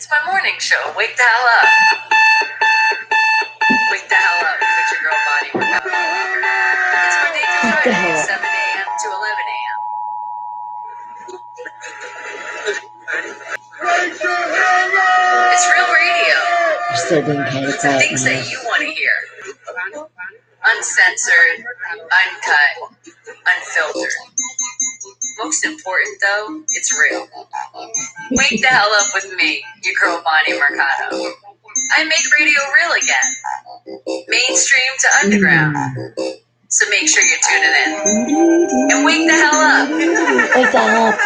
It's my morning show. Wake the hell up. Wake the hell up with your girl Bonnie Mercado. It's Monday through Friday, 7 a.m. to 11 a.m. It's real radio. You're still being paid It's the things that you want to hear. Uncensored, uncut, unfiltered. Most important, though, it's real. Wake the hell up with me, your girl Bonnie Mercado. I make radio real again. Mainstream to underground. So make sure you're tuning in. And wake the hell up. Wake up.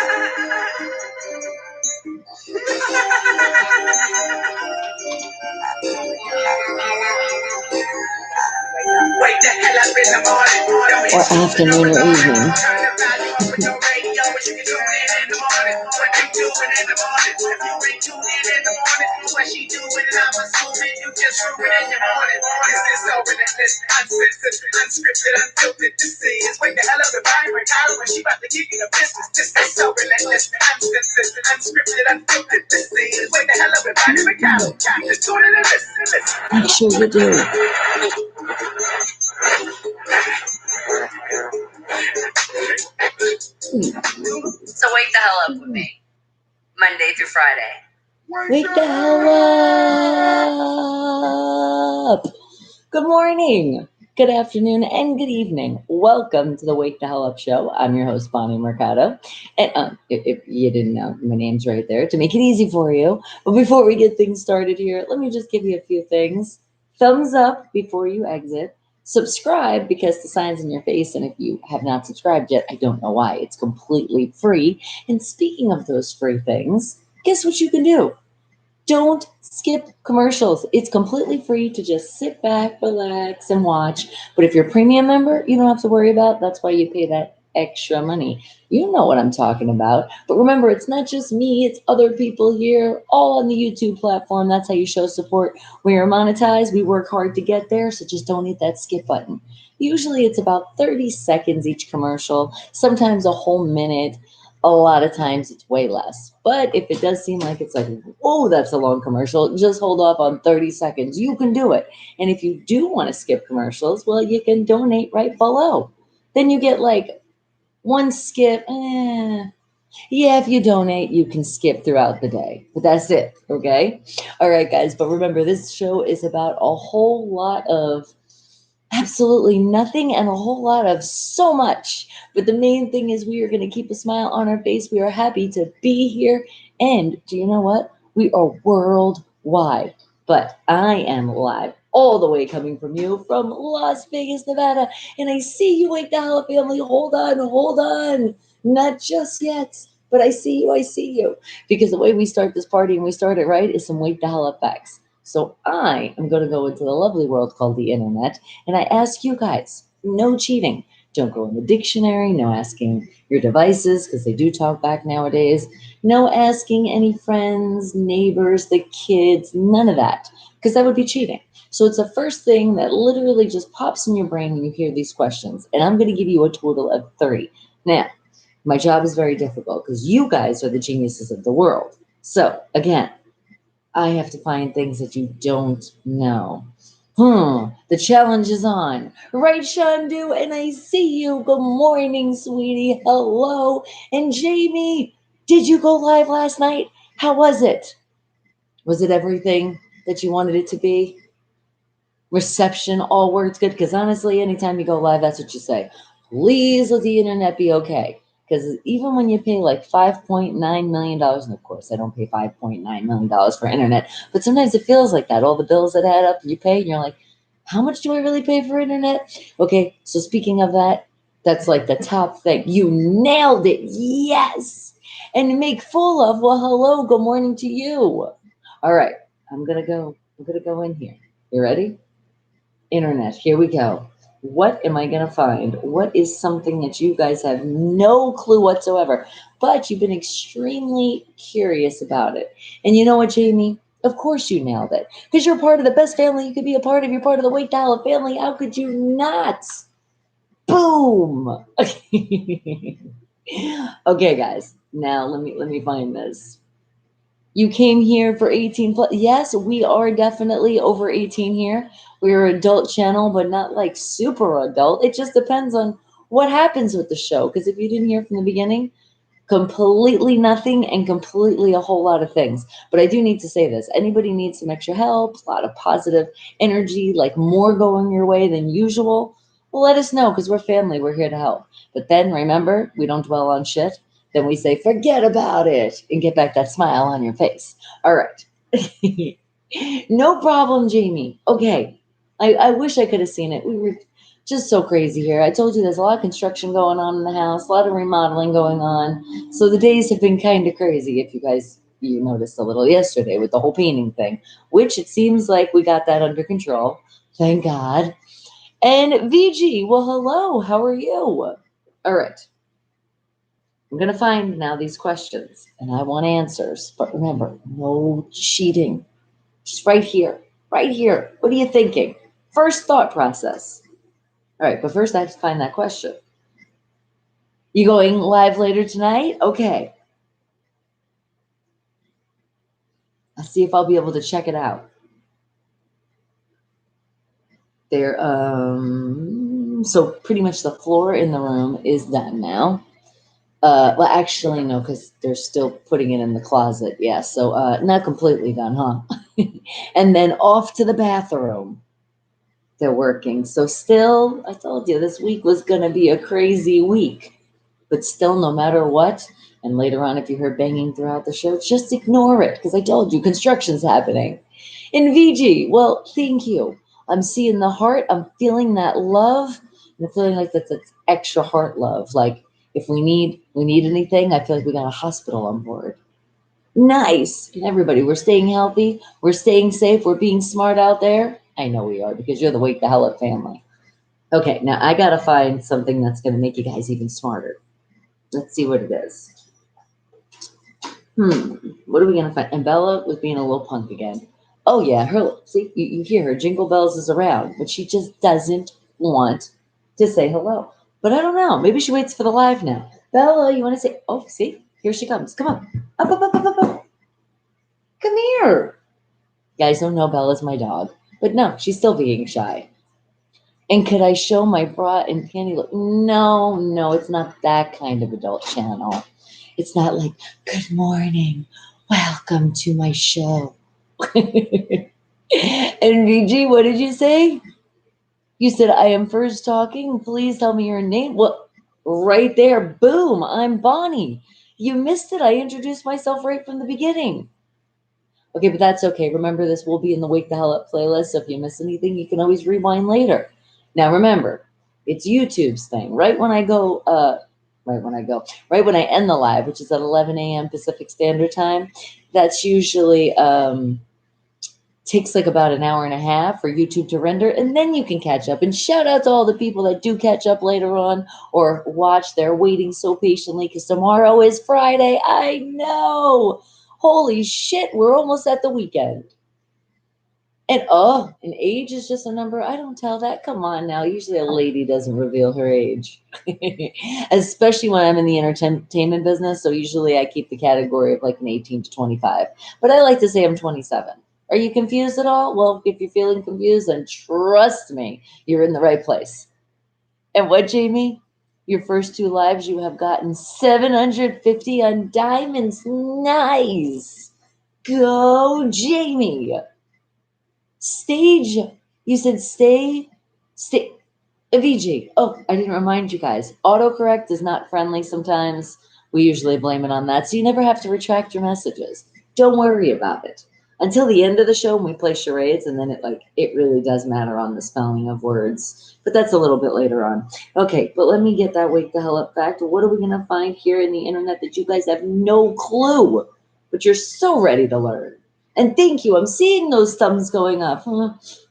Wake the hell up in the morning. Or afternoon or evening. What she doing, and I'm assuming you just ruin in your morning. Is this so relentless, uncensored, unscripted, unfiltered? This is wake the hell up and Bonnie Mercado when she about to give you the business. This is so relentless, uncensored, unscripted, unfiltered. This is wake the hell up and Bonnie Mercado. Just tune in and listen. Make sure you do. So wake the hell up with me, Monday through Friday. Wake the hell up. Good morning, good afternoon, and good evening. Welcome to the Wake the Hell Up show. I'm your host, Bonnie Mercado. And if you didn't know, my name's right there to make it easy for you. But before we get things started here, let me just give you a few things. Thumbs up before you exit. Subscribe because the sign's in your face. And if you have not subscribed yet, I don't know why. It's completely free. And speaking of those free things, guess what you can do? Don't skip commercials. It's completely free to just sit back, relax, and watch. But if you're a premium member, you don't have to worry about it. That's why you pay that extra money. You know what I'm talking about. But remember, it's not just me. It's other people here, all on the YouTube platform. That's how you show support. When you're monetized, we work hard to get there, so just don't hit that skip button. Usually it's about 30 seconds each commercial, sometimes a whole minute. A lot of times it's way less. But if it does seem like it's like, oh, that's a long commercial, just hold off on 30 seconds. You can do it. And if you do want to skip commercials, well, you can donate right below. Then you get like one skip. Yeah, if you donate, you can skip throughout the day. But that's it, okay? All right, guys. But remember, this show is about a whole lot of absolutely nothing and a whole lot of so much. But the main thing is we are going to keep a smile on our face. We are happy to be here. And do you know what? We are worldwide. But I am live all the way coming from you from Las Vegas, Nevada. And I see you, Wake the Hell Up family. Hold on. Not just yet. But I see you. Because the way we start this party, and we start it right, is some Wake the Hell Up facts. So I am going to go into the lovely world called the internet, and I ask you guys, no cheating. Don't go in the dictionary, no asking your devices, because they do talk back nowadays. No asking any friends, neighbors, the kids, none of that, because that would be cheating. So it's the first thing that literally just pops in your brain when you hear these questions, and I'm going to give you a total of 30. Now, my job is very difficult, because you guys are the geniuses of the world. So, again, I have to find things that you don't know. The challenge is on. Right, Shandu? And I see you. Good morning, sweetie. Hello. And Jamie, did you go live last night? How was it? Was it everything that you wanted it to be? Reception, all words good? Because honestly, anytime you go live, that's what you say. Please let the internet be okay. Because even when you pay like $5.9 million, and of course I don't pay $5.9 million for internet, but sometimes it feels like that. All the bills that add up, you pay, and you're like, how much do I really pay for internet? Okay, so speaking of that, that's like the top thing. You nailed it. Yes. And make full of, well, hello, good morning to you. All right, I'm going to go in here. You ready? Internet, here we go. What am I going to find? What is something that you guys have no clue whatsoever, but you've been extremely curious about it? And you know what, Jamie? Of course you nailed it. Because you're part of the best family you could be a part of. You're part of the Wake the Hell Up family. How could you not? Boom. Okay, guys. Now let me find this. You came here for 18 plus. Yes, we are definitely over 18 here. We're an adult channel, but not like super adult. It just depends on what happens with the show. Because if you didn't hear from the beginning, completely nothing and completely a whole lot of things. But I do need to say this. Anybody needs some extra help, a lot of positive energy, like more going your way than usual, well, let us know because we're family. We're here to help. But then remember, we don't dwell on shit. Then we say, forget about it and get back that smile on your face. All right. No problem, Jamie. Okay. I wish I could have seen it. We were just so crazy here. I told you there's a lot of construction going on in the house, a lot of remodeling going on. So the days have been kind of crazy. If you noticed a little yesterday with the whole painting thing, which it seems like we got that under control. Thank God. And VG, well, hello. How are you? All right. I'm going to find now these questions and I want answers. But remember, no cheating. Just right here. Right here. What are you thinking? First thought process. All right, but first I have to find that question. You going live later tonight? Okay. I'll see if I'll be able to check it out. There, so pretty much the floor in the room is done now. Well, actually, no, because they're still putting it in the closet. Yeah, so not completely done, huh? And then off to the bathroom. They're working. So still, I told you this week was going to be a crazy week. But still, no matter what, and later on, if you heard banging throughout the show, just ignore it because I told you construction's happening. In VG, well, thank you. I'm seeing the heart. I'm feeling that love. And I'm feeling like that's extra heart love. Like if we need anything, I feel like we got a hospital on board. Nice. And everybody, we're staying healthy. We're staying safe. We're being smart out there. I know we are because you're the Wake the Hell Up family. Okay, now I got to find something that's going to make you guys even smarter. Let's see what it is. What are we gonna find? And Bella was being a little punk again. Oh yeah, her. See, you hear her. Jingle Bells is around, but she just doesn't want to say hello. But I don't know. Maybe she waits for the live now. Bella, you want to say? Oh, see, here she comes. Come on, up, up, up, up, up, up. Come here. You guys don't know Bella's my dog, but no, she's still being shy. And could I show my bra and panty look? No, no, it's not that kind of adult channel. It's not like, good morning, welcome to my show. And VG, what did you say? You said, I am first talking. Please tell me your name. Well, right there, boom, I'm Bonnie. You missed it. I introduced myself right from the beginning. Okay, but that's okay. Remember, this will be in the Wake the Hell Up playlist. So if you miss anything, you can always rewind later. Now, remember, it's YouTube's thing. Right when I end the live, which is at 11 a.m. Pacific Standard Time, that's usually takes like about an hour and a half for YouTube to render, and then you can catch up. And shout out to all the people that do catch up later on or watch. They're waiting so patiently because tomorrow is Friday. I know. Holy shit, we're almost at the weekend. And an age is just a number. I don't tell that. Come on now. Usually a lady doesn't reveal her age, especially when I'm in the entertainment business. So usually I keep the category of like an 18 to 25. But I like to say I'm 27. Are you confused at all? Well, if you're feeling confused, then trust me, you're in the right place. And what, Jamie? Your first two lives, you have gotten 750 on diamonds. Nice. Go, Jamie. Stage. You said stay. VG. Oh, I didn't remind you guys. Autocorrect is not friendly sometimes. We usually blame it on that. So you never have to retract your messages. Don't worry about it. Until the end of the show when we play charades, and then it really does matter on the spelling of words. But that's a little bit later on. Okay, but let me get that wake the hell up fact. What are we gonna find here in the internet that you guys have no clue, but you're so ready to learn? And thank you. I'm seeing those thumbs going up.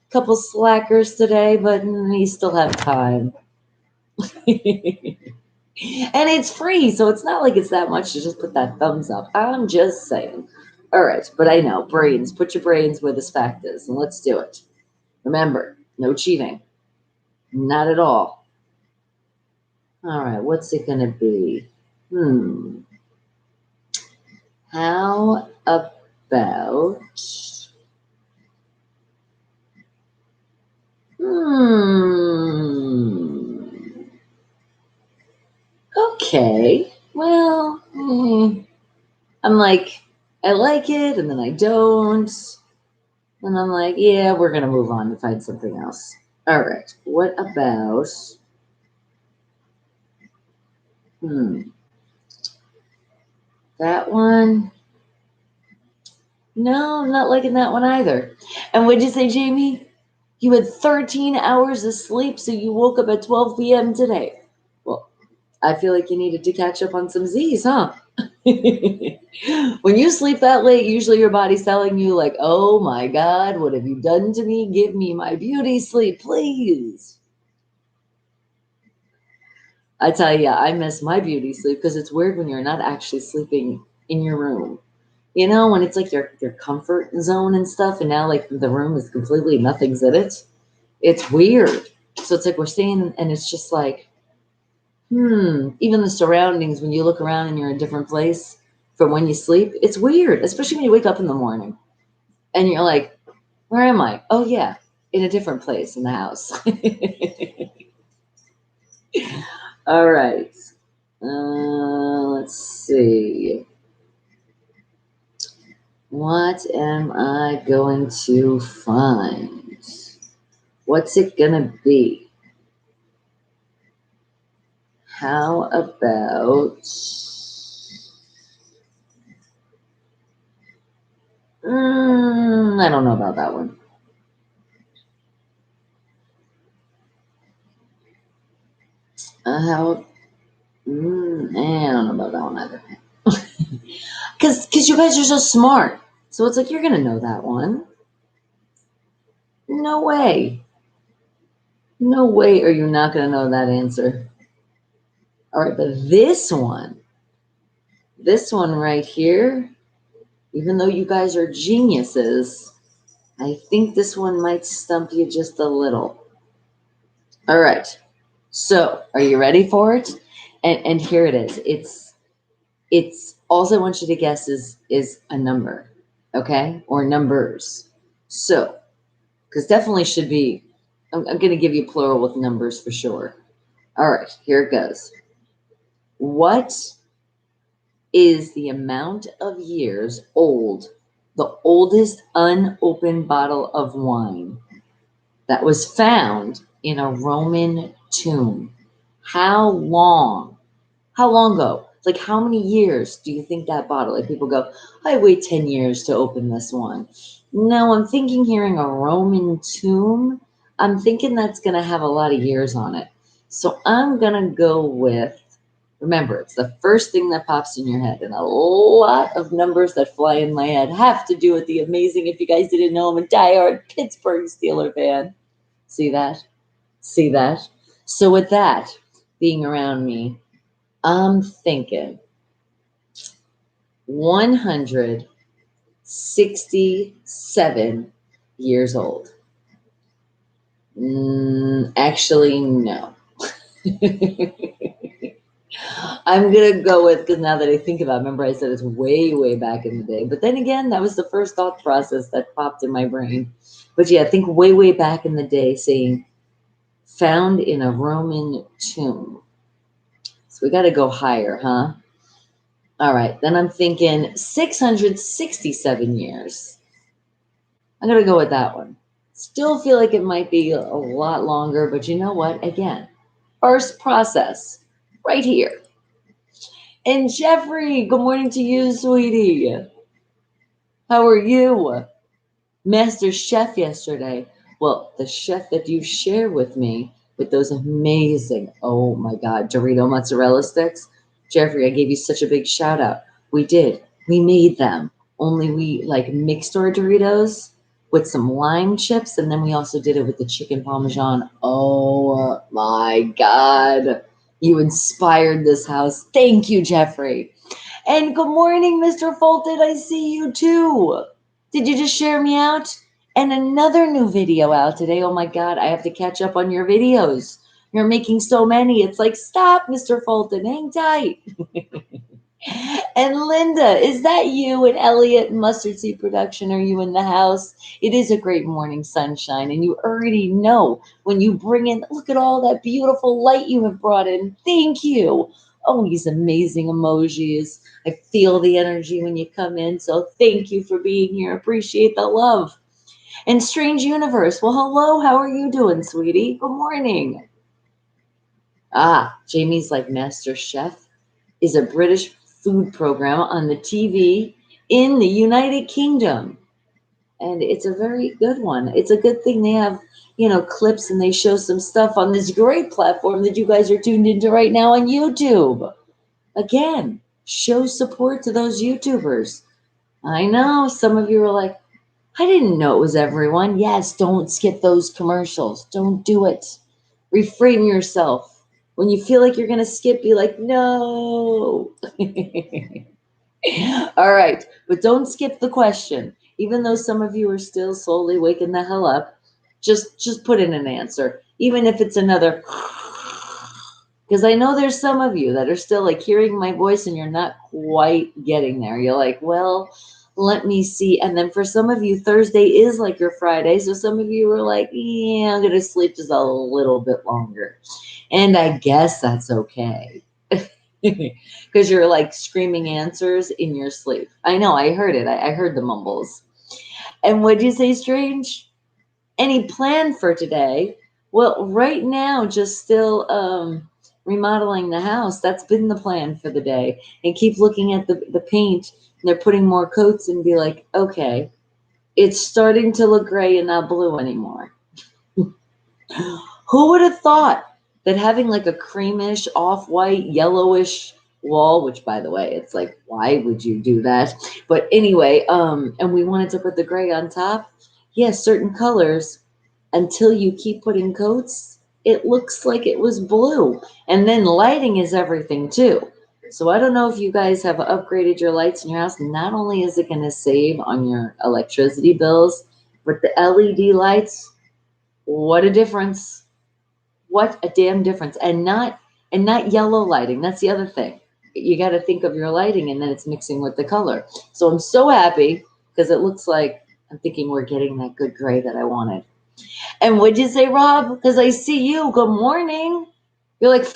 Couple slackers today, but you still have time. And it's free, so it's not like it's that much to just put that thumbs up. I'm just saying. All right, but I know, brains. Put your brains where this fact is, and let's do it. Remember, no cheating. Not at all. All right, what's it going to be? How up? about... Okay. Well, I'm like, I like it, and then I don't. And I'm like, yeah, we're going to move on and find something else. All right. What about... that one? No, I'm not liking that one either. And what'd you say, Jamie? You had 13 hours of sleep, so you woke up at 12 p.m. today. Well, I feel like you needed to catch up on some Z's, huh? When you sleep that late, usually your body's telling you, like, oh my God, what have you done to me? Give me my beauty sleep, please. I tell you, I miss my beauty sleep because it's weird when you're not actually sleeping in your room. You know, when it's like your comfort zone and stuff, and now like the room is completely nothing's in it. It's weird. So it's like we're staying, and it's just like, even the surroundings, when you look around and you're in a different place from when you sleep, it's weird, especially when you wake up in the morning and you're like, where am I? Oh, yeah, in a different place in the house. All right. Let's see. What am I going to find? What's it gonna be? How about... I don't know about that one. I don't know about that one either. Because you guys are so smart. So it's like, you're going to know that one. No way. No way are you not going to know that answer. All right, but this one right here, even though you guys are geniuses, I think this one might stump you just a little. All right. So, are you ready for it? And here it is. It's all I want you to guess is a number, okay? Or numbers. So, because definitely should be, I'm going to give you plural with numbers for sure. All right, here it goes. What is the amount of years old the oldest unopened bottle of wine that was found in a Roman tomb? How long ago? Like, how many years do you think that bottle? Like, people go, I wait 10 years to open this one. No, I'm thinking here in a Roman tomb, I'm thinking that's going to have a lot of years on it. So I'm going to go with, remember, it's the first thing that pops in your head. And a lot of numbers that fly in my head have to do with the amazing, if you guys didn't know, I'm a diehard Pittsburgh Steeler fan. See that? See that? So with that being around me, I'm thinking 167 years old. Actually, no. I'm going to go with, because now that I think about it, remember I said it's way, way back in the day. But then again, that was the first thought process that popped in my brain. But yeah, I think way, way back in the day, saying found in a Roman tomb. So we got to go higher, huh? All right, then I'm thinking 667 years. I'm going to go with that one. Still feel like it might be a lot longer, but you know what? Again, first process right here. And Jeffrey, good morning to you, sweetie. How are you? Master Chef yesterday. Well, the chef that you shared with me with those amazing, oh my God, Dorito mozzarella sticks. Jeffrey, I gave you such a big shout out. We did. We made them. Only we like mixed our Doritos with some lime chips, and then we also did it with the chicken parmesan. Oh my God. You inspired this house. Thank you, Jeffrey. And good morning, Mr. Fulton. I see you too. Did you just share me out? And another new video out today. Oh my God, I have to catch up on your videos. You're making so many. It's like, stop, Mr. Fulton, hang tight. And Linda, is that you and Elliot Mustard Seed Production? Are you in the house? It is a great morning sunshine, and you already know when you bring in, look at all that beautiful light you have brought in. Thank you. Oh, these amazing emojis. I feel the energy when you come in, so thank you for being here. Appreciate the love. And Strange Universe, well, hello, how are you doing, sweetie? Good morning. Ah, Jamie's like Master Chef is a British food program on the TV in the United Kingdom. And it's a very good one. It's a good thing they have, clips and they show some stuff on this great platform that you guys are tuned into right now on YouTube. Again, show support to those YouTubers. I know some of you are like, I didn't know it was everyone. Yes, don't skip those commercials. Don't do it. Reframe yourself. When you feel like you're going to skip, be like, no. All right, but don't skip the question. Even though some of you are still slowly waking the hell up, just put in an answer. Even if it's another, because I know there's some of you that are still like hearing my voice and you're not quite getting there. You're like, well, let me see. And then for some of you, Thursday is like your Friday. So some of you are like, yeah, I'm going to sleep just a little bit longer. And I guess that's okay. Because you're like screaming answers in your sleep. I know, I heard it. I heard the mumbles. And what'd you say, Strange? Any plan for today? Well, right now, just still remodeling the house. That's been the plan for the day. And keep looking at the paint. And they're putting more coats and be like, okay, it's starting to look gray and not blue anymore. Who would have thought that having like a creamish, off-white, yellowish wall, which by the way, it's like, why would you do that? But anyway, and we wanted to put the gray on top. Yes, certain colors, until you keep putting coats, it looks like it was blue. And then lighting is everything too. So I don't know if you guys have upgraded your lights in your house. Not only is it going to save on your electricity bills, but the LED lights, what a difference. What a damn difference. And not yellow lighting. That's the other thing. You got to think of your lighting and then it's mixing with the color. So I'm so happy because it looks like I'm thinking we're getting that good gray that I wanted. And what'd you say, Rob? Because I see you. Good morning. You're like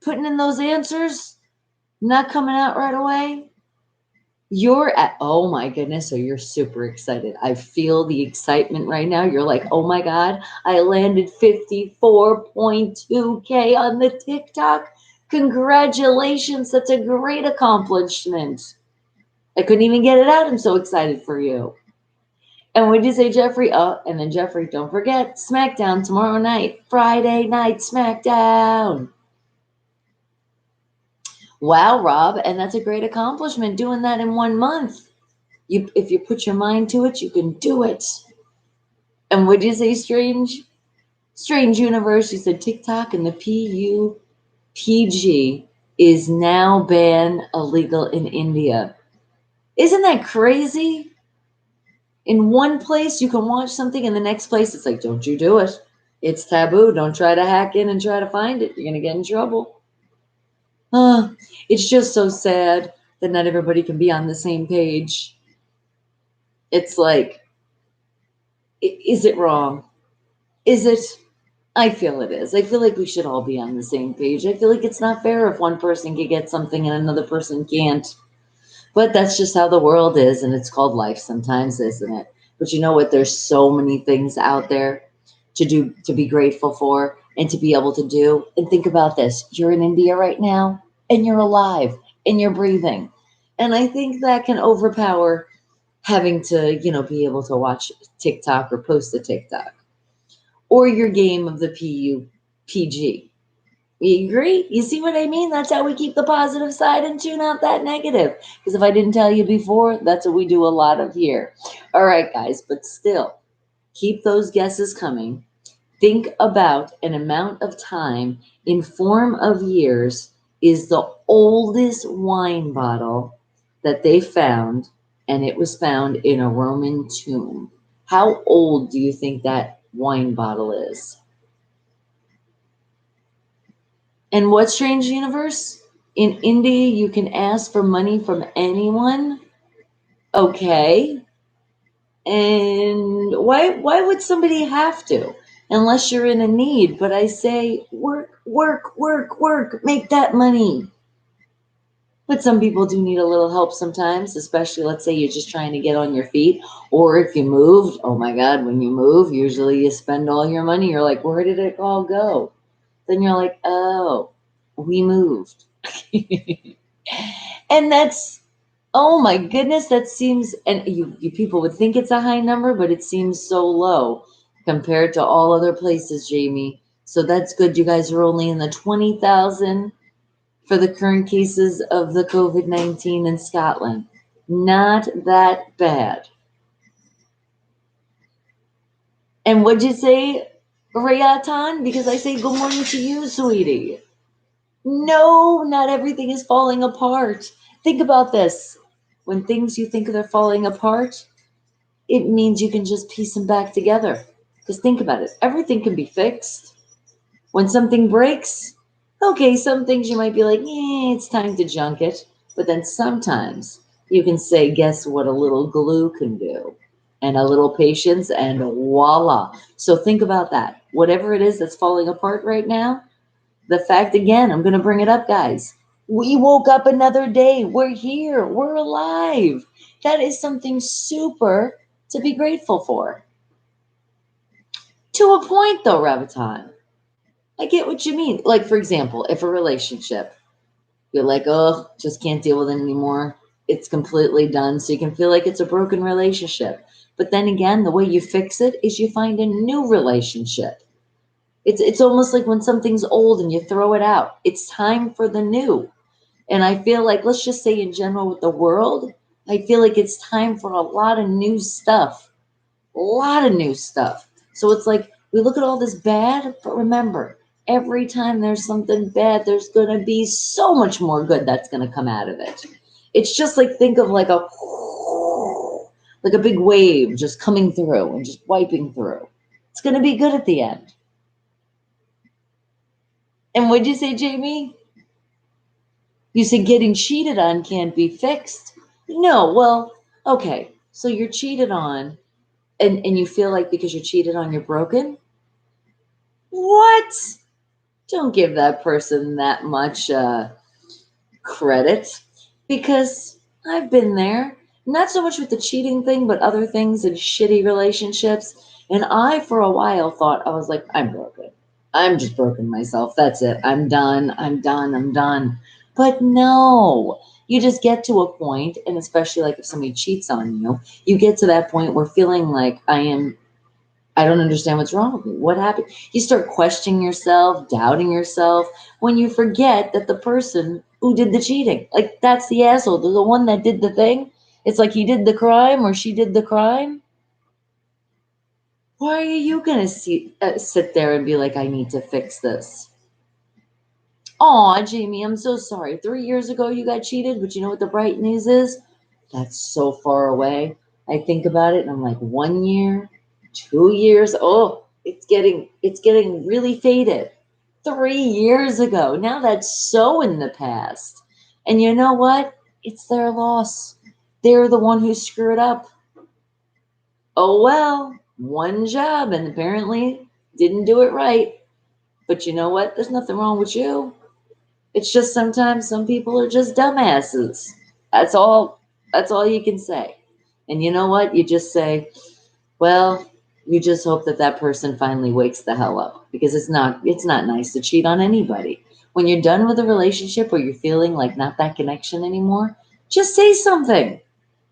putting in those answers, not coming out right away. You're at, oh my goodness, so you're super excited. I feel the excitement right now. You're like, oh my God, I landed 54.2K on the TikTok. Congratulations. That's a great accomplishment. I couldn't even get it out. I'm so excited for you. And what did you say, Jeffrey? Oh, and then Jeffrey, don't forget, SmackDown tomorrow night. Friday night SmackDown. Wow, Rob, and that's a great accomplishment doing that in 1 month. If you put your mind to it, you can do it. And would you say Strange? Strange Universe, you said TikTok and the PUPG is now banned illegal in India. Isn't that crazy? In one place you can watch something, in the next place it's like, don't you do it. It's taboo. Don't try to hack in and try to find it. You're going to get in trouble. It's just so sad that not everybody can be on the same page. It's like, is it wrong? Is it? I feel it is. I feel like we should all be on the same page. I feel like it's not fair if one person can get something and another person can't. But that's just how the world is, and it's called life sometimes, isn't it? But you know what? There's so many things out there to be grateful for and to be able to do. And think about this. You're in India right now, and you're alive, and you're breathing. And I think that can overpower having to, be able to watch TikTok or post a TikTok or your game of the PUPG. You agree? You see what I mean? That's how we keep the positive side and tune out that negative. Because if I didn't tell you before, that's what we do a lot of here. All right, guys, but still, keep those guesses coming. Think about an amount of time in form of years is the oldest wine bottle that they found, and it was found in a Roman tomb. How old do you think that wine bottle is? And what, Strange Universe? In India, you can ask for money from anyone. Okay. And why would somebody have to? Unless you're in a need. But I say work, work, work, work, make that money. But some people do need a little help sometimes, especially let's say you're just trying to get on your feet. Or if you moved, oh my God, when you move, usually you spend all your money. You're like, where did it all go? Then you're like, oh, we moved. And that's, oh my goodness, that seems, and you people would think it's a high number, but it seems so low compared to all other places, Jamie. So that's good. You guys are only in the 20,000 for the current cases of the COVID-19 in Scotland. Not that bad. And what'd you say, Rayatan? Because I say good morning to you, sweetie. No, not everything is falling apart. Think about this. When things you think they're falling apart, it means you can just piece them back together. Because think about it, everything can be fixed. When something breaks, okay, some things you might be like, it's time to junk it. But then sometimes you can say, guess what a little glue can do? And a little patience, and voila. So think about that. Whatever it is that's falling apart right now, the fact again, I'm going to bring it up, guys. We woke up another day. We're here. We're alive. That is something super to be grateful for. To a point, though, Ravitan. I get what you mean. Like, for example, if a relationship, you're like, oh, just can't deal with it anymore. It's completely done. So you can feel like it's a broken relationship. But then again, the way you fix it is you find a new relationship. It's almost like when something's old and you throw it out. It's time for the new. And I feel like, let's just say in general with the world, I feel like it's time for a lot of new stuff. A lot of new stuff. So it's like we look at all this bad, but remember, every time there's something bad, there's going to be so much more good that's going to come out of it. It's just like think of like a big wave just coming through and just wiping through. It's going to be good at the end. And what'd you say, Jamie? You said getting cheated on can't be fixed. No, well, okay. So you're cheated on and you feel like because you're cheated on, you're broken? What? Don't give that person that much credit because I've been there. Not so much with the cheating thing, but other things and shitty relationships. And I, for a while, thought I was like, I'm broken. I'm just broken myself. That's it. I'm done. I'm done. I'm done. But no, you just get to a point, and especially like if somebody cheats on you, you get to that point where feeling like I don't understand what's wrong with me. What happened? You start questioning yourself, doubting yourself, when you forget that the person who did the cheating, like that's the asshole, the one that did the thing. It's like he did the crime or she did the crime. Why are you going to sit there and be like, I need to fix this? Aw, Jamie, I'm so sorry. 3 years ago you got cheated, but you know what the bright news is? That's so far away. I think about it and I'm like, 1 year, 2 years. Oh, it's getting really faded. 3 years ago. Now that's so in the past. And you know what? It's their loss. They're the one who screwed up. Oh well, one job and apparently didn't do it right. But you know what? There's nothing wrong with you. It's just sometimes some people are just dumbasses. That's all. That's all you can say. And you know what? You just say, well, you just hope that that person finally wakes the hell up because it's not nice to cheat on anybody. When you're done with a relationship or you're feeling like not that connection anymore, just say something.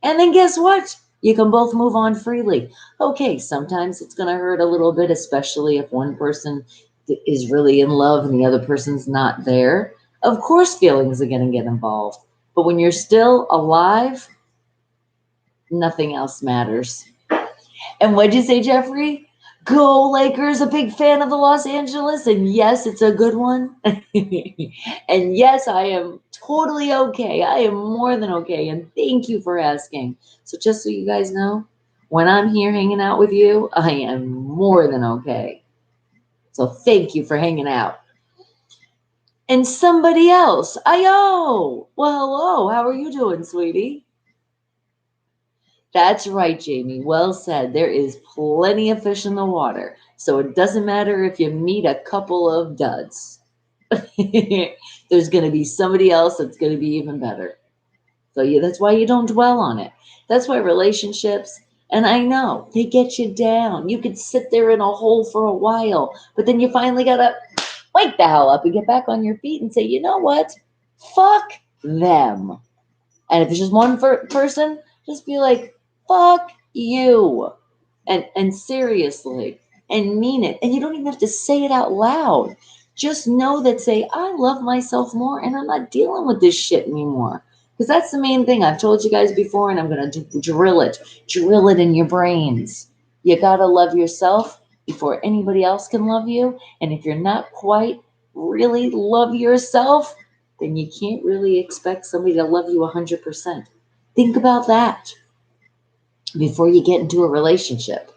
And then guess what? You can both move on freely. Okay, sometimes it's going to hurt a little bit, especially if one person is really in love and the other person's not there. Of course, feelings are going to get involved. But when you're still alive, nothing else matters. And what'd you say, Jeffrey? Go Lakers, a big fan of the Los Angeles. And yes, it's a good one. And yes, I am totally okay. I am more than okay. And thank you for asking. So just so you guys know, when I'm here hanging out with you, I am more than okay. So thank you for hanging out. and somebody else. Ayo! Well, hello. How are you doing, sweetie? That's right, Jamie. Well said. There is plenty of fish in the water. So it doesn't matter if you meet a couple of duds. There's going to be somebody else that's going to be even better. So yeah, that's why you don't dwell on it. That's why relationships, and I know they get you down. You could sit there in a hole for a while, but then you finally got to wake the hell up and get back on your feet and say, you know what? Fuck them. And if it's just one person, just be like, fuck you. And seriously, and mean it. And you don't even have to say it out loud. Just know that, say, I love myself more and I'm not dealing with this shit anymore. Because that's the main thing. I've told you guys before, and I'm going to drill it in your brains. You got to love yourself before anybody else can love you. And if you're not quite really love yourself, then you can't really expect somebody to love you 100%. Think about that before you get into a relationship.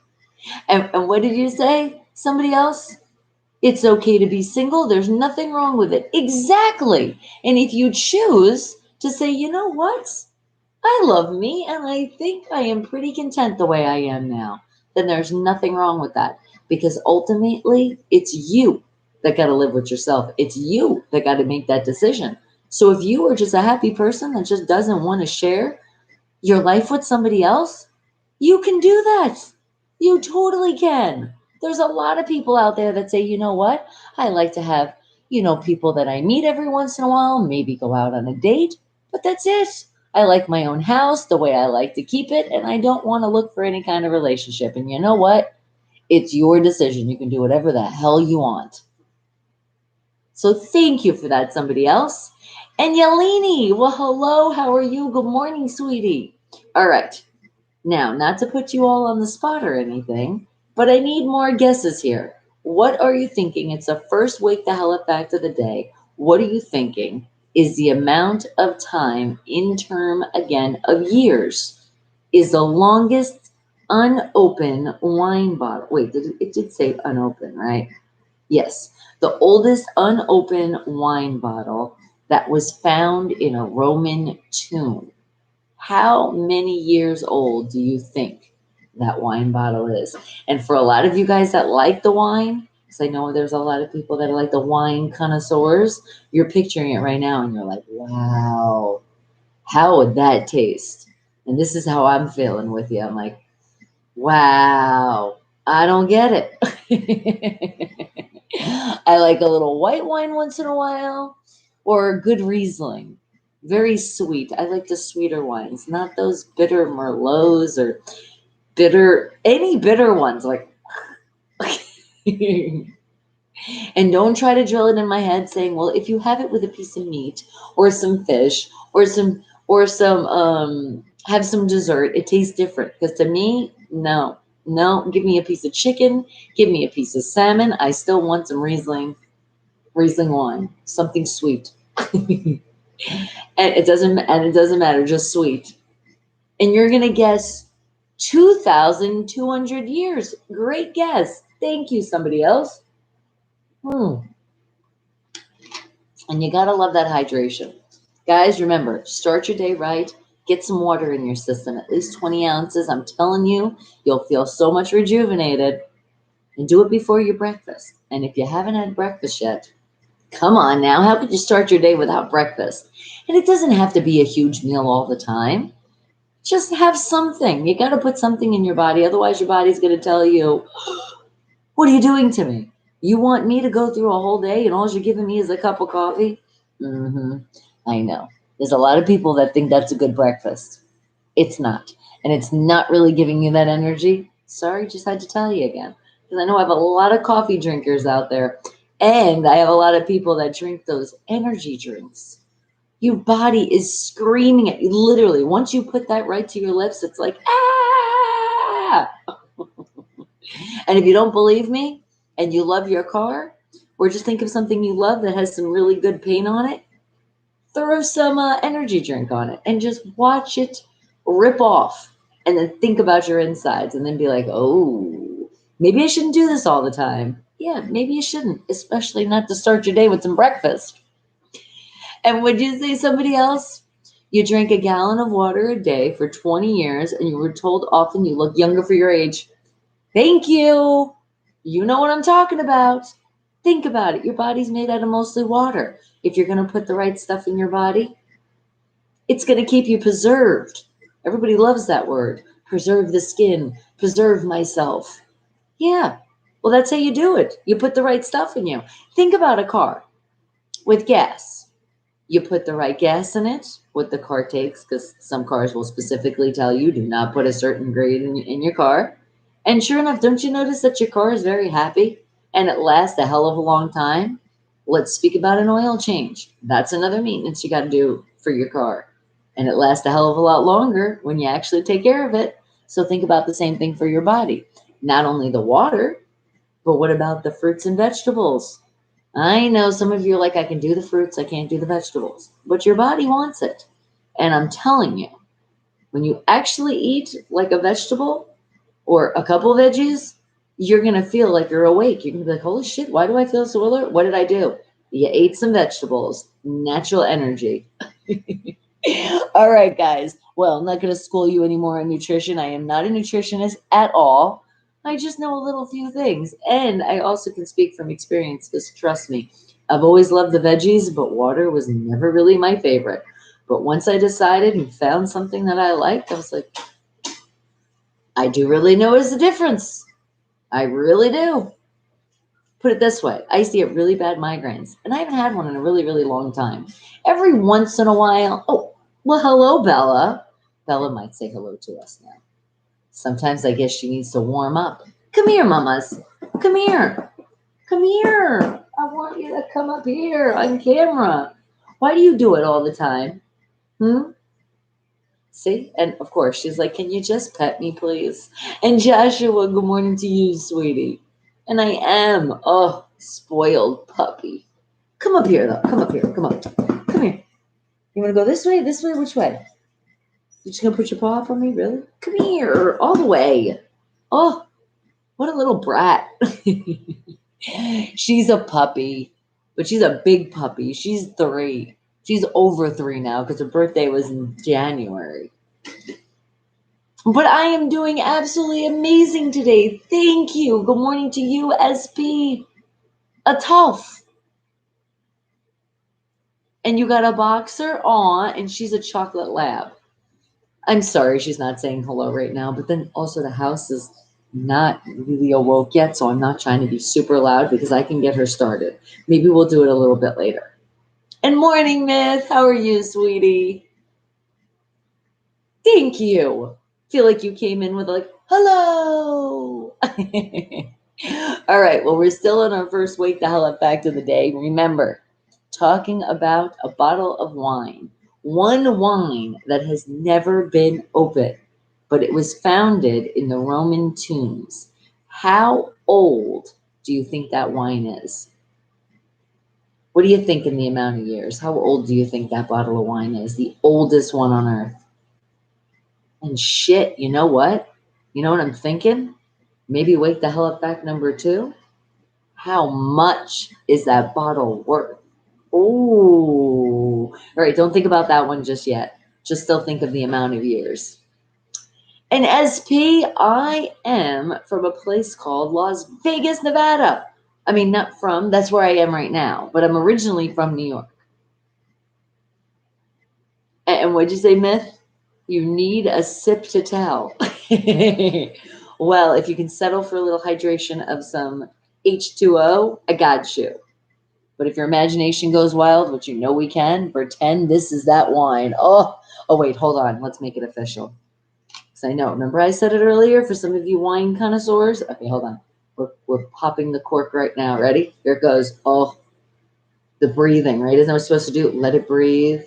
And what did you say? Somebody else? It's okay to be single. There's nothing wrong with it. Exactly. And if you choose to say, you know what? I love me and I think I am pretty content the way I am now, then there's nothing wrong with that. Because ultimately, it's you that got to live with yourself. It's you that got to make that decision. So if you are just a happy person that just doesn't want to share your life with somebody else, you can do that. You totally can. There's a lot of people out there that say, you know what? I like to have, people that I meet every once in a while, maybe go out on a date, but that's it. I like my own house the way I like to keep it, and I don't want to look for any kind of relationship. And you know what? It's your decision. You can do whatever the hell you want. So thank you for that, somebody else. And Yeleni, well, hello. How are you? Good morning, sweetie. All right. Now, not to put you all on the spot or anything, but I need more guesses here. What are you thinking? It's the first wake the hell up fact of the day. What are you thinking is the amount of time in term, again, of years is the longest unopened wine bottle? Wait, it did say unopened, right? Yes. The oldest unopened wine bottle that was found in a Roman tomb. How many years old do you think that wine bottle is? And for a lot of you guys that like the wine, because I know there's a lot of people that are like the wine connoisseurs, you're picturing it right now and you're like, wow, how would that taste? And this is how I'm feeling with you. I'm like, wow, I don't get it. I like a little white wine once in a while or a good Riesling. Very sweet. I like the sweeter wines, not those bitter Merlots or any bitter ones. Like, and don't try to drill it in my head saying, well, if you have it with a piece of meat or some fish or have some dessert, it tastes different. Because to me, no, give me a piece of chicken, give me a piece of salmon. I still want some Riesling wine, something sweet. and it doesn't matter, just sweet. And you're gonna guess 2,200 years. Great guess. Thank you, somebody else. And you gotta love that hydration. Guys, remember, start your day right. Get some water in your system, at least 20 ounces. I'm telling you, you'll feel so much rejuvenated. And do it before your breakfast. And if you haven't had breakfast yet, come on now, how could you start your day without breakfast? And it doesn't have to be a huge meal all the time. Just have something. You got to put something in your body. Otherwise, your body's going to tell you, what are you doing to me? You want me to go through a whole day and all you're giving me is a cup of coffee? I know. There's a lot of people that think that's a good breakfast. It's not. And it's not really giving you that energy. Sorry, just had to tell you again. Because I know I have a lot of coffee drinkers out there. And I have a lot of people that drink those energy drinks. Your body is screaming at you. Literally, once you put that right to your lips, it's like, ah! And if you don't believe me and you love your car, or just think of something you love that has some really good paint on it, throw some energy drink on it and just watch it rip off. And then think about your insides and then be like, oh, maybe I shouldn't do this all the time. Yeah, maybe you shouldn't, especially not to start your day with some breakfast. And would you say somebody else? You drank a gallon of water a day for 20 years and you were told often you look younger for your age. Thank you. You know what I'm talking about. Think about it. Your body's made out of mostly water. If you're going to put the right stuff in your body, it's going to keep you preserved. Everybody loves that word. Preserve the skin, preserve myself. Yeah. Well, that's how you do it. You put the right stuff in you. Think about a car with gas. You put the right gas in it, what the car takes, because some cars will specifically tell you do not put a certain grade in your car. And sure enough, don't you notice that your car is very happy and it lasts a hell of a long time? Let's speak about an oil change. That's another maintenance you got to do for your car. And it lasts a hell of a lot longer when you actually take care of it. So think about the same thing for your body. Not only the water, but what about the fruits and vegetables? I know some of you are like, I can do the fruits, I can't do the vegetables, but your body wants it. And I'm telling you, when you actually eat like a vegetable or a couple of veggies, you're going to feel like you're awake. You're going to be like, holy shit, why do I feel so alert? What did I do? You ate some vegetables, natural energy. All right, guys. Well, I'm not going to school you anymore on nutrition. I am not a nutritionist at all. I just know a little few things. And I also can speak from experience because trust me, I've always loved the veggies, but water was never really my favorite. But once I decided and found something that I liked, I was like, I do really notice a difference. I really do. Put it this way, I used to get really bad migraines, and I haven't had one in a really, really long time. Every once in a while, oh, well, hello, Bella. Bella might say hello to us now. Sometimes I guess she needs to warm up. Come here, mamas. Come here. Come here. I want you to come up here on camera. Why do you do it all the time? Hmm? See? And of course, she's like, can you just pet me, please? And Joshua, good morning to you, sweetie. And I am, oh, spoiled puppy. Come up here, though. Come up here. Come on. Come here. You want to go this way? This way? Which way? You just going to put your paw up on me? Really? Come here. All the way. Oh, what a little brat. She's a puppy, but she's a big puppy. She's 3. She's over 3 now because her birthday was in January. But I am doing absolutely amazing today. Thank you. Good morning to you, SP. A tough. And you got a boxer? Aw, and she's a chocolate lab. I'm sorry she's not saying hello right now, but then also the house is not really awoke yet, so I'm not trying to be super loud because I can get her started. Maybe we'll do it a little bit later. And morning, Myth. How are you, sweetie? Thank you. Feel like you came in with like, hello. All right. Well, we're still in our first Wake the Hell Up fact of the day. Remember, talking about a bottle of wine, one wine that has never been opened, but it was founded in the Roman tombs. How old do you think that wine is? What do you think in the amount of years? How old do you think that bottle of wine is? The oldest one on earth. And shit, you know what? You know what I'm thinking? Maybe Wake the Hell Up fact number 2. How much is that bottle worth? Oh, all right. Don't think about that one just yet. Just still think of the amount of years. And SP, I am from a place called Las Vegas, Nevada. I mean, not from, that's where I am right now, but I'm originally from New York. And what'd you say, Myth? You need a sip to tell. Well, if you can settle for a little hydration of some H2O, I got you. But if your imagination goes wild, which you know we can, pretend this is that wine. Oh, wait, hold on. Let's make it official. Because I know, remember I said it earlier for some of you wine connoisseurs? Okay, hold on. We're popping the cork right now. Ready? Here it goes. Oh, the breathing, right? Isn't that what we're supposed to do? Let it breathe.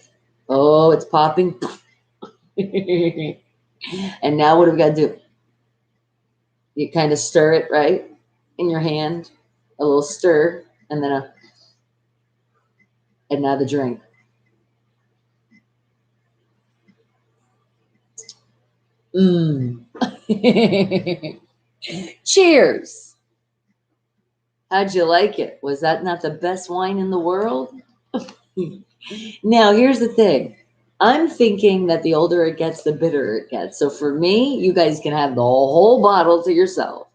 Oh, it's popping. And now what do we got to do? You kind of stir it, right? In your hand. A little stir. And then and now the drink. Mmm. Cheers. How'd you like it? Was that not the best wine in the world? Now, here's the thing. I'm thinking that the older it gets, the bitter it gets. So for me, you guys can have the whole bottle to yourself.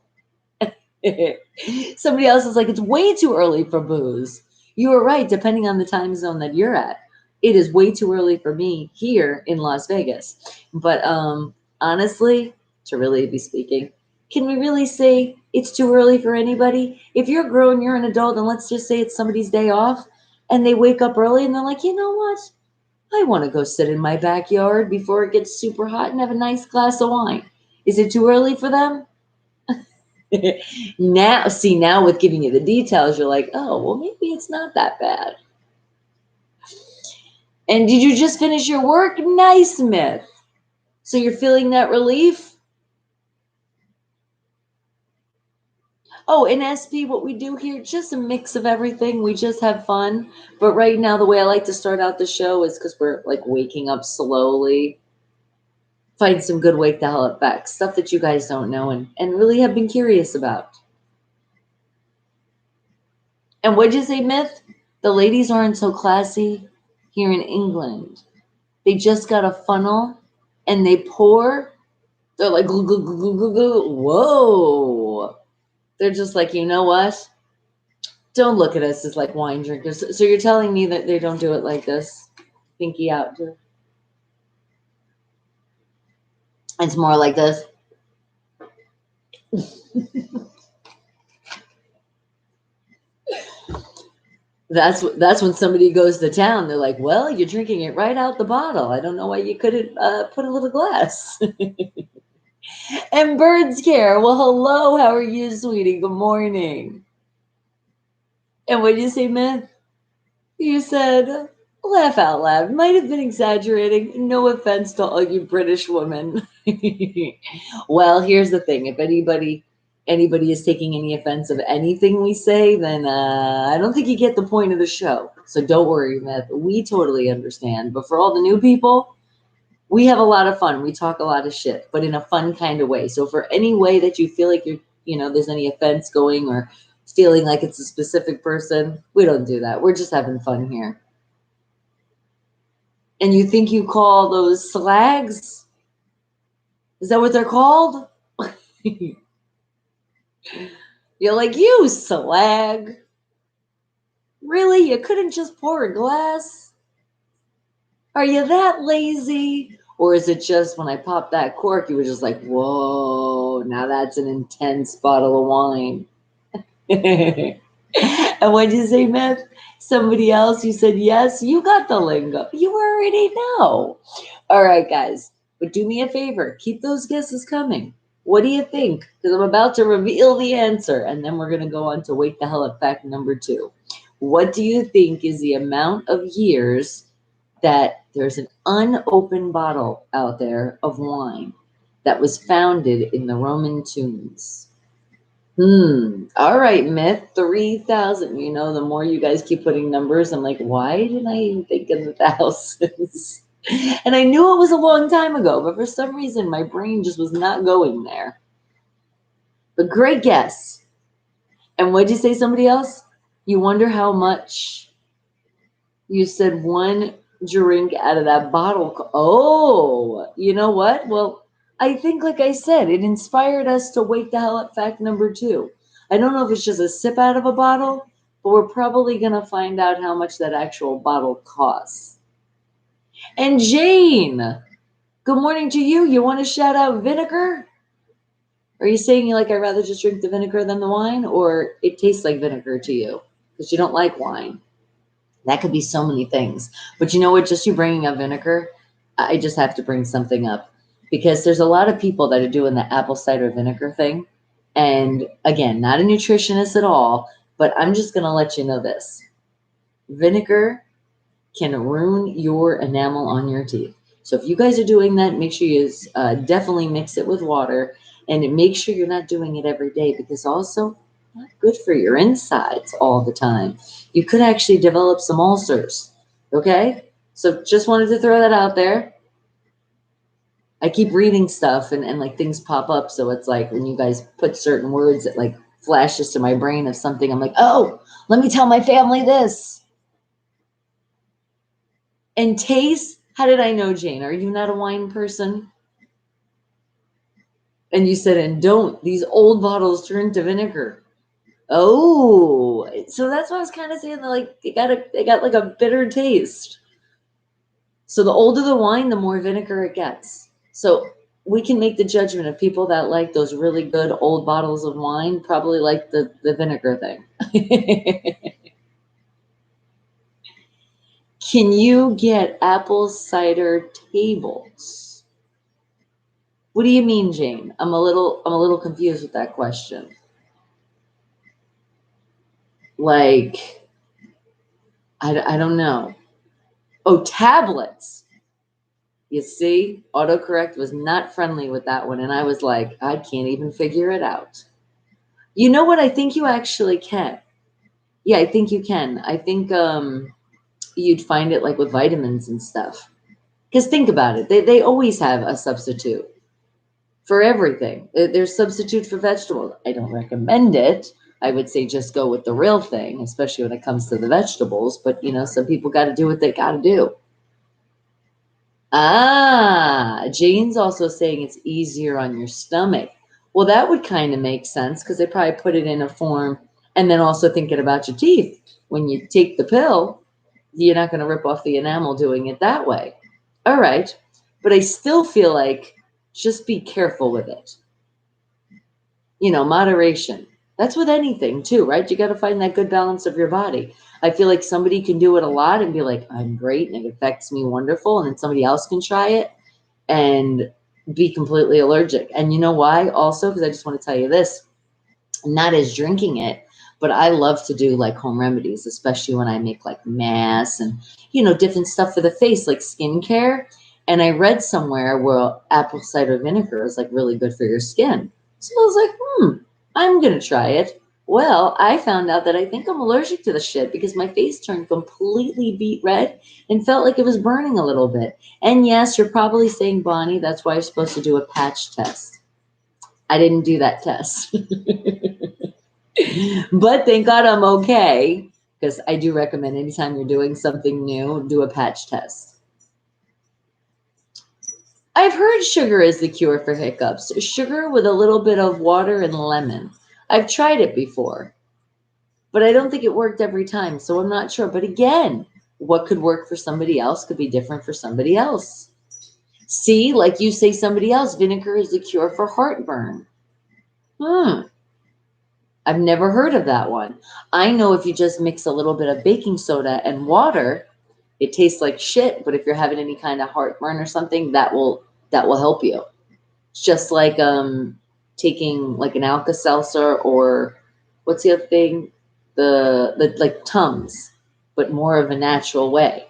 Somebody else is like, it's way too early for booze. You are right, depending on the time zone that you're at. It is way too early for me here in Las Vegas. But honestly, to really be speaking, can we really say it's too early for anybody? If you're grown, you're an adult, and let's just say it's somebody's day off, and they wake up early and they're like, you know what? I want to go sit in my backyard before it gets super hot and have a nice glass of wine. Is it too early for them? Now with giving you the details, you're like, oh, well, maybe it's not that bad. And did you just finish your work? Nice, Myth. So you're feeling that relief? Oh, in SP, what we do here, just a mix of everything. We just have fun. But right now, the way I like to start out the show is because we're like waking up slowly. Find some good wake the hell up facts, stuff that you guys don't know and really have been curious about. And what'd you say, Myth? The ladies aren't so classy here in England. They just got a funnel and they pour. They're like, glue, glue, glue, glue, glue, glue. Whoa. They're just like, you know what? Don't look at us as like wine drinkers. So you're telling me that they don't do it like this? Pinky out. It's more like this. That's when somebody goes to town. They're like, well, you're drinking it right out the bottle. I don't know why you couldn't put a little glass. And Birds Care. Well, hello. How are you, sweetie? Good morning. And what did you say, Myth? You said, laugh out loud. Might have been exaggerating. No offense to all you British women. Well, here's the thing. If anybody is taking any offense of anything we say, then I don't think you get the point of the show. So don't worry, Myth. We totally understand. But for all the new people, we have a lot of fun. We talk a lot of shit, but in a fun kind of way. So for any way that you feel like there's any offense going or feeling like it's a specific person, we don't do that. We're just having fun here. And you think you call those slags? Is that what they're called? You're like, you slag. Really? You couldn't just pour a glass? Are you that lazy? Or is it just when I popped that cork, you were just like, whoa, now that's an intense bottle of wine. And what did you say, Myth? Somebody else, you said yes, you got the lingo. You already know. All right, guys. But do me a favor, keep those guesses coming. What do you think? Because I'm about to reveal the answer, and then we're going to go on to wake the hell up fact number 2. What do you think is the amount of years that there's an unopened bottle out there of wine that was founded in the Roman tombs? All right, Myth 3,000. The more you guys keep putting numbers, I'm like, why didn't I even think of the thousands? And I knew it was a long time ago, but for some reason my brain just was not going there. But great guess. And what'd you say, somebody else? You wonder how much you said one drink out of that bottle. Oh, you know what? Well, I think, like I said, it inspired us to wake the hell up fact number 2. I don't know if it's just a sip out of a bottle, but we're probably going to find out how much that actual bottle costs. And Jane, good morning to you. You want to shout out vinegar? Are you saying you like, I'd rather just drink the vinegar than the wine, or it tastes like vinegar to you because you don't like wine? That could be so many things. But you know what? Just you bringing up vinegar, I just have to bring something up because there's a lot of people that are doing the apple cider vinegar thing. And again, not a nutritionist at all, but I'm just going to let you know this. Vinegar can ruin your enamel on your teeth. So if you guys are doing that, make sure you definitely mix it with water and make sure you're not doing it every day because also not good for your insides all the time. You could actually develop some ulcers. Okay? So just wanted to throw that out there. I keep reading stuff and like things pop up. So it's like when you guys put certain words, it like flashes to my brain of something. I'm like, oh, let me tell my family this. And taste, how did I know, Jane? Are you not a wine person? And you said, and don't, these old bottles turn to vinegar. Oh, so that's what I was kind of saying. Like they got like a bitter taste. So the older the wine, the more vinegar it gets. So we can make the judgment of people that like those really good old bottles of wine probably like the vinegar thing. Can you get apple cider tables? What do you mean, Jane? I'm a little confused with that question. Like, I don't know. Oh, tablets. You see, autocorrect was not friendly with that one. And I was like, I can't even figure it out. You know what? I think you actually can. Yeah, I think you can. I think you'd find it like with vitamins and stuff. Because think about it. They always have a substitute for everything. There's substitute for vegetables. I don't recommend it. I would say just go with the real thing, especially when it comes to the vegetables. But, some people got to do what they got to do. Ah, Jane's also saying it's easier on your stomach. Well, that would kind of make sense because they probably put it in a form and then also thinking about your teeth. When you take the pill, you're not going to rip off the enamel doing it that way. All right. But I still feel like just be careful with it. Moderation. That's with anything too, right? You got to find that good balance of your body. I feel like somebody can do it a lot and be like, I'm great and it affects me wonderful. And then somebody else can try it and be completely allergic. And you know why? Also, because I just want to tell you this, not as drinking it, but I love to do like home remedies, especially when I make like masks and, different stuff for the face, like skincare. And I read somewhere where apple cider vinegar is like really good for your skin. So I was like, I'm going to try it. Well, I found out that I think I'm allergic to the shit because my face turned completely beet red and felt like it was burning a little bit. And yes, you're probably saying, Bonnie, that's why you're supposed to do a patch test. I didn't do that test. But thank God I'm okay, because I do recommend anytime you're doing something new, do a patch test. I've heard sugar is the cure for hiccups. Sugar with a little bit of water and lemon. I've tried it before, but I don't think it worked every time, so I'm not sure. But again, what could work for somebody else could be different for somebody else. See, like you say, somebody else, vinegar is the cure for heartburn. I've never heard of that one. I know if you just mix a little bit of baking soda and water, it tastes like shit, but if you're having any kind of heartburn or something, that will help you. It's just like taking like an Alka-Seltzer or what's the other thing? The like Tums, but more of a natural way.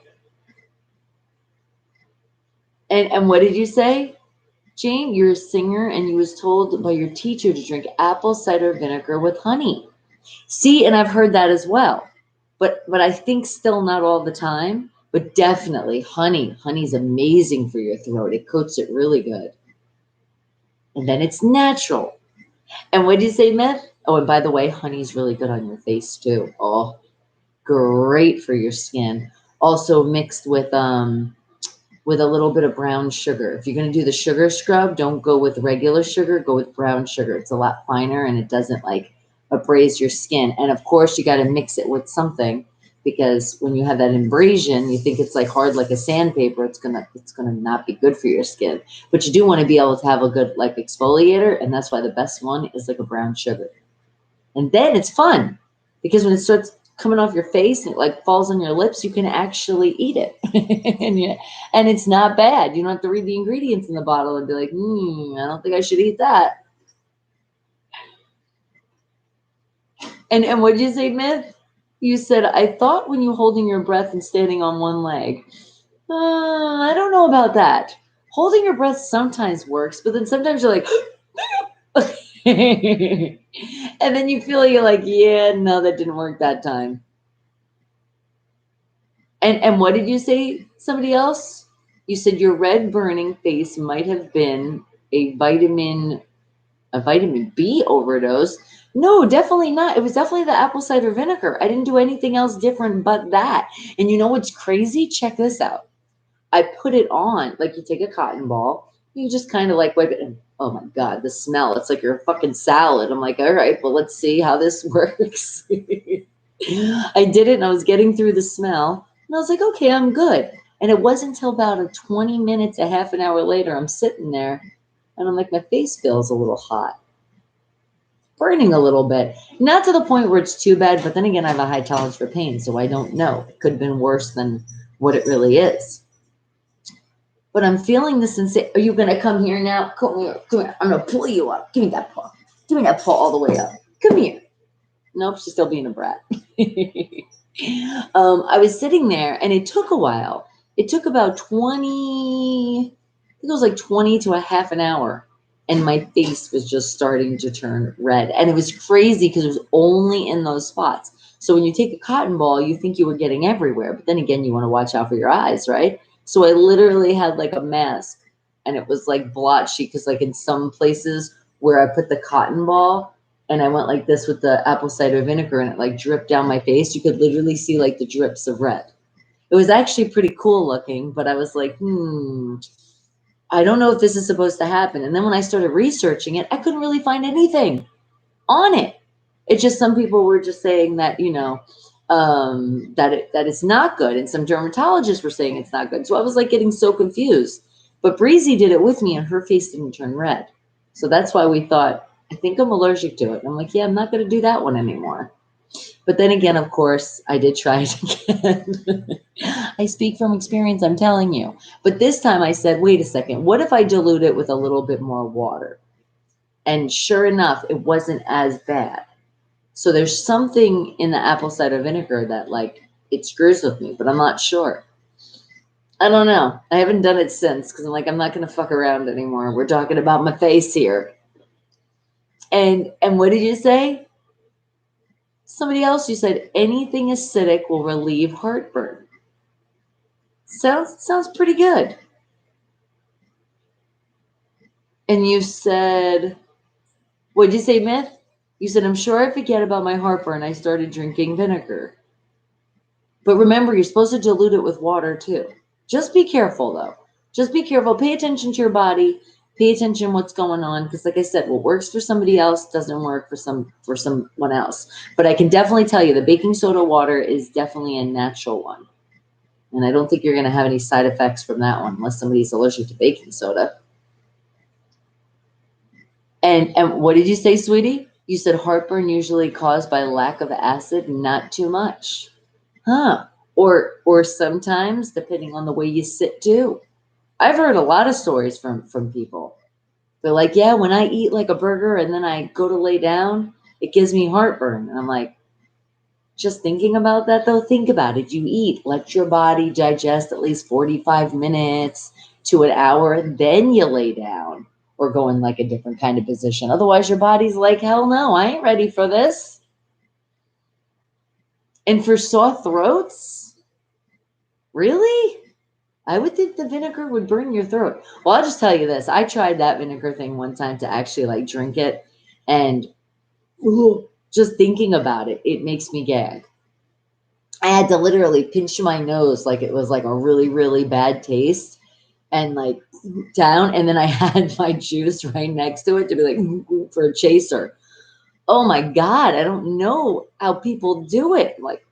And what did you say? Jane, you're a singer and you was told by your teacher to drink apple cider vinegar with honey. See, and I've heard that as well. But I think still not all the time, but definitely honey. Honey's amazing for your throat. It coats it really good. And then it's natural. And what did you say, Myth? Oh, and by the way, honey's really good on your face too. Oh, great for your skin. Also mixed with a little bit of brown sugar. If you're going to do the sugar scrub, don't go with regular sugar, go with brown sugar. It's a lot finer and it doesn't like abrase your skin. And of course, you got to mix it with something because when you have that abrasion, you think it's like hard like a sandpaper. It's gonna not be good for your skin. But you do want to be able to have a good like exfoliator, and that's why the best one is like a brown sugar. And then it's fun because when it starts coming off your face and it like falls on your lips, you can actually eat it. and it's not bad. You don't have to read the ingredients in the bottle and be like, I don't think I should eat that. And what did you say, Myth? You said, I thought when you're holding your breath and standing on one leg. I don't know about that. Holding your breath sometimes works, but then sometimes you're like, and then you feel you're like, yeah, no, that didn't work that time. And what did you say? Somebody else? You said your red burning face might have been a vitamin B overdose. No, definitely not. It was definitely the apple cider vinegar. I didn't do anything else different but that. And you know what's crazy? Check this out. I put it on, like you take a cotton ball, you just kind of like wipe it, and oh my God, the smell. It's like you're a fucking salad. I'm like, all right, well, let's see how this works. I did it and I was getting through the smell and I was like, okay, I'm good. And it wasn't until about 20 minutes, a half an hour later, I'm sitting there and I'm like, my face feels a little hot, burning a little bit. Not to the point where it's too bad, but then again, I have a high tolerance for pain, so I don't know. It could have been worse than what it really is. But I'm feeling the sensation. Are you going to come here now? Come here. Come here. I'm going to pull you up. Give me that paw. Give me that paw all the way up. Come here. Nope, she's still being a brat. I was sitting there and it took a while. It took about 20, I think it was like 20 to a half an hour. And my face was just starting to turn red. And it was crazy because it was only in those spots. So when you take a cotton ball, you think you were getting everywhere. But then again, you want to watch out for your eyes, right? So I literally had like a mask and it was like blotchy because like in some places where I put the cotton ball and I went like this with the apple cider vinegar and it like dripped down my face, you could literally see like the drips of red. It was actually pretty cool looking, but I was like, I don't know if this is supposed to happen. And then when I started researching it, I couldn't really find anything on it. It's just some people were just saying that, that it's not good. And some dermatologists were saying it's not good. So I was like getting so confused. But Breezy did it with me and her face didn't turn red. So that's why we thought, I think I'm allergic to it. And I'm like, yeah, I'm not going to do that one anymore. But then again, of course, I did try it again. I speak from experience, I'm telling you. But this time I said, wait a second, what if I dilute it with a little bit more water? And sure enough, it wasn't as bad. So there's something in the apple cider vinegar that like it screws with me, but I'm not sure. I don't know. I haven't done it since because I'm like, I'm not going to fuck around anymore. We're talking about my face here. And what did you say? Somebody else, you said anything acidic will relieve heartburn. Sounds pretty good. And you said, what did you say, Myth? You said, I'm sure I forget about my heartburn. I started drinking vinegar. But remember, you're supposed to dilute it with water too. Just be careful though. Just be careful. Pay attention to your body. Pay attention to what's going on. Because like I said, what works for somebody else doesn't work for someone else. But I can definitely tell you the baking soda water is definitely a natural one. And I don't think you're going to have any side effects from that one unless somebody's allergic to baking soda. And what did you say, sweetie? You said heartburn usually caused by lack of acid, not too much. Huh. Or sometimes, depending on the way you sit too. I've heard a lot of stories from people. They're like, yeah, when I eat like a burger and then I go to lay down, it gives me heartburn. And I'm like, just thinking about that though, think about it. You eat, let your body digest at least 45 minutes to an hour, then you lay down or go in like a different kind of position. Otherwise, your body's like, hell no, I ain't ready for this. And for sore throats, really? I would think the vinegar would burn your throat. Well, I'll just tell you this. I tried that vinegar thing one time to actually like drink it. And just thinking about it, it makes me gag. I had to literally pinch my nose like it was like a really, really bad taste and like down. And then I had my juice right next to it to be like for a chaser. Oh my God. I don't know how people do it. Like,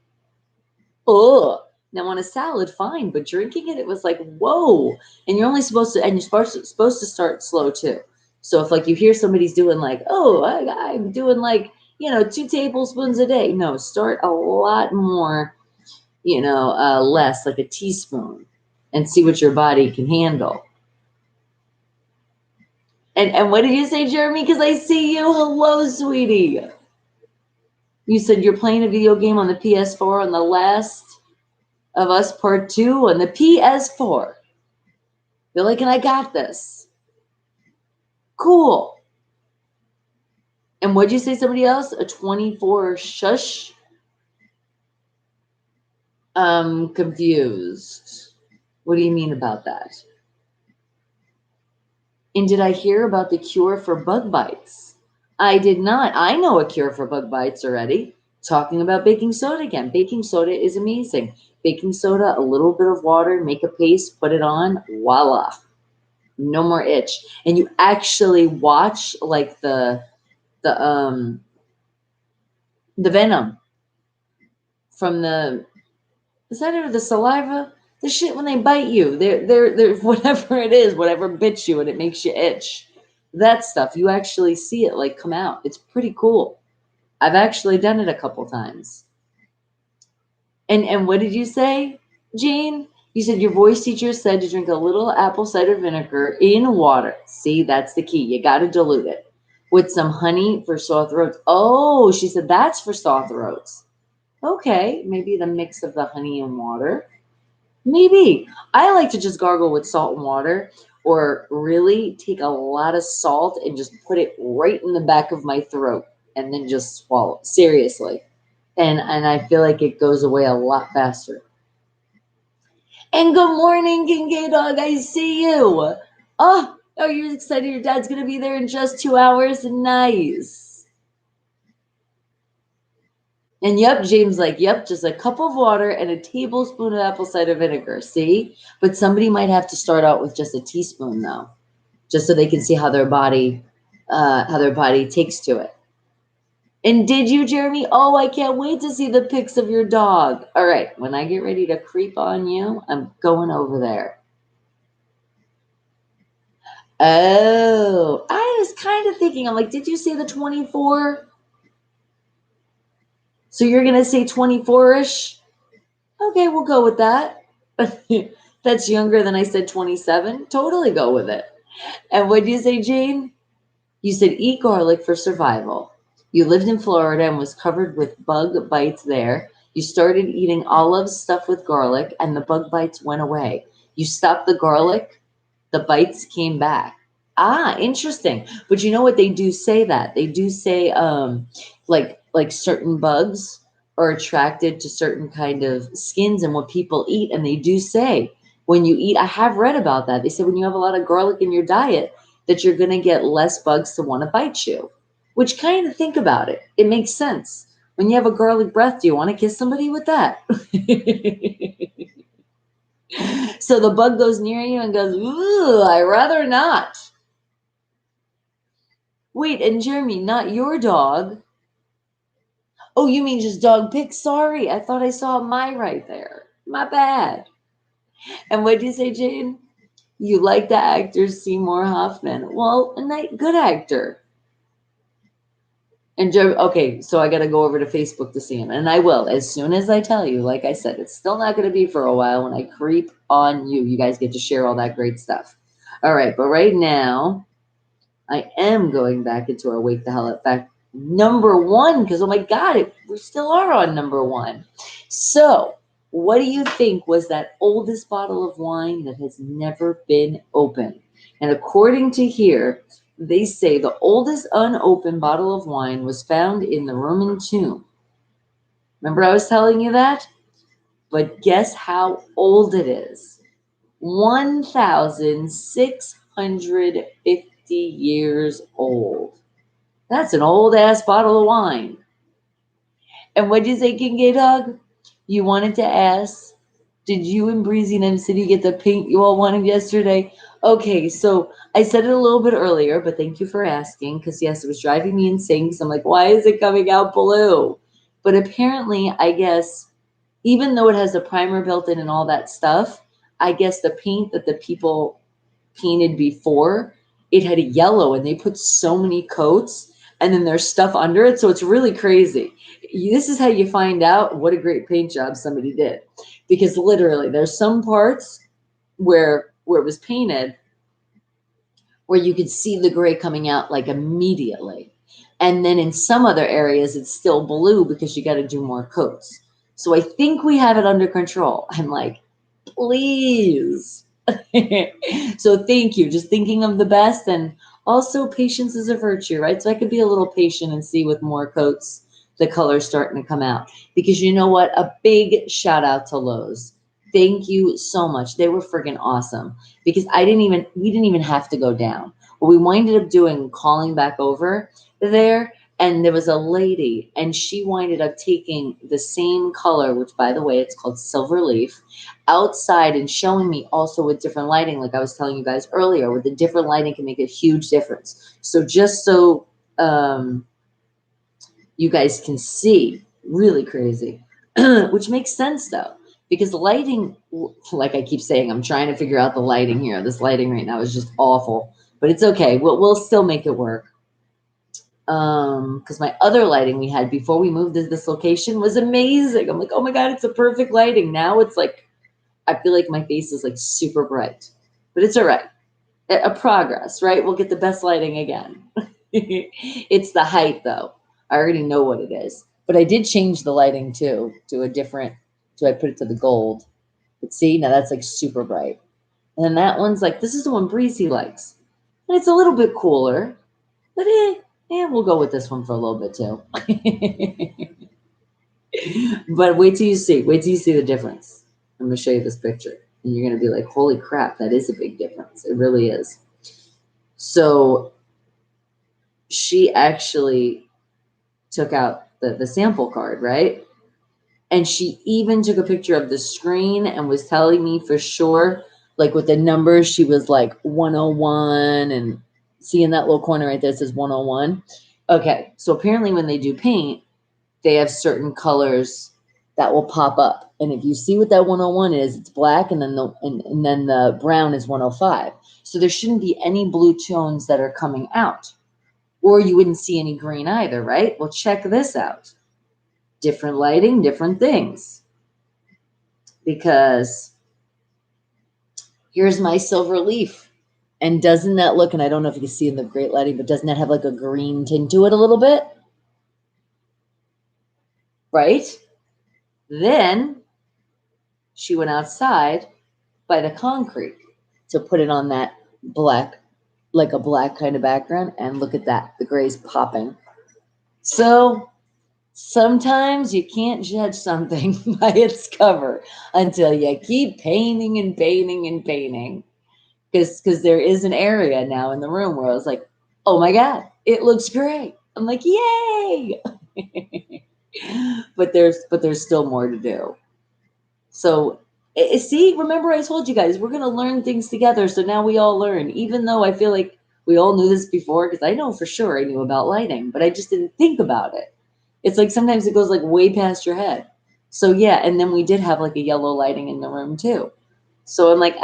oh, now on a salad, fine. But drinking it, it was like, whoa. And you're only supposed to, and you're supposed to start slow too. So if like you hear somebody's doing like, oh, I'm doing like, 2 tablespoons a day. No, start a lot more, less, like a teaspoon, and see what your body can handle. And what did you say, Jeremy? Because I see you. Hello, sweetie. You said you're playing a video game on the PS4 on The Last of Us Part 2 on the PS4. You're like, and I got this. Cool. And what'd you say, somebody else? A 24 shush? Confused. What do you mean about that? And did I hear about the cure for bug bites? I did not. I know a cure for bug bites already. Talking about baking soda again. Baking soda is amazing. baking soda, a little bit of water, make a paste, put it on, voila. No more itch. And you actually watch like the um the venom from the, is that it, the saliva? The shit when they bite you. They're whatever it is, whatever bits you and it makes you itch. That stuff, you actually see it like come out. It's pretty cool. I've actually done it a couple times. And what did you say, Jane? You said your voice teacher said to drink a little apple cider vinegar in water. See, that's the key. You got to dilute it with some honey for sore throats. Oh, she said that's for sore throats. Okay, maybe the mix of the honey and water. Maybe. I like to just gargle with salt and water, or really take a lot of salt and just put it right in the back of my throat and then just swallow. Seriously. And I feel like it goes away a lot faster. And good morning, King Dog. I see you. Oh, are you excited your dad's going to be there in just 2 hours? Nice. And yep, James like, yep, just a cup of water and a tablespoon of apple cider vinegar. See? But somebody might have to start out with just a teaspoon though, just so they can see how their body takes to it. And did you, Jeremy? Oh, I can't wait to see the pics of your dog. All right, when I get ready to creep on you, I'm going over there. Oh, I was kind of thinking, I'm like, did you say the 24? So you're going to say 24-ish? Okay, we'll go with that. That's younger than I said 27. Totally go with it. And what did you say, Jane? You said eat garlic for survival. You lived in Florida and was covered with bug bites there. You started eating olives stuffed with garlic and the bug bites went away. You stopped the garlic, the bites came back. Ah, interesting. But you know what, they do say that. They do say like certain bugs are attracted to certain kind of skins and what people eat, and they do say when you eat, I have read about that. They say when you have a lot of garlic in your diet that you're going to get less bugs to want to bite you. Which, kind of think about it. It makes sense. When you have a garlic breath, do you want to kiss somebody with that? So the bug goes near you and goes, ooh, I'd rather not. Wait, and Jeremy, not your dog. Oh, you mean just dog pics? Sorry, I thought I saw my right there. My bad. And what did you say, Jane? You like the actor Seymour Hoffman. Well, a good actor. And Joe, okay, so I got to go over to Facebook to see him. And I will, as soon as I tell you. Like I said, it's still not going to be for a while. When I creep on you, you guys get to share all that great stuff. All right, but right now, I am going back into our Wake the Hell Up fact number one, because, oh my God, we still are on number one. So, what do you think was that oldest bottle of wine that has never been opened? And according to here, they say the oldest unopened bottle of wine was found in the Roman tomb. Remember I was telling you that? But guess how old it is? 1,650 years old. That's an old ass bottle of wine. And what did you say, King Gay Dog? You wanted to ask, did you and Breezy and M City get the pink you all wanted yesterday? Okay, so I said it a little bit earlier, but thank you for asking, because yes, it was driving me insane, because I'm like, why is it coming out blue? But apparently, I guess, even though it has the primer built in and all that stuff, I guess the paint that the people painted before, it had a yellow, and they put so many coats, and then there's stuff under it, so it's really crazy. This is how you find out what a great paint job somebody did, because literally there's some parts where it was painted where you could see the gray coming out like immediately, and then in some other areas it's still blue because you got to do more coats. So I think we have it under control. I'm like, please. So thank you. Just thinking of the best, and also patience is a virtue, right? So I could be a little patient and see with more coats the color's starting to come out. Because you know what? A big shout out to Lowe's. Thank you so much. They were friggin' awesome, because we didn't even have to go down. What we winded up doing, calling back over there, And there was a lady, and she winded up taking the same color, which, by the way, it's called silver leaf, outside and showing me also with different lighting, like I was telling you guys earlier, with the different lighting can make a huge difference. So just so you guys can see, really crazy, which makes sense though, because lighting, like I keep saying, I'm trying to figure out the lighting here. This lighting right now is just awful, but it's okay. We'll still make it work. Because my other lighting we had before we moved to this location was amazing. I'm like, oh my God, it's a perfect lighting. Now it's like, I feel like my face is like super bright, but it's all right. A progress, right? We'll get the best lighting again. It's the height though. I already know what it is, but I did change the lighting too to a different, so I put it to the gold. But see, now that's like super bright. And then that one's like, this is the one Breezy likes. And it's a little bit cooler, but we'll go with this one for a little bit too. But wait till you see the difference. I'm going to show you this picture and you're going to be like, holy crap, that is a big difference. It really is. So she actually took out the sample card, right? And she even took a picture of the screen and was telling me for sure, like with the numbers, she was like 101, and see in that little corner right there, it says 101. Okay, so apparently when they do paint, they have certain colors that will pop up. And if you see what that 101 is, it's black, and then the brown is 105. So there shouldn't be any blue tones that are coming out. Or you wouldn't see any green either, right? Well, check this out. Different lighting, different things. Because here's my silver leaf. And doesn't that look, and I don't know if you can see in the great lighting, but doesn't that have like a green tint to it a little bit? Right? Then she went outside by the concrete to put it on that black, like a black kind of background. And look at that, the gray's popping. So sometimes you can't judge something by its cover until you keep painting and painting and painting. Because there is an area now in the room where I was like, oh my God, it looks great. I'm like, yay. but there's still more to do. So see, remember I told you guys, we're going to learn things together. So now we all learn, even though I feel like we all knew this before, because I know for sure I knew about lighting, but I just didn't think about it. It's like sometimes it goes like way past your head. So yeah, and then we did have like a yellow lighting in the room too. So I'm like,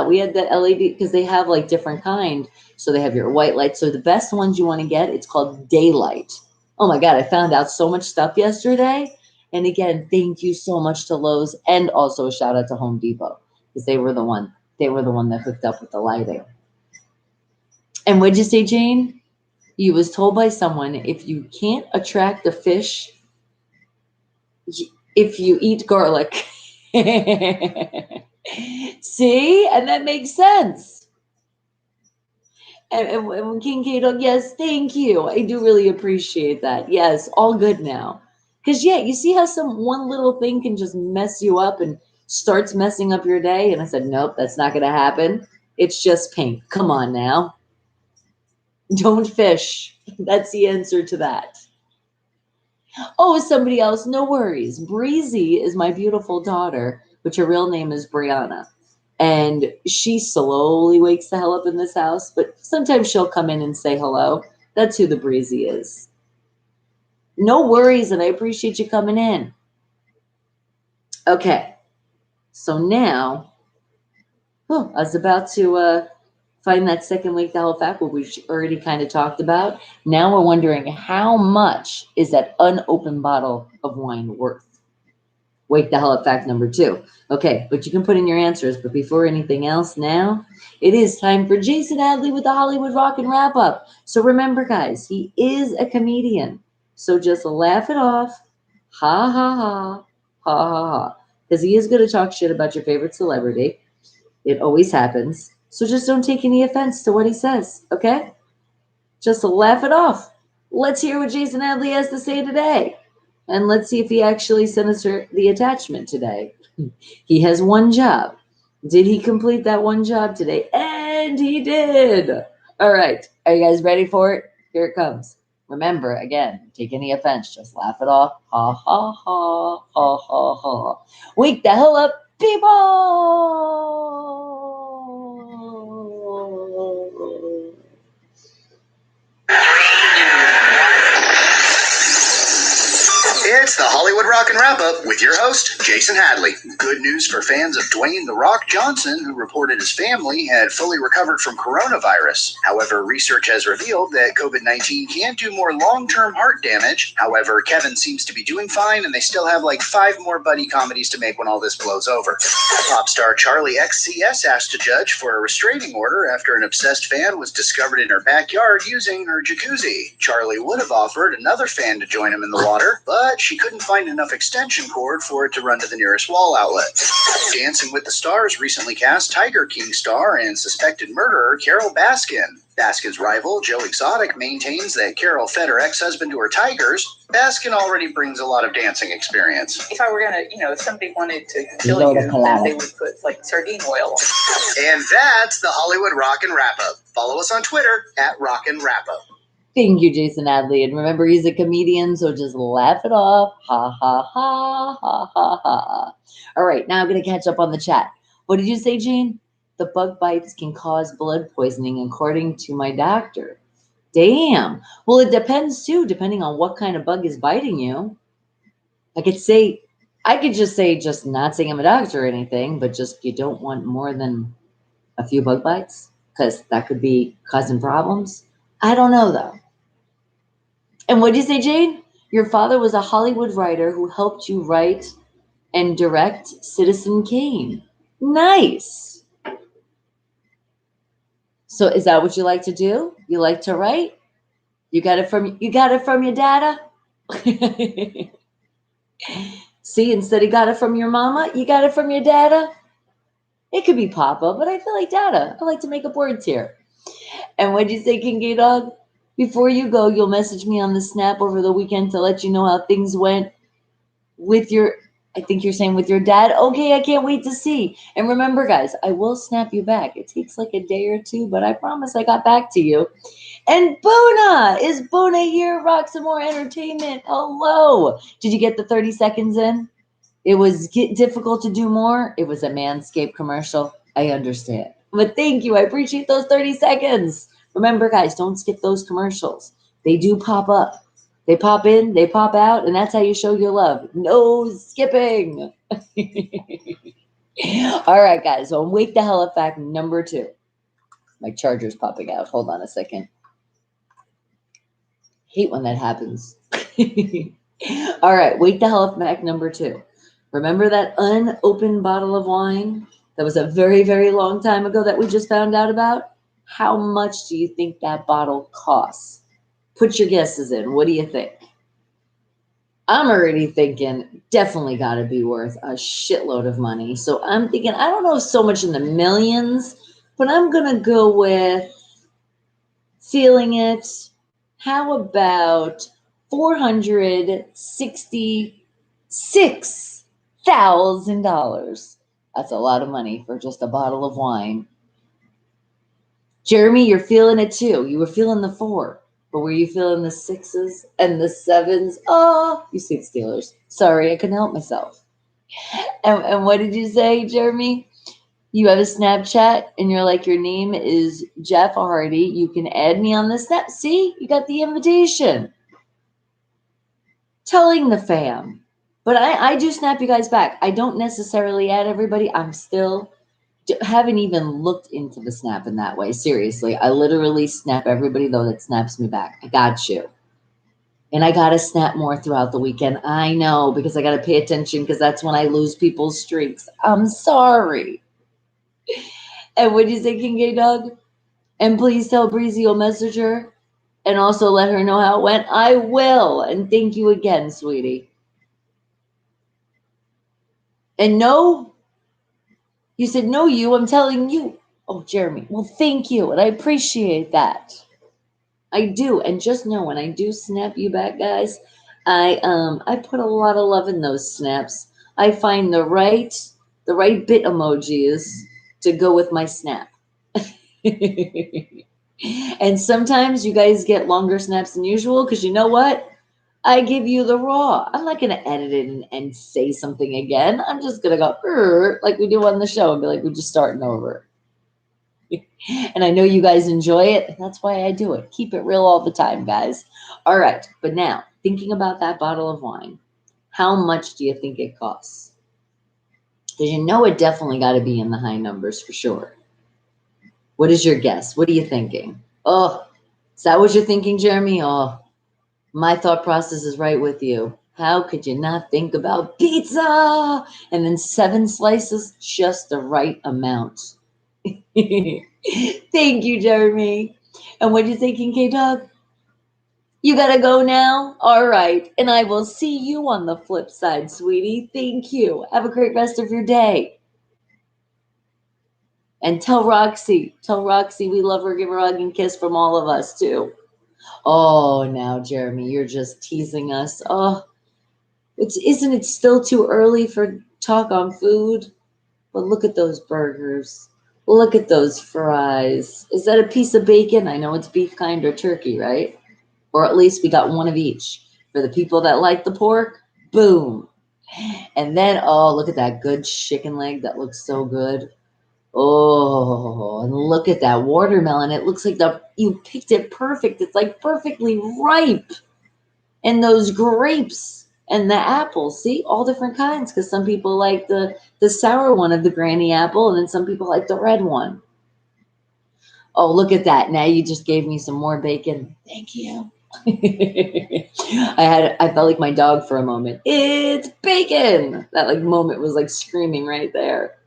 we had that LED, because they have like different kind. So they have your white light. So the best ones you want to get, it's called daylight. Oh my God, I found out so much stuff yesterday. And again, thank you so much to Lowe's, and also a shout out to Home Depot, because they were the one that hooked up with the lighting. And what'd you say, Jane? You was told by someone, if you can't attract a fish, if you eat garlic. See? And that makes sense. And when King Kato, yes, thank you. I do really appreciate that. Yes, all good now. Because, yeah, you see how one little thing can just mess you up and starts messing up your day? And I said, nope, that's not going to happen. It's just paint. Come on now. Don't fish. That's the answer to that. Oh, somebody else, no worries. Breezy is my beautiful daughter, which her real name is Brianna. And she slowly wakes the hell up in this house, but sometimes she'll come in and say hello. That's who the Breezy is. No worries, and I appreciate you coming in. Okay, so now, I was about to find that second wake the hell fact, what we already kind of talked about. Now we're wondering, how much is that unopened bottle of wine worth? Wake the hell up fact number 2. Okay, but you can put in your answers. But before anything else, now it is time for Jason Adley with the Hollywood Rock and Wrap Up. So remember, guys, he is a comedian. So just laugh it off. Ha, ha, ha. Ha, ha, ha. Because he is going to talk shit about your favorite celebrity. It always happens. So just don't take any offense to what he says, okay? Just laugh it off. Let's hear what Jason Adley has to say today. And let's see if he actually sent us the attachment today. He has one job. Did he complete that one job today? And he did. All right. Are you guys ready for it? Here it comes. Remember, again, take any offense, just laugh it off. Ha ha ha ha ha ha. Wake the hell up, people! It's the Hollywood Rock and Wrap Up with your host, Jason Hadley. Good news for fans of Dwayne "The Rock" Johnson, who reported his family had fully recovered from coronavirus. However, research has revealed that COVID-19 can do more long-term heart damage. However, Kevin seems to be doing fine, and they still have like 5 more buddy comedies to make when all this blows over. Pop star Charlie XCS asked a judge for a restraining order after an obsessed fan was discovered in her backyard using her jacuzzi. Charlie would have offered another fan to join him in the water, but she couldn't find enough extension cord for it to run to the nearest wall outlet. Dancing with the Stars recently cast Tiger King star and suspected murderer Carol Baskin. Baskin's rival, Joe Exotic, maintains that Carol fed her ex-husband to her tigers. Baskin already brings a lot of dancing experience. If I were gonna, if somebody wanted to kill you, then they would put like sardine oil on. And that's the Hollywood Rock and Wrap Up. Follow us on Twitter at Rock and Wrap Up. Thank you, Jason Adley. And remember, he's a comedian, so just laugh it off. Ha, ha, ha, ha, ha, ha. All right, now I'm going to catch up on the chat. What did you say, Jane? The bug bites can cause blood poisoning, according to my doctor. Damn. Well, it depends, too, depending on what kind of bug is biting you. I could just say not saying I'm a doctor or anything, but just you don't want more than a few bug bites, because that could be causing problems. I don't know, though. And what did you say, Jane? Your father was a Hollywood writer who helped you write and direct Citizen Kane. Nice. So is that what you like to do? You like to write? You got it from your dada? See, instead of got it from your mama, you got it from your dada? It could be Papa, but I feel like dada. I like to make up words here. And what did you say, King Gay Dog? Before you go, you'll message me on the Snap over the weekend to let you know how things went with I think you're saying with your dad. Okay, I can't wait to see. And remember, guys, I will snap you back. It takes like a day or two, but I promise I got back to you. And Boona! Is Boona here? Rock some more entertainment. Hello. Did you get the 30 seconds in? It was difficult to do more. It was a Manscaped commercial. I understand. But thank you. I appreciate those 30 seconds. Remember, guys, don't skip those commercials. They do pop up. They pop in, they pop out, and that's how you show your love. No skipping. All right, guys. So wake the hell up fact number 2. My charger's popping out. Hold on a second. Hate when that happens. All right, wake the hell up fact number 2. Remember that unopened bottle of wine that was a very, very long time ago that we just found out about? How much do you think that bottle costs? Put your guesses in. What do you think? I'm already thinking definitely got to be worth a shitload of money. So I'm thinking, I don't know so much in the millions, but I'm going to go with feeling it. How about $466,000? That's a lot of money for just a bottle of wine. Jeremy, you're feeling it too. You were feeling the 4. But were you feeling the 6s and the 7s? Oh, you see Steelers. Sorry, I couldn't help myself. And what did you say, Jeremy? You have a Snapchat and you're like, your name is Jeff Hardy. You can add me on the Snap. See, you got the invitation. Telling the fam. But I do snap you guys back. I don't necessarily add everybody. I'm still... haven't even looked into the Snap in that way. Seriously, I literally snap everybody, though, that snaps me back. I got you. And I got to snap more throughout the weekend. I know, because I got to pay attention, because that's when I lose people's streaks. I'm sorry. And what did you say, King Gay Dog? And please tell Breezy you'll message her and also let her know how it went. I will. And thank you again, sweetie. And no... You said, no, I'm telling you. Oh, Jeremy. Well, thank you. And I appreciate that. I do. And just know when I do snap you back, guys, I put a lot of love in those snaps. I find the right bit emojis to go with my snap. And sometimes you guys get longer snaps than usual because you know what? I give you the raw. I'm not going to edit it and say something again. I'm just going to go, like we do on the show and be like, we're just starting over. And I know you guys enjoy it. And that's why I do it. Keep it real all the time, guys. All right. But now, thinking about that bottle of wine, how much do you think it costs? Because you know it definitely got to be in the high numbers for sure. What is your guess? What are you thinking? Oh, is that what you're thinking, Jeremy? Oh, my thought process is right with you. How could you not think about pizza? And then 7 slices, just the right amount. Thank you, Jeremy. And what are you thinking, K-Dog? You gotta go now? All right. And I will see you on the flip side, sweetie. Thank you. Have a great rest of your day. And tell Roxy we love her. Give her a hug and kiss from all of us, too. Oh, now, Jeremy, you're just teasing us. Oh, isn't it still too early for talk on food? But look at those burgers. Look at those fries. Is that a piece of bacon? I know it's beef kind or turkey, right? Or at least we got one of each. For the people that like the pork, boom. And then, oh, look at that good chicken leg. That looks so good. Oh, and look at that watermelon. It looks like you picked it perfect. It's like perfectly ripe. And those grapes and the apples, see, all different kinds, because some people like the sour one of the granny apple, and then some people like the red one. Oh, look at that. Now you just gave me some more bacon. Thank you. I felt like my dog for a moment. It's bacon. That like moment was like screaming right there.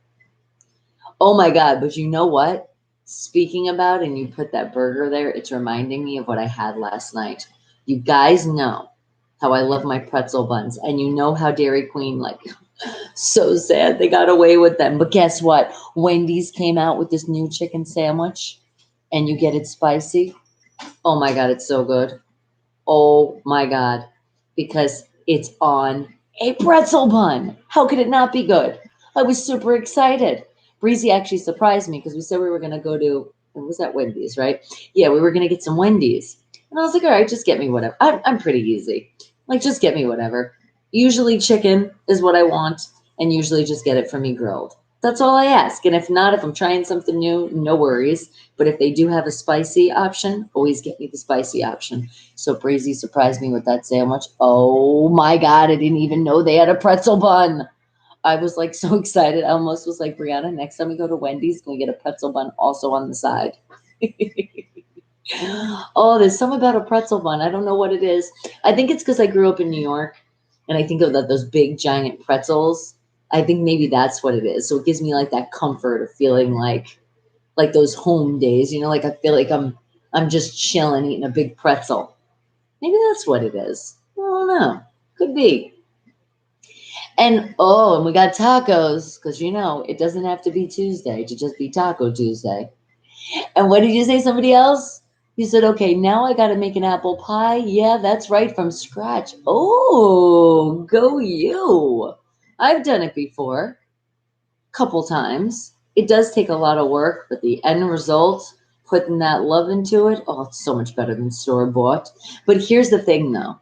Oh my God, but you know what? Speaking about, and you put that burger there, it's reminding me of what I had last night. You guys know how I love my pretzel buns, and you know how Dairy Queen, like, so sad they got away with them. But guess what? Wendy's came out with this new chicken sandwich, and you get it spicy. Oh my God, it's so good. Oh my God, because it's on a pretzel bun. How could it not be good? I was super excited. Breezy actually surprised me because we said we were going to go to, what was that, Wendy's, right? Yeah, we were going to get some Wendy's. And I was like, all right, just get me whatever. I'm pretty easy. Like, just get me whatever. Usually chicken is what I want, and usually just get it for me grilled. That's all I ask. And if not, if I'm trying something new, no worries. But if they do have a spicy option, always get me the spicy option. So Breezy surprised me with that sandwich. Oh my God, I didn't even know they had a pretzel bun. I was like so excited. I almost was like, Brianna, next time we go to Wendy's, can we get a pretzel bun also on the side? Oh, there's something about a pretzel bun. I don't know what it is. I think it's because I grew up in New York and I think of those big giant pretzels. I think maybe that's what it is. So it gives me like that comfort of feeling like those home days, like I feel like I'm just chilling eating a big pretzel. Maybe that's what it is. I don't know. Could be. And we got tacos because it doesn't have to be Tuesday to just be Taco Tuesday. And what did you say? Somebody else? You said, okay, now I got to make an apple pie. Yeah, that's right, from scratch. Oh, go you. I've done it before, couple times. It does take a lot of work, but the end result, putting that love into it, oh, it's so much better than store bought. But here's the thing though.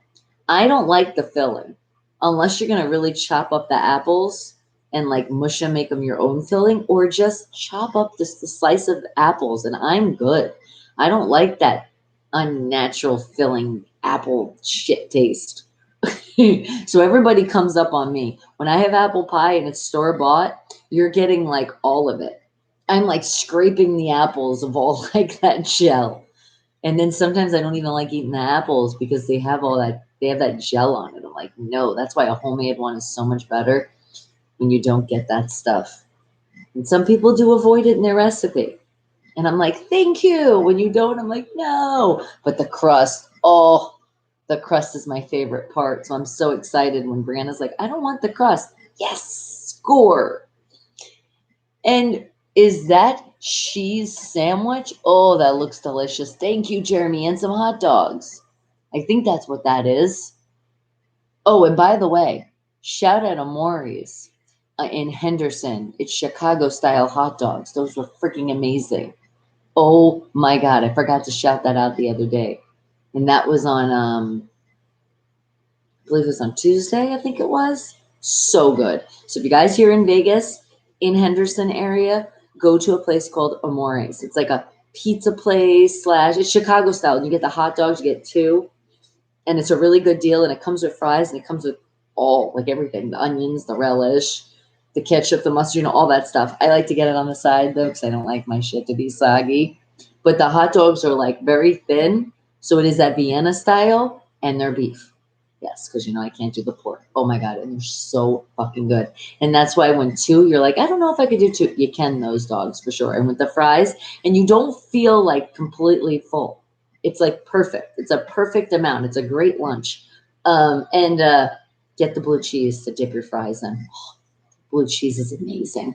I don't like the filling unless you're going to really chop up the apples and like mush them, make them your own filling, or just chop up the slice of apples and I'm good. I don't like that unnatural filling apple shit taste. So everybody comes up on me. When I have apple pie and it's store bought, you're getting like all of it. I'm like scraping the apples of all like that shell. And then sometimes I don't even like eating the apples because they have that gel on it. I'm like, no, that's why a homemade one is so much better when you don't get that stuff. And some people do avoid it in their recipe. And I'm like, thank you. When you don't, I'm like, no. But the crust is my favorite part. So I'm so excited when Brianna's like, I don't want the crust. Yes, score. And is that cheese sandwich? Oh, that looks delicious. Thank you, Jeremy. And some hot dogs. I think that's what that is. Oh, and by the way, shout out to Maury's in Henderson. It's Chicago-style hot dogs. Those were freaking amazing. Oh my God, I forgot to shout that out the other day. And that was on, I believe it was on Tuesday, I think it was. So good. So if you guys here in Vegas, in Henderson area, go to a place called Amore's. It's like a pizza place / it's Chicago style. You get the hot dogs, you get 2. And it's a really good deal. And it comes with fries and it comes with all, like everything, the onions, the relish, the ketchup, the mustard, all that stuff. I like to get it on the side though, because I don't like my shit to be soggy. But the hot dogs are like very thin. So it is that Vienna style, and they're beef. Yes, because I can't do the pork. Oh my God, and they're so fucking good. And that's why when 2, you're like, I don't know if I could do 2. You can, those dogs for sure. And with the fries, and you don't feel like completely full. It's like perfect. It's a perfect amount. It's a great lunch. And get the blue cheese to dip your fries in. Oh, blue cheese is amazing.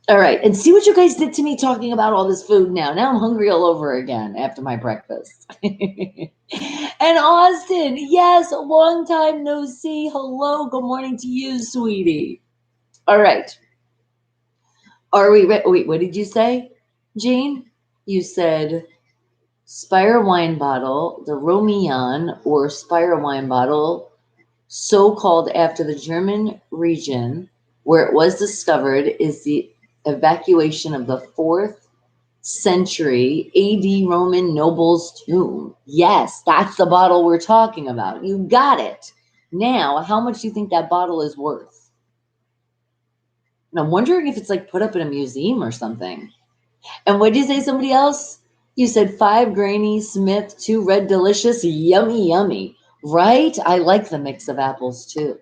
All right, and see what you guys did to me talking about all this food now. Now I'm hungry all over again after my breakfast. And Austin, yes, long time no see. Hello, good morning to you, sweetie. All right. Are we ready? Wait, what did you say, Jane? You said Spire wine bottle, the Romian or Spire wine bottle, so called after the German region where it was discovered, is the evacuation of the 4th century AD Roman noble's tomb. Yes, that's the bottle we're talking about. You got it. Now, how much do you think that bottle is worth? And I'm wondering if it's like put up in a museum or something. And what did you say, somebody else? You said 5 Granny Smith, 2 Red Delicious. Yummy, yummy. Right? I like the mix of apples too.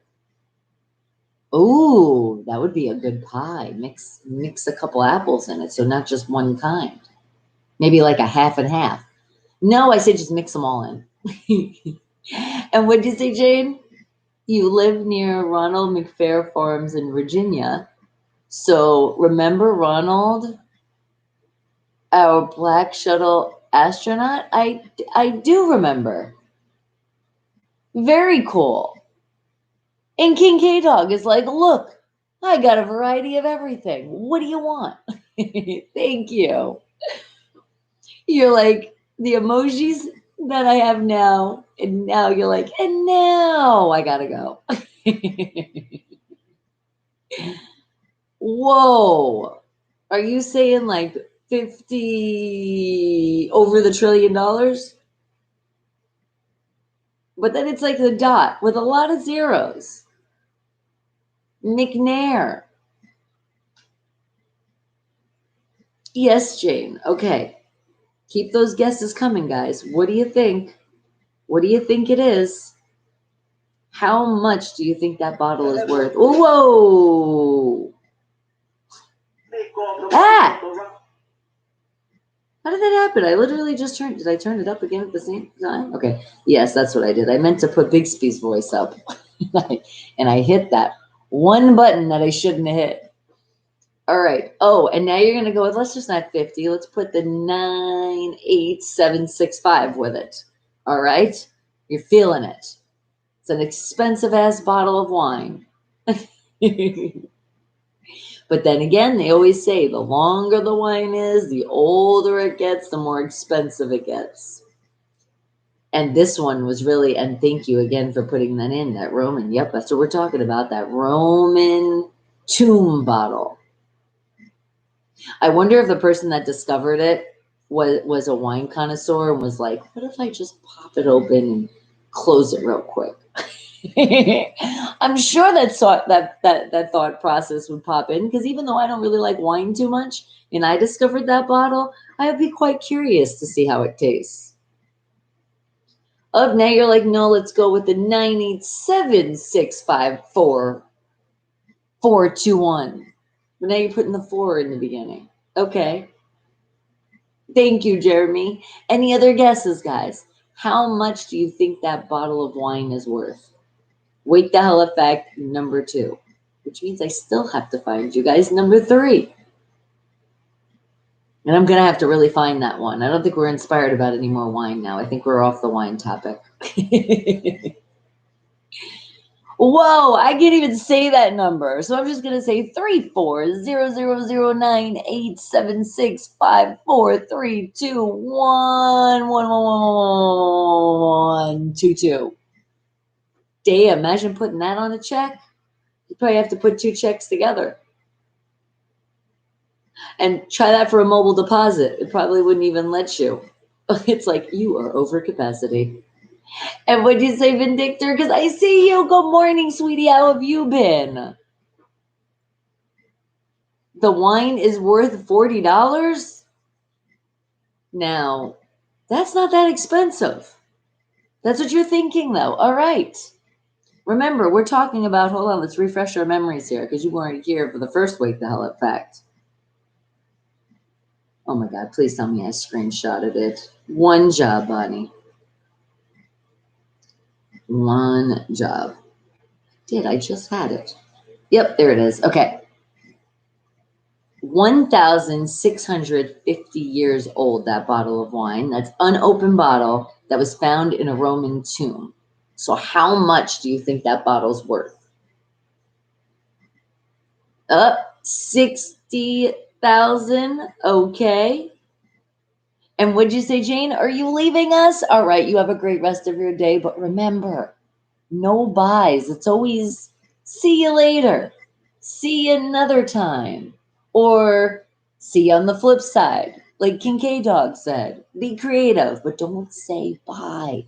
Ooh, that would be a good pie. Mix a couple apples in it, so not just one kind. Maybe like a half and half. No, I said just mix them all in. And what did you say, Jane? You live near Ronald McFair Farms in Virginia. So remember Ronald, our black shuttle astronaut? I do remember. Very cool. And King K-Dog is like, look, I got a variety of everything. What do you want? Thank you. You're like, the emojis that I have now, and now you're like, and now I gotta go. Whoa. Are you saying like 50 over the $1 trillion? But then it's like the dot with a lot of zeros. McNair. Yes, Jane. Okay. Keep those guesses coming, guys. What do you think? What do you think it is? How much do you think that bottle is worth? Whoa! Ah! How did that happen? I literally just turned. Did I turn it up again at the same time? Okay. Yes, that's what I did. I meant to put Bixby's voice up. And I hit that one button that I shouldn't have hit. All right. Oh, and now you're going to go with, let's just not 50. Let's put the 98765 with it. All right. You're feeling it. It's an expensive ass bottle of wine. But then again, they always say the longer the wine is, the older it gets, the more expensive it gets. And this one was really, and thank you again for putting that in, that Roman. Yep, that's what we're talking about, that Roman tomb bottle. I wonder if the person that discovered it was a wine connoisseur and was like, what if I just pop it open and close it real quick? I'm sure that thought process would pop in, because even though I don't really like wine too much and I discovered that bottle, I would be quite curious to see how it tastes. Oh, now you're like, no, let's go with the 987654421. But now you're putting the 4 in the beginning. Okay. Thank you, Jeremy. Any other guesses, guys? How much do you think that bottle of wine is worth? Wake the hell effect number 2, which means I still have to find you guys number 3. And I'm going to have to really find that one. I don't think we're inspired about any more wine now. I think we're off the wine topic. Whoa, I can't even say that number. So I'm just gonna say 340098765432111122. Damn, imagine putting that on a check. You probably have to put two checks together. And try that for a mobile deposit. It probably wouldn't even let you. It's like you are over capacity. And what'd you say, Vindictor? Because I see you. Good morning, sweetie. How have you been? The wine is worth $40? Now, that's not that expensive. That's what you're thinking, though. All right. Remember, we're talking about, hold on, let's refresh our memories here because you weren't here for the first Wake the Hell Up fact. Oh my God, please tell me I screenshotted it. One job, Bonnie. One job. I just had it. Yep, there it is. Okay. 1,650 years old, that bottle of wine. That's unopened bottle that was found in a Roman tomb. So how much do you think that bottle's worth? Up 60,000. Okay. And what'd you say, Jane? Are you leaving us? All right, you have a great rest of your day. But remember, no buys. It's always see you later. See you another time. Or see you on the flip side. Like Kincaid Dog said, be creative, but don't say bye.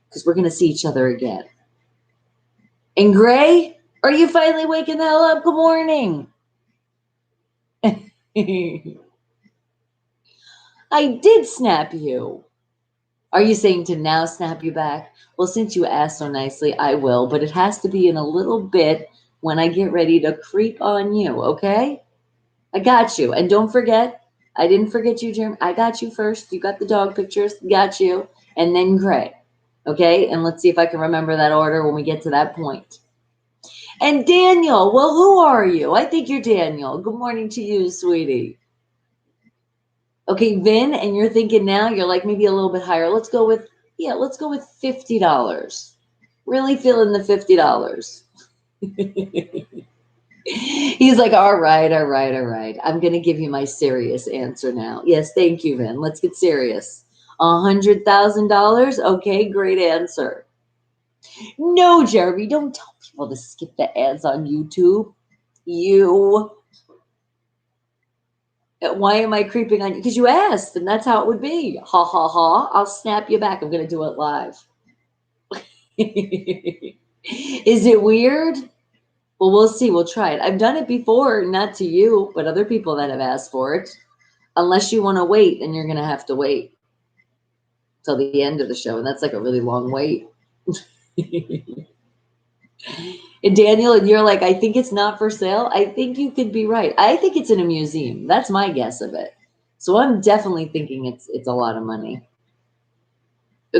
Because we're going to see each other again. And Gray, are you finally waking the hell up? Good morning. I did snap you. Are you saying to now snap you back? Well, since you asked so nicely, I will, but it has to be in a little bit when I get ready to creep on you, okay? I got you. And don't forget, I didn't forget you, Jeremy. I got you first. You got the dog pictures. Got you. And then Gray. Okay? And let's see if I can remember that order when we get to that point. And Daniel, well, who are you? I think you're Daniel. Good morning to you, sweetie. Okay, Vin, and you're thinking now, you're like maybe a little bit higher. Let's go with $50. Really feeling the $50. He's like, all right. I'm going to give you my serious answer now. Yes, thank you, Vin. Let's get serious. $100,000? Okay, great answer. No, Jeremy, don't tell people to skip the ads on YouTube. Why am I creeping on you? Because you asked, and that's how it would be. Ha, ha, ha. I'll snap you back. I'm going to do it live. Is it weird? Well, we'll see. We'll try it. I've done it before, not to you, but other people that have asked for it. Unless you want to wait, then you're going to have to wait till the end of the show. And that's like a really long wait. And Daniel, and you're like, I think it's not for sale. I think you could be right. I think it's in a museum. That's my guess of it. So I'm definitely thinking it's a lot of money.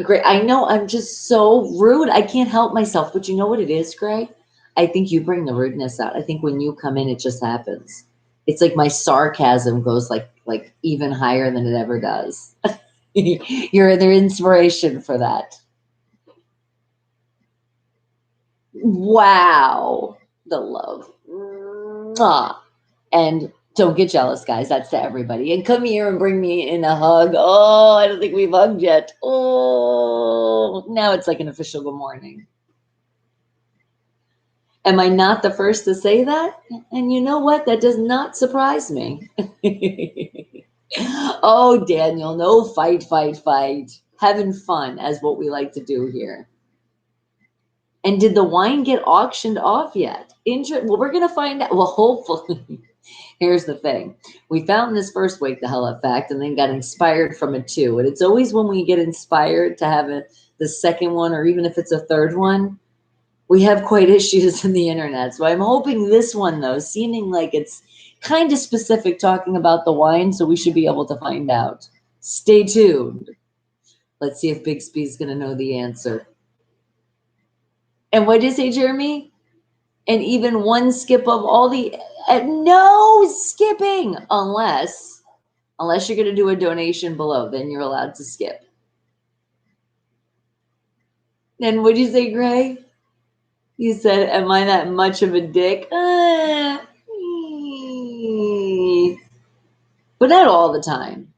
Great. I know I'm just so rude. I can't help myself. But you know what it is, Gray? I think you bring the rudeness out. I think when you come in, it just happens. It's like my sarcasm goes like even higher than it ever does. You're the inspiration for that. Wow. The love. Mwah. And don't get jealous, guys. That's to everybody. And come here and bring me in a hug. Oh, I don't think we've hugged yet. Oh, now it's like an official good morning. Am I not the first to say that? And you know what? That does not surprise me. Oh, Daniel, no fight. Having fun as what we like to do here. And did the wine get auctioned off yet? Well, we're going to find out. Well, hopefully. Here's the thing. We found this first Wake the Hell Up fact and then got inspired from it too. And it's always when we get inspired to have the second one, or even if it's a third one, we have quite issues in the internet. So I'm hoping this one, though, seeming like it's kind of specific, talking about the wine, so we should be able to find out. Stay tuned. Let's see if Bixby's going to know the answer. And what did you say, Jeremy? And even one skip of all the... no skipping! Unless you're going to do a donation below, then you're allowed to skip. And what did you say, Gray? You said, am I that much of a dick? But not all the time.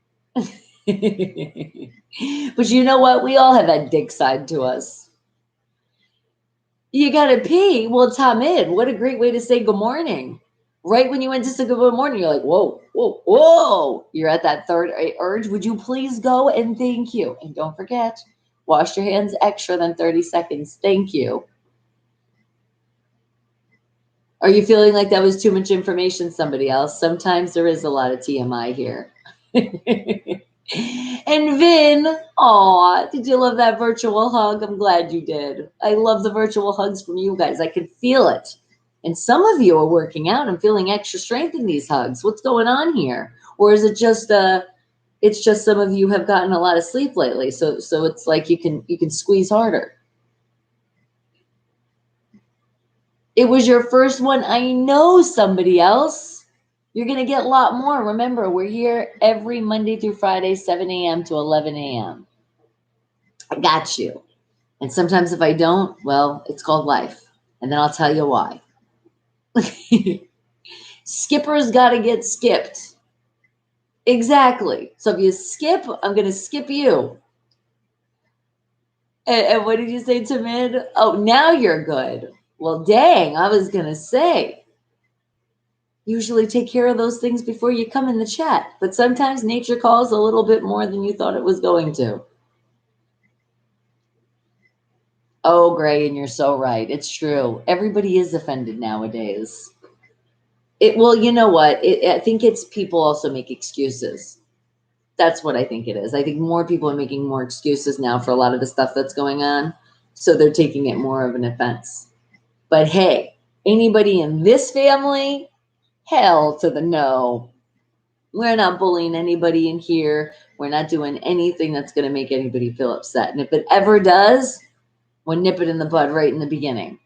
But you know what? We all have that dick side to us. You gotta pee. Well, Tamid, what a great way to say good morning. Right when you went to say good morning, you're like, whoa, whoa, whoa. You're at that third urge. Would you please go? And thank you. And don't forget, wash your hands extra than 30 seconds. Thank you. Are you feeling like that was too much information, somebody else? Sometimes there is a lot of TMI here. And Vin, aw, did you love that virtual hug? I'm glad you did. I love the virtual hugs from you guys. I could feel it. And some of you are working out and feeling extra strength in these hugs. What's going on here? Or is it just it's just some of you have gotten a lot of sleep lately, so it's like you can squeeze harder. It was your first one. I know, somebody else. You're going to get a lot more. Remember, we're here every Monday through Friday, 7 a.m. to 11 a.m. I got you. And sometimes if I don't, well, it's called life. And then I'll tell you why. Skippers got to get skipped. Exactly. So if you skip, I'm going to skip you. And what did you say, Tamid? Oh, now you're good. Well, dang, I was going to say. Usually take care of those things before you come in the chat. But sometimes nature calls a little bit more than you thought it was going to. Oh, Gray, and you're so right. It's true. Everybody is offended nowadays. Well, you know what? I think it's people also make excuses. That's what I think it is. I think more people are making more excuses now for a lot of the stuff that's going on. So they're taking it more of an offense. But hey, anybody in this family, hell to the no. We're not bullying anybody in here. We're not doing anything that's going to make anybody feel upset. And if it ever does, we'll nip it in the bud right in the beginning.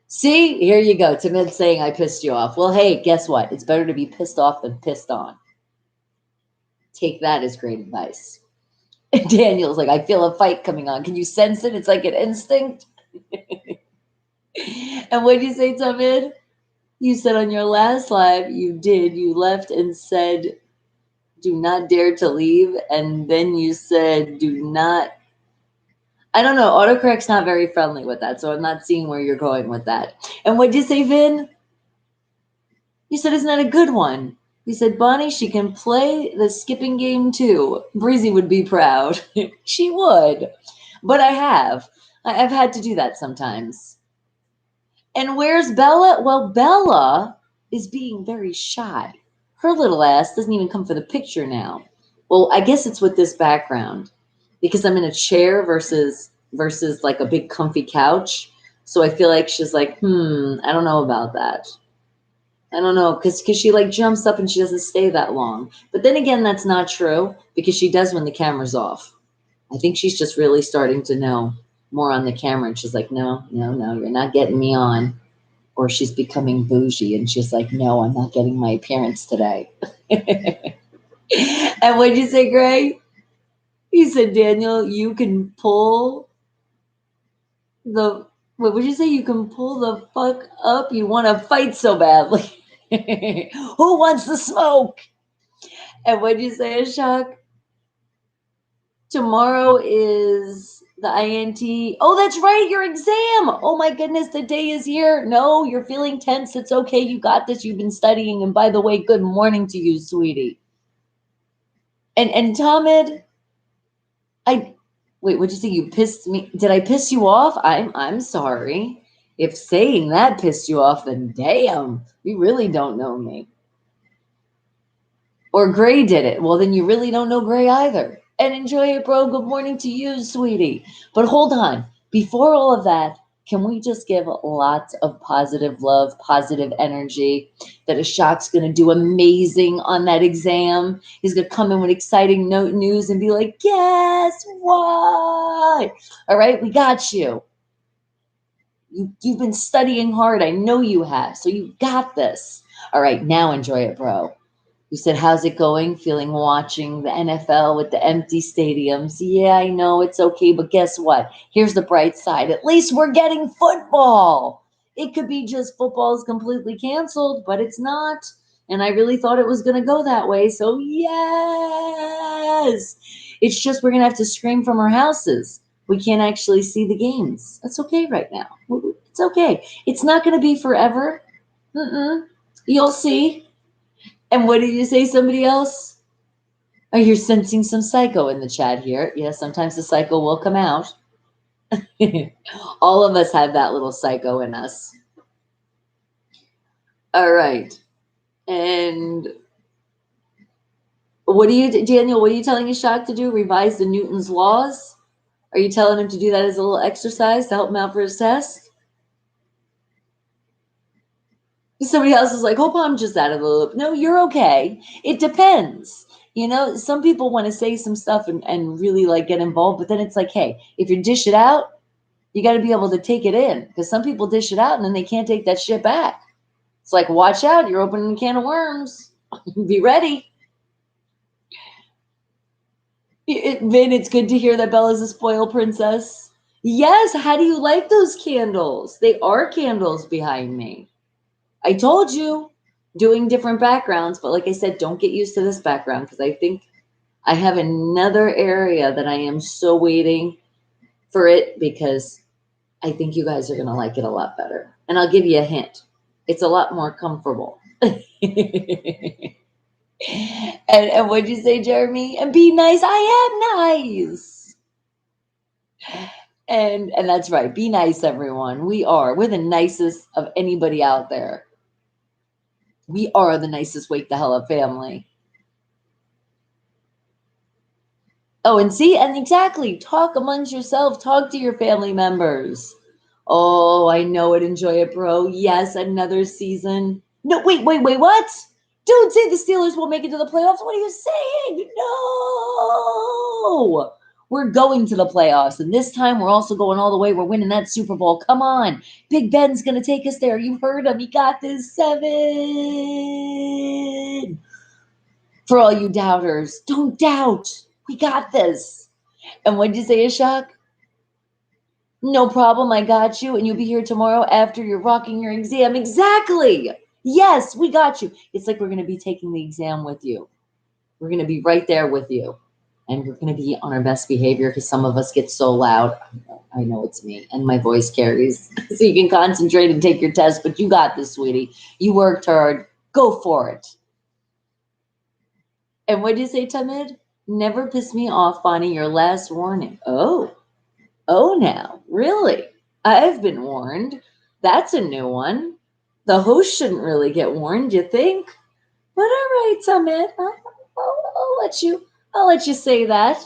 See, here you go. Tamid saying I pissed you off. Well, hey, guess what? It's better to be pissed off than pissed on. Take that as great advice. And Daniel's like, I feel a fight coming on. Can you sense it? It's like an instinct. And what did you say, Tamid? You said on your last live, you left and said, do not dare to leave. And then you said, do not. I don't know. Autocorrect's not very friendly with that. So I'm not seeing where you're going with that. And what did you say, Vin? You said, isn't that a good one? You said, Bonnie, she can play the skipping game too. Breezy would be proud. She would. But I've had to do that sometimes. And where's Bella? Well, Bella is being very shy. Her little ass doesn't even come for the picture now. Well, I guess it's with this background because I'm in a chair versus like a big comfy couch. So I feel like she's like, I don't know about that. I don't know, because she like jumps up and she doesn't stay that long. But then again, that's not true because she does when the camera's off. I think she's just really starting to know more on the camera. And she's like, no, you're not getting me on. Or she's becoming bougie and she's like, no, I'm not getting my appearance today. And what'd you say, Gray? You said, Daniel, you can pull the, what would you say? You can pull the fuck up. You want to fight so badly. Who wants the smoke? And what'd you say, Ashok? Tomorrow is the INT. Oh, that's right, your exam. Oh my goodness, the day is here. No, you're feeling tense. It's okay. You got this. You've been studying. And by the way, good morning to you, sweetie. And Tamid, wait, what'd you say? You pissed me. Did I piss you off? I'm sorry. If saying that pissed you off, then damn, you really don't know me. Or Gray did it. Well, then you really don't know Gray either. And enjoy it, bro. Good morning to you, sweetie. But hold on. Before all of that, can we just give lots of positive love, positive energy that Ashok's going to do amazing on that exam? He's going to come in with exciting news and be like, guess what? All right, we got you. You've been studying hard. I know you have. So you got this. All right, now enjoy it, bro. You said, how's it going? Feeling watching the NFL with the empty stadiums. Yeah, I know it's okay, but guess what? Here's the bright side. At least we're getting football. It could be just football is completely canceled, but it's not. And I really thought it was going to go that way. So, yes. It's just we're going to have to scream from our houses. We can't actually see the games. That's okay right now. It's okay. It's not going to be forever. You'll see. And what did you say, somebody else? Oh, you're sensing some psycho in the chat here. Yeah, sometimes the psycho will come out. All of us have that little psycho in us. All right. And Daniel, what are you telling Ishak to do? Revise the Newton's laws? Are you telling him to do that as a little exercise to help him out for his test? Somebody else is like, hope I'm just out of the loop. No, you're okay. It depends. You know, some people want to say some stuff and really like get involved, but then it's like, hey, if you dish it out, you got to be able to take it in, because some people dish it out and then they can't take that shit back. It's like, watch out, you're opening a can of worms. Be ready. Vin, it's good to hear that Bella's a spoiled princess. Yes, how do you like those candles? They are candles behind me. I told you, doing different backgrounds, but like I said, don't get used to this background, because I think I have another area that I am so waiting for it, because I think you guys are going to like it a lot better. And I'll give you a hint. It's a lot more comfortable. and what'd you say, Jeremy? And be nice. I am nice. And that's right. Be nice, everyone. We're the nicest of anybody out there. We are the nicest Wake the Hell Up family. Oh, and see, and exactly, talk amongst yourself. Talk to your family members. Oh, I know it. Enjoy it, bro. Yes, another season. No, wait, what? Don't say the Steelers won't make it to the playoffs. What are you saying? No. We're going to the playoffs, and this time we're also going all the way. We're winning that Super Bowl. Come on. Big Ben's going to take us there. You heard him. He got this 7. For all you doubters, don't doubt. We got this. And what'd you say, Ashok? No problem, I got you. And you'll be here tomorrow after you're rocking your exam. Exactly. Yes, we got you. It's like we're going to be taking the exam with you. We're going to be right there with you. And we're going to be on our best behavior, because some of us get so loud. I know it's me. And my voice carries. So you can concentrate and take your test. But you got this, sweetie. You worked hard. Go for it. And what did you say, Tamid? Never piss me off, Bonnie. Your last warning. Oh, now, really? I've been warned. That's a new one. The host shouldn't really get warned, you think? But all right, Tamid. I'll let you say that.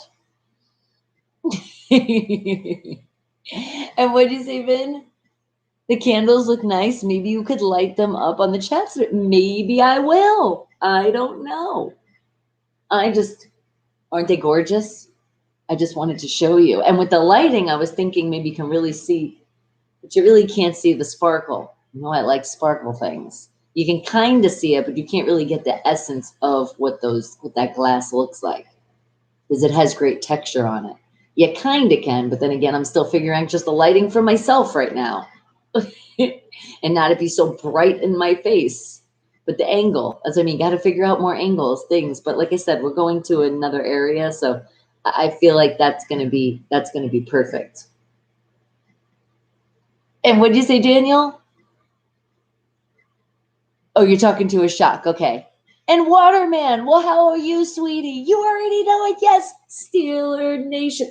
And what did you say, Vin? The candles look nice. Maybe you could light them up on the chat. Maybe I will. I don't know. Aren't they gorgeous? I just wanted to show you. And with the lighting, I was thinking maybe you can really see, but you really can't see the sparkle. You know, I like sparkle things. You can kind of see it, but you can't really get the essence of what that glass looks like, because it has great texture on it. You kind of can, but then again, I'm still figuring out just the lighting for myself right now. And not to be so bright in my face. But the angle, got to figure out more angles, things. But like I said, we're going to another area, so I feel like that's gonna be perfect. And what did you say, Daniel? Oh, you're talking to Ashok. Okay. And Waterman, well, how are you, sweetie? You already know it. Yes, Steeler Nation.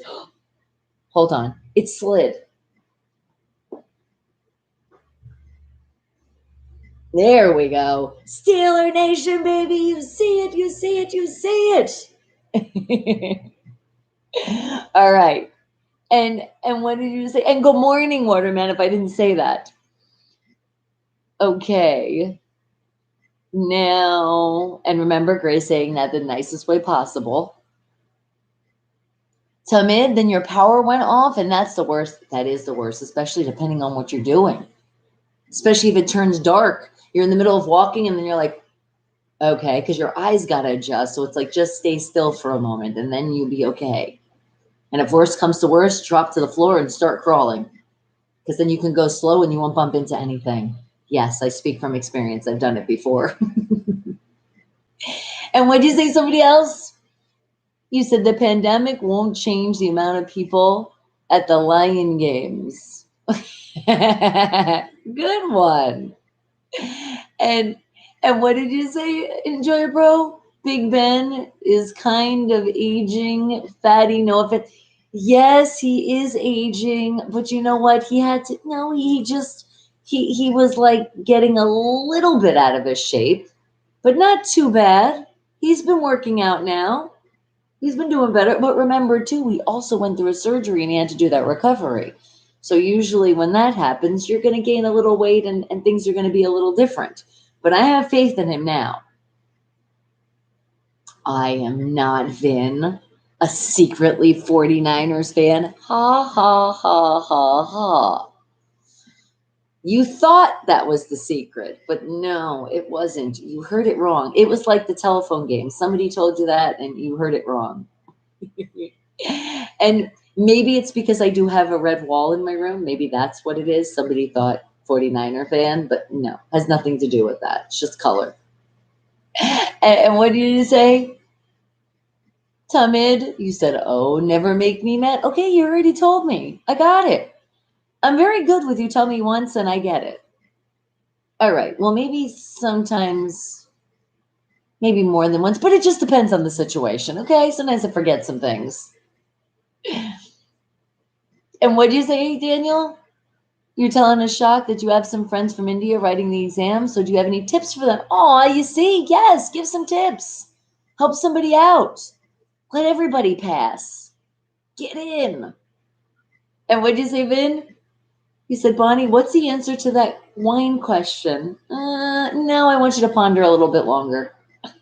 Hold on, it slid. There we go. Steeler Nation, baby. You see it, you see it, you see it. All right. And what did you say? And good morning, Waterman, if I didn't say that. Okay. Now, and remember, Grace saying that the nicest way possible. Tamid, then your power went off, and that's the worst. That is the worst, especially depending on what you're doing. Especially if it turns dark. You're in the middle of walking, and then you're like, Okay, because your eyes got to adjust. So it's like just stay still for a moment and then you'll be okay. And if worst comes to worst, drop to the floor and start crawling, because then you can go slow and you won't bump into anything. Yes, I speak from experience. I've done it before. And what did you say, somebody else? You said the pandemic won't change the amount of people at the Lion Games. Good one. And and what did you say, Enjoy Bro? Big Ben is kind of aging, fatty, no offense. Yes, he is aging, but you know what? He had to no, he just he was like getting a little bit out of his shape, but not too bad. He's been working out now. He's been doing better. But remember too, he also went through a surgery and he had to do that recovery. So usually when that happens, you're going to gain a little weight and things are going to be a little different. But I have faith in him now. I am not Vin, a secretly 49ers fan. Ha ha ha ha ha. You thought that was the secret, but no, it wasn't. You heard it wrong. It was like the telephone game. Somebody told you that and you heard it wrong. And maybe it's because I do have a red wall in my room. Maybe that's what it is. Somebody thought 49er fan, but no, has nothing to do with that. It's just color. And what did you say? Tamid, you said, oh, never make me mad. Okay, you already told me. I got it. I'm very good with you. Tell me once and I get it. All right. Well, maybe sometimes, maybe more than once, but it just depends on the situation. Okay. Sometimes I forget some things. And what did you say, Daniel? You're telling us, Shock, that you have some friends from India writing the exam. So do you have any tips for them? Oh, you see, yes, give some tips. Help somebody out. Let everybody pass. Get in. And what did you say, Vin? You said, Bonnie, what's the answer to that wine question? No, I want you to ponder a little bit longer.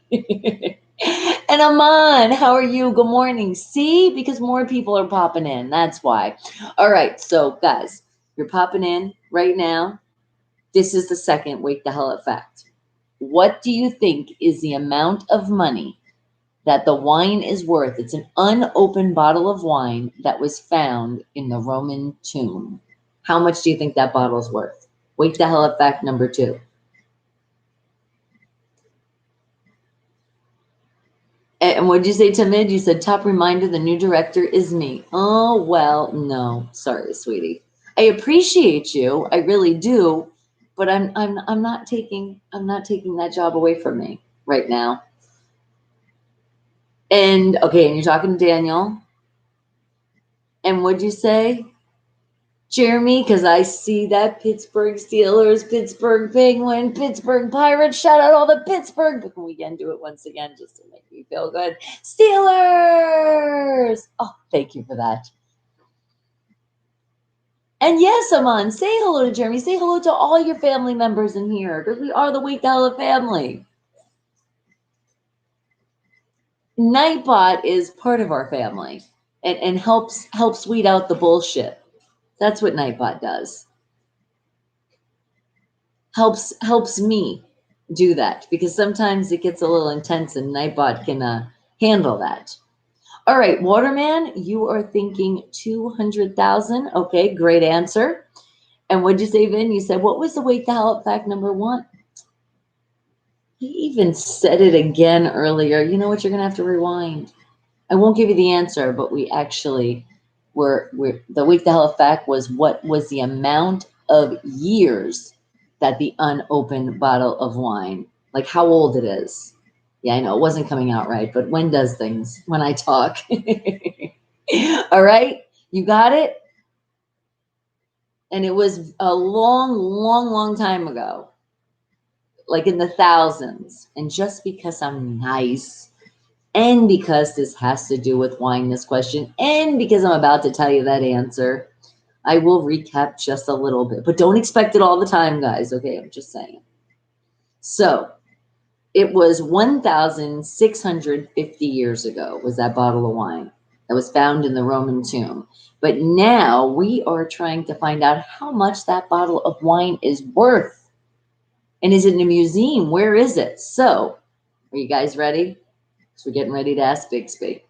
And Aman, how are you? Good morning. See, because more people are popping in. That's why. All right. So, guys, you're popping in right now. This is the second Wake the Hell Up fact. What do you think is the amount of money that the wine is worth? It's an unopened bottle of wine that was found in the Roman tomb. How much do you think that bottle is worth? Wake the hell up fact number 2. And what did you say, Tamid? You said, top reminder, the new director is me. Oh, well, no. Sorry, sweetie. I appreciate you. I really do. But I'm not taking that job away from me right now. And okay, and you're talking to Daniel. And what'd you say? Jeremy, because I see that Pittsburgh Steelers, Pittsburgh Penguin, Pittsburgh Pirates. Shout out all the Pittsburgh. But can we again do it once again just to make me feel good? Steelers! Oh, thank you for that. And yes, Aman, say hello to Jeremy. Say hello to all your family members in here, because we are the Wake the Hell Up family. Nightbot is part of our family and helps weed out the bullshit. That's what Nightbot does. Helps me do that, because sometimes it gets a little intense and Nightbot can handle that. All right, Waterman, you are thinking 200,000. Okay, great answer. And what'd you say, Vin? You said, what was the Wake the Hell Up fact number 1? He even said it again earlier. You know what? You're going to have to rewind. I won't give you the answer, but we actually the Wake the Hell Up fact was, what was the amount of years that the unopened bottle of wine, like how old it is. Yeah, I know it wasn't coming out right, but when does things when I talk. All right, you got it. And it was a long time ago, like in the thousands. And just because I'm nice, and because this has to do with wine, this question, and because I'm about to tell you that answer, I will recap just a little bit, but don't expect it all the time, guys. Okay, I'm just saying. So it was 1,650 years ago was that bottle of wine that was found in the Roman tomb. But now we are trying to find out how much that bottle of wine is worth. And is it in a museum? Where is it? So Are you guys ready? So we're getting ready to ask Bixby.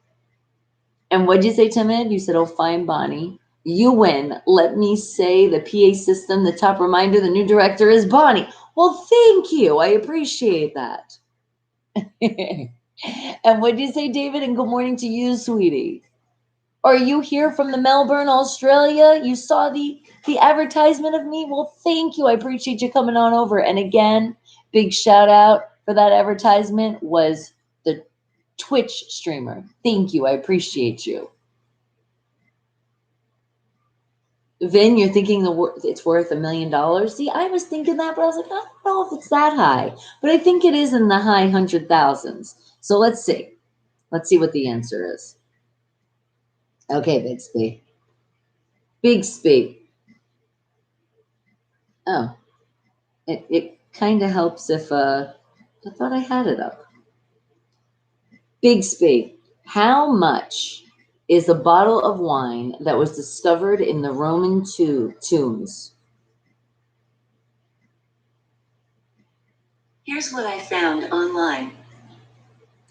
And what'd you say, Timid? You said, oh, fine, Bonnie. You win. Let me say the PA system, the top reminder, the new director is Bonnie. Well, thank you. I appreciate that. And what'd you say, David? And good morning to you, sweetie. Are you here from the Melbourne, Australia? You saw the advertisement of me? Well, thank you. I appreciate you coming on over. And again, big shout out for that advertisement was the Twitch streamer. Thank you. I appreciate you. Vin, you're thinking it's worth $1 million. See, I was thinking that, but I was like, I don't know if it's that high. But I think it is in the high 100,000s. So let's see. Let's see what the answer is. Okay, Bixby. Bixby. Oh, it kind of helps if I thought I had it up. Bixby. How much is a bottle of wine that was discovered in the Roman tombs? Here's what I found online.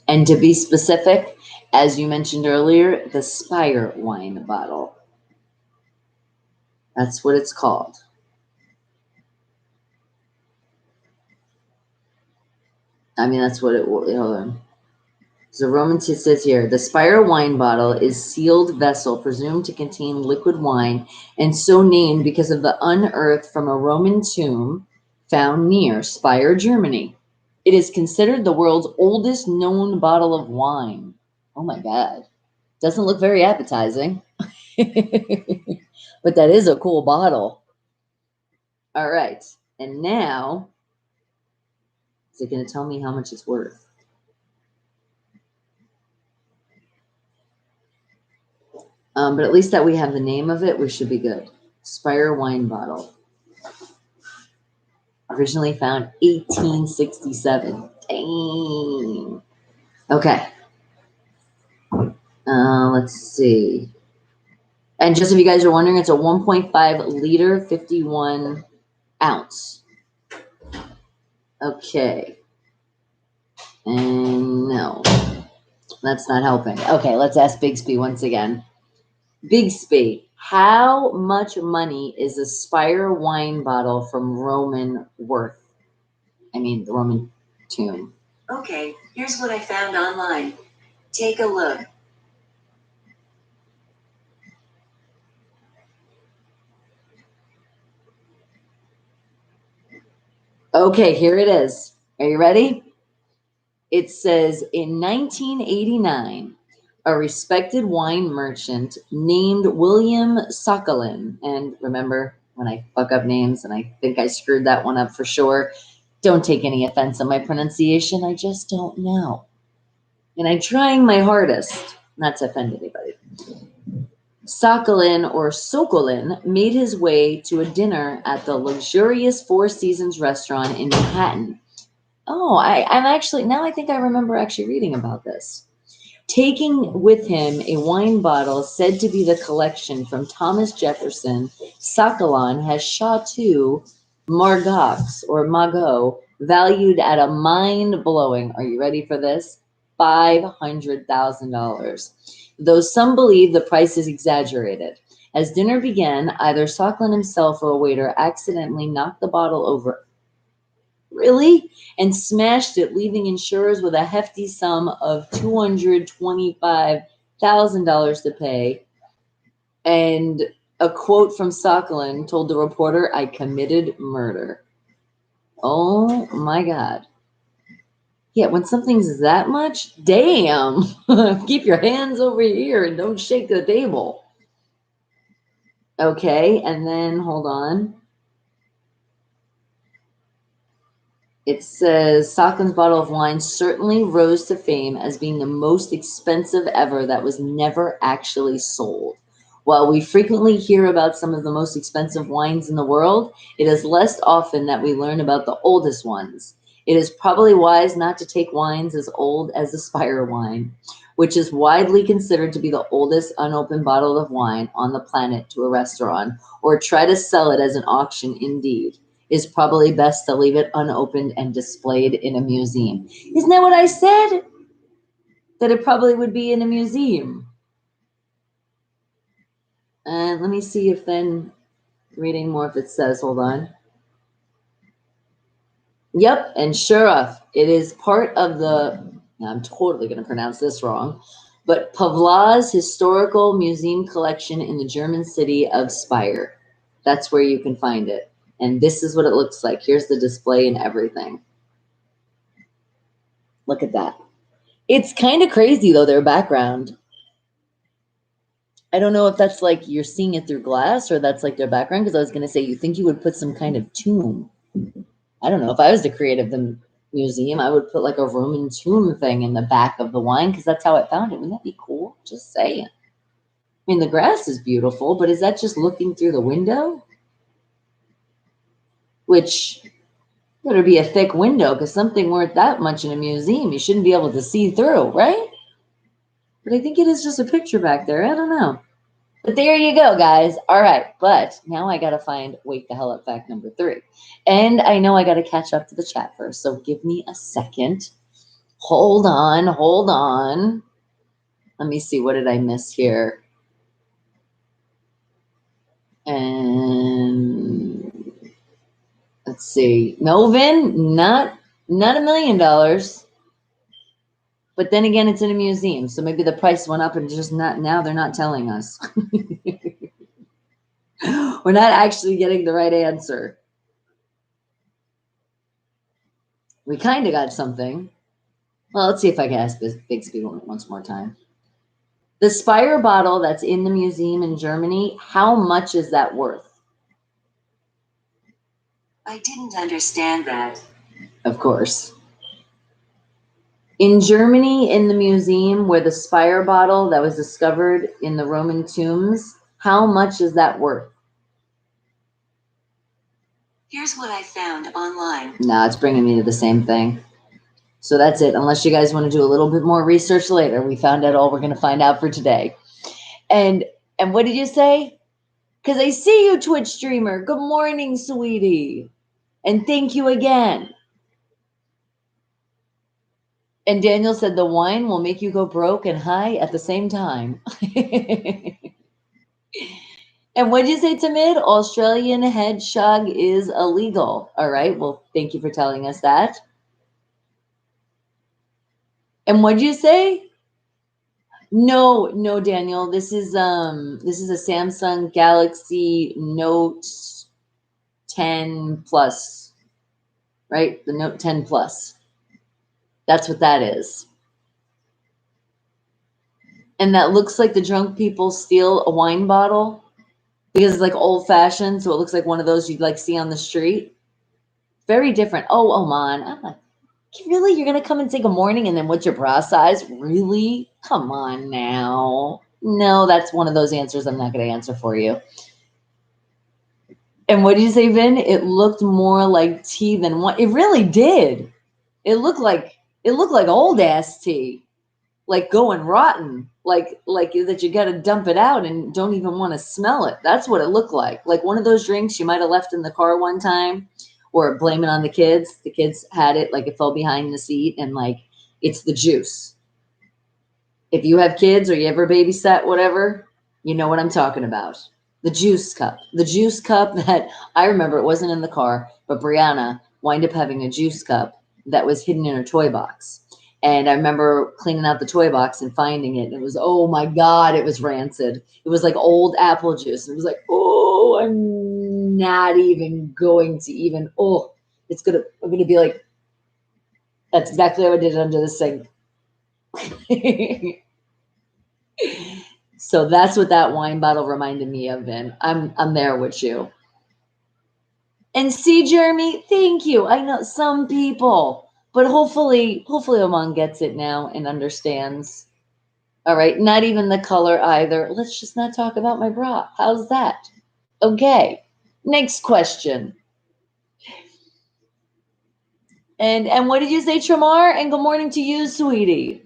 And to be specific, as you mentioned earlier, the Spire wine bottle. That's what it's called. I mean, that's what it will. Hold on. So Roman says here, the Spire wine bottle is sealed vessel presumed to contain liquid wine and so named because of the unearthed from a Roman tomb found near Spire, Germany. It is considered the world's oldest known bottle of wine. Oh my God. Doesn't look very appetizing. But that is a cool bottle. All right. And now, is it going to tell me how much it's worth? But at least that we have the name of it, we should be good. Spire wine bottle. Originally found 1867. Dang. Okay. Let's see. And just if you guys are wondering, it's a 1.5 liter, 51 ounce. Okay. And no, that's not helping. Okay, let's ask Bixby once again. Bixby, how much money is a Spire wine bottle from Roman worth? I mean, the Roman tomb. Okay, here's what I found online. Take a look. Okay, here it is. Are you ready? It says in 1989, a respected wine merchant named William Sokolin, and remember when I fuck up names and I think I screwed that one up for sure, don't take any offense on my pronunciation. I just don't know. And I'm trying my hardest not to offend anybody. Sokolin or Sokolin made his way to a dinner at the luxurious Four Seasons restaurant in Manhattan. Oh, I'm actually, now I think I remember actually reading about this. Taking with him a wine bottle said to be the collection from Thomas Jefferson, Sokolin has Chateau Margaux or Margaux valued at a mind-blowing, are you ready for this? $500,000. Though some believe the price is exaggerated. As dinner began, either Sokolin himself or a waiter accidentally knocked the bottle over. Really? And smashed it, leaving insurers with a hefty sum of $225,000 to pay. And a quote from Sokolin told the reporter, I committed murder. Oh my God. Yeah, when something's that much, damn. Keep your hands over here and don't shake the table. Okay, and then hold on. It says Sokolin's bottle of wine certainly rose to fame as being the most expensive ever that was never actually sold. While we frequently hear about some of the most expensive wines in the world, it is less often that we learn about the oldest ones. It is probably wise not to take wines as old as the Spire wine, which is widely considered to be the oldest unopened bottle of wine on the planet, to a restaurant, or try to sell it as an auction indeed. is probably best to leave it unopened and displayed in a museum. Isn't that what I said? That it probably would be in a museum. And let me see if then, reading more if it says, hold on. Yep, and sure enough, it is part of the, now I'm totally going to pronounce this wrong, but Pavla's Historical Museum Collection in the German city of Speyer. That's where you can find it. And this is what it looks like. Here's the display and everything. Look at that. It's kind of crazy, though, their background. I don't know if that's like you're seeing it through glass or that's like their background, because I was going to say, you think you would put some kind of tomb. I don't know. If I was the creative the museum, I would put like a Roman tomb thing in the back of the wine, because that's how I found it. Wouldn't that be cool? Just saying. I mean, the grass is beautiful, but is that just looking through the window? Which better be a thick window, because something worth that much in a museum, you shouldn't be able to see through, right? But I think it is just a picture back there. I don't know. But there you go, guys. All right. But now I got to find wake the hell up fact number 3. And I know I got to catch up to the chat first. So give me a second. Hold on. Hold on. Let me see. What did I miss here? And let's see. Melvin, not $1 million. But then again, it's in a museum. So maybe the price went up and just not, now they're not telling us. We're not actually getting the right answer. We kind of got something. Well, let's see if I can ask Bixby once more time. The Speyer bottle that's in the museum in Germany, how much is that worth? I didn't understand that. Of course. In Germany, in the museum where the Speyer bottle that was discovered in the Roman tombs, how much is that worth? Here's what I found online. No, it's bringing me to the same thing. So that's it. Unless you guys want to do a little bit more research later, we found out all we're going to find out for today. And what did you say? Because I see you, Twitch streamer. Good morning, sweetie. And thank you again. And Daniel said the wine will make you go broke and high at the same time. And what did you say, Tamid? Australian hedgehog is illegal. All right. Well, thank you for telling us that. And what did you say? No, Daniel. This is a Samsung Galaxy Note 10 Plus. Right? The Note 10 Plus. That's what that is. And that looks like the drunk people steal a wine bottle because it's like old fashioned. So it looks like one of those you'd like see on the street. Very different. Oh, Oman. I'm like, really? You're going to come and take a morning and then what's your bra size? Really? Come on now. No, that's one of those answers I'm not going to answer for you. And what did you say, Vin? It looked more like tea than what? It really did. It looked like old ass tea. Like going rotten, like that you got to dump it out and don't even want to smell it. That's what it looked like one of those drinks you might have left in the car one time, or blame it on the kids. The kids had it, like it fell behind the seat, and like it's the juice. If you have kids or you ever babysat, whatever, you know what I'm talking about. The juice cup that I remember, it wasn't in the car, but Brianna wound up having a juice cup that was hidden in her toy box. And I remember cleaning out the toy box and finding it. And it was, oh my God, it was rancid. It was like old apple juice. And it was like, oh, I'm not even going to even, I'm going to be like, that's exactly how I did it under the sink. So that's what that wine bottle reminded me of, Vin. I'm there with you. And see, Jeremy, thank you. I know some people, but hopefully Oman gets it now and understands. All right, not even the color either. Let's just not talk about my bra. How's that? Okay, next question. And what did you say, Tramar? And good morning to you, sweetie.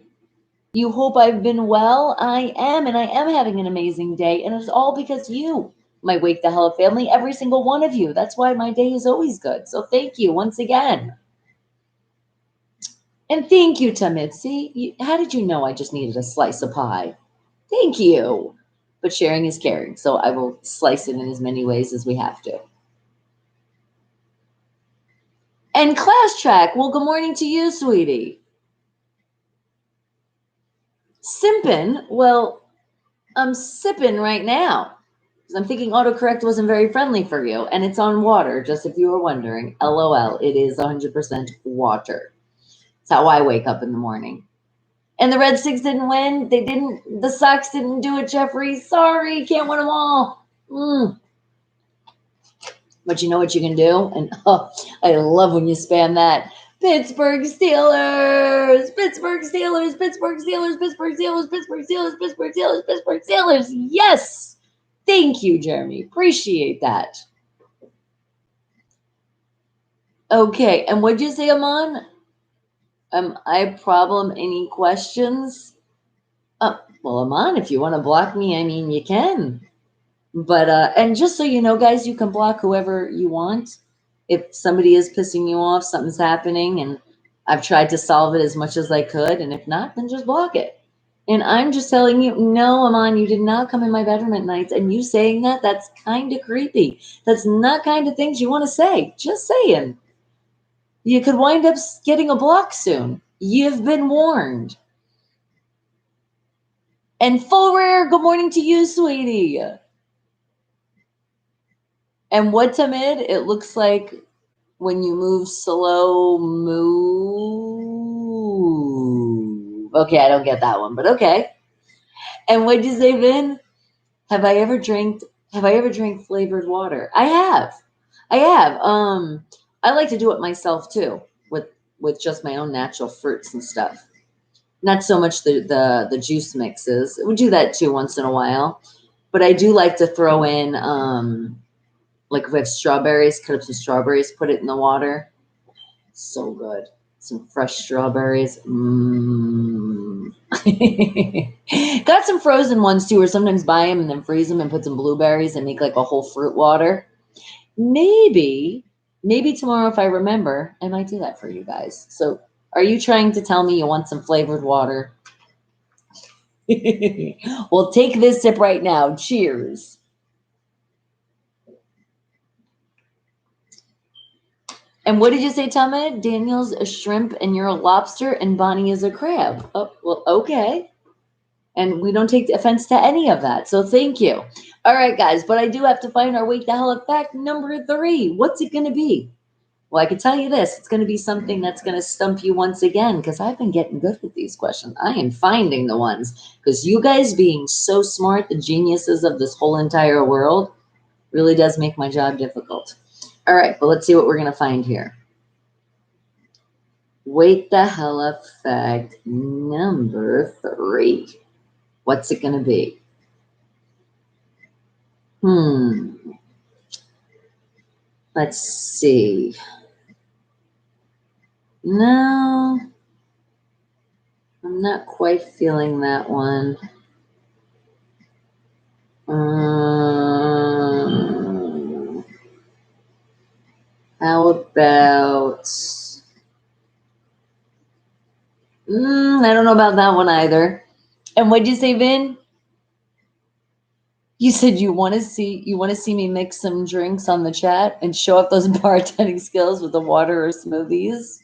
You hope I've been well? I am, and I am having an amazing day, and it's all because you. my Wake the Hell Up family, every single one of you. That's why my day is always good. So thank you once again. And thank you, Tamitsi. How did you know I just needed a slice of pie? Thank you. But sharing is caring, so I will slice it in as many ways as we have to. And Class Track, well, good morning to you, sweetie. Simpin', well, I'm sipping right now. I'm thinking autocorrect wasn't very friendly for you, and it's on water, just if you were wondering. LOL, it is 100% water. It's how I wake up in the morning. And the Red Six didn't win. The Sox didn't do it, Jeffrey. Sorry, can't win them all. But you know what you can do? And I love when you spam that. Pittsburgh Steelers, Pittsburgh Steelers, Pittsburgh Steelers, Pittsburgh Steelers, Pittsburgh Steelers, Pittsburgh Steelers, Pittsburgh Steelers. Yes. Thank you, Jeremy. Appreciate that. Okay, and what'd you say, Amon? I problem any questions? Well, Amon, if you want to block me, I mean, you can. But and just so you know, guys, you can block whoever you want. If somebody is pissing you off, something's happening, and I've tried to solve it as much as I could, and if not, then just block it. And I'm just telling you, no, Amon, you did not come in my bedroom at nights, and you saying that's kind of creepy. That's not kind of things you want to say. Just saying. You could wind up getting a block soon. You've been warned. And Full Rare, good morning to you, sweetie. And what's amid? It looks like when you move slow, move. Okay, I don't get that one, but okay. And what'd you say, Vin? Have I ever drank flavored water? I have. I like to do it myself too, with just my own natural fruits and stuff. Not so much the juice mixes. We do that too once in a while. But I do like to throw in like if we have strawberries, cut up some strawberries, put it in the water. So good. Some fresh strawberries. Got some frozen ones too, or sometimes buy them and then freeze them and put some blueberries and make like a whole fruit water. Maybe tomorrow, if I remember, I might do that for you guys. So are you trying to tell me you want some flavored water? Well, take this sip right now. Cheers. And what did you say, Tama? Daniel's a shrimp and you're a lobster and Bonnie is a crab. Oh, well, okay. And we don't take offense to any of that. So thank you. All right, guys. But I do have to find our Wake the Hell Up fact number 3. What's it going to be? Well, I can tell you this. It's going to be something that's going to stump you once again because I've been getting good with these questions. I am finding the ones because you guys being so smart, the geniuses of this whole entire world, really does make my job difficult. All right, but let's see what we're going to find here. Wake the Hell Up fact number 3. What's it going to be? Let's see. No, I'm not quite feeling that one. How about... I don't know about that one either. And what'd you say, Vin? You said you want to see me mix some drinks on the chat and show off those bartending skills with the water or smoothies.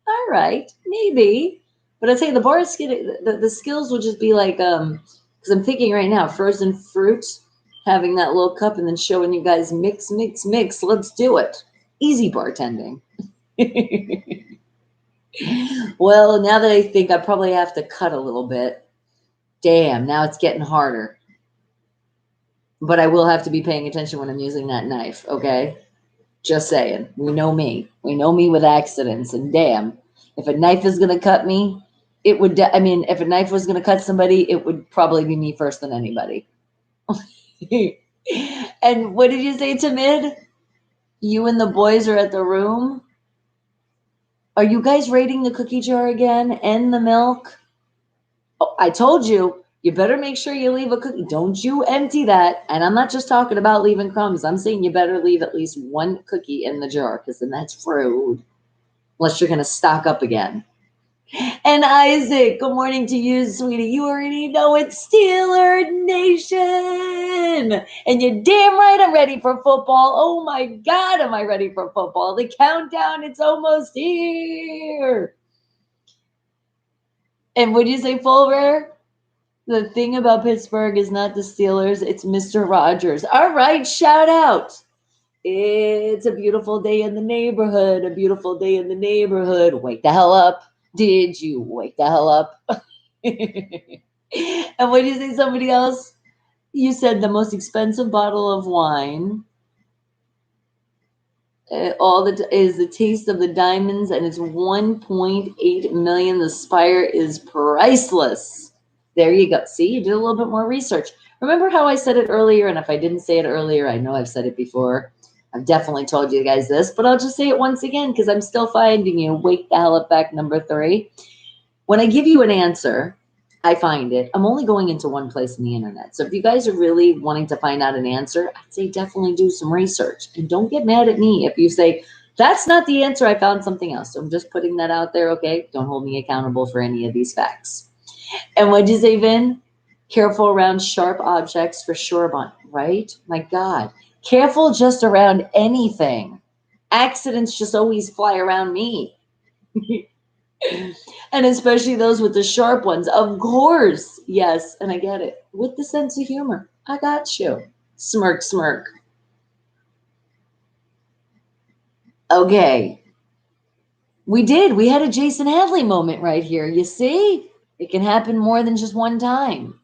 All right, maybe. But I'd say the skills will just be like because I'm thinking right now, frozen fruit, having that little cup, and then showing you guys mix. Let's do it. Easy bartending. Well, now that I think I probably have to cut a little bit. Damn, now it's getting harder. But I will have to be paying attention when I'm using that knife, okay? Just saying. We know me. We know me with accidents. And damn, if a knife is going to cut me, it would, if a knife was going to cut somebody, it would probably be me first than anybody. And what did you say, Tamid? You and the boys are at the room? Are you guys raiding the cookie jar again and the milk? Oh, I told you. You better make sure you leave a cookie. Don't you empty that. And I'm not just talking about leaving crumbs. I'm saying you better leave at least one cookie in the jar, because then that's rude. Unless you're going to stock up again. And Isaac, good morning to you, sweetie. You already know it's Steeler Nation. And you're damn right I'm ready for football. Oh my God, am I ready for football? The countdown, it's almost here. And would you say, Full Rare? The thing about Pittsburgh is not the Steelers, it's Mr. Rogers. All right, shout out. It's a beautiful day in the neighborhood. A beautiful day in the neighborhood. Wake the hell up. Did you wake the hell up? And what did you say, somebody else? You said the most expensive bottle of wine is the taste of the diamonds, and it's 1.8 million. The Spire is priceless. There you go. See, you did a little bit more research. Remember how I said it earlier? And if I didn't say it earlier, I know I've said it before. I've definitely told you guys this, but I'll just say it once again because I'm still finding you. Wake the hell up back, number 3. When I give you an answer, I find it. I'm only going into one place in the internet. So if you guys are really wanting to find out an answer, I'd say definitely do some research. And don't get mad at me if you say, that's not the answer, I found something else. So I'm just putting that out there, okay? Don't hold me accountable for any of these facts. And what'd you say, Vin? Careful around sharp objects for sure, right? My God. Careful just around anything. Accidents just always fly around me. And especially those with the sharp ones. Of course. Yes. And I get it. With the sense of humor. I got you. Smirk, smirk. Okay. We did. We had a Jason Hadley moment right here. You see? It can happen more than just one time.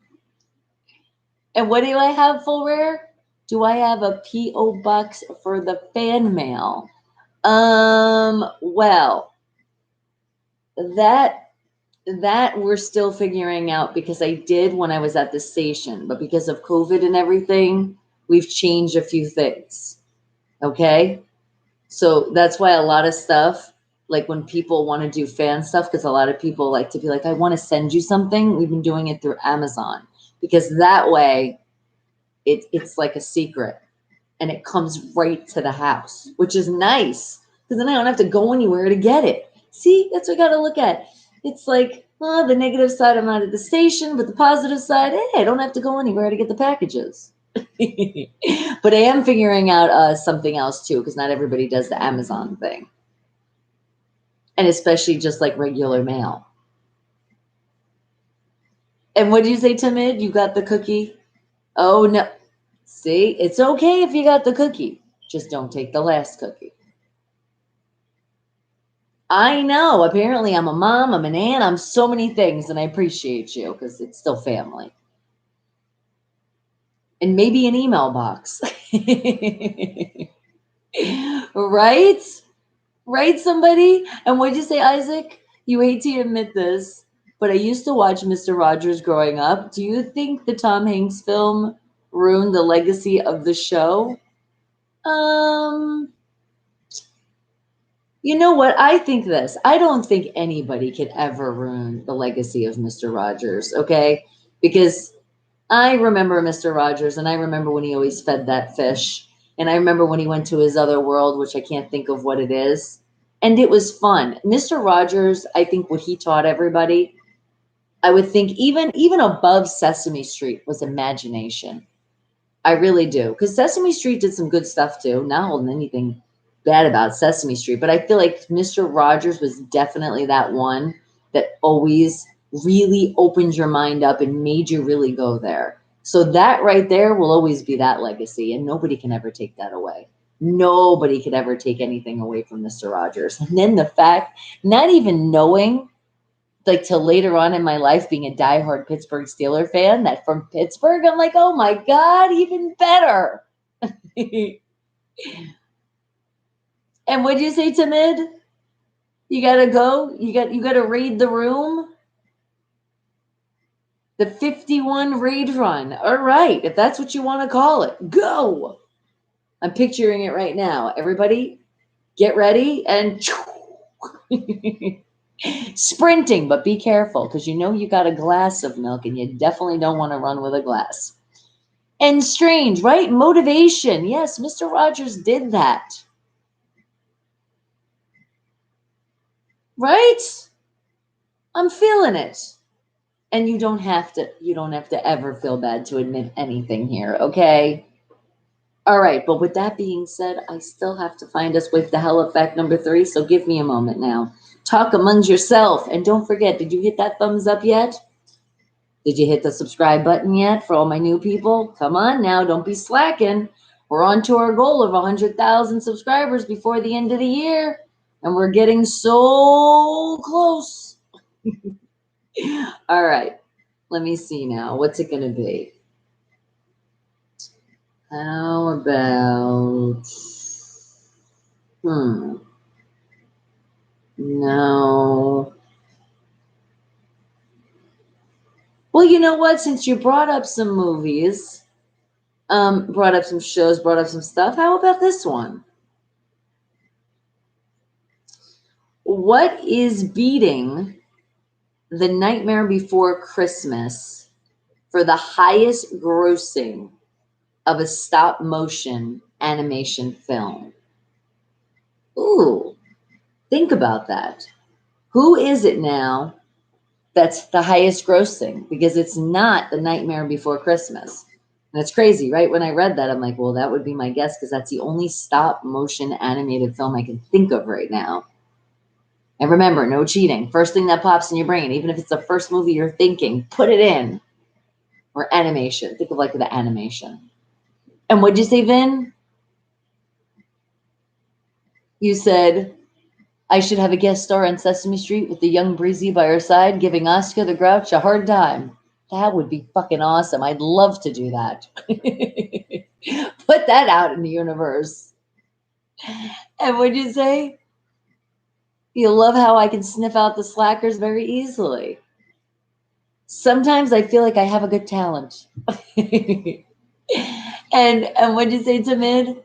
And what do I have, Full Rare? Do I have a P.O. box for the fan mail? Well, that we're still figuring out, because I did when I was at the station, but because of COVID and everything, we've changed a few things. Okay. So that's why a lot of stuff, like when people want to do fan stuff, because a lot of people like to be like, I want to send you something. We've been doing it through Amazon, because that way it's like a secret and it comes right to the house, which is nice, because then I don't have to go anywhere to get it. See, that's what I got to look at. It's like, the negative side, I'm not at the station, but the positive side, hey, I don't have to go anywhere to get the packages. But I am figuring out something else too, because not everybody does the Amazon thing. And especially just like regular mail. And what did you say, Timid? You got the cookie? Oh, no. See, it's okay if you got the cookie. Just don't take the last cookie. I know. Apparently, I'm a mom, I'm an aunt, I'm so many things, and I appreciate you because it's still family. And maybe an email box. Right? Right, somebody? And what'd you say, Isaac? You hate to admit this, but I used to watch Mr. Rogers growing up. Do you think the Tom Hanks film ruined the legacy of the show? You know what? I think this. I don't think anybody could ever ruin the legacy of Mr. Rogers, okay? Because I remember Mr. Rogers, and I remember when he always fed that fish. And I remember when he went to his other world, which I can't think of what it is. And it was fun. Mr. Rogers, I think what he taught everybody, I would think even above Sesame Street, was imagination. I really do. Because Sesame Street did some good stuff too. Not holding anything bad about Sesame Street, but I feel like Mr. Rogers was definitely that one that always really opened your mind up and made you really go there. So that right there will always be that legacy, and nobody can ever take that away. Nobody could ever take anything away from Mr. Rogers. And then the fact, not even knowing, like till later on in my life, being a diehard Pittsburgh Steeler fan, that from Pittsburgh, I'm like, oh my God, even better. And what'd you say, Timid? You gotta go? You gotta raid the room? The 51 raid run. All right, if that's what you want to call it, go. I'm picturing it right now. Everybody, get ready and Sprinting, but be careful because you got a glass of milk and you definitely don't want to run with a glass. And strange, right? Motivation. Yes, Mr. Rogers did that. Right? I'm feeling it. And you don't have to ever feel bad to admit anything here, okay? All right, but with that being said, I still have to find us with the hell effect number 3, so give me a moment now. Talk amongst yourself, and don't forget, did you hit that thumbs up yet? Did you hit the subscribe button yet for all my new people? Come on now, don't be slacking. We're on to our goal of 100,000 subscribers before the end of the year, and we're getting so close. All right, let me see now. What's it going to be? How about... No. Well, you know what? Since you brought up some movies, brought up some shows, brought up some stuff, how about this one? What is beating The Nightmare Before Christmas for the highest grossing of a stop motion animation film? Ooh, think about that. Who is it now that's the highest grossing? Because it's not The Nightmare Before Christmas. And it's crazy, right? When I read that, I'm like, well, that would be my guess because that's the only stop motion animated film I can think of right now. And remember, no cheating. First thing that pops in your brain, even if it's the first movie you're thinking, put it in. Or animation. Think of like the animation. And what'd you say, Vin? You said, I should have a guest star on Sesame Street with the young Breezy by her side, giving Oscar the Grouch a hard time. That would be fucking awesome. I'd love to do that. Put that out in the universe. And what'd you say? You love how I can sniff out the slackers very easily. Sometimes I feel like I have a good talent. and what'd you say, Tamid?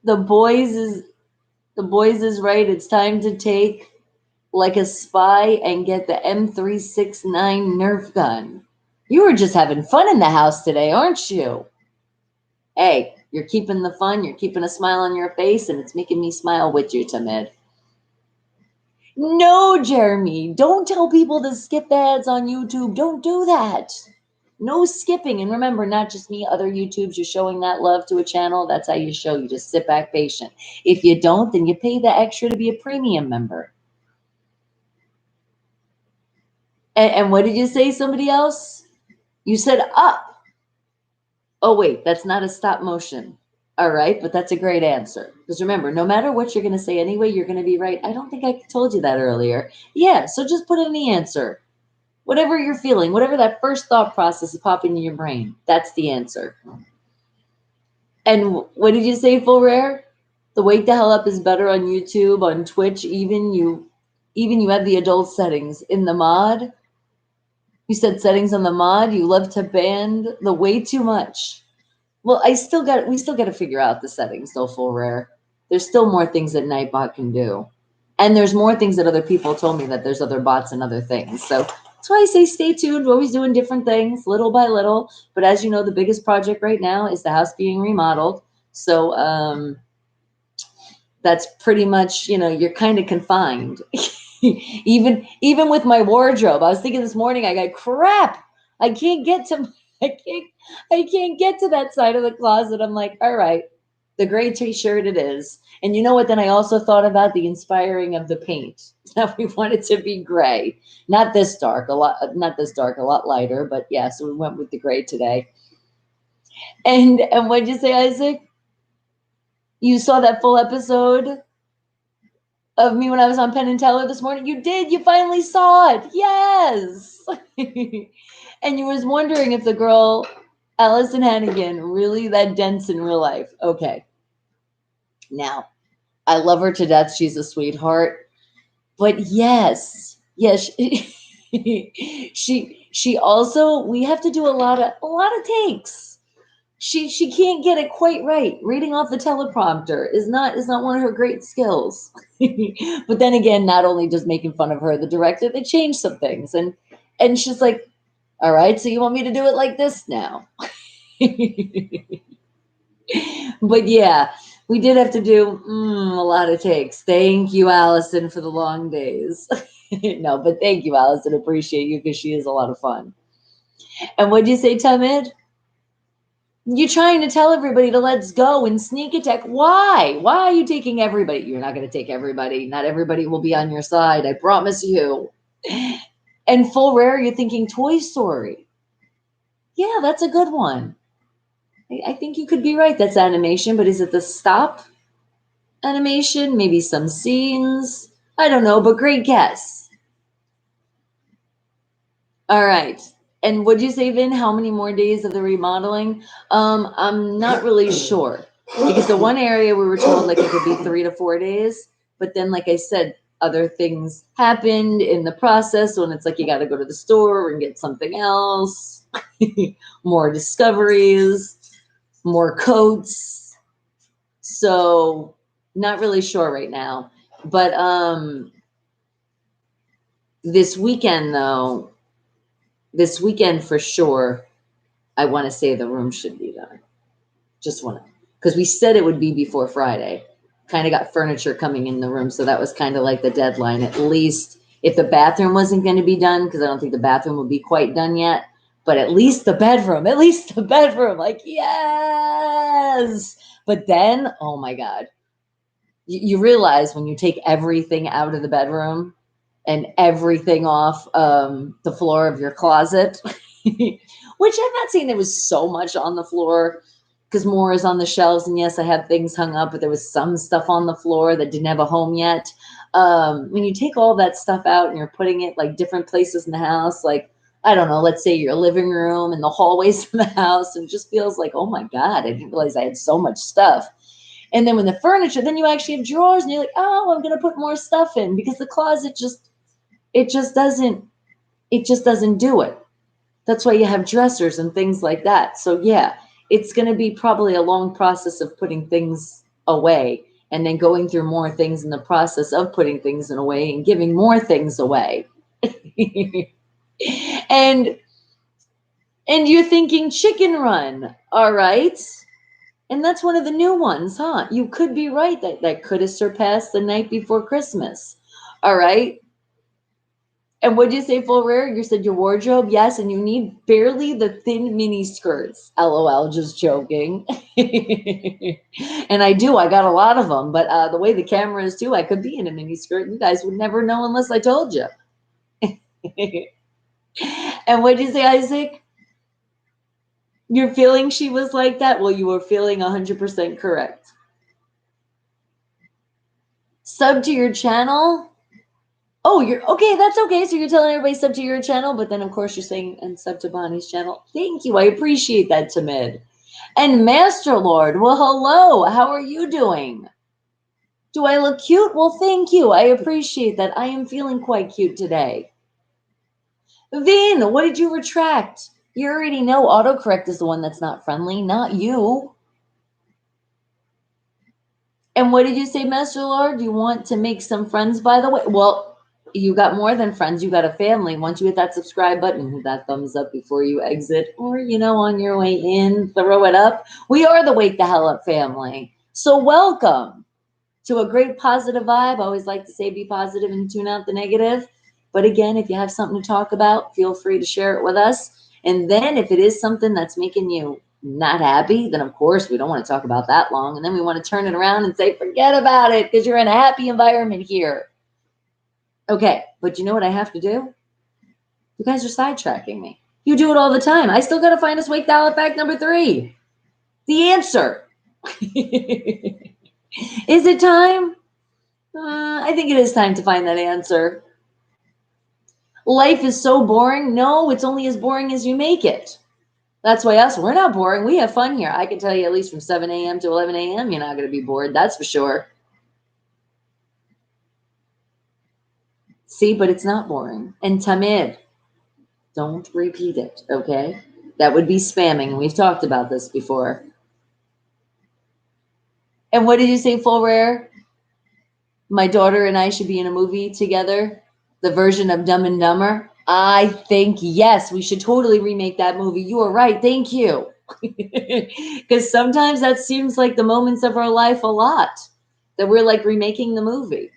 The boys is right. It's time to take like a spy and get the M369 Nerf gun. You were just having fun in the house today, aren't you? Hey, you're keeping the fun, you're keeping a smile on your face, and it's making me smile with you, Tamid. No, Jeremy, don't tell people to skip ads on YouTube. Don't do that. No skipping. And remember, not just me, other YouTubes, you're showing that love to a channel. That's how you show. You just sit back patient. If you don't, then you pay the extra to be a premium member. And what did you say, somebody else? You said up. Oh, wait, that's not a stop motion. All right, but that's a great answer. Because remember, no matter what you're going to say anyway, you're going to be right. I don't think I told you that earlier. Yeah, so just put in the answer. Whatever you're feeling, whatever that first thought process is popping in your brain, that's the answer. And what did you say, Full Rare? The Wake the Hell Up is better on YouTube, on Twitch, even you have the adult settings in the mod. You said settings on the mod. You love to band the way too much. Well, we still got to figure out the settings, though, Full Rare. There's still more things that Nightbot can do. And there's more things that other people told me that there's other bots and other things. So that's why I say stay tuned. We're always doing different things, little by little. But as you know, the biggest project right now is the house being remodeled. So that's pretty much, you're kind of confined. even with my wardrobe. I was thinking this morning, I got crap. I can't get to that side of the closet. I'm like, all right, the gray t-shirt it is. And you know what? Then I also thought about the inspiring of the paint. That we want it to be gray, not this dark, a lot lighter. But yeah, so we went with the gray today. And what'd you say, Isaac? You saw that full episode of me when I was on Penn and Teller this morning? You did. You finally saw it. Yes. And you was wondering if the girl, Allison Hannigan, really that dense in real life. Okay. Now, I love her to death. She's a sweetheart. But yes, she also, we have to do a lot of takes She can't get it quite right. Reading off the teleprompter is not one of her great skills. But then again, not only just making fun of her, the director, they changed some things, and she's like, all right, so you want me to do it like this now? But yeah, we did have to do a lot of takes. Thank you, Allison, for the long days. No, but thank you, Allison. Appreciate you because she is a lot of fun. And what'd you say, Tamid? You're trying to tell everybody to let's go and sneak attack. Why? Why are you taking everybody? You're not going to take everybody. Not everybody will be on your side. I promise you. And full rare, you're thinking Toy Story. Yeah, that's a good one. I think you could be right. That's animation, but is it the stop animation? Maybe some scenes? I don't know, but great guess. All right. And would you say, Vin, how many more days of the remodeling? I'm not really sure because the one area we were told like it could be 3 to 4 days, but then, like I said, other things happened in the process when it's like you got to go to the store and get something else, more discoveries, more coats. So not really sure right now, but this weekend though. This weekend for sure, I want to say the room should be done. Just want to, because we said it would be before Friday. Kind of got furniture coming in the room, so that was kind of like the deadline. At least if the bathroom wasn't going to be done, because I don't think the bathroom will be quite done yet, but at least the bedroom, like yes. But then, oh my God, you realize when you take everything out of the bedroom and everything off the floor of your closet, which I'm not saying there was so much on the floor because more is on the shelves. And yes, I have things hung up, but there was some stuff on the floor that didn't have a home yet. When you take all that stuff out and you're putting it like different places in the house, like, I don't know, let's say your living room and the hallways in the house, and it just feels like, oh my God, I didn't realize I had so much stuff. And then when the furniture, then you actually have drawers and you're like, oh, I'm going to put more stuff in because the closet it just doesn't do it. That's why you have dressers and things like that. So yeah, it's going to be probably a long process of putting things away and then going through more things in the process of putting things in away and giving more things away. and and you're thinking chicken run. All right. And that's one of the new ones, huh? You could be right that could have surpassed the night before Christmas. All right. And what'd you say, full rare? You said your wardrobe, yes, and you need barely the thin mini skirts. LOL, just joking. And I do, I got a lot of them, but the way the camera is too, I could be in a mini skirt. You guys would never know unless I told you. And what'd you say, Isaac? You're feeling she was like that? Well, you were feeling 100% correct. Sub to your channel? Oh, you're okay. That's okay. So you're telling everybody sub to your channel, but then of course you're saying and sub to Bonnie's channel. Thank you. I appreciate that, Tamid. And Master Lord, well, hello. How are you doing? Do I look cute? Well, thank you. I appreciate that. I am feeling quite cute today. Vin, what did you retract? You already know autocorrect is the one that's not friendly, not you. And what did you say, Master Lord? You want to make some friends, by the way? Well, you got more than friends. You got a family. Once you hit that subscribe button, hit that thumbs up before you exit, or, on your way in, throw it up. We are the Wake the Hell Up family. So welcome to a great positive vibe. I always like to say be positive and tune out the negative. But again, if you have something to talk about, feel free to share it with us. And then if it is something that's making you not happy, then of course we don't want to talk about that long. And then we want to turn it around and say, forget about it because you're in a happy environment here. Okay, but you know what I have to do? You guys are sidetracking me. You do it all the time. I still got to find us Wake the Hell Up fact number 3. The answer. Is it time? I think it is time to find that answer. Life is so boring. No, it's only as boring as you make it. That's why we're not boring. We have fun here. I can tell you at least from 7 a.m. to 11 a.m. you're not going to be bored. That's for sure. See, but it's not boring. And Tamid, don't repeat it, okay? That would be spamming. We've talked about this before. And what did you say, Full Rare? My daughter and I should be in a movie together, the version of Dumb and Dumber. I think, yes, we should totally remake that movie. You are right. Thank you. Because sometimes that seems like the moments of our life a lot, that we're like remaking the movie.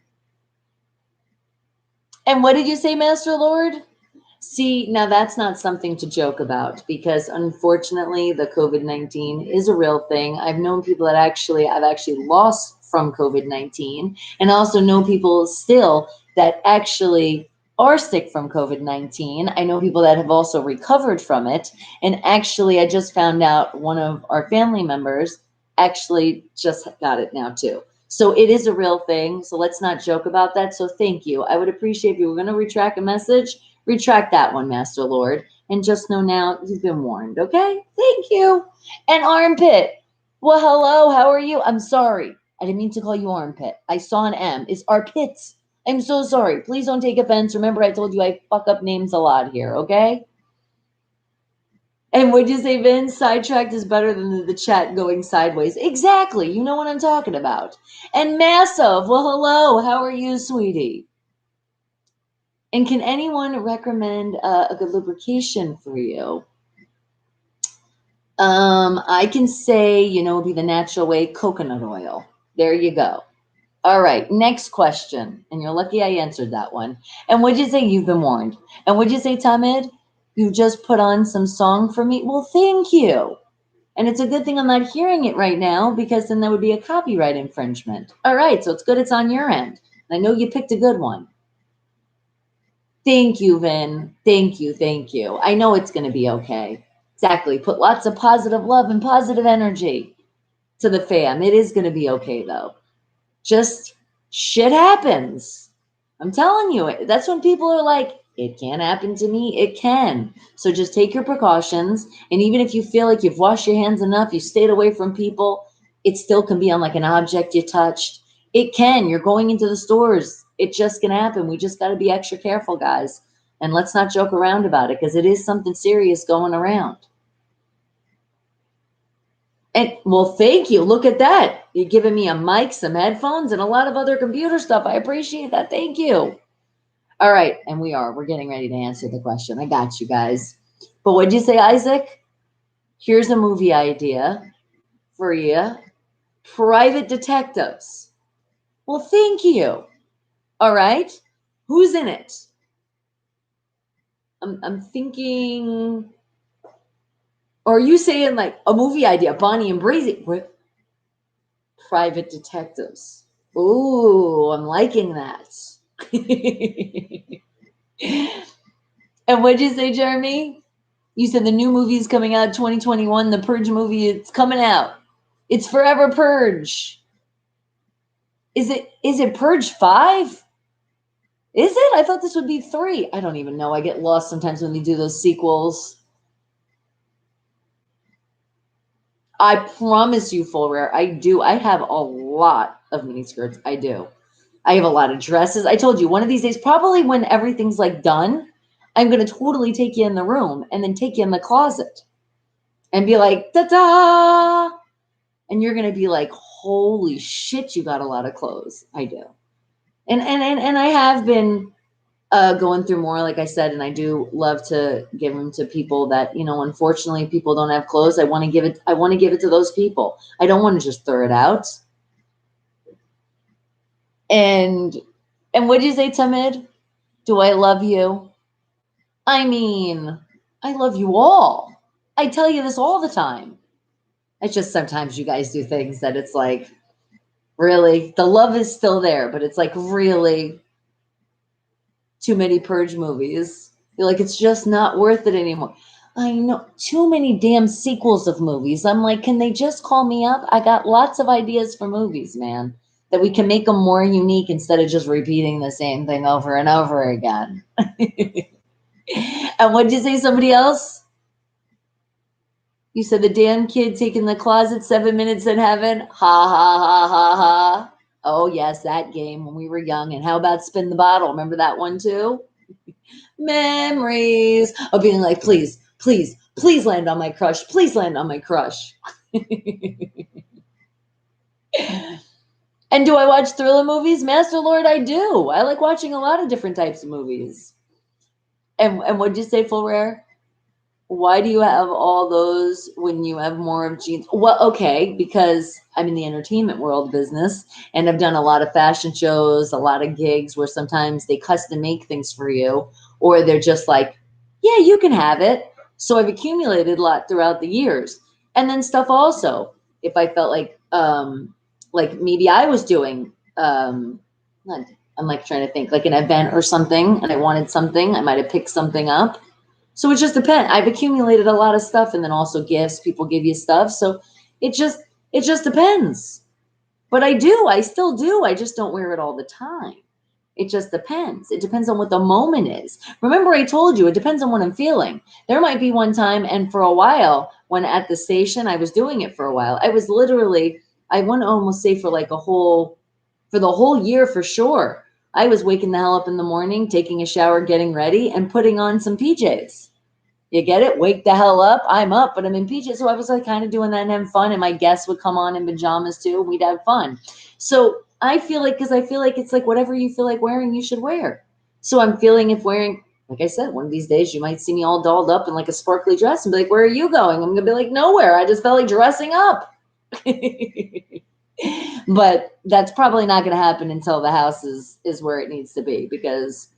And what did you say, Master Lord? See, now that's not something to joke about, because unfortunately the COVID-19 is a real thing. I've known people that I've actually lost from COVID-19, and I also know people still that actually are sick from COVID-19. I know people that have also recovered from it. And actually, I just found out one of our family members actually just got it now too. So it is a real thing. So let's not joke about that. So thank you. I would appreciate if you were going to retract a message. Retract that one, Master Lord. And just know now you've been warned, okay? Thank you. And Armpit. Well, hello. How are you? I'm sorry. I didn't mean to call you Armpit. I saw an M. It's Armpits. I'm so sorry. Please don't take offense. Remember, I told you I fuck up names a lot here, okay? And would you say, Vince, sidetracked is better than the chat going sideways? Exactly. You know what I'm talking about. And Massive. Well, hello. How are you, sweetie? And can anyone recommend a good lubrication for you? I can say, be the natural way, coconut oil. There you go. All right, next question. And you're lucky I answered that one. And would you say you've been warned? And would you say, Tamid, you just put on some song for me? Well, thank you. And it's a good thing I'm not hearing it right now, because then that would be a copyright infringement. All right, so it's good it's on your end. I know you picked a good one. Thank you, Vin. Thank you. Thank you. I know it's going to be okay. Exactly. Put lots of positive love and positive energy to the fam. It is going to be okay, though. Just shit happens. I'm telling you, that's when people are like, it can't happen to me. It can. So just take your precautions. And even if you feel like you've washed your hands enough, you stayed away from people, it still can be on like an object you touched. It can. You're going into the stores. It just can happen. We just got to be extra careful, guys. And let's not joke around about it, because it is something serious going around. And well, thank you. Look at that. You're giving me a mic, some headphones, and a lot of other computer stuff. I appreciate that. Thank you. All right. And we're getting ready to answer the question. I got you guys. But what'd you say, Isaac? Here's a movie idea for you. Private Detectives. Well, thank you. All right. Who's in it? I'm thinking, or are you saying like a movie idea, Bonnie and Brazy? Private Detectives. Ooh, I'm liking that. And what'd you say, Jeremy? You said the new movie is coming out 2021. The Purge movie, it's coming out. It's Forever Purge. Is it Purge 5? Is it? I thought this would be 3. I don't even know. I get lost sometimes when they do those sequels. I promise you, Full Rare, I do. I have a lot of miniskirts. I do. I have a lot of dresses. I told you, one of these days, probably when everything's like done, I'm going to totally take you in the room and then take you in the closet and be like, ta-da! And you're going to be like, holy shit, you got a lot of clothes. I do. And I have been going through more, like I said, and I do love to give them to people that, unfortunately people don't have clothes. I want to give it to those people. I don't want to just throw it out. And what did you say, Tamid? Do I love you? I mean, I love you all. I tell you this all the time. It's just sometimes you guys do things that it's like, really, the love is still there, but it's like, really, too many Purge movies. You're like, it's just not worth it anymore. I know, too many damn sequels of movies. I'm like, can they just call me up? I got lots of ideas for movies, man, that we can make them more unique instead of just repeating the same thing over and over again. And what'd you say, somebody else? You said the damn kid taking the closet, 7 minutes in heaven. Ha, ha, ha, ha, ha. Oh, yes, that game when we were young. And how about Spin the Bottle? Remember that one too? Memories of being like, please, please, Please land on my crush. Please land on my crush. And do I watch thriller movies? Master Lord, I do. I like watching a lot of different types of movies. And what'd you say, Full Rare? Why do you have all those when you have more of jeans? Well, okay, because I'm in the entertainment world business and I've done a lot of fashion shows, a lot of gigs where sometimes they custom make things for you, or they're just like, yeah, you can have it. So I've accumulated a lot throughout the years. And then stuff also, if I felt like maybe I was doing, not- I'm like trying to think like an event or something and I wanted something, I might have picked something up. So it just depends. I've accumulated a lot of stuff and then also gifts. People give you stuff. So it just it just depends. But I still do. I just don't wear it all the time. It just depends. It depends on what the moment is. Remember, I told you it depends on what I'm feeling. There might be one time, and for a while, when at the station, I was doing it for a while. I was literally, I want to almost say for the whole year for sure. I was waking the hell up in the morning, taking a shower, getting ready, and putting on some PJs. You get it? Wake the hell up. I'm up, but I'm in PJs. So I was like kind of doing that and having fun. And my guests would come on in pajamas too. And we'd have fun. So I feel like, because I feel like it's like whatever you feel like wearing, you should wear. So I'm feeling if wearing, like I said, one of these days you might see me all dolled up in like a sparkly dress and be like, where are you going? I'm going to be like, nowhere. I just felt like dressing up. But that's probably not going to happen until the house is where it needs to be, because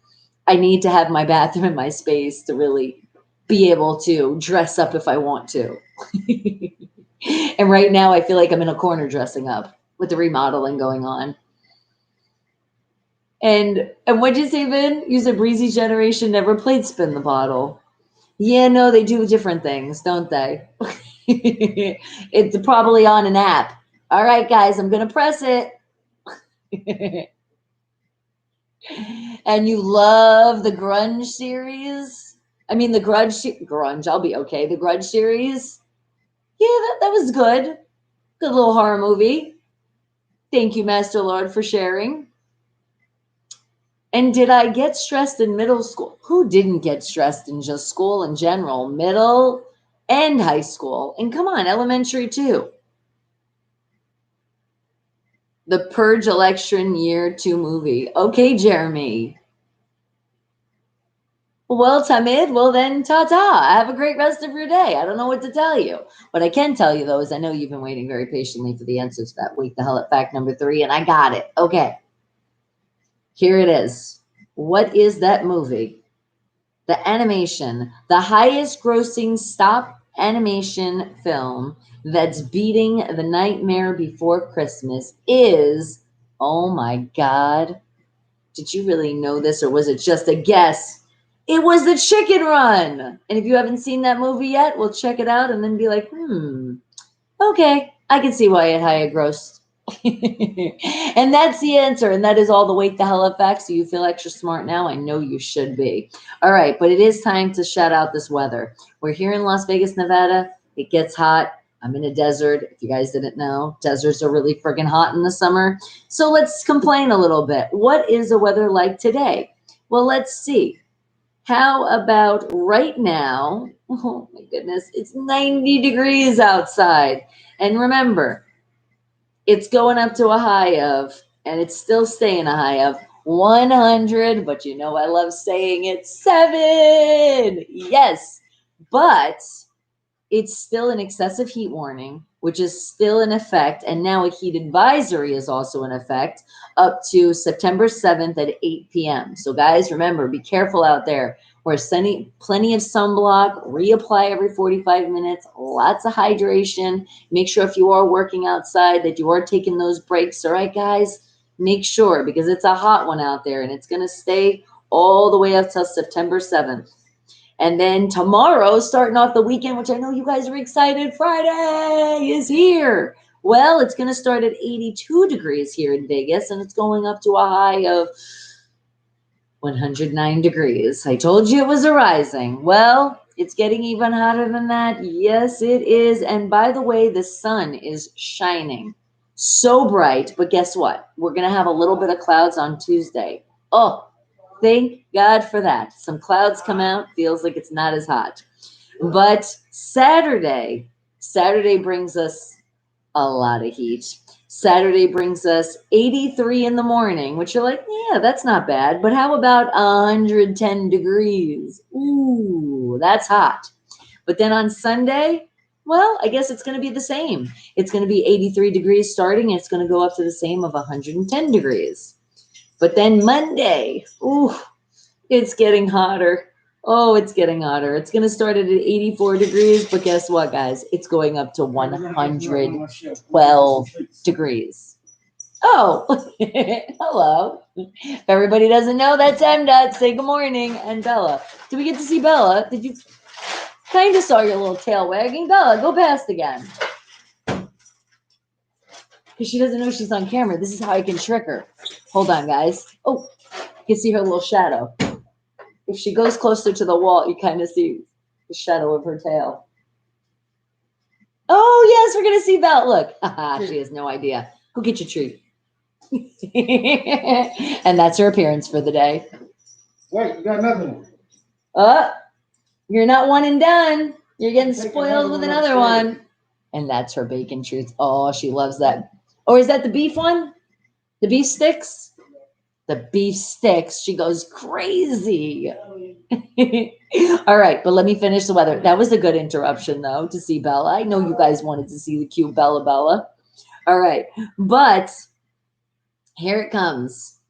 I need to have my bathroom and my space to really be able to dress up if I want to. And right now I feel like I'm in a corner dressing up with the remodeling going on. And what'd you say, Vin? You said Breezy Generation never played Spin the Bottle. Yeah, no, they do different things, don't they? It's probably on an app. All right, guys, I'm gonna press it. And you love the Grunge series? I mean, the Grunge, I'll be okay. The Grudge series? Yeah, that was good. Good little horror movie. Thank you, Master Lord, for sharing. And did I get stressed in middle school? Who didn't get stressed in just school in general? Middle and high school. And come on, elementary too. The Purge Election Year 2 movie. Okay, Jeremy. Well, Tamid, well then, ta-ta. Have a great rest of your day. I don't know what to tell you. What I can tell you, though, is I know you've been waiting very patiently for the answers to that Wake the Hell Up fact number 3, and I got it. Okay. Here it is. What is that movie? The animation, the highest grossing stop animation film that's beating The Nightmare Before Christmas is, oh my God. Did you really know this, or was it just a guess? It was The Chicken Run. And if you haven't seen that movie yet, we'll check it out and then be like, okay, I can see why it higher grossed. And that's the answer. And that is all the Wake the Hell Up facts. So you feel extra smart now? I know you should be. All right, but it is time to shout out this weather. We're here in Las Vegas, Nevada. It gets hot. I'm in a desert. If you guys didn't know, deserts are really friggin' hot in the summer. So let's complain a little bit. What is the weather like today? Well, let's see. How about right now? Oh my goodness, it's 90 degrees outside. And remember, it's going up to a high of, and it's still staying a high of 100, but you know I love saying it, 7. Yes, but it's still an excessive heat warning, which is still in effect. And now a heat advisory is also in effect up to September 7th at 8 p.m. So guys, remember, be careful out there. We're sending plenty of sunblock, reapply every 45 minutes, lots of hydration. Make sure if you are working outside that you are taking those breaks. All right, guys, make sure, because it's a hot one out there and it's going to stay all the way up till September 7th. And then tomorrow, starting off the weekend, which I know you guys are excited, Friday is here. Well, it's going to start at 82 degrees here in Vegas, and it's going up to a high of 109 degrees. I told you it was a rising. Well, it's getting even hotter than that. Yes, it is. And by the way, the sun is shining so bright. But guess what? We're going to have a little bit of clouds on Tuesday. Oh, thank God for that. Some clouds come out. Feels like it's not as hot. But Saturday brings us a lot of heat. Saturday brings us 83 in the morning, which you're like, yeah, that's not bad. But how about 110 degrees? Ooh, that's hot. But then on Sunday, well, I guess it's going to be the same. It's going to be 83 degrees starting, and it's going to go up to the same of 110 degrees. But then Monday, ooh, it's getting hotter. Oh, it's getting hotter. It's going to start at 84 degrees, but guess what, guys? It's going up to 112 degrees. Oh, hello. If everybody doesn't know, that's M. Say good morning. And Bella. Did we get to see Bella? Did you kind of saw your little tail wagging? Bella, go past again. Because she doesn't know she's on camera. This is how I can trick her. Hold on, guys. Oh, you can see her little shadow. If she goes closer to the wall, you kind of see the shadow of her tail. Oh, yes, we're going to see Belle. Look, she has no idea. Go get your treat. And that's her appearance for the day. Wait, you got another one. You're not one and done. You're getting spoiled with another one. And that's her bacon treats. Oh, she loves that. Or is that the beef one? The beef sticks? The beef sticks. She goes crazy. All right, but let me finish the weather. That was a good interruption, though, to see Bella. I know you guys wanted to see the cute Bella. All right, but here it comes.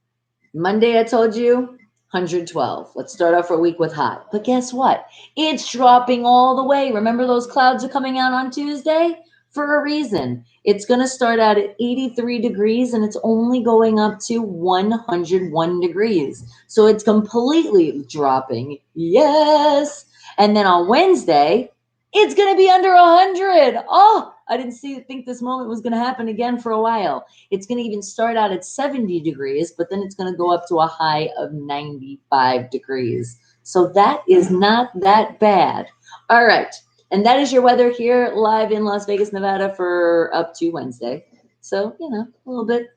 Monday, I told you, 112. Let's start off our week with hot. But guess what? It's dropping all the way. Remember those clouds are coming out on Tuesday? For a reason. It's going to start out at 83 degrees and it's only going up to 101 degrees. So it's completely dropping. Yes. And then on Wednesday, it's going to be under 100. Oh, I didn't think this moment was going to happen again for a while. It's going to even start out at 70 degrees, but then it's going to go up to a high of 95 degrees. So that is not that bad. All right. And that is your weather here live in Las Vegas, Nevada for up to Wednesday. So, a little bit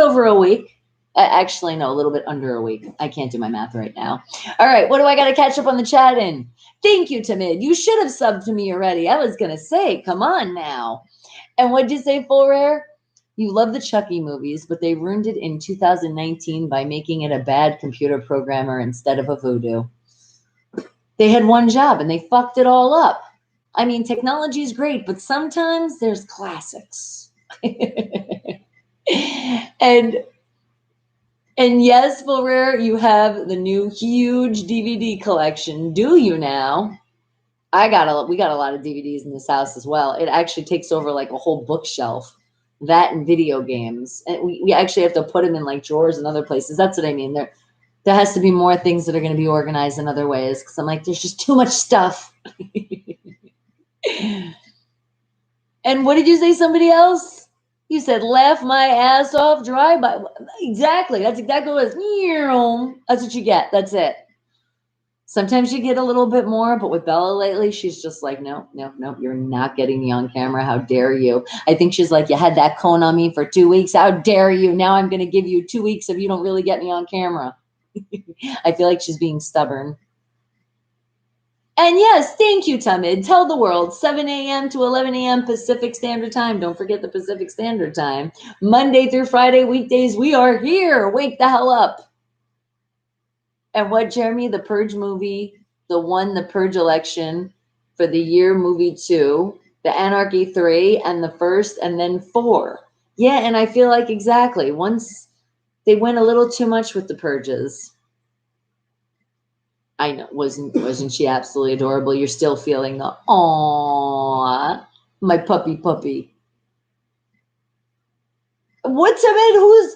over a week. Actually, no, a little bit under a week. I can't do my math right now. All right, what do I got to catch up on the chat in? Thank you, Tamid. You should have subbed to me already. I was going to say, come on now. And what'd you say, Full Rare? You love the Chucky movies, but they ruined it in 2019 by making it a bad computer programmer instead of a voodoo. They had one job and they fucked it all up. I mean, technology is great, but sometimes there's classics. And yes, Full Rare, you have the new huge DVD collection. Do you now? We got a lot of DVDs in this house as well. It actually takes over like a whole bookshelf. That and video games. And we actually have to put them in like drawers and other places. That's what I mean. There has to be more things that are going to be organized in other ways because I'm like, there's just too much stuff. And what did you say, somebody else? You said, laugh my ass off, drive by. Exactly. That's exactly what it was. That's what you get. That's it. Sometimes you get a little bit more, but with Bella lately, she's just like, no, you're not getting me on camera. How dare you? I think she's like, you had that cone on me for 2 weeks. How dare you? Now I'm going to give you 2 weeks if you don't really get me on camera. I feel like she's being stubborn. And yes, thank you, Tamid. Tell the world, 7 a.m. to 11 a.m. Pacific Standard Time. Don't forget the Pacific Standard Time. Monday through Friday, weekdays, we are here. Wake the hell up. And what, Jeremy? The Purge movie, the Purge election for the year movie 2, the Anarchy 3, and the first, and then 4. Yeah, and I feel like exactly. Once they went a little too much with the purges. I know, wasn't she absolutely adorable? You're still feeling the aww, my puppy. What's a man who's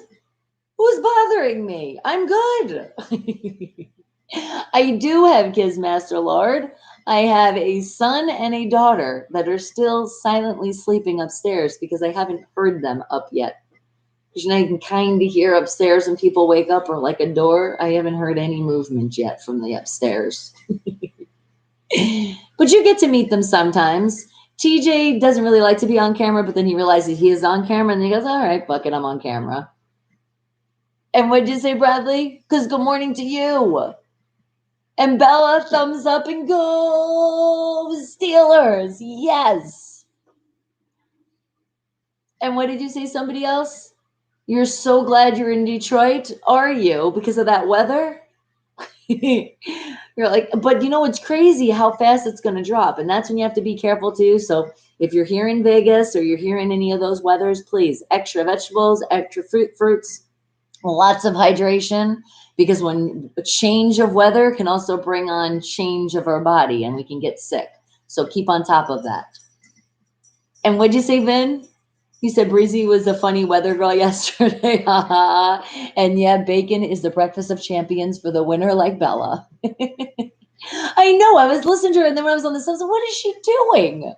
bothering me? I'm good. I do have kids, Master Lord. I have a son and a daughter that are still silently sleeping upstairs because I haven't heard them up yet. Because you can kind of hear upstairs when people wake up or like a door. I haven't heard any movement yet from the upstairs. But you get to meet them sometimes. TJ doesn't really like to be on camera, but then he realizes he is on camera and he goes, all right, fuck it, I'm on camera. And what did you say, Bradley? Because good morning to you. And Bella, thumbs up and go Steelers. Yes. And what did you say, somebody else? You're so glad you're in Detroit, are you? Because of that weather? You're like, but you know, it's crazy how fast it's going to drop. And that's when you have to be careful too. So if you're here in Vegas or you're here in any of those weathers, please, extra vegetables, extra fruits, lots of hydration, because when a change of weather can also bring on change of our body and we can get sick. So keep on top of that. And what'd you say, Vin? You said Breezy was a funny weather girl yesterday. And yeah, bacon is the breakfast of champions for the winner like Bella. I know. I was listening to her, and then when I was on the sunset, what is she doing?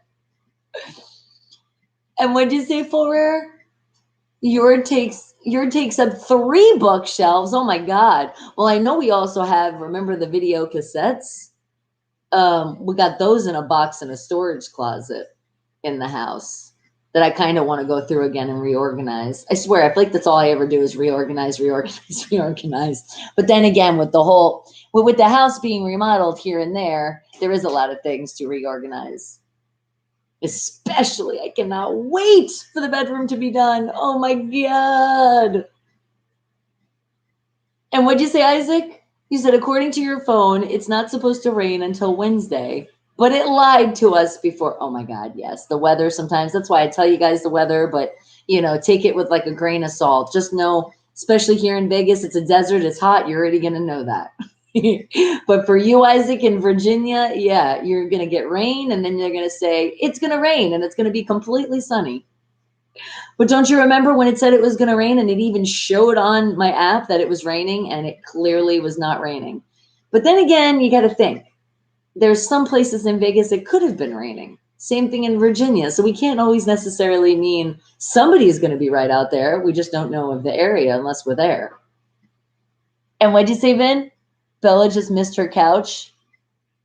And what'd you say, Fuller? Your takes up 3 bookshelves. Oh my God. Well, I know we also have, remember the video cassettes? We got those in a box in a storage closet in the house that I kind of want to go through again and reorganize. I swear, I feel like that's all I ever do is reorganize. But then again, with the house being remodeled here and there is a lot of things to reorganize. Especially, I cannot wait for the bedroom to be done. Oh my God. And what'd you say, Isaac? You said, according to your phone, it's not supposed to rain until Wednesday. But it lied to us before. Oh my God, yes. The weather sometimes. That's why I tell you guys the weather, but take it with like a grain of salt. Just know, especially here in Vegas, it's a desert, it's hot. You're already going to know that. But for you, Isaac, in Virginia, yeah, you're going to get rain and then they're going to say, it's going to rain and it's going to be completely sunny. But don't you remember when it said it was going to rain and it even showed on my app that it was raining and it clearly was not raining? But then again, you got to think. There's some places in Vegas it could have been raining. Same thing in Virginia. So we can't always necessarily mean somebody is going to be right out there. We just don't know of the area unless we're there. And what'd you say, Vin? Bella just missed her couch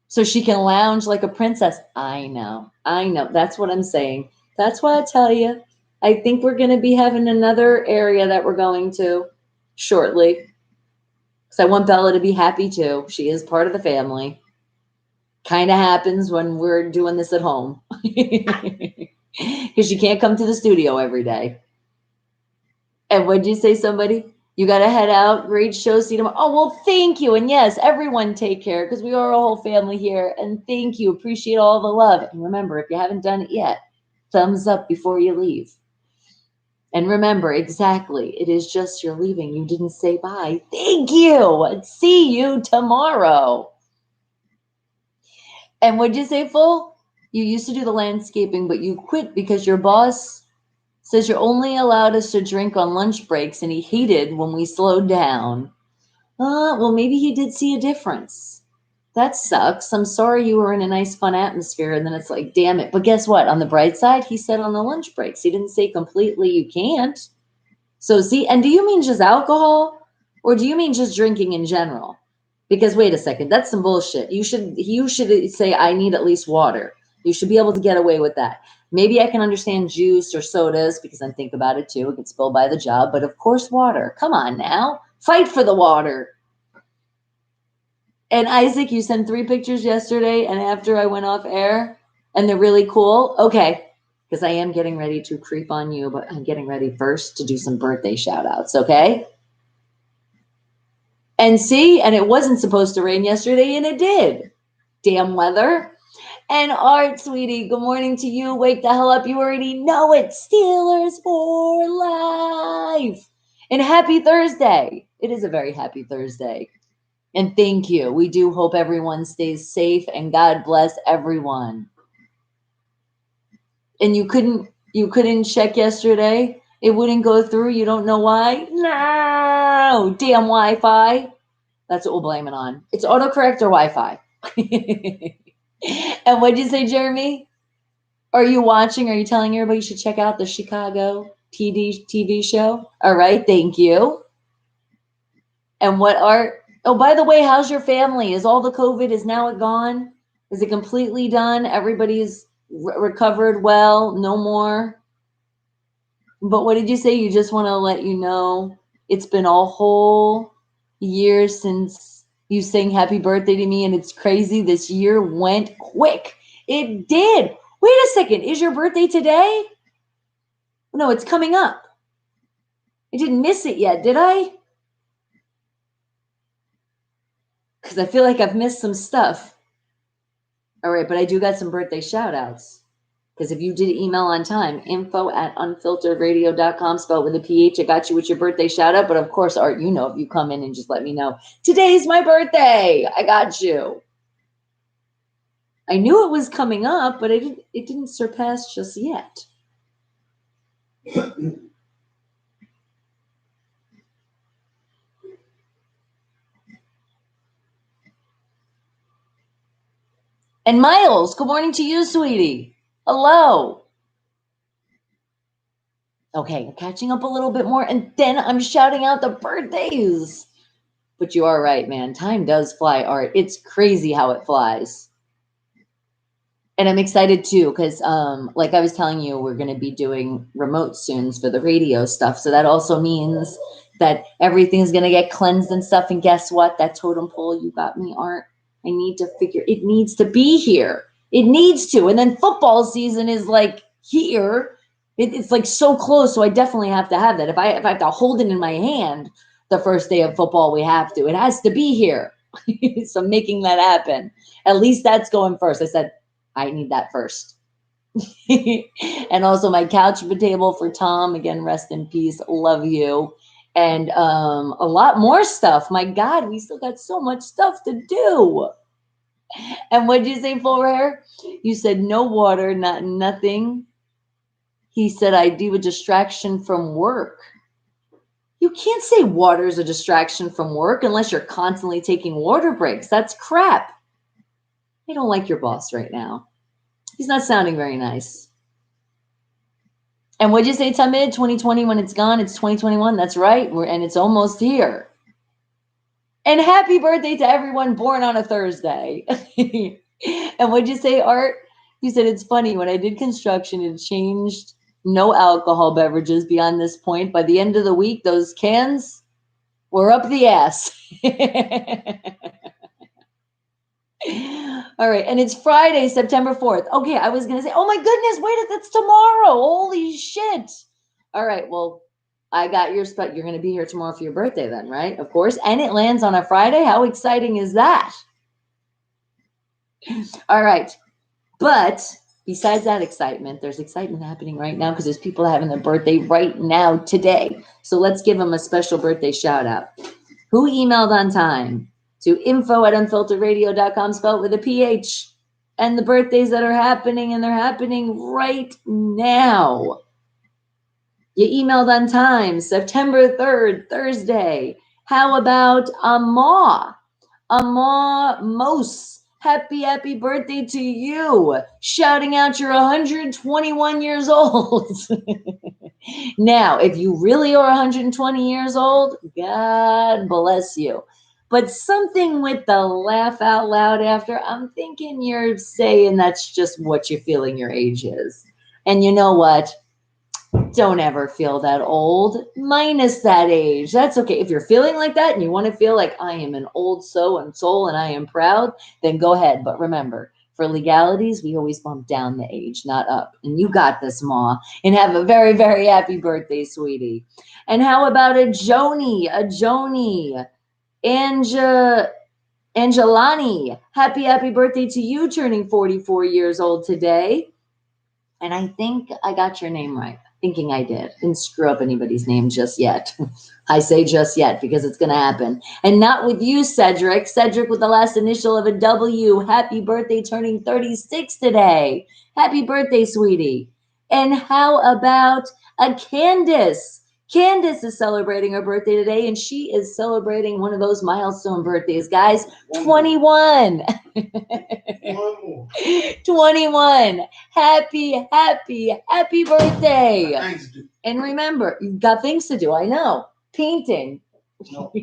so she can lounge like a princess. I know. That's what I'm saying. That's why I tell you, I think we're going to be having another area that we're going to shortly. Because I want Bella to be happy too. She is part of the family. Kind of happens when we're doing this at home because you can't come to the studio every day. And what'd you say, somebody? You got to head out. Great show. See you tomorrow. Oh, well, thank you. And yes, everyone take care because we are a whole family here. And thank you. Appreciate all the love. And remember, if you haven't done it yet, thumbs up before you leave. And remember, exactly, it is just you're leaving. You didn't say bye. Thank you. See you tomorrow. And what'd you say, Full? You used to do the landscaping, but you quit because your boss says you're only allowed us to drink on lunch breaks, and he hated when we slowed down. Well, maybe he did see a difference. That sucks. I'm sorry you were in a nice, fun atmosphere, and then it's like, damn it. But guess what? On the bright side, he said on the lunch breaks. He didn't say completely you can't. So see, and do you mean just alcohol? Or do you mean just drinking in general? Because wait a second, that's some bullshit. You should say I need at least water. You should be able to get away with that. Maybe I can understand juice or sodas because I think about it too. It gets spilled by the job, but of course water. Come on now. Fight for the water. And Isaac, you sent 3 pictures yesterday and after I went off air and they're really cool. Okay. Because I am getting ready to creep on you, but I'm getting ready first to do some birthday shout outs. Okay. And see, and it wasn't supposed to rain yesterday, and it did. Damn weather. And Art, sweetie, good morning to you. Wake the hell up. You already know it. Steelers for life. And happy Thursday. It is a very happy Thursday. And thank you. We do hope everyone stays safe and God bless everyone. And you couldn't check yesterday? It wouldn't go through? You don't know why? No. Damn Wi-Fi. That's what we'll blame it on. It's autocorrect or Wi-Fi. And what'd you say, Jeremy? Are you watching? Are you telling everybody you should check out the Chicago TV show? All right, thank you. And what are? Oh, by the way, how's your family? Is all the COVID is now gone? Is it completely done? Everybody's recovered well? No more? But what did you say? You just want to let you know it's been a whole year since You saying happy birthday to me, and it's crazy. This year went quick. It did. Wait a second. Is your birthday today? No, it's coming up. I didn't miss it yet, did I? Because I feel like I've missed some stuff. All right, but I do got some birthday shout outs. Because if you did email on time, info@unfilteredradio.com, spelled with a PH, I got you with your birthday shout out. But of course, Art, you know, if you come in and just let me know, today's my birthday, I got you. I knew it was coming up, but it didn't surpass just yet. And Miles, good morning to you, sweetie. Hello. Okay, I'm catching up a little bit more, and then I'm shouting out the birthdays. But you are right, man. Time does fly, Art. It's crazy how it flies. And I'm excited too, because like I was telling you, we're going to be doing remote soon for the radio stuff. So that also means that everything's going to get cleansed and stuff. And guess what? That totem pole you got me, Art. I need to figure, it needs to be here. It needs to. And then football season is like here. It's like so close. So I definitely have to have that. If I have to hold it in my hand the first day of football, we have to. It has to be here. So making that happen. At least that's going first. I said, I need that first. And also my couch table for Tom. Again, rest in peace. Love you. And a lot more stuff. My God, we still got so much stuff to do. And what did you say, Full Rare? You said no water, nothing. He said I do a distraction from work. You can't say water is a distraction from work unless you're constantly taking water breaks. That's crap. I don't like your boss right now. He's not sounding very nice. And what'd you say, Tamid? 2020, when it's gone, it's 2021. That's right. And it's almost here. And happy birthday to everyone born on a Thursday. And what'd you say, Art? You said it's funny. When I did construction, it changed no alcohol beverages beyond this point. By the end of the week, those cans were up the ass. All right. And it's Friday, September 4th. Okay. I was going to say, oh my goodness, wait, that's tomorrow. Holy shit. All right. Well, I got your spot. You're going to be here tomorrow for your birthday then, right? Of course. And it lands on a Friday. How exciting is that? All right. But besides that excitement, there's excitement happening right now because there's people having their birthday right now today. So let's give them a special birthday shout out. Who emailed on time? To info@unfilteredradio.com, spelled with a PH. And the birthdays that are happening, and they're happening right now. You emailed on time, September 3rd, Thursday. How about Muah? Muah Mos. Happy birthday to you. Shouting out you're 121 years old. Now, if you really are 120 years old, God bless you. But something with the laugh out loud after, I'm thinking you're saying that's just what you're feeling your age is. And you know what? Don't ever feel that old, minus that age. That's okay. If you're feeling like that and you want to feel like I am an old soul and I am proud, then go ahead. But remember, for legalities, we always bump down the age, not up. And you got this, Ma. And have a very, very happy birthday, sweetie. And how about a Joni? Angelani, happy birthday to you, turning 44 years old today. And I think I got your name right. Thinking I did. Didn't screw up anybody's name just yet. I say just yet because it's going to happen. And not with you, Cedric. Cedric with the last initial of a W. Happy birthday, turning 36 today. Happy birthday, sweetie. And how about a Candace? Candace is celebrating her birthday today, and she is celebrating one of those milestone birthdays, guys. 21. 21. Happy birthday. Thanks, dude. And remember, you've got things to do. I know. Painting. No.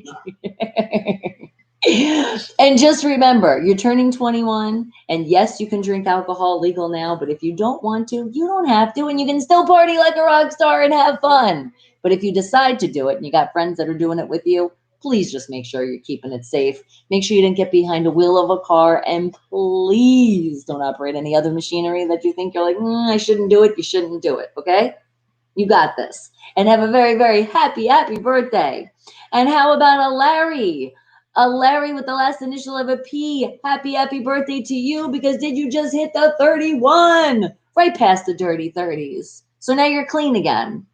And just remember, you're turning 21, and yes, you can drink alcohol, legal now, but if you don't want to, you don't have to, and you can still party like a rock star and have fun. But if you decide to do it and you got friends that are doing it with you, please just make sure you're keeping it safe. Make sure you didn't get behind a wheel of a car, and please don't operate any other machinery that you think you're like, I shouldn't do it. You shouldn't do it, okay? You got this. And have a very, very happy, happy birthday. And how about a Larry? A Larry with the last initial of a P. Happy, happy birthday to you, because did you just hit the 31? Right past the dirty 30s. So now you're clean again.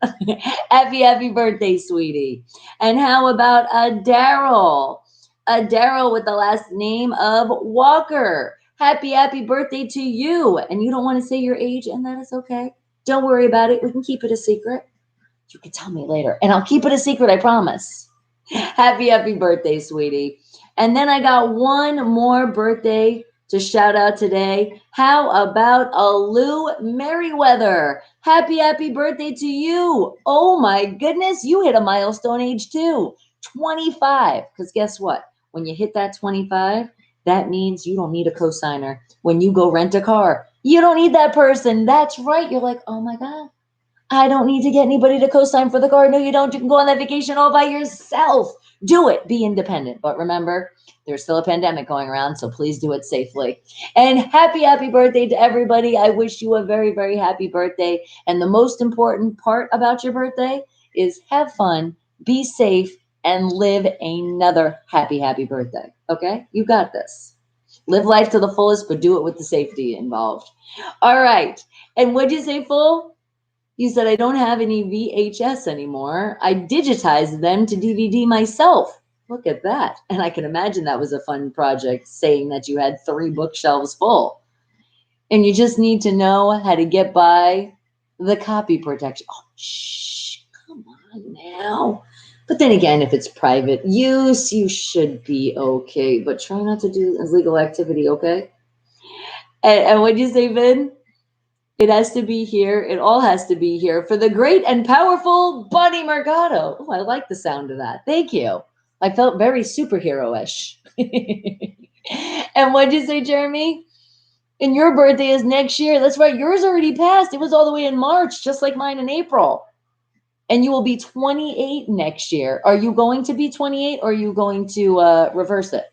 Happy, happy birthday, sweetie. And how about a Daryl? A Daryl with the last name of Walker. Happy, happy birthday to you. And you don't want to say your age, and that is okay. Don't worry about it. We can keep it a secret. You can tell me later, and I'll keep it a secret, I promise. Happy, happy birthday, sweetie. And then I got one more birthday to shout out today. How about a Lou Merriweather? Happy, happy birthday to you. Oh my goodness, you hit a milestone age too. 25. Because guess what? When you hit that 25, that means you don't need a cosigner. When you go rent a car, you don't need that person. That's right. You're like, oh my God, I don't need to get anybody to co-sign for the car. No, you don't. You can go on that vacation all by yourself. Do it. Be independent. But remember, there's still a pandemic going around, so please do it safely. And happy, happy birthday to everybody. I wish you a very, very happy birthday. And the most important part about your birthday is have fun, be safe, and live another happy, happy birthday. Okay? You got this. Live life to the fullest, but do it with the safety involved. All right. And what'd you say, Full? You said, I don't have any VHS anymore. I digitized them to DVD myself. Look at that. And I can imagine that was a fun project, saying that you had 3 bookshelves full. And you just need to know how to get by the copy protection. Oh, shh, come on now. But then again, if it's private use, you should be okay. But try not to do illegal activity, okay? And what'd you say, Vin? It has to be here. It all has to be here for the great and powerful Bonnie Mercado. Oh, I like the sound of that. Thank you. I felt very superhero-ish. And what'd you say, Jeremy? And your birthday is next year. That's right. Yours already passed. It was all the way in March, just like mine in April. And you will be 28 next year. Are you going to be 28, or are you going to reverse it?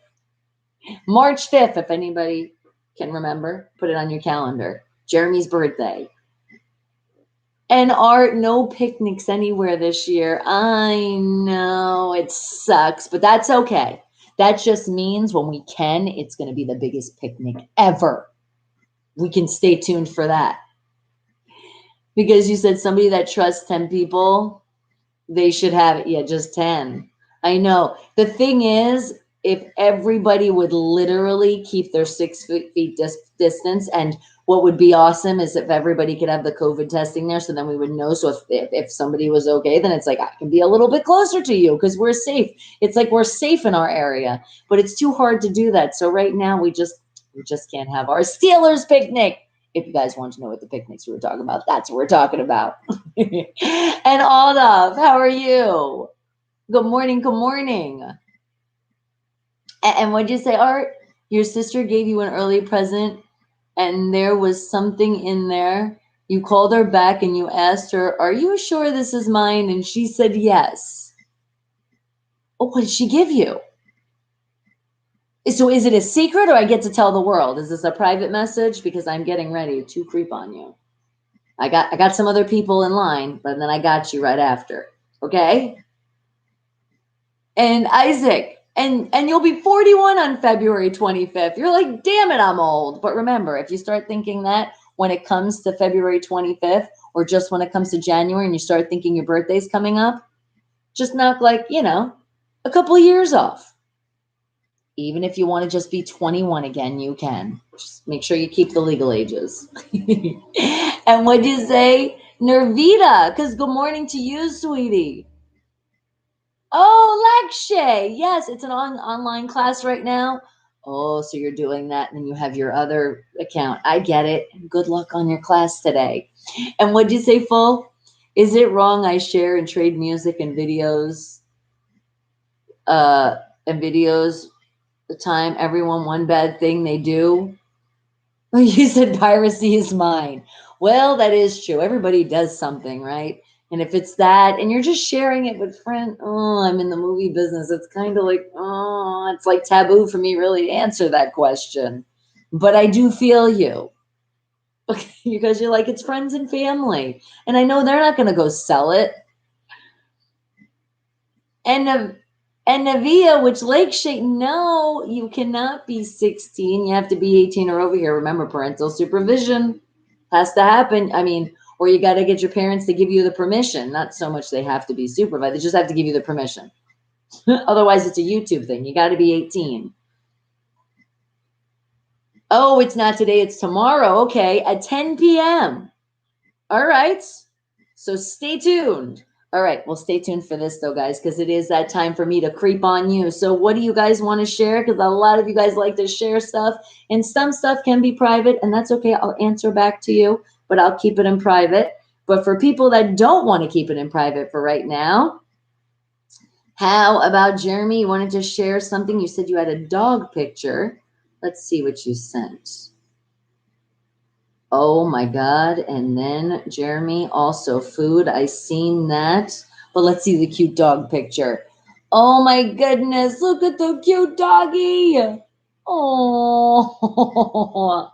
March 5th, if anybody can remember, put it on your calendar. Jeremy's birthday. And Art, no picnics anywhere this year. I know it sucks, but that's okay. That just means when we can, it's going to be the biggest picnic ever. We can stay tuned for that. Because you said somebody that trusts 10 people, they should have it. Yeah, just 10. I know. The thing is, if everybody would literally keep their 6 feet distance, and what would be awesome is if everybody could have the COVID testing there, so then we would know. So if somebody was okay, then it's like, I can be a little bit closer to you because we're safe. It's like we're safe in our area, but it's too hard to do that. So right now we just can't have our Steelers picnic. If you guys want to know what the picnics we were talking about, that's what we're talking about. And Olaf, how are you? Good morning. Good morning. And what'd you say, Art? Your sister gave you an early present, and there was something in there. You called her back and you asked her, are you sure this is mine? And she said yes. Oh, what did she give you? So is it a secret, or I get to tell the world? Is this a private message? Because I'm getting ready to creep on you. I got some other people in line, but then I got you right after. Okay? And Isaac, and you'll be 41 on February 25th. You're like, damn it, I'm old. But remember, if you start thinking that when it comes to February 25th, or just when it comes to January, and you start thinking your birthday's coming up, just knock a couple of years off. Even if you want to just be 21 again, you can. Just make sure you keep the legal ages. And what'd you say? Nervita, because good morning to you, sweetie. Oh, Lakshay. Yes, it's an online class right now. Oh, so you're doing that, and then you have your other account. I get it. Good luck on your class today. And what'd you say, Full? Is it wrong I share and trade music and videos? The time everyone one bad thing they do. You said piracy is mine. Well, that is true. Everybody does something, right? And if it's that, and you're just sharing it with friends, oh, I'm in the movie business. It's kind of like, oh, it's like taboo for me really to answer that question. But I do feel you. Because you're like, it's friends and family. And I know they're not going to go sell it. And Navia, which Lake Shake, no, you cannot be 16. You have to be 18 or over here. Remember, parental supervision has to happen. I mean, or you got to get your parents to give you the permission. Not so much they have to be supervised. They just have to give you the permission. Otherwise, it's a YouTube thing. You got to be 18. Oh, it's not today. It's tomorrow. Okay, at 10 p.m. All right. So stay tuned. All right. Well, stay tuned for this, though, guys, because it is that time for me to creep on you. So what do you guys want to share? Because a lot of you guys like to share stuff, and some stuff can be private, and that's okay. I'll answer back to you, but I'll keep it in private. But for people that don't want to keep it in private for right now, how about Jeremy? You wanted to share something? You said you had a dog picture. Let's see what you sent. Oh my God. And then Jeremy, also food. I seen that. But let's see the cute dog picture. Oh my goodness. Look at the cute doggy. Oh,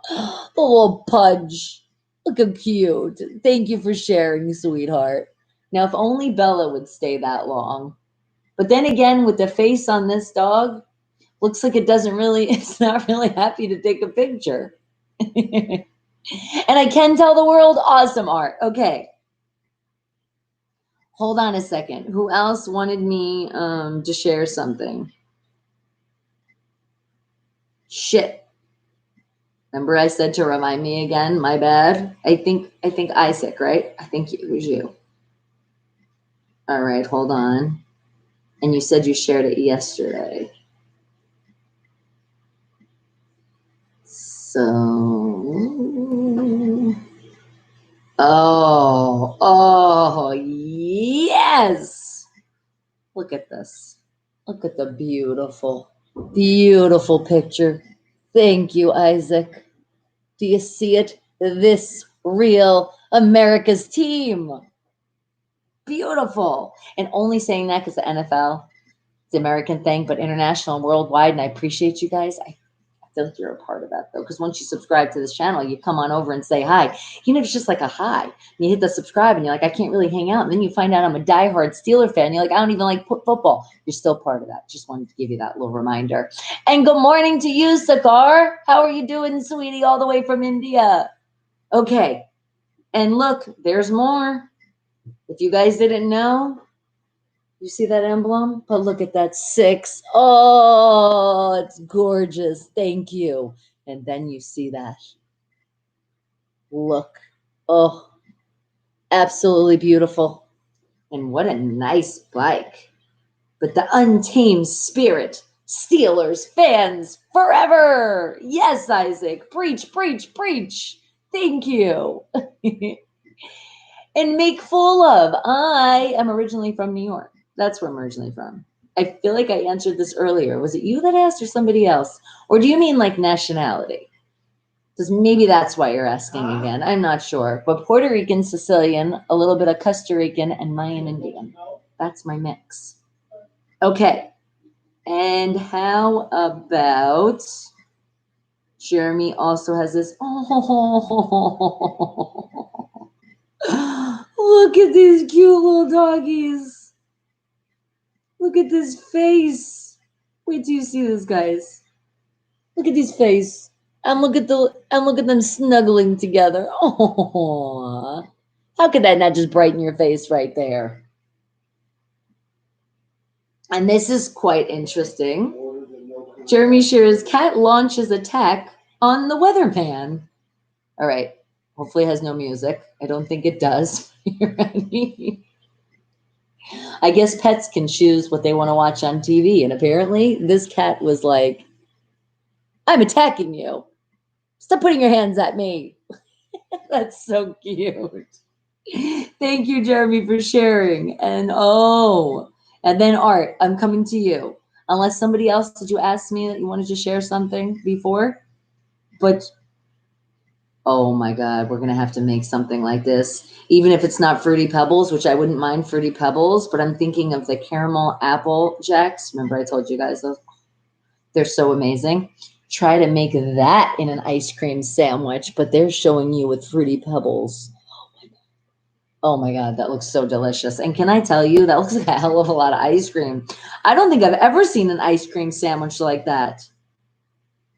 the little pudge. Look how cute. Thank you for sharing, sweetheart. Now, if only Bella would stay that long. But then again, with the face on this dog, looks like it's not really happy to take a picture. And I can tell the world, awesome art. Okay. Hold on a second. Who else wanted me to share something? Shit. Remember I said to remind me again? My bad. I think Isaac, right? I think it was you. All right, hold on. And you said you shared it yesterday. So, oh, yes. Look at this. Look at the beautiful picture. Thank you, Isaac. Do you see it? This real America's team. Beautiful. And only saying that because the NFL, it's the American thing, but international and worldwide. And I appreciate you guys. I feel like you're a part of that, though, because once you subscribe to this channel, you come on over and say hi. You know, it's just like a hi. And you hit the subscribe, and you're like, I can't really hang out. And then you find out I'm a diehard Steeler fan. You're like, I don't even like football. You're still part of that. Just wanted to give you that little reminder. And good morning to you, Sakar. How are you doing, sweetie, all the way from India? Okay. And look, there's more. If you guys didn't know, you see that emblem? But look at that 6. Oh, it's gorgeous. Thank you. And then you see that. Look. Oh, absolutely beautiful. And what a nice bike. But the untamed spirit, Steelers fans forever. Yes, Isaac. Preach, preach, preach. Thank you. And make full of. I am originally from New York. That's where I'm originally from. I feel like I answered this earlier. Was it you that asked or somebody else? Or do you mean like nationality? Because maybe that's why you're asking again. I'm not sure. But Puerto Rican, Sicilian, a little bit of Costa Rican, and Mayan Indian. That's my mix. Okay. And how about Jeremy also has this. Oh, look at these cute little doggies. Look at this face. Wait till you see this, guys. Look at his face. And look at them snuggling together. Oh, how could that not just brighten your face right there? And this is quite interesting. Jeremy shares cat launches attack on the weatherman. All right. Hopefully it has no music. I don't think it does. You ready? I guess pets can choose what they want to watch on TV. And apparently this cat was like, I'm attacking you. Stop putting your hands at me. That's so cute. Thank you, Jeremy, for sharing. And then Art, I'm coming to you. Unless somebody else, did you ask me that you wanted to share something before? But Oh my God, we're going to have to make something like this. Even if it's not Fruity Pebbles, which I wouldn't mind Fruity Pebbles, but I'm thinking of the caramel apple jacks. Remember I told you guys those? They're so amazing. Try to make that in an ice cream sandwich, but they're showing you with Fruity Pebbles. Oh my God, that looks so delicious. And can I tell you, that looks like a hell of a lot of ice cream. I don't think I've ever seen an ice cream sandwich like that.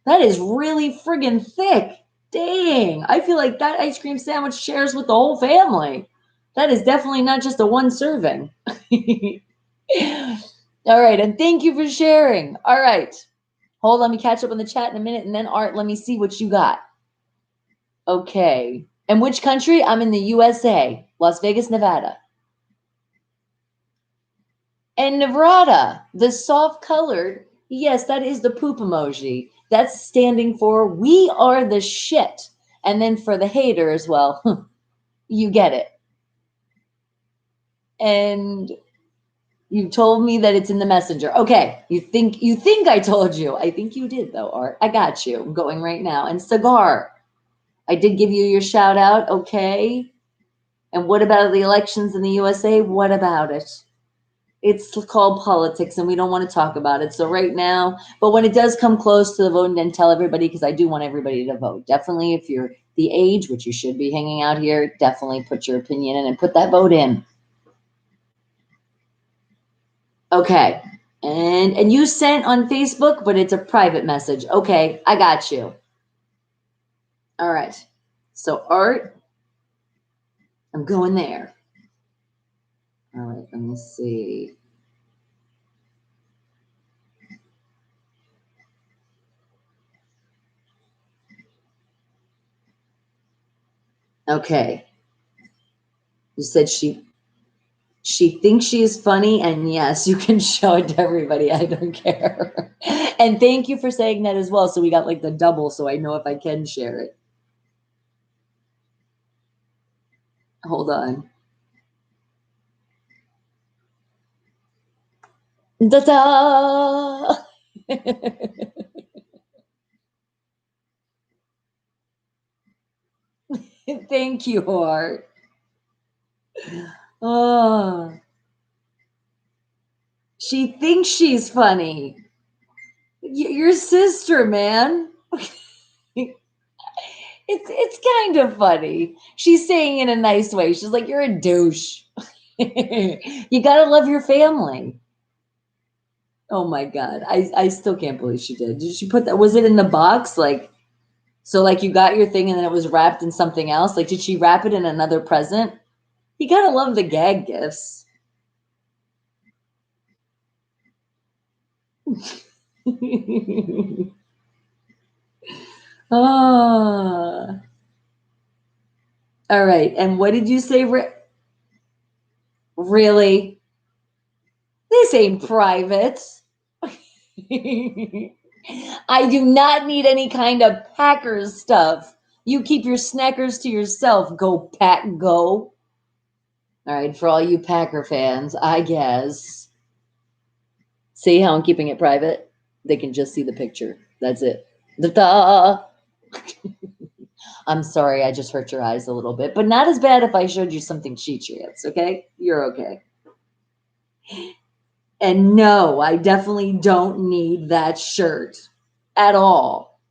That is really friggin' thick. Dang. I feel like that ice cream sandwich shares with the whole family. That is definitely not just a one serving. All right. And thank you for sharing. All right. Hold on. Let me catch up on the chat in a minute. And then, Art, let me see what you got. Okay. And which country? I'm in the USA, Las Vegas, Nevada. And Nevada, the soft colored, yes, that is the poop emoji. That's standing for we are the shit. And then for the haters, well, you get it. And you told me that it's in the messenger. Okay, you think I told you. I think you did though, Art. I got you. I'm going right now. And Cigar, I did give you your shout out. Okay. And what about the elections in the USA? What about it? It's called politics and we don't want to talk about it. So right now, but when it does come close to the vote, then tell everybody, because I do want everybody to vote. Definitely, if you're the age, which you should be hanging out here, definitely put your opinion in and put that vote in. Okay. And you sent on Facebook, but it's a private message. Okay, I got you. All right. So Art, I'm going there. All right, let me see. Okay. You said she thinks she is funny, and yes, you can show it to everybody. I don't care. And thank you for saying that as well. So we got like the double, so I know if I can share it. Hold on. Ta-da! Thank you, Art. Oh, she thinks she's funny. Your sister, man. It's kind of funny. She's saying in a nice way. She's like, "You're a douche." You gotta love your family. Oh my God. I still can't believe she did. Did she put that? Was it in the box? Like, so like you got your thing and then it was wrapped in something else? Like, did she wrap it in another present? You gotta love the gag gifts. Oh. All right. And what did you say? Really? This ain't private. I do not need any kind of Packers stuff. You keep your Snickers to yourself. Go Pack, go. All right, for all you Packer fans, I guess. See how I'm keeping it private? They can just see the picture. That's it. Da-da! I'm sorry, I just hurt your eyes a little bit, but not as bad if I showed you something Cheetrians, okay? You're okay. And no, I definitely don't need that shirt at all.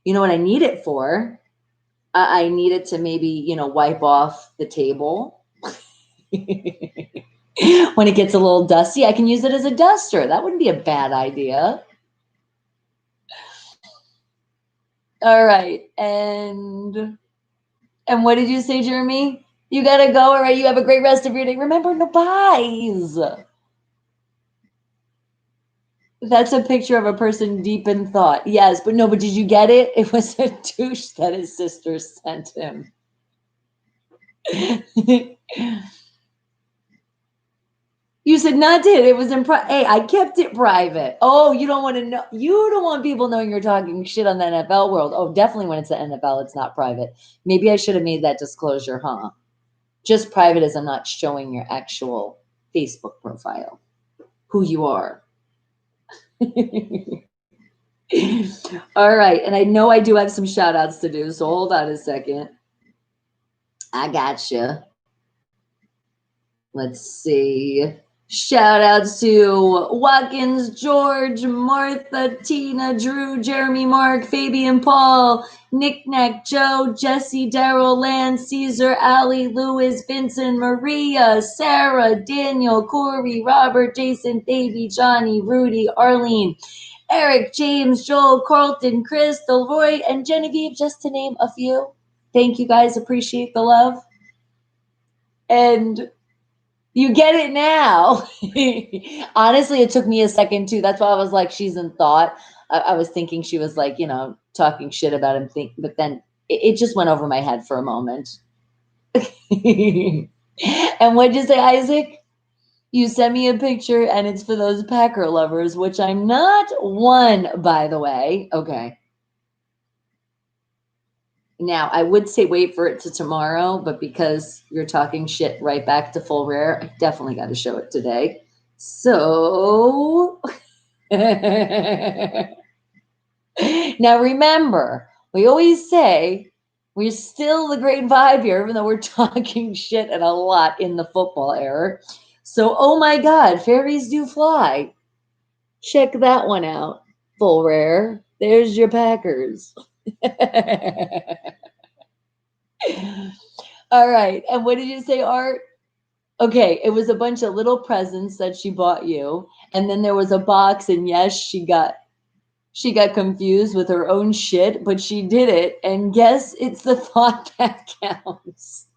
You know what I need it for? I need it to maybe, wipe off the table. When it gets a little dusty, I can use it as a duster. That wouldn't be a bad idea. All right. And what did you say, Jeremy? You got to go. All right. You have a great rest of your day. Remember, no buys. That's a picture of a person deep in thought. Yes, but no, but did you get it? It was a douche that his sister sent him. You said not did. It was in Hey, I kept it private. Oh, you don't want to know. You don't want people knowing you're talking shit on the NFL world. Oh, definitely when it's the NFL, it's not private. Maybe I should have made that disclosure, huh? Just private as I'm not showing your actual Facebook profile, who you are. All right. And I know I do have some shout outs to do. So hold on a second. I gotcha. Let's see. Shout outs to Watkins, George, Martha, Tina, Drew, Jeremy, Mark, Fabian, Paul, Nick Nack, Joe, Jesse, Daryl, Lance, Caesar, Ali, Lewis, Vincent, Maria, Sarah, Daniel, Corey, Robert, Jason, Davey, Johnny, Rudy, Arlene, Eric, James, Joel, Carlton, Chris, Delroy, and Genevieve, just to name a few. Thank you guys. Appreciate the love. And you get it now. Honestly, it took me a second too. That's why I was like, she's in thought. I was thinking she was like, talking shit about him. But then it just went over my head for a moment. And what'd you say, Isaac? You sent me a picture and it's for those Packer lovers, which I'm not one, by the way. Okay. Now, I would say wait for it to tomorrow, but because you're talking shit right back to full rare, I definitely got to show it today. So, now remember, we always say we're still the great vibe here, even though we're talking shit and a lot in the football era. So, oh my God, fairies do fly. Check that one out. Full rare. There's your Packers. All right. And what did you say, Art? Okay, it was a bunch of little presents that she bought you. And then there was a box, and yes, she got confused with her own shit, but she did it. And guess it's the thought that counts.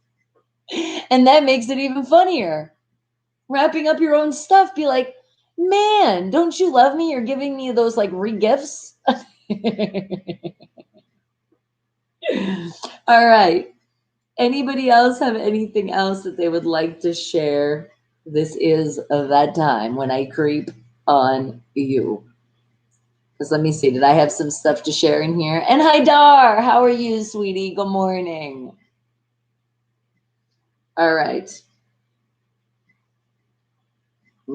And that makes it even funnier. Wrapping up your own stuff, be like, man, don't you love me? You're giving me those like re-gifts. All right. Anybody else have anything else that they would like to share? This is that time when I creep on you. Because let me see, did I have some stuff to share in here? And hi, Dar. How are you, sweetie? Good morning. All right.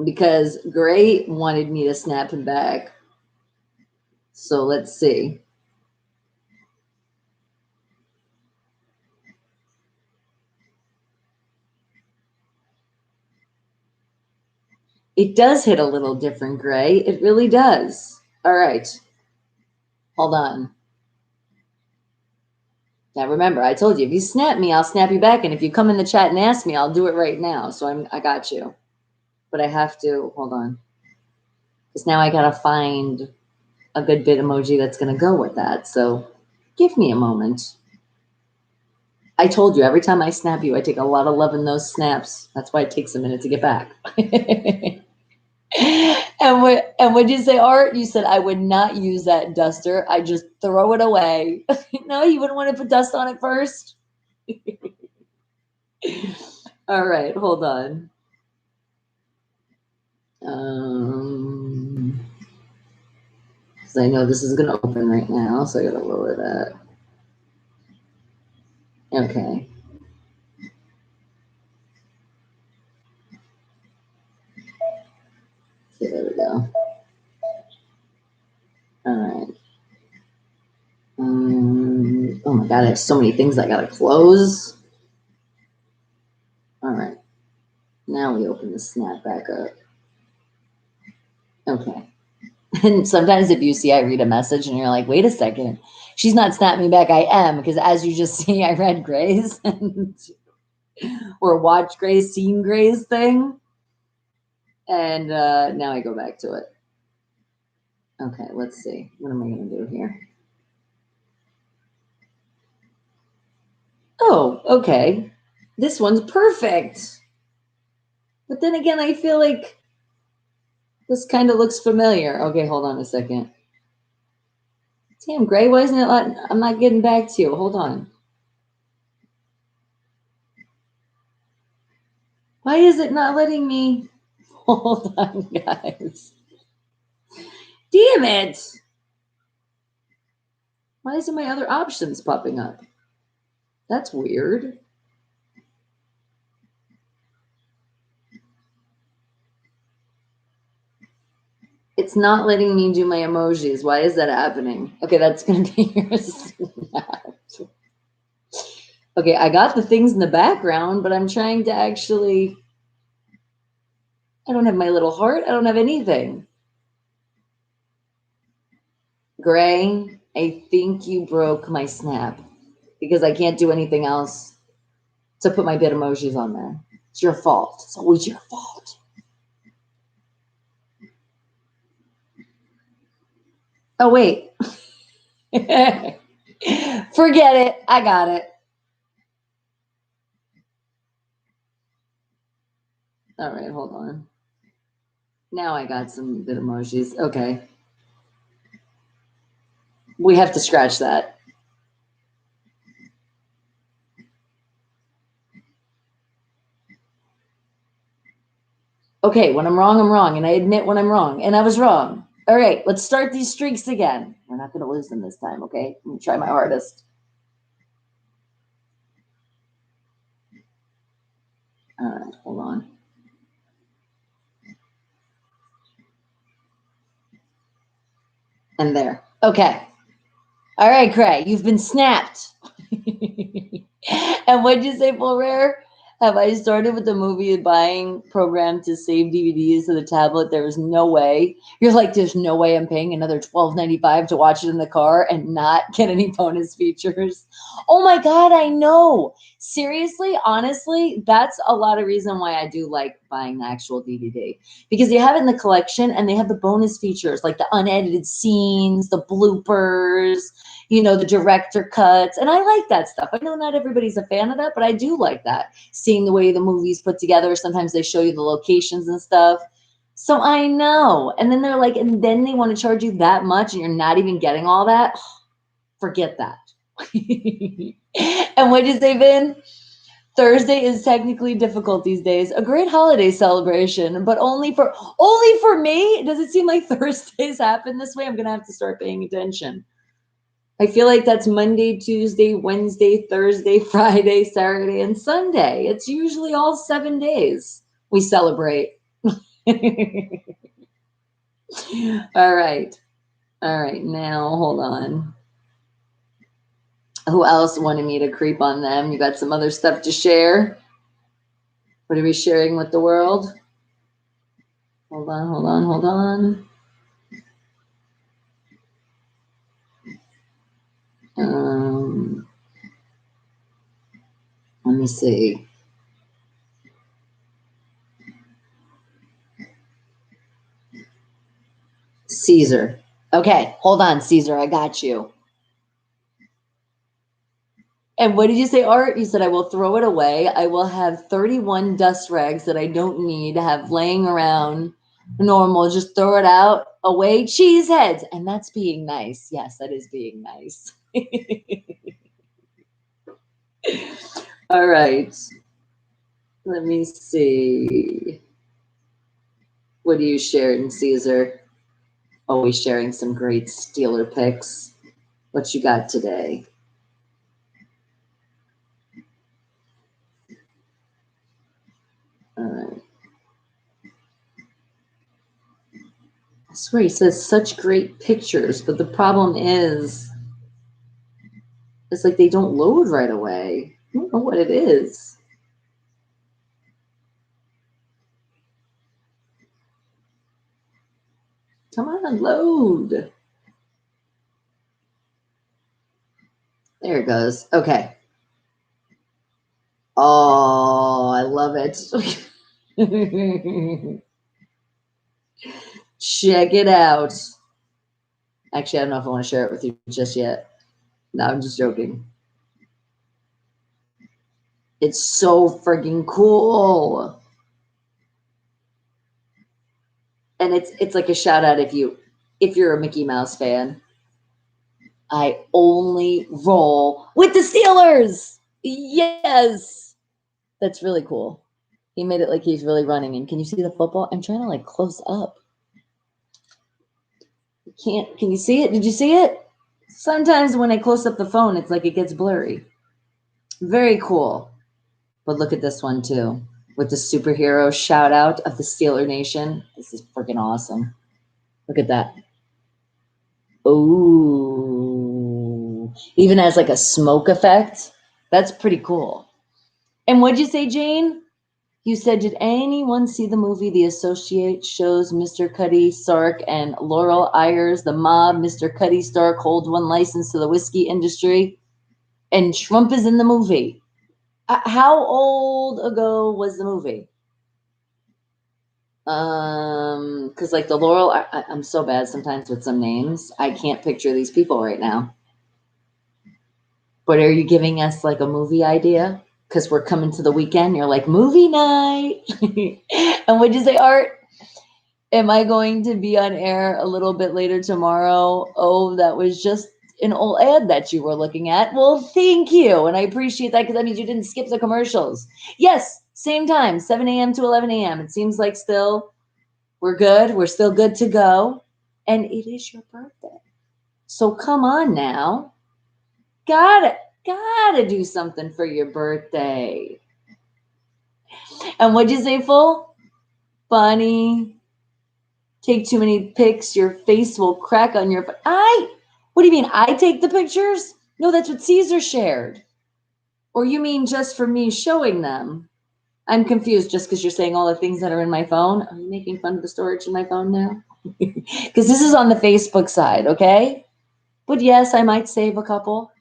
Because Gray wanted me to snap him back. So let's see. It does hit a little different, Gray. It really does. All right. Hold on. Now remember, I told you, if you snap me, I'll snap you back. And if you come in the chat and ask me, I'll do it right now. So I got you. But I have to, hold on. Because now I got to find a good bit emoji that's going to go with that. So give me a moment. I told you, every time I snap you, I take a lot of love in those snaps. That's why it takes a minute to get back. And what'd you say, Art? You said I would not use that duster. I just throw it away. No, you wouldn't want to put dust on it first? All right, hold on. Because I know this is going to open right now, so I got to lower that. Okay. Okay, there we go. All right. Oh my God, I have so many things I got to close. All right. Now we open the snap back up. Okay. And sometimes if you see I read a message and you're like, wait a second, she's not snapping me back. I am, because as you just see, I read Gray's or watched Gray's, seen Gray's thing. And now I go back to it. Okay, let's see. What am I going to do here? Oh, okay. This one's perfect. But then again, I feel like this kind of looks familiar. Okay, hold on a second. Damn, Gray, why isn't it like, I'm not getting back to you. Hold on. Why is it not letting me? Hold on, guys. Damn it. Why isn't my other options popping up? That's weird. It's not letting me do my emojis. Why is that happening? Okay, that's going to be your snap. Okay, I got the things in the background, but I'm trying to actually... I don't have my little heart. I don't have anything. Gray, I think you broke my snap because I can't do anything else to put my bit emojis on there. It's your fault. It's always your fault. Oh, wait. Forget it. I got it. All right, hold on. Now I got some bit emojis. Okay. We have to scratch that. Okay, when I'm wrong, and I admit when I'm wrong, and I was wrong. All right, let's start these streaks again. We're not going to lose them this time, okay? I'm going to try my hardest. All right, hold on. And there. Okay. All right, Craig, you've been snapped. And what'd you say, Full Rare? Have I started with the movie buying program to save DVDs to the tablet? There is no way. You're like, there's no way I'm paying another $12.95 to watch it in the car and not get any bonus features. Oh my God, I know. Seriously, honestly, that's a lot of reason why I do like buying the actual DVD. Because you have it in the collection and they have the bonus features like the unedited scenes, the bloopers, you know, the director cuts. And I like that stuff. I know not everybody's a fan of that, but I do like that. Seeing the way the movie's put together. Sometimes they show you the locations and stuff. So I know. And then they're like, and then they want to charge you that much and you're not even getting all that. Forget that. And what did you say, Vin? Thursday is technically difficult these days. A great holiday celebration, but only for me. Does it seem like Thursdays happen this way? I'm gonna have to start paying attention. I feel like that's Monday, Tuesday, Wednesday, Thursday, Friday, Saturday, and Sunday. It's usually all 7 days we celebrate. All right. All right. Now, hold on. Who else wanted me to creep on them? You got some other stuff to share? What are we sharing with the world? Hold on. Let me see. Caesar. Okay, hold on, Caesar. I got you. And what did you say, Art? You said, I will throw it away. I will have 31 dust rags that I don't need to have laying around normal. Just throw it out, away, cheese heads. And that's being nice. Yes, that is being nice. All right. Let me see. What are you sharing, Caesar? Always sharing some great Steeler picks. What you got today? All right. I swear he says such great pictures, but the problem is it's like they don't load right away. I don't know what it is. Come on, load. There it goes. Okay. Oh, I love it. Check it out. Actually, I don't know if I want to share it with you just yet. No, I'm just joking. It's so freaking cool. And it's like a shout out if you're a Mickey Mouse fan. I only roll with the Steelers. Yes. That's really cool. He made it like he's really running. And can you see the football? I'm trying to like close up. Can you see it? Did you see it? Sometimes when I close up the phone, it's like it gets blurry. Very cool. But look at this one too. With the superhero shout out of the Steeler Nation. This is freaking awesome. Look at that. Ooh. Even has like a smoke effect. That's pretty cool. And what'd you say, Jane? You said, did anyone see the movie The Associate shows Mr. Cuddy Stark and Laurel Ayers, the mob? Mr. Cuddy Stark holds one license to the whiskey industry, and Trump is in the movie. How old ago was the movie? Because like the Laurel, I'm so bad sometimes with some names. I can't picture these people right now. But are you giving us like a movie idea? Because we're coming to the weekend. You're like, movie night. And what'd you say, Art? Am I going to be on air a little bit later tomorrow? Oh, that was just an old ad that you were looking at. Well, thank you. And I appreciate that because that means you didn't skip the commercials. Yes, same time, 7 a.m. to 11 a.m. It seems like still we're good. We're still good to go. And it is your birthday. So come on now. Gotta do something for your birthday. And what'd you say, Full? Funny. Take too many pics, your face will crack on your. What do you mean? I take the pictures? No, that's what Caesar shared. Or you mean just for me showing them? I'm confused just because you're saying all the things that are in my phone. Are you making fun of the storage in my phone now? Because this is on the Facebook side, okay? But yes, I might save a couple.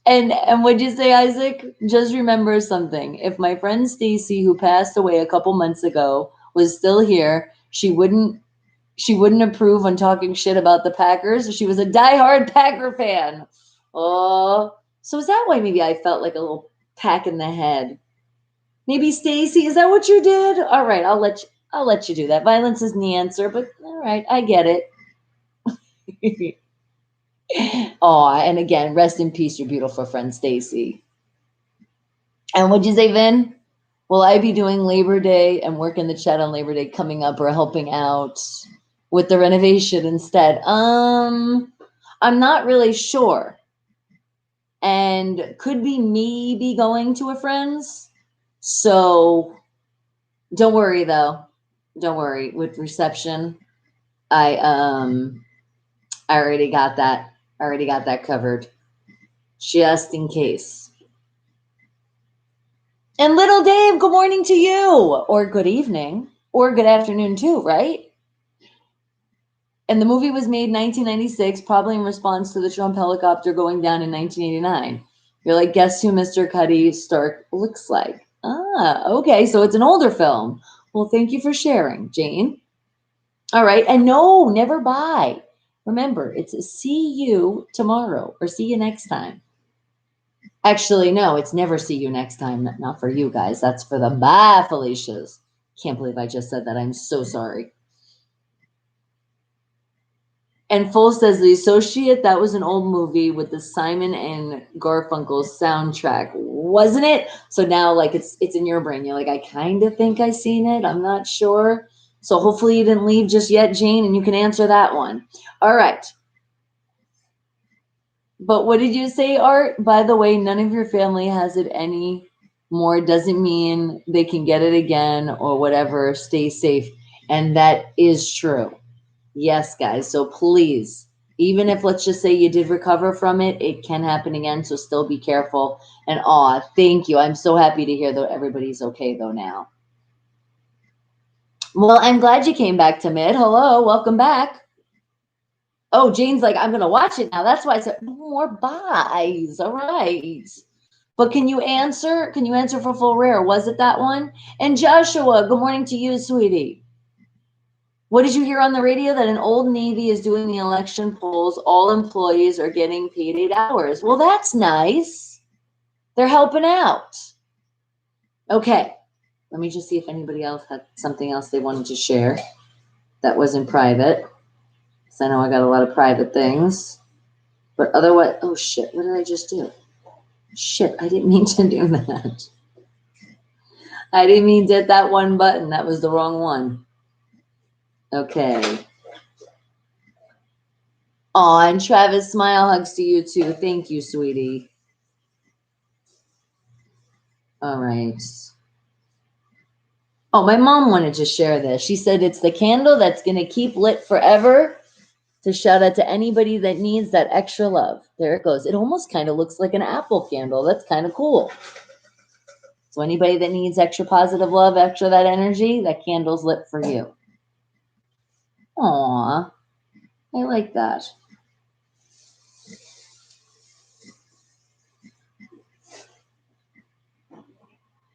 And what'd you say, Isaac? Just remember something. If my friend Stacy, who passed away a couple months ago, was still here, she wouldn't approve on talking shit about the Packers. She was a diehard Packer fan. Oh, so is that why maybe I felt like a little pack in the head? Maybe Stacy, is that what you did? All right, I'll let you do that. Violence isn't the answer, but all right, I get it. Oh, and again, rest in peace, your beautiful friend Stacy. And what'd you say, Vin? Will I be doing Labor Day and working the chat on Labor Day coming up, or helping out with the renovation instead? I'm not really sure. And could be maybe going to a friend's. So don't worry though. Don't worry. With reception, I already got that. I already got that covered. Just in case. And little Dave, good morning to you. Or good evening. Or good afternoon too, right? And the movie was made in 1996, probably in response to the Trump helicopter going down in 1989. You're like, guess who Mr. Cuddy Stark looks like? Ah, okay, so it's an older film. Well, thank you for sharing, Jane. All right, and no, never buy. Remember, it's a see you tomorrow or see you next time. Actually, no, it's never see you next time. Not for you guys. That's for the bye Felicias. Can't believe I just said that. I'm so sorry. And Full says The Associate, that was an old movie with the Simon and Garfunkel soundtrack, wasn't it? So now like it's in your brain. You're like, I kind of think I seen it. I'm not sure. So hopefully you didn't leave just yet, Jane, and you can answer that one. All right. But what did you say, Art? By the way, none of your family has it anymore. Doesn't mean they can get it again or whatever. Stay safe. And that is true. Yes, guys. So please, even if let's just say you did recover from it, it can happen again. So still be careful. And thank you. I'm so happy to hear that everybody's okay though now. Well, I'm glad you came back to Mid. Hello, welcome back. Oh, Jane's like, I'm gonna watch it now. That's why I said more buys. All right. But can you answer? Can you answer for Full Rare? Was it that one? And Joshua, good morning to you, sweetie. What did you hear on the radio? That an Old Navy is doing the election polls. All employees are getting paid 8 hours. Well, that's nice. They're helping out. Okay. Let me just see if anybody else had something else they wanted to share that was in private. Because I know I got a lot of private things. But otherwise, oh shit, what did I just do? Shit, I didn't mean to do that. I didn't mean to hit that one button. That was the wrong one. Okay. Oh, and Travis, smile hugs to you too. Thank you, sweetie. All right. Oh, my mom wanted to share this. She said it's the candle that's going to keep lit forever. To shout out to anybody that needs that extra love. There it goes. It almost kind of looks like an apple candle. That's kind of cool. So anybody that needs extra positive love, extra that energy, that candle's lit for you. Aw, I like that.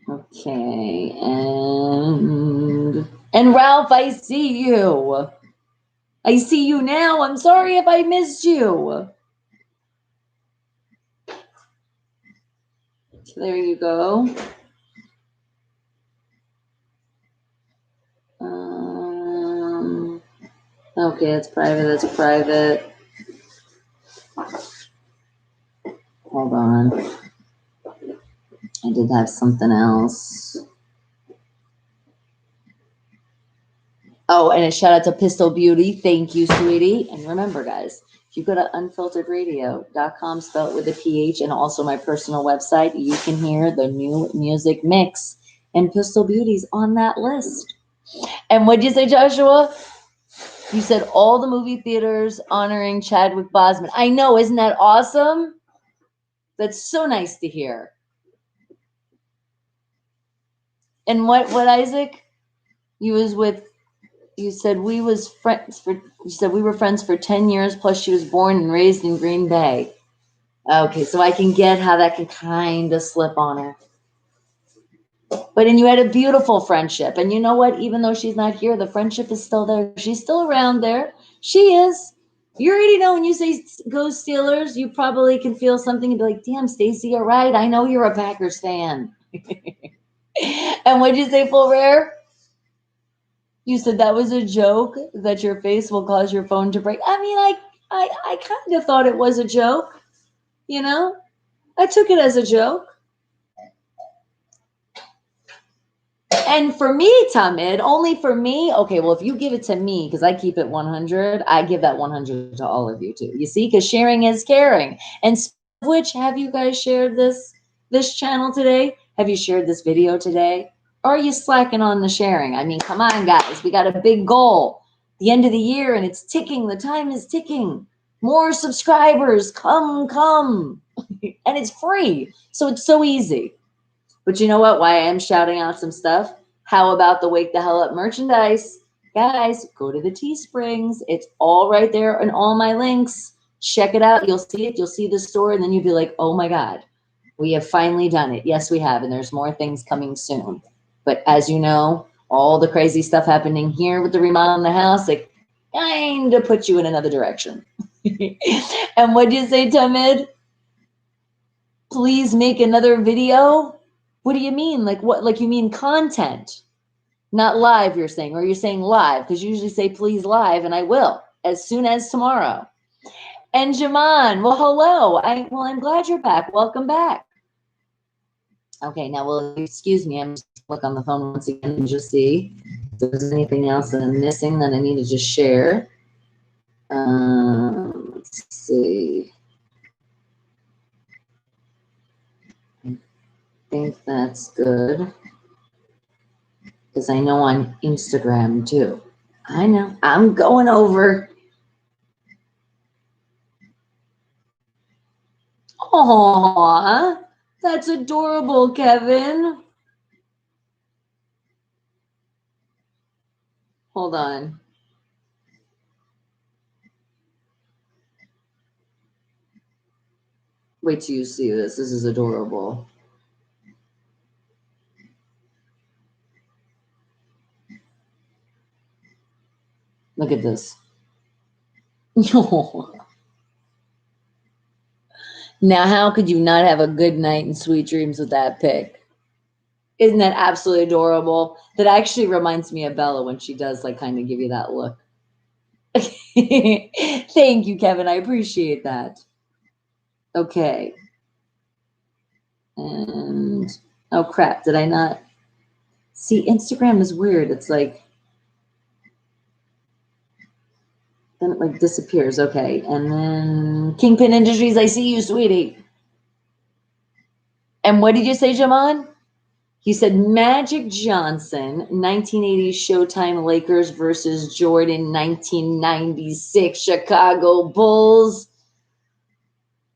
Okay, and Ralph, I see you. I see you now. I'm sorry if I missed you. So there you go. Okay, that's private. That's private. Hold on. I did have something else. Oh, and a shout out to Pistol Beauty. Thank you, sweetie. And remember, guys, if you go to unfilteredradio.com, spell it with a PH, and also my personal website, you can hear the new music mix. And Pistol Beauty's on that list. And what'd you say, Joshua? You said all the movie theaters honoring Chadwick Boseman. I know, isn't that awesome? That's so nice to hear. And what Isaac? You said we were friends for 10 years, plus she was born and raised in Green Bay. Okay, so I can get how that can kind of slip on her. And you had a beautiful friendship. And you know what? Even though she's not here, the friendship is still there. She's still around there. She is. You already know when you say go Steelers, you probably can feel something and be like, damn, Stacey, you're right. I know you're a Packers fan. And what'd you say, Full Rare? You said that was a joke, that your face will cause your phone to break. I mean, I kind of thought it was a joke, you know? I took it as a joke. And for me, Tamid, only for me, okay, well, if you give it to me, because I keep it 100, I give that 100 to all of you too. You see, because sharing is caring. And which, have you guys shared this channel today? Have you shared this video today? Or are you slacking on the sharing? I mean, come on, guys. We got a big goal. The end of the year, and it's ticking. The time is ticking. More subscribers. Come. And it's free. So it's so easy. But you know what? Why I am shouting out some stuff? How about the Wake the Hell Up merchandise? Guys, go to the Teesprings. It's all right there and all my links. Check it out. You'll see it. You'll see the store, and then you'll be like, oh my God, we have finally done it. Yes, we have. And there's more things coming soon. But as you know, all the crazy stuff happening here with the remodel in the house, it kind of puts you in another direction. And what'd you say, Tamid? Please make another video? What do you mean? Like what? Like you mean content, not live, you're saying, or you're saying live? Because you usually say please live, and I will as soon as tomorrow. And Jaman, well, hello. I'm glad you're back. Welcome back. Okay, now, well, excuse me. I'm just look on the phone once again and just see if there's anything else that I'm missing that I need to just share. Let's see. I think that's good. Because I know on Instagram too. I know. I'm going over. Aww. That's adorable, Kevin. Hold on. Wait till you see this. This is adorable. Look at this. Now, how could you not have a good night and sweet dreams with that pic? Isn't that absolutely adorable? That actually reminds me of Bella when she does like kind of give you that look. Thank you, Kevin. I appreciate that. Okay. And oh crap, did I not? See, Instagram is weird. It's like, then it like disappears. Okay. And then Kingpin Industries, I see you, sweetie. And what did you say, Jaman? He said Magic Johnson, 1980 Showtime Lakers versus Jordan, 1996 Chicago Bulls.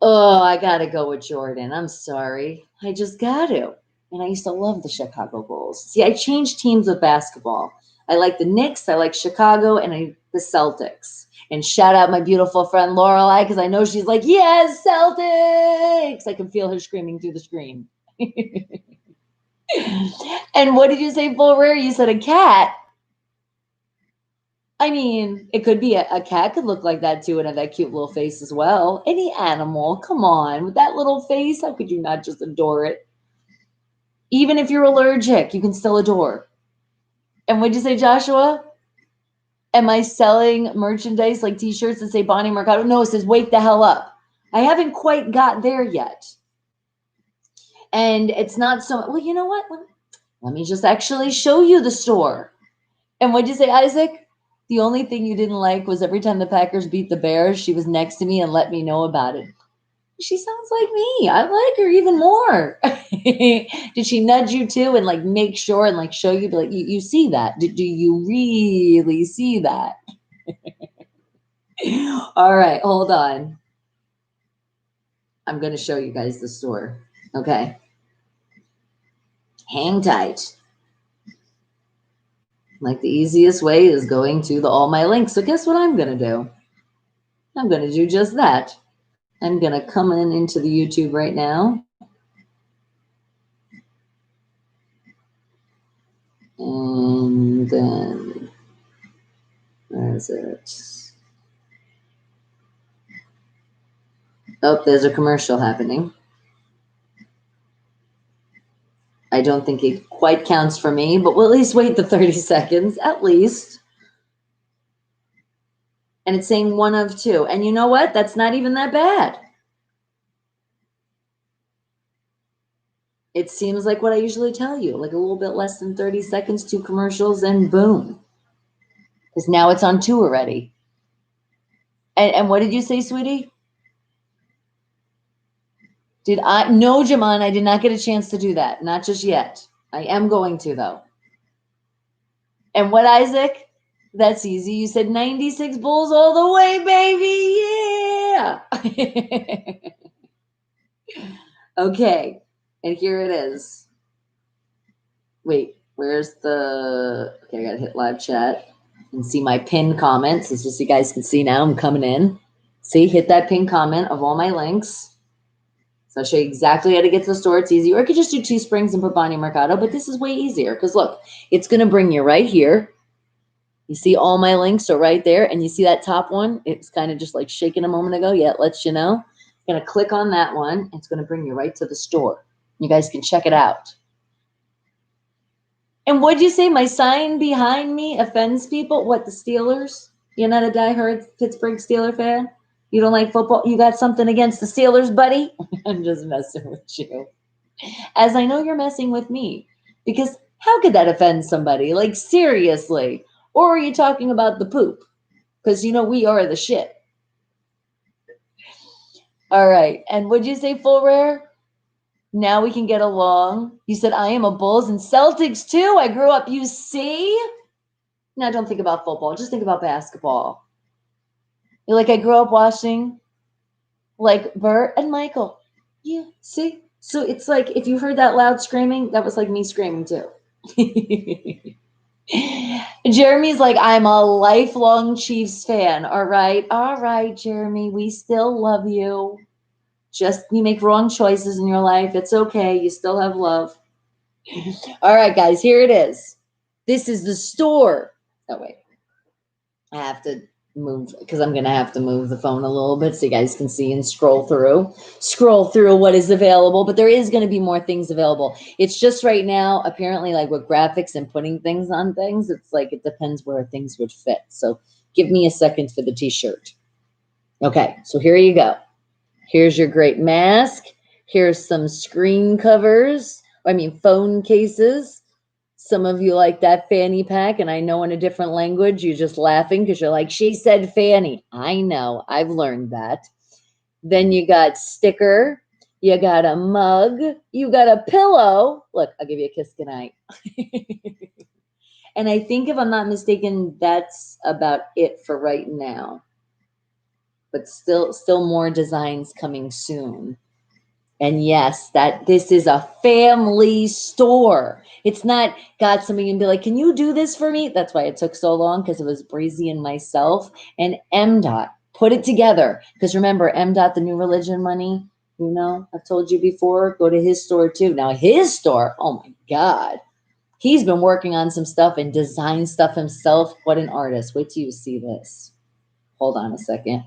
Oh, I got to go with Jordan. I'm sorry. I just got to. And I used to love the Chicago Bulls. See, I changed teams with basketball. I like the Knicks, I like Chicago, and the Celtics. And shout out my beautiful friend Lorelai, because I know she's like, yes, Celtics. I can feel her screaming through the screen. And what did you say, Full Rare? You said a cat. I mean, it could be a cat could look like that too and have that cute little face as well. Any animal, come on. With that little face, how could you not just adore it? Even if you're allergic, you can still adore. And what'd you say, Joshua? Am I selling merchandise like t-shirts that say Bonnie Mercado? No, it says wake the hell up. I haven't quite got there yet. And it's not so, well, you know what? Let me just actually show you the store. And what'd you say, Isaac? The only thing you didn't like was every time the Packers beat the Bears, she was next to me and let me know about it. She sounds like me. I like her even more. Did she nudge you too and like make sure and like show you, like, you see that? Do you really see that? All right, hold on. I'm going to show you guys the store. Okay. Hang tight. Like the easiest way is going to the all my links. So guess what I'm going to do? I'm going to do just that. I'm going to come into the YouTube right now. And then, where is it? Oh, there's a commercial happening. I don't think it quite counts for me, but we'll at least wait the 30 seconds, at least. And it's saying 1 of 2. And you know what? That's not even that bad. It seems like what I usually tell you, like a little bit less than 30 seconds, 2 commercials, and boom. Because now it's on 2 already. And what did you say, sweetie? No, Jaman, I did not get a chance to do that. Not just yet. I am going to, though. And what, Isaac? That's easy. You said 96 Bulls all the way, baby. Yeah. Okay. And here it is. Wait, where's the... Okay, I got to hit live chat and see my pinned comments. It's just so you guys can see now I'm coming in. See, hit that pinned comment of all my links. So I'll show you exactly how to get to the store. It's easy. Or I could just do Teesprings and put Bonnie Mercado, but this is way easier because look, it's going to bring you right here. You see all my links are right there. And you see that top one? It's kind of just like shaking a moment ago. Yeah, it lets you know. You're going to click on that one. It's going to bring you right to the store. You guys can check it out. And what'd you say? My sign behind me offends people? What, the Steelers? You're not a diehard Pittsburgh Steeler fan? You don't like football? You got something against the Steelers, buddy? I'm just messing with you. As I know you're messing with me. Because how could that offend somebody? Like, seriously. Or are you talking about the poop? Because, you know, we are the shit. All right. And would you say, Full Rare? Now we can get along. You said, I am a Bulls and Celtics too. I grew up, you see? Now don't think about football. Just think about basketball. You're like, I grew up watching like Bert and Michael. Yeah, see? So it's like, if you heard that loud screaming, that was like me screaming too. Jeremy's like, I'm a lifelong Chiefs fan. All right, Jeremy, we still love you. Just you make wrong choices in your life. It's okay. You still have love. All right, guys, here it is. This is the store. Oh, wait. I have to move because I'm going to have to move the phone a little bit so you guys can see and scroll through what is available. But there is going to be more things available. It's just right now, apparently, like with graphics and putting things on things, it's like it depends where things would fit. So give me a second for the t-shirt. Okay, so here you go. Here's your great mask. Here's some screen covers. Phone cases. Some of you like that fanny pack, and I know in a different language, you're just laughing because you're like, she said fanny. I know. I've learned that. Then you got sticker. You got a mug. You got a pillow. Look, I'll give you a kiss goodnight. And I think if I'm not mistaken, that's about it for right now. But still more designs coming soon. And yes, this is a family store. It's not got somebody and be like, can you do this for me? That's why it took so long, because it was Breezy and myself and MDOT put it together. Because remember, MDOT, the New Religion Money, I've told you before, go to his store too. Now his store, oh my God, he's been working on some stuff and design stuff himself. What an artist. Wait till you see this. Hold on a second.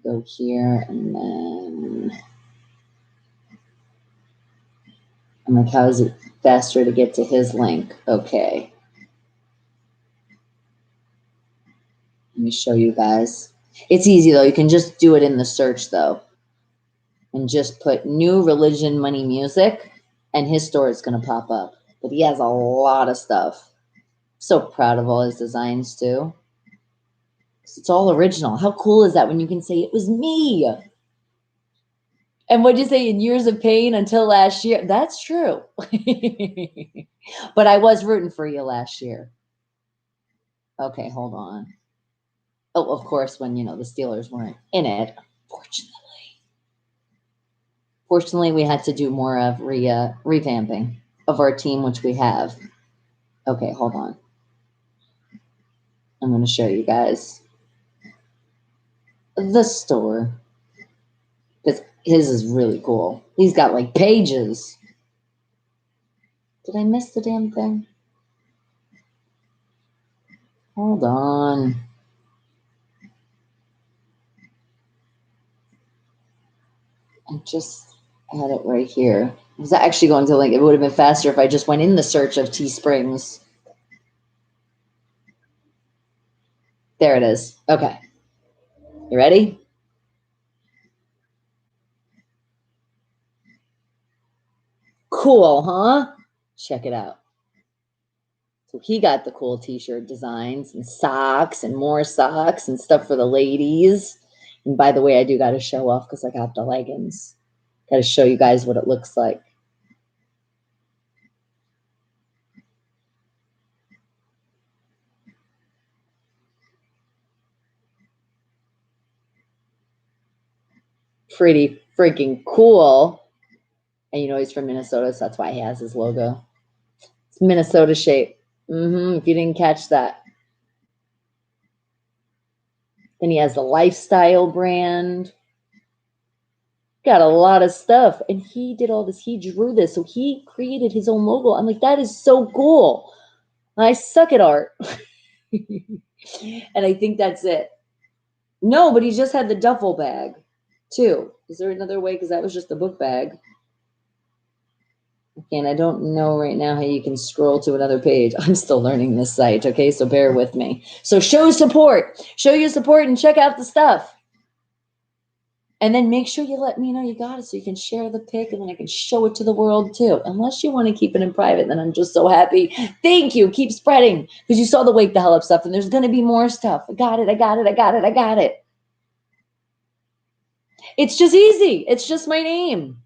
Go here and then I'm like, how is it faster to get to his link? Okay. Let me show you guys. It's easy though. You can just do it in the search though. And just put New Religion Money Music and his store is going to pop up. But he has a lot of stuff. So proud of all his designs too. It's all original. How cool is that when you can say it was me? And what'd you say, in years of pain until last year? That's true. But I was rooting for you last year. Okay, hold on. Oh, of course, when, the Steelers weren't in it, Fortunately, we had to do more of revamping of our team, which we have. Okay, hold on. I'm going to show you guys the store. Because his is really cool. He's got like pages. Did I miss the damn thing? Hold on. I just had it right here. I was actually going to link. It would have been faster if I just went in the search of Teesprings. There it is. Okay. You ready? Cool, huh? Check it out. So he got the cool t-shirt designs and socks and more socks and stuff for the ladies. And by the way, I do got to show off because I got the leggings. Got to show you guys what it looks like. Pretty freaking cool. And he's from Minnesota, so that's why he has his logo. It's Minnesota shape. If you didn't catch that. Then he has the lifestyle brand. Got a lot of stuff. And he did all this. He drew this. So he created his own logo. I'm like, that is so cool. I suck at art. And I think that's it. No, but he just had the duffel bag too. Is there another way? Because that was just the book bag. Okay, and I don't know right now how you can scroll to another page. I'm still learning this site, okay? So bear with me. So show support. Show your support and check out the stuff. And then make sure you let me know you got it so you can share the pic and then I can show it to the world too. Unless you want to keep it in private, then I'm just so happy. Thank you. Keep spreading because you saw the Wake the Hell Up stuff and there's going to be more stuff. I got it. I got it. I got it. I got it. It's just easy. It's just my name.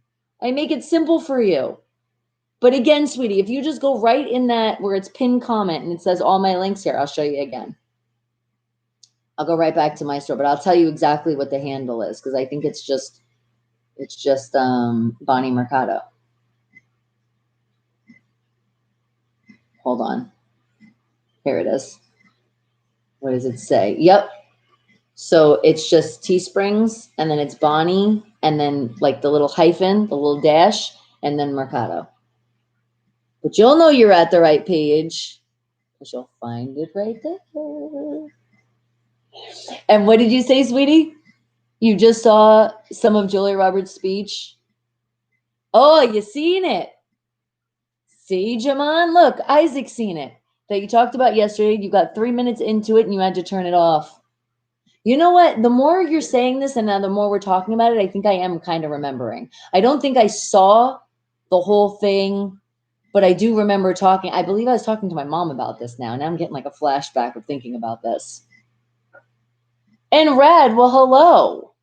I make it simple for you. But again, sweetie, if you just go right in that where it's pinned comment and it says all my links here, I'll show you again. I'll go right back to my store, but I'll tell you exactly what the handle is because I think it's just Bonnie Mercado. Hold on. Here it is. What does it say? Yep. So it's just Teesprings and then it's Bonnie and then like the little hyphen, the little dash, and then Mercado. But you'll know you're at the right page because you'll find it right there. And what did you say, sweetie? You just saw some of Julia Roberts' speech? Oh, you seen it? See, Jaman? Look, Isaac's seen it. That you talked about yesterday. You got 3 minutes into it and you had to turn it off. You know what? The more you're saying this and now the more we're talking about it, I think I am kind of remembering. I don't think I saw the whole thing, but I do remember talking. I believe I was talking to my mom about this now. Now I'm getting like a flashback of thinking about this. And Rad, well, hello.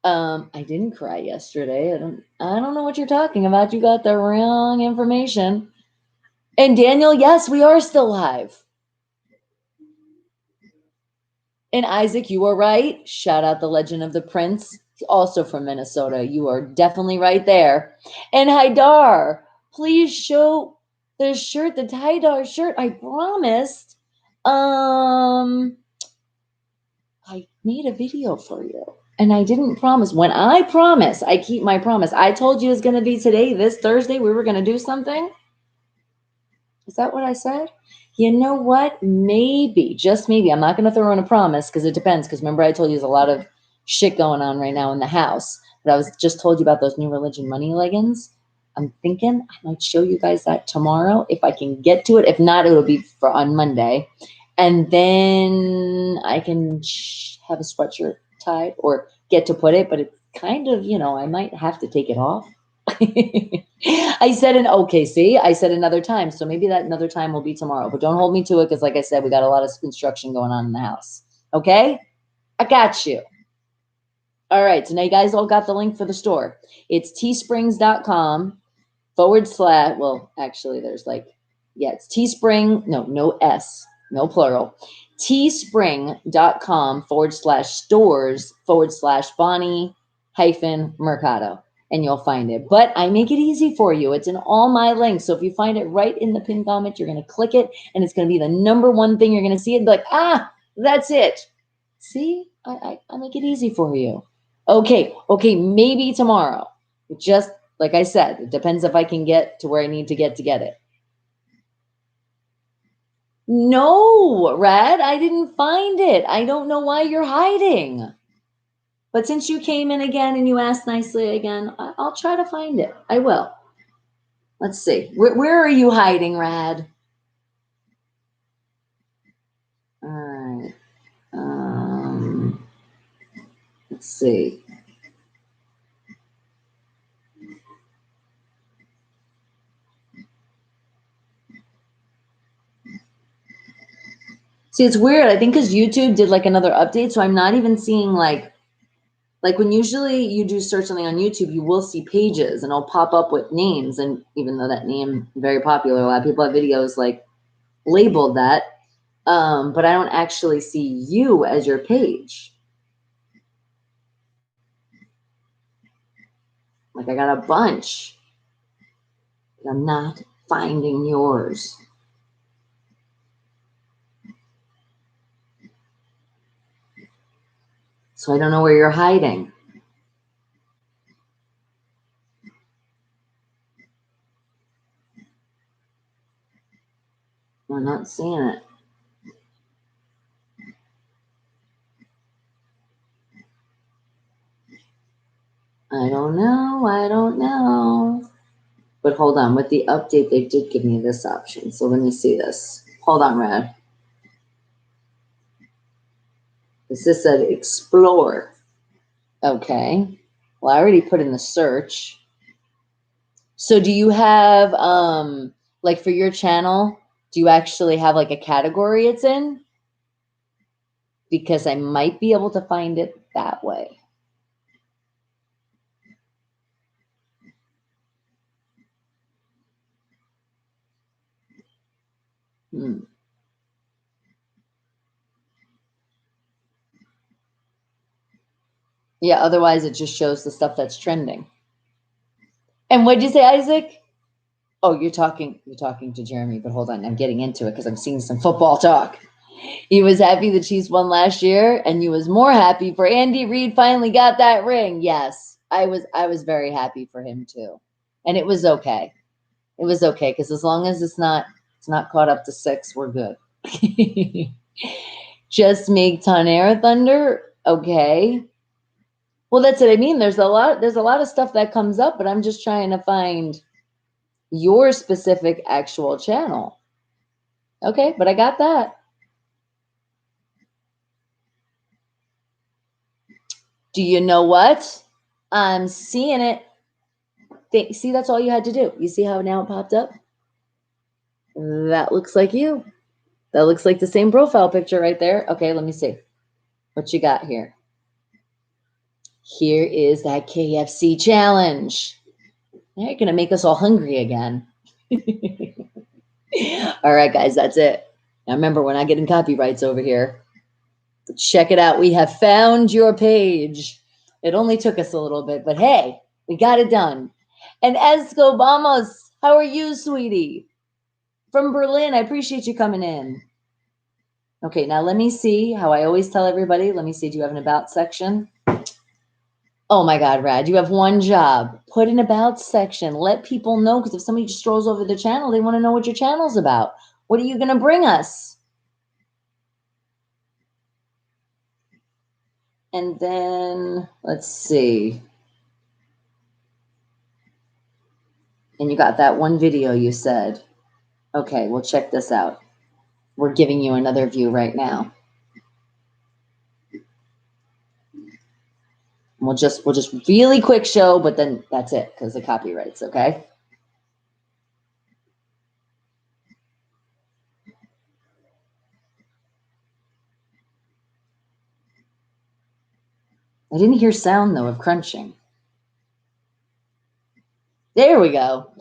I didn't cry yesterday. I don't know what you're talking about. You got the wrong information. And Daniel, yes, we are still live. And Isaac, you are right. Shout out the Legend of the Prince, also from Minnesota. You are definitely right there. And Haidar, please show the shirt, the Haidar shirt. I promised. I made a video for you. And I didn't promise. When I promise, I keep my promise. I told you it's going to be today, this Thursday, we were going to do something. Is that what I said? You know what? Maybe, just maybe. I'm not going to throw in a promise because it depends. Because remember, I told you there's a lot of shit going on right now in the house. But I was just told you about those new religion money leggings. I'm thinking I might show you guys that tomorrow if I can get to it. If not, it'll be for on Monday. And then I can have a sweatshirt tied or get to put it. But it's kind of, I might have to take it off. I said I said another time. So maybe that another time will be tomorrow. But don't hold me to it because, like I said, we got a lot of construction going on in the house. Okay? I got you. All right. So now you guys all got the link for the store. It's teesprings.com / well, actually, there's it's Teespring. No S, no plural. Teespring.com / stores / Bonnie-Mercado. And you'll find it. But I make it easy for you. It's in all my links. So if you find it right in the pinned comment, you're going to click it. And it's going to be the number one thing you're going to see it and be like, that's it. See, I make it easy for you. Okay, maybe tomorrow. Just like I said, it depends if I can get to where I need to get it. No, Rad, I didn't find it. I don't know why you're hiding. But since you came in again and you asked nicely again, I'll try to find it. I will. Let's see. Where are you hiding, Rad? All right. Let's see. See, it's weird. I think because YouTube did another update, so I'm not even seeing like when usually you do search something on YouTube, you will see pages and it'll pop up with names. And even though that name is very popular, a lot of people have videos labeled that. But I don't actually see you as your page. I got a bunch. But I'm not finding yours. So I don't know where you're hiding. I'm not seeing it. I don't know. But hold on, with the update, they did give me this option. So let me see this. Hold on, Rad. This said explore. Okay. Well, I already put in the search. So do you have, for your channel, do you actually have a category it's in? Because I might be able to find it that way. Yeah, otherwise it just shows the stuff that's trending. And what did you say, Isaac? Oh, you're talking to Jeremy, but hold on, I'm getting into it because I'm seeing some football talk. He was happy the Chiefs won last year, and he was more happy for Andy Reid finally got that ring. Yes, I was very happy for him too. And it was okay. It was okay because as long as it's not caught up to 6, we're good. Just make Tonera Thunder. Okay. Well, that's it. I mean, there's a lot of stuff that comes up, but I'm just trying to find your specific actual channel. Okay, but I got that. Do you know what? I'm seeing it. See, that's all you had to do. You see how now it popped up? That looks like you. That looks like the same profile picture right there. Okay, let me see. What you got here? Here is that KFC challenge. They're going to make us all hungry again. All right, guys, that's it. Now remember, we're not getting copyrights over here. But check it out. We have found your page. It only took us a little bit, but hey, we got it done. And Esco Vamos, how are you, sweetie? From Berlin, I appreciate you coming in. Okay, now let me see how I always tell everybody. Let me see, do you have an about section? Oh my God, Rad, you have one job. Put an about section. Let people know, because if somebody just strolls over the channel, they want to know what your channel's about. What are you going to bring us? And then, let's see. And you got that one video you said. Okay, well, check this out. We're giving you another view right now. We'll just really quick show, but then that's it because of copyrights, okay? I didn't hear sound though of crunching. There we go.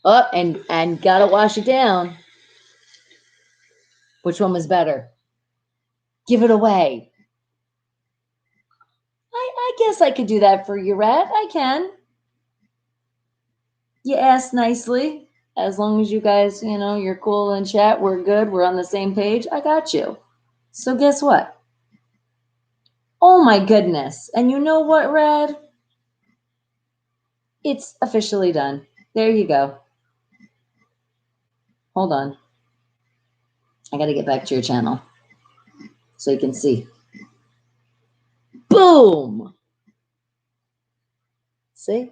Oh, and gotta wash it down. Which one was better? Give it away. I guess I could do that for you, Rat. I can. You asked nicely. As long as you guys, you're cool in chat, we're good, we're on the same page, I got you. So guess what? Oh my goodness. And you know what, Rad? It's officially done. There you go. Hold on. I got to get back to your channel so you can see. Boom. See?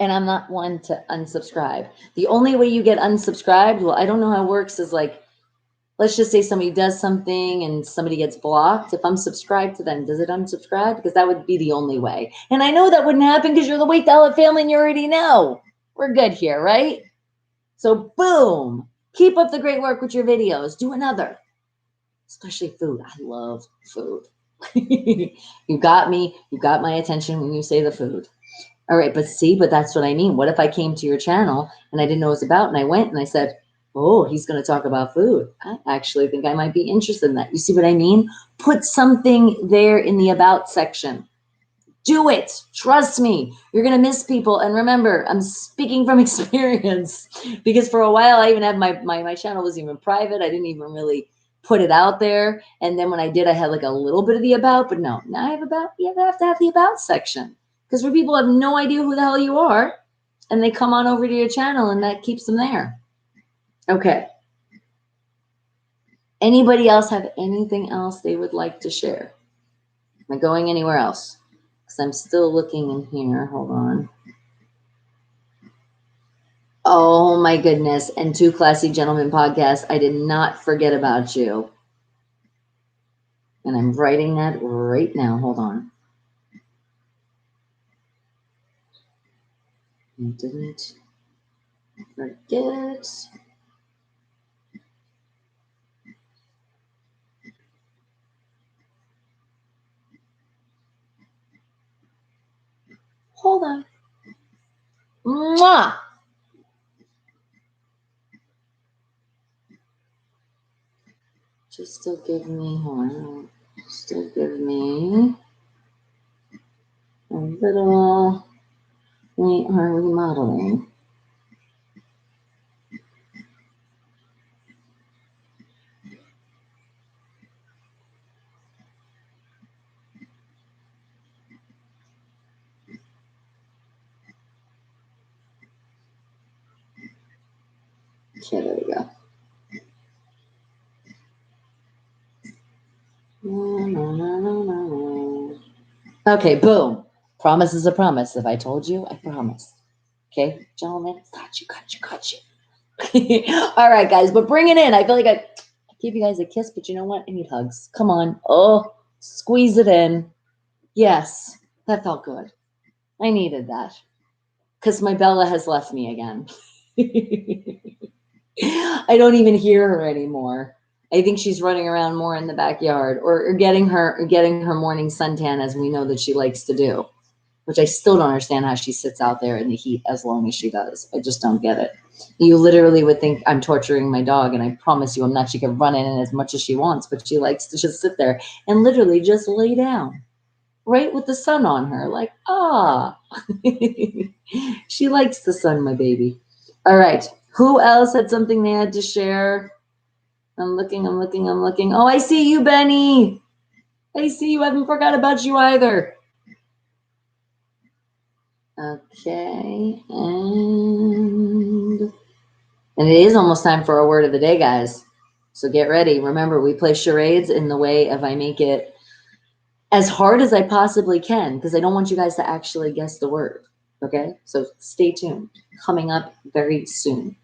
And I'm not one to unsubscribe. The only way you get unsubscribed, well, I don't know how it works, is like, let's just say somebody does something and somebody gets blocked. If I'm subscribed to them, does it unsubscribe? Because that would be the only way. And I know that wouldn't happen because you're the Wake the Hell Up family and you already know. We're good here, right? So boom. Keep up the great work with your videos. Do another. Especially food. I love food. You got me. You got my attention when you say the food. All right, but that's what I mean. What if I came to your channel and I didn't know what it was about and I went and I said, oh, he's going to talk about food. I actually think I might be interested in that. You see what I mean? Put something there in the about section. Do it. Trust me. You're going to miss people. And remember, I'm speaking from experience because for a while I even had my channel was even private. I didn't even really put it out there. And then when I did, I had like a little bit of the about, but no, now I have about, you have to have the about section because where people have no idea who the hell you are and they come on over to your channel and that keeps them there. Okay. Anybody else have anything else they would like to share? Am I going anywhere else? Because I'm still looking in here. Hold on. Oh my goodness. And Two Classy Gentlemen podcast. I did not forget about you. And I'm writing that right now. Hold on. I didn't forget. Hold on. Muah! Just still give me, hold on. Still give me a little remodeling. Okay, there we go. Okay, boom. Promise is a promise. If I told you, I promise. Okay, gentlemen, got you. All right, guys, but bring it in. I feel like I give you guys a kiss, but you know what? I need hugs. Come on. Oh, squeeze it in. Yes, that felt good. I needed that because my Bella has left me again. I don't even hear her anymore. I think she's running around more in the backyard or getting her morning suntan, as we know that she likes to do, which I still don't understand how she sits out there in the heat as long as she does. I just don't get it. You literally would think I'm torturing my dog, and I promise you I'm not. She can run in as much as she wants, but she likes to just sit there and literally just lay down right with the sun on her. Like, she likes the sun, my baby. All right. Who else had something they had to share? I'm looking. Oh, I see you, Benny. I see you. I haven't forgot about you either. Okay. And it is almost time for our word of the day, guys. So get ready. Remember, we play charades in the way of I make it as hard as I possibly can because I don't want you guys to actually guess the word. Okay? So stay tuned. Coming up very soon.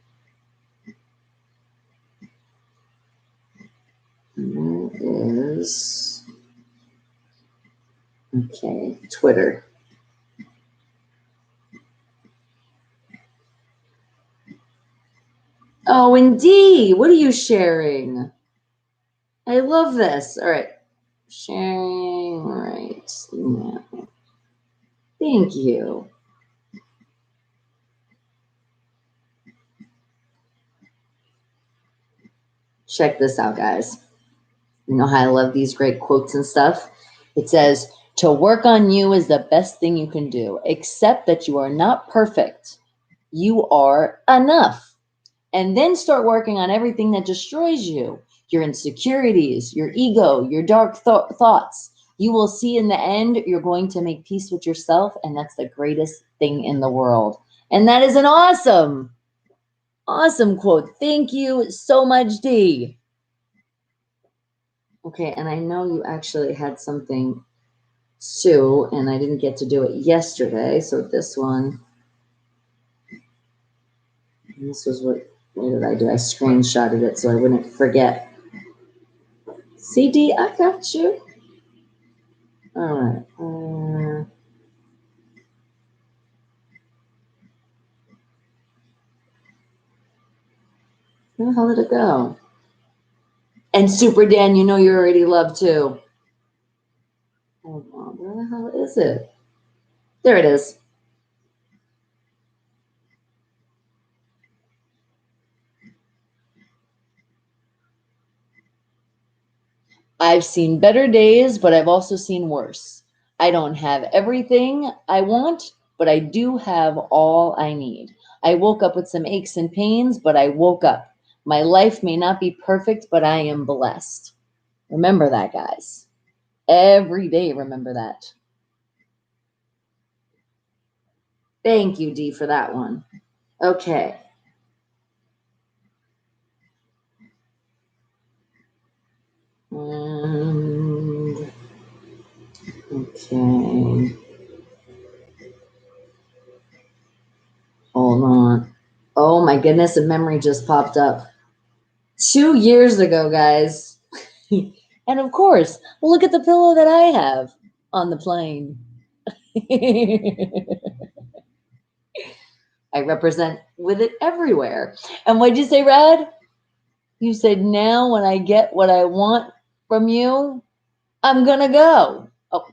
And that is, okay, Twitter. Oh, and D, what are you sharing? I love this. All right. Sharing right now. Thank you. Check this out, guys. You know how I love these great quotes and stuff? It says, to work on you is the best thing you can do. Accept that you are not perfect. You are enough. And then start working on everything that destroys you. Your insecurities, your ego, your dark thoughts. You will see in the end, you're going to make peace with yourself. And that's the greatest thing in the world. And that is an awesome quote. Thank you so much, D. Okay, and I know you actually had something too, and I didn't get to do it yesterday. So this one, this was what did I do? I screenshotted it so I wouldn't forget. CD, I got you. All right. Where the hell did it go? And Super Dan, you know you already love too. Hold on, where the hell is it? There it is. I've seen better days, but I've also seen worse. I don't have everything I want, but I do have all I need. I woke up with some aches and pains, but I woke up. My life may not be perfect, but I am blessed. Remember that, guys. Every day, remember that. Thank you, D, for that one. Okay. And, okay. Hold on. Oh my goodness, a memory just popped up. 2 years ago, guys. And of course, look at the pillow that I have on the plane. I represent with it everywhere. And what'd you say, Rad? You said, now when I get what I want from you, I'm going to go. Oh,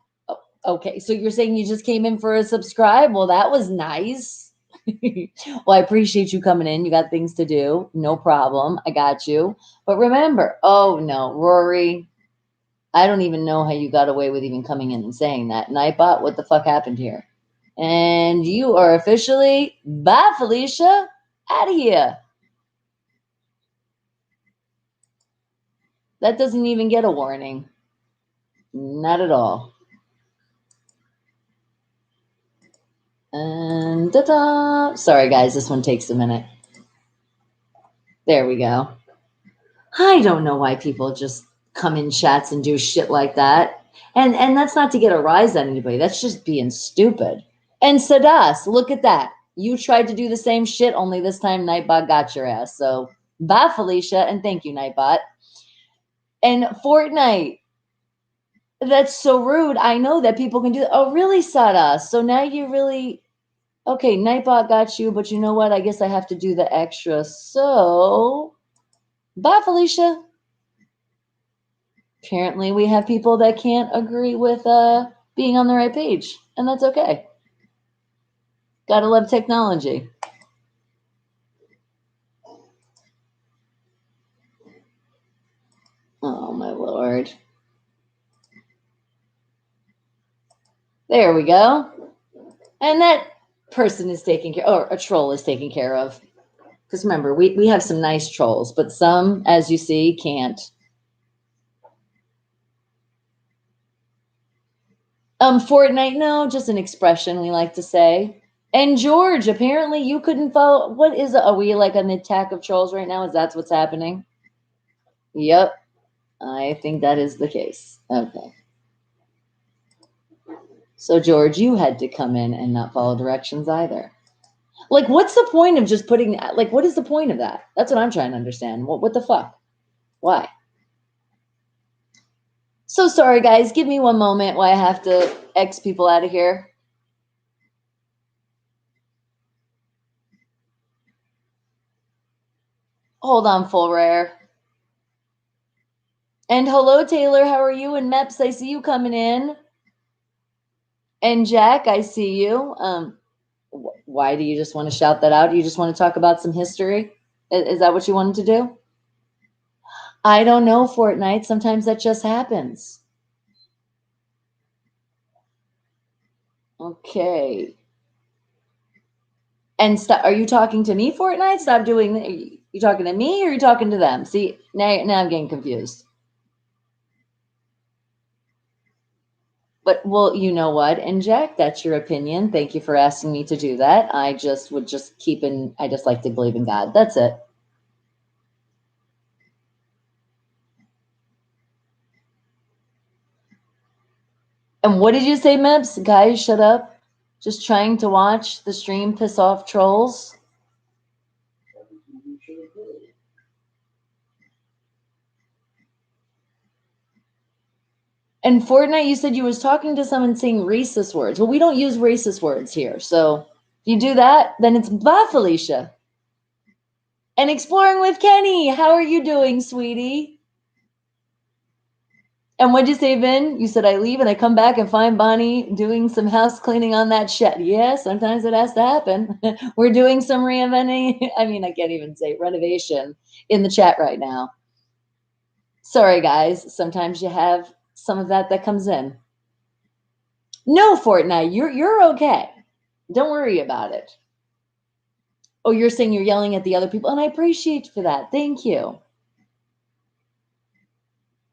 okay. So you're saying you just came in for a subscribe? Well, that was nice. Well, I appreciate you coming in. You got things to do. No problem. I got you. But remember, oh no, Rory, I don't even know how you got away with even coming in and saying that. Nightbot, what the fuck happened here? And you are officially, bye, Felicia, out of here. That doesn't even get a warning. Not at all. And ta-da! Sorry, guys, this one takes a minute. There we go. I don't know why people just come in chats and do shit like that. And that's not to get a rise out of anybody. That's just being stupid. And Sadas, look at that. You tried to do the same shit, only this time Nightbot got your ass. So bye, Felicia, and thank you, Nightbot. And Fortnite. That's so rude. I know that people can do that. Oh, really, Sadas? So now you really... Okay, Nightbot got you, but you know what? I guess I have to do the extra. So, bye, Felicia. Apparently, we have people that can't agree with being on the right page, and that's okay. Gotta love technology. Oh, my Lord. There we go. And that person is taken care, or a troll is taken care of. Because remember, we have some nice trolls, but some, as you see, can't. Fortnite, no, just an expression we like to say. And George, apparently you couldn't follow. What is it? Are we like an attack of trolls right now? Is that what's happening? Yep, I think that is the case. Okay. So George, you had to come in and not follow directions either. Like, what's the point of just putting, like, what is the point of that? That's what I'm trying to understand. What the fuck? Why? So sorry, guys. Give me one moment while I have to X people out of here. Hold on, full rare. And hello, Taylor. How are you? And Meps, I see you coming in. And Jack, I see you. Why do you just want to shout that out? You just want to talk about some history? Is that what you wanted to do? I don't know, Fortnite. Sometimes that just happens. Okay. And are you talking to me, Fortnite? Stop doing that. You talking to me or are you talking to them? See, now I'm getting confused. But, well, you know what? And Jack, that's your opinion. Thank you for asking me to do that. I just would just I just like to believe in God. That's it. And what did you say, Meps? Guys, shut up. Just trying to watch the stream piss off trolls. And Fortnite, you said you was talking to someone saying racist words. Well, we don't use racist words here. So if you do that, then it's bye, Felicia. And Exploring with Kenny, how are you doing, sweetie? And what'd you say, Vin? You said I leave and I come back and find Bonnie doing some house cleaning on that shed. Yeah, sometimes it has to happen. We're doing some reinventing. I mean, I can't even say renovation in the chat right now. Sorry, guys. Sometimes you have some of that comes in. No, Fortnite, you're okay. Don't worry about it. Oh, you're saying you're yelling at the other people, and I appreciate you for that. Thank you.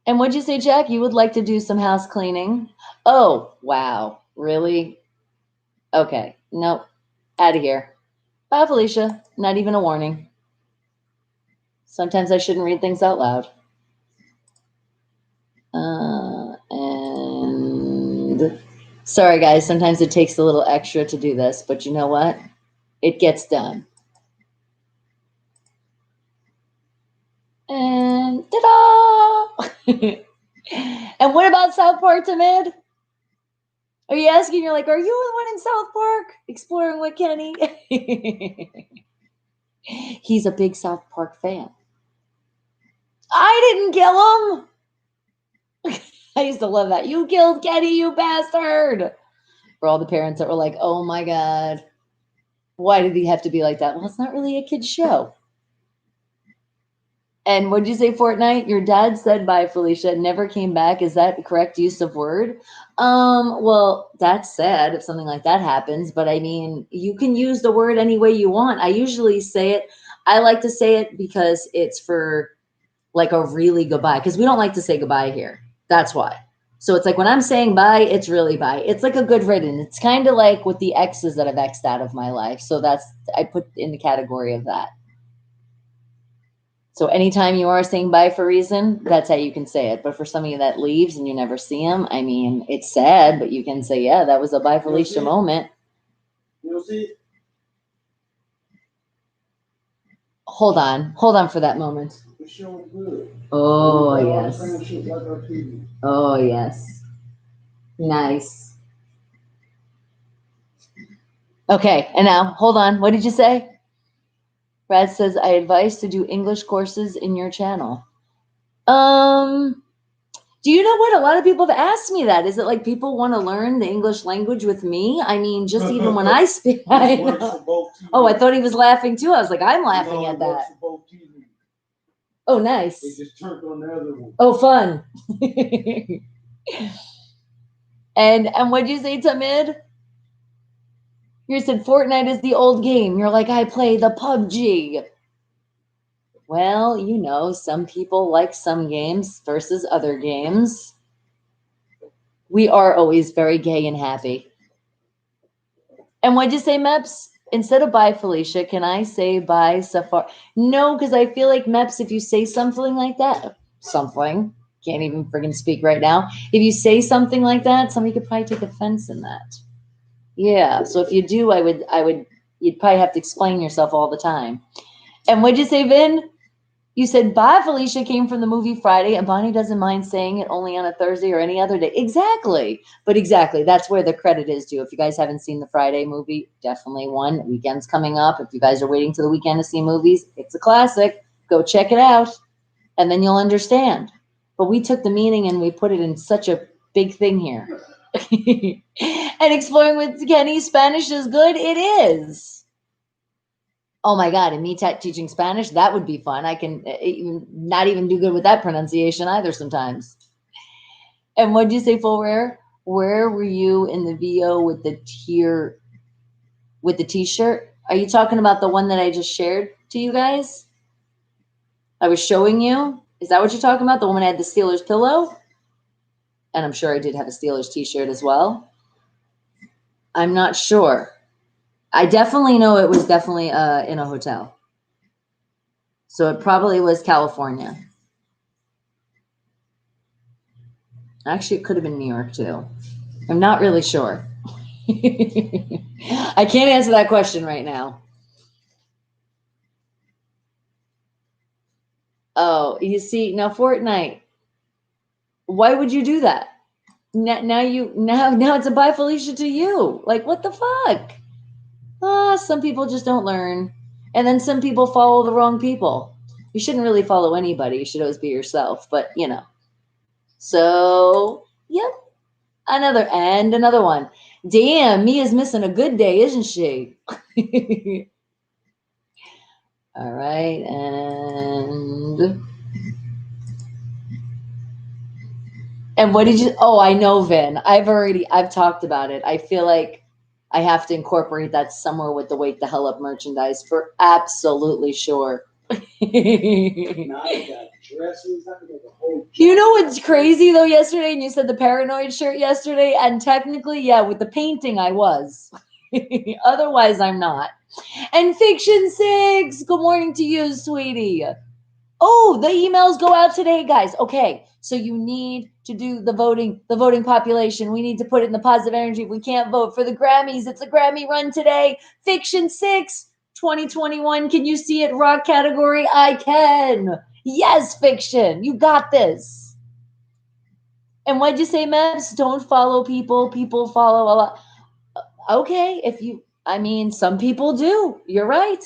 And what'd you say, Jack? You would like to do some house cleaning? Oh, wow. Really? Okay. Nope. Out of here. Bye, Felicia. Not even a warning. Sometimes I shouldn't read things out loud. And sorry, guys. Sometimes it takes a little extra to do this, but you know what? It gets done. And ta-da! And what about South Park, Timid? Are you asking? You're like, are you the one in South Park exploring with Kenny? He's a big South Park fan. I didn't kill him. I used to love that. You killed Kenny, you bastard. For all the parents that were like, oh my God, why did he have to be like that? Well, it's not really a kid's show. And what did you say, Fortnite? Your dad said bye, Felicia, never came back. Is that the correct use of word? Well, that's sad if something like that happens, but I mean, you can use the word any way you want. I usually say it. I like to say it because it's for like a really goodbye, because we don't like to say goodbye here. That's why. So it's like when I'm saying bye, it's really bye. It's like a good riddance. It's kind of like with the exes that I've X'd out of my life. So I put in the category of that. So anytime you are saying bye for a reason, that's how you can say it. But for somebody that leaves and you never see them, I mean, it's sad, but you can say, yeah, that was a bye Felicia moment. You'll see. Hold on for that moment. The show is good. Oh, yes. Oh, yes. Nice. Okay, and now, hold on. What did you say? Brad says, I advise to do English courses in your channel. Do you know what? A lot of people have asked me that. Is it like people want to learn the English language with me? I mean, just even when I speak. I know. Oh, I thought he was laughing too. I was like, I'm laughing at that. Oh, nice. They just turned on the other one. Oh, fun. And what'd you say, Tamid? You said Fortnite is the old game. You're like, I play the PUBG. Well, you know, some people like some games versus other games. We are always very gay and happy. And what'd you say, Meps? Instead of bye, Felicia, can I say bye, Safari? No, because I feel like, Meps, if you say something like that, can't even friggin' speak right now. If you say something like that, somebody could probably take offense in that. Yeah, so if you do, you'd probably have to explain yourself all the time. And what'd you say, Vin? You said, bye, Felicia came from the movie Friday, and Bonnie doesn't mind saying it only on a Thursday or any other day. Exactly. But exactly, that's where the credit is due. If you guys haven't seen the Friday movie, definitely one. Weekend's coming up. If you guys are waiting till the weekend to see movies, it's a classic. Go check it out, and then you'll understand. But we took the meaning and we put it in such a big thing here. And exploring with Kenny, Spanish is good. It is. Oh my God, and me teaching Spanish, that would be fun. I can not even do good with that pronunciation either sometimes. And what'd you say, Full Rare? Where were you in the VO with the t-shirt? Are you talking about the one that I just shared to you guys? I was showing you? Is that what you're talking about? The one that had the Steelers pillow? And I'm sure I did have a Steelers t-shirt as well. I'm not sure. I definitely know it was definitely in a hotel. So it probably was California. Actually, it could have been New York too. I'm not really sure. I can't answer that question right now. Oh, you see, now Fortnite. Why would you do that? Now it's a bye Felicia to you. Like, what the fuck? Some people just don't learn. And then some people follow the wrong people. You shouldn't really follow anybody. You should always be yourself. But, you know. So, yep. Another one. Damn, Mia's missing a good day, isn't she? All right. And what did you, I know, Vin. I've talked about it. I feel like I have to incorporate that somewhere with the Wake the Hell Up merchandise for absolutely sure. You know what's crazy though yesterday, and you said the paranoid shirt yesterday, and technically, yeah, with the painting I was. Otherwise, I'm not. And Fiction 6, good morning to you, sweetie. Oh, the emails go out today, guys. Okay, so you need to do the voting population. We need to put it in the positive energy. We can't vote for the Grammys. It's a Grammy run today. Fiction 6, 2021. Can you see it? Rock category? I can. Yes, Fiction. You got this. And what'd you say, Mebs? Don't follow people. People follow a lot. Okay, some people do. You're right.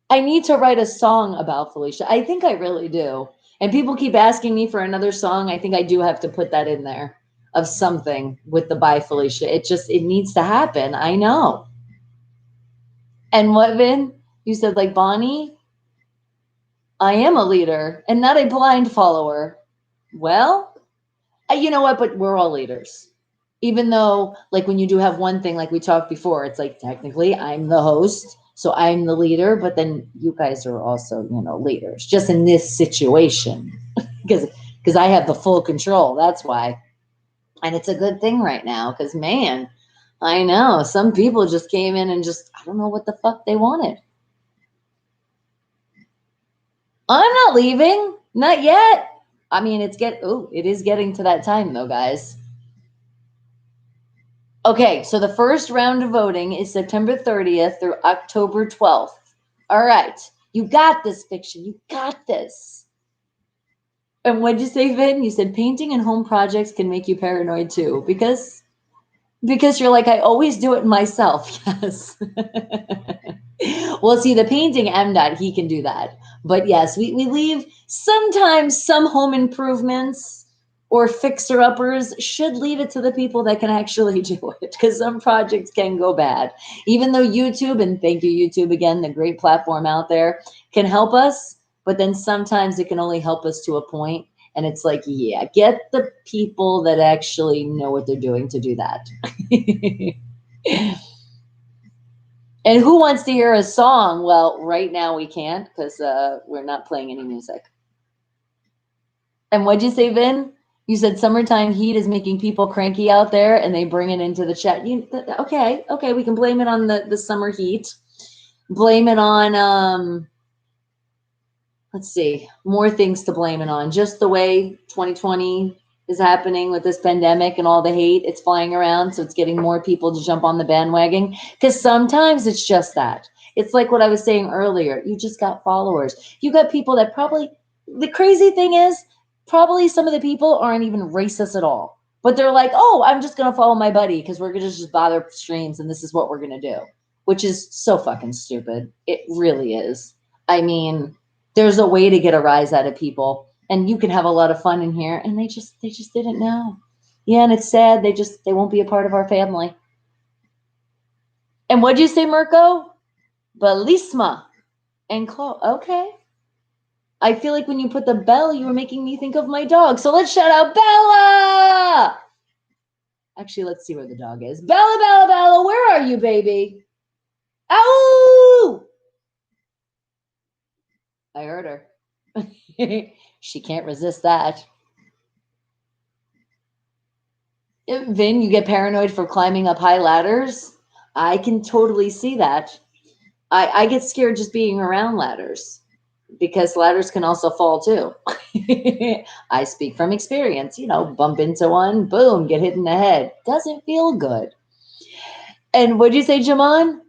I need to write a song about Felicia. I think I really do. And people keep asking me for another song. I think I do have to put that in there of something with the bye Felicia. It needs to happen. I know. And what, Vin? You said like Bonnie? I am a leader and not a blind follower. Well, you know what? But we're all leaders. Even though, like, when you do have one thing, like we talked before, it's like technically I'm the host, so I'm the leader, but then you guys are also, leaders, just in this situation, because I have the full control. That's why. And it's a good thing right now, because, man, I know some people just came in and I don't know what the fuck they wanted. I'm not leaving. Not yet. I mean, it is getting to that time, though, guys. Okay, so the first round of voting is September 30th through October 12th. All right, you got this, Fiction. You got this. And what'd you say, Vin? You said painting and home projects can make you paranoid too, because you're like, I always do it myself. Yes. Well, see, the painting MDOT, he can do that. But yes, we leave sometimes some home improvements or fixer-uppers should leave it to the people that can actually do it, because some projects can go bad. Even though YouTube, and thank you, YouTube, again, the great platform out there, can help us, but then sometimes it can only help us to a point. And it's like, yeah, get the people that actually know what they're doing to do that. And who wants to hear a song? Well, right now we can't, because we're not playing any music. And what'd you say, Vin? You said summertime heat is making people cranky out there, and they bring it into the chat. Okay, we can blame it on the summer heat. Blame it on, let's see, more things to blame it on. Just the way 2020 is happening with this pandemic and all the hate, it's flying around, so it's getting more people to jump on the bandwagon. Because sometimes it's just that. It's like what I was saying earlier. You just got followers. You got people that probably, the crazy thing is, probably some of the people aren't even racist at all. But they're like, oh, I'm just going to follow my buddy because we're going to just bother streams and this is what we're going to do. Which is so fucking stupid. It really is. I mean, there's a way to get a rise out of people. And you can have a lot of fun in here, and they just didn't know. Yeah, and it's sad. They won't be a part of our family. And what'd you say, Mirko? Balisma and Chloe. Okay. I feel like when you put the bell, you were making me think of my dog. So let's shout out Bella. Actually, let's see where the dog is. Bella, Bella, Bella, where are you, baby? Ow! I heard her. She can't resist that. Vin, you get paranoid for climbing up high ladders? I can totally see that. I get scared just being around ladders because ladders can also fall too. I speak from experience, bump into one, boom, get hit in the head. Doesn't feel good. And what'd you say, Jaman?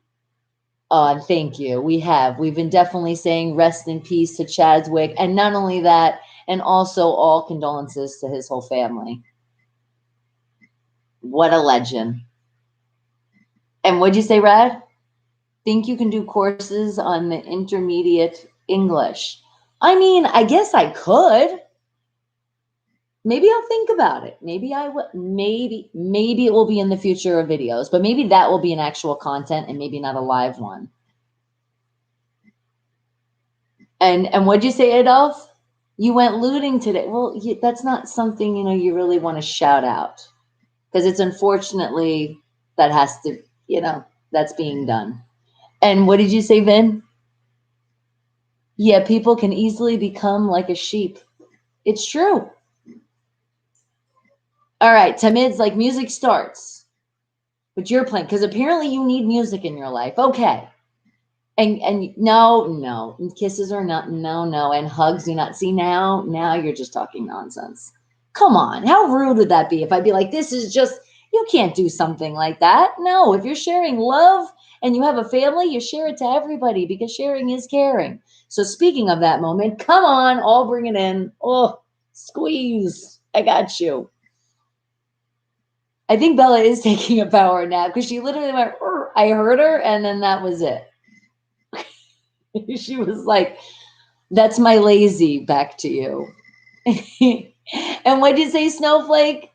Oh, thank you. We've been definitely saying rest in peace to Chadwick. And not only that, and also all condolences to his whole family. What a legend. And what'd you say, Rad? Think you can do courses on the intermediate English? I mean, I guess I could. Maybe I'll think about it. Maybe I will. Maybe it will be in the future of videos, but maybe that will be an actual content and maybe not a live one. And what'd you say, Adolf? You went looting today. Well, that's not something, you really want to shout out, because it's unfortunately that has to, that's being done. And what did you say, Vin? Yeah, people can easily become like a sheep. It's true. All right, Tamid's like, music starts, but you're playing, because apparently you need music in your life. Okay. And no, kisses are not, no, and hugs do not. See, now you're just talking nonsense. Come on, how rude would that be if I'd be like, this is just, you can't do something like that. No, if you're sharing love and you have a family, you share it to everybody, because sharing is caring. So speaking of that moment, come on, all bring it in. Oh, squeeze, I got you. I think Bella is taking a power nap, because she literally went, I heard her, and then that was it. She was like, that's my lazy, back to you. And what'd you say, Snowflake?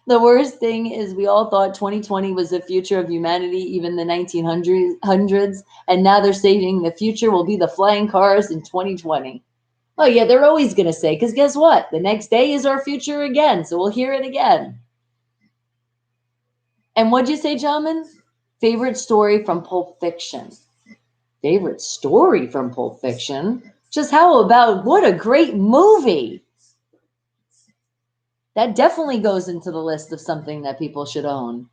The worst thing is we all thought 2020 was the future of humanity, even the 1900s. And now they're saying the future will be the flying cars in 2020. Oh, yeah, they're always going to say, because guess what? The next day is our future again. So we'll hear it again. And what'd you say, gentlemen? Favorite story from Pulp Fiction. Favorite story from Pulp Fiction? Just how about, what a great movie. That definitely goes into the list of something that people should own.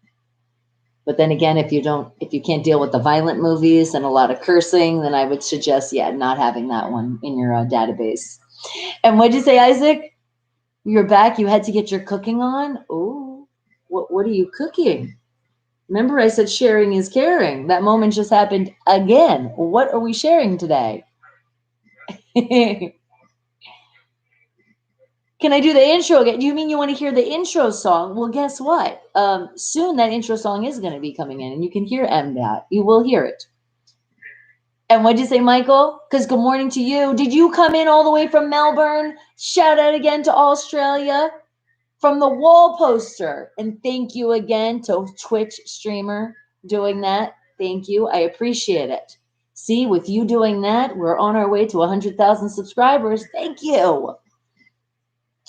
But then again, if you can't deal with the violent movies and a lot of cursing, then I would suggest, not having that one in your database. And what'd you say, Isaac? You're back. You had to get your cooking on. Oh, what are you cooking? Remember, I said sharing is caring. That moment just happened again. What are we sharing today? Can I do the intro again? Do you mean you want to hear the intro song? Well, guess what? Soon that intro song is going to be coming in, and you can hear MDOT. You will hear it. And what'd you say, Michael? Because good morning to you. Did you come in all the way from Melbourne? Shout out again to Australia from the wall poster. And thank you again to Twitch streamer doing that. Thank you. I appreciate it. See, with you doing that, we're on our way to 100,000 subscribers. Thank you.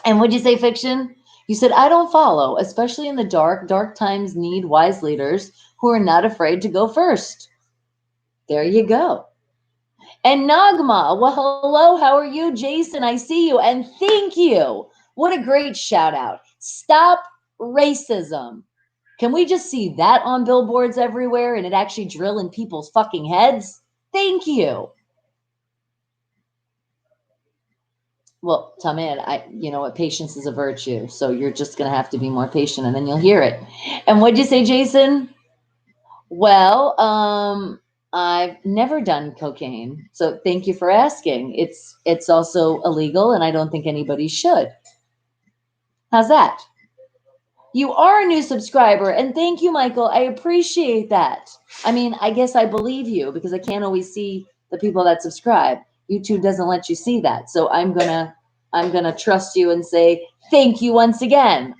And what'd you say, Fiction? You said, I don't follow, especially in the dark. Dark times need wise leaders who are not afraid to go first. There you go. And Nagma, well, hello, how are you? Jason, I see you, and thank you. What a great shout out. Stop racism. Can we just see that on billboards everywhere and it actually drill in people's fucking heads? Thank you. Well, Tamir, you know what? Patience is a virtue. So you're just going to have to be more patient and then you'll hear it. And what'd you say, Jason? Well, I've never done cocaine. So thank you for asking. It's also illegal and I don't think anybody should. How's that? You are a new subscriber and thank you, Michael. I appreciate that. I mean, I guess I believe you because I can't always see the people that subscribe. YouTube doesn't let you see that. So I'm gonna trust you and say thank you once again.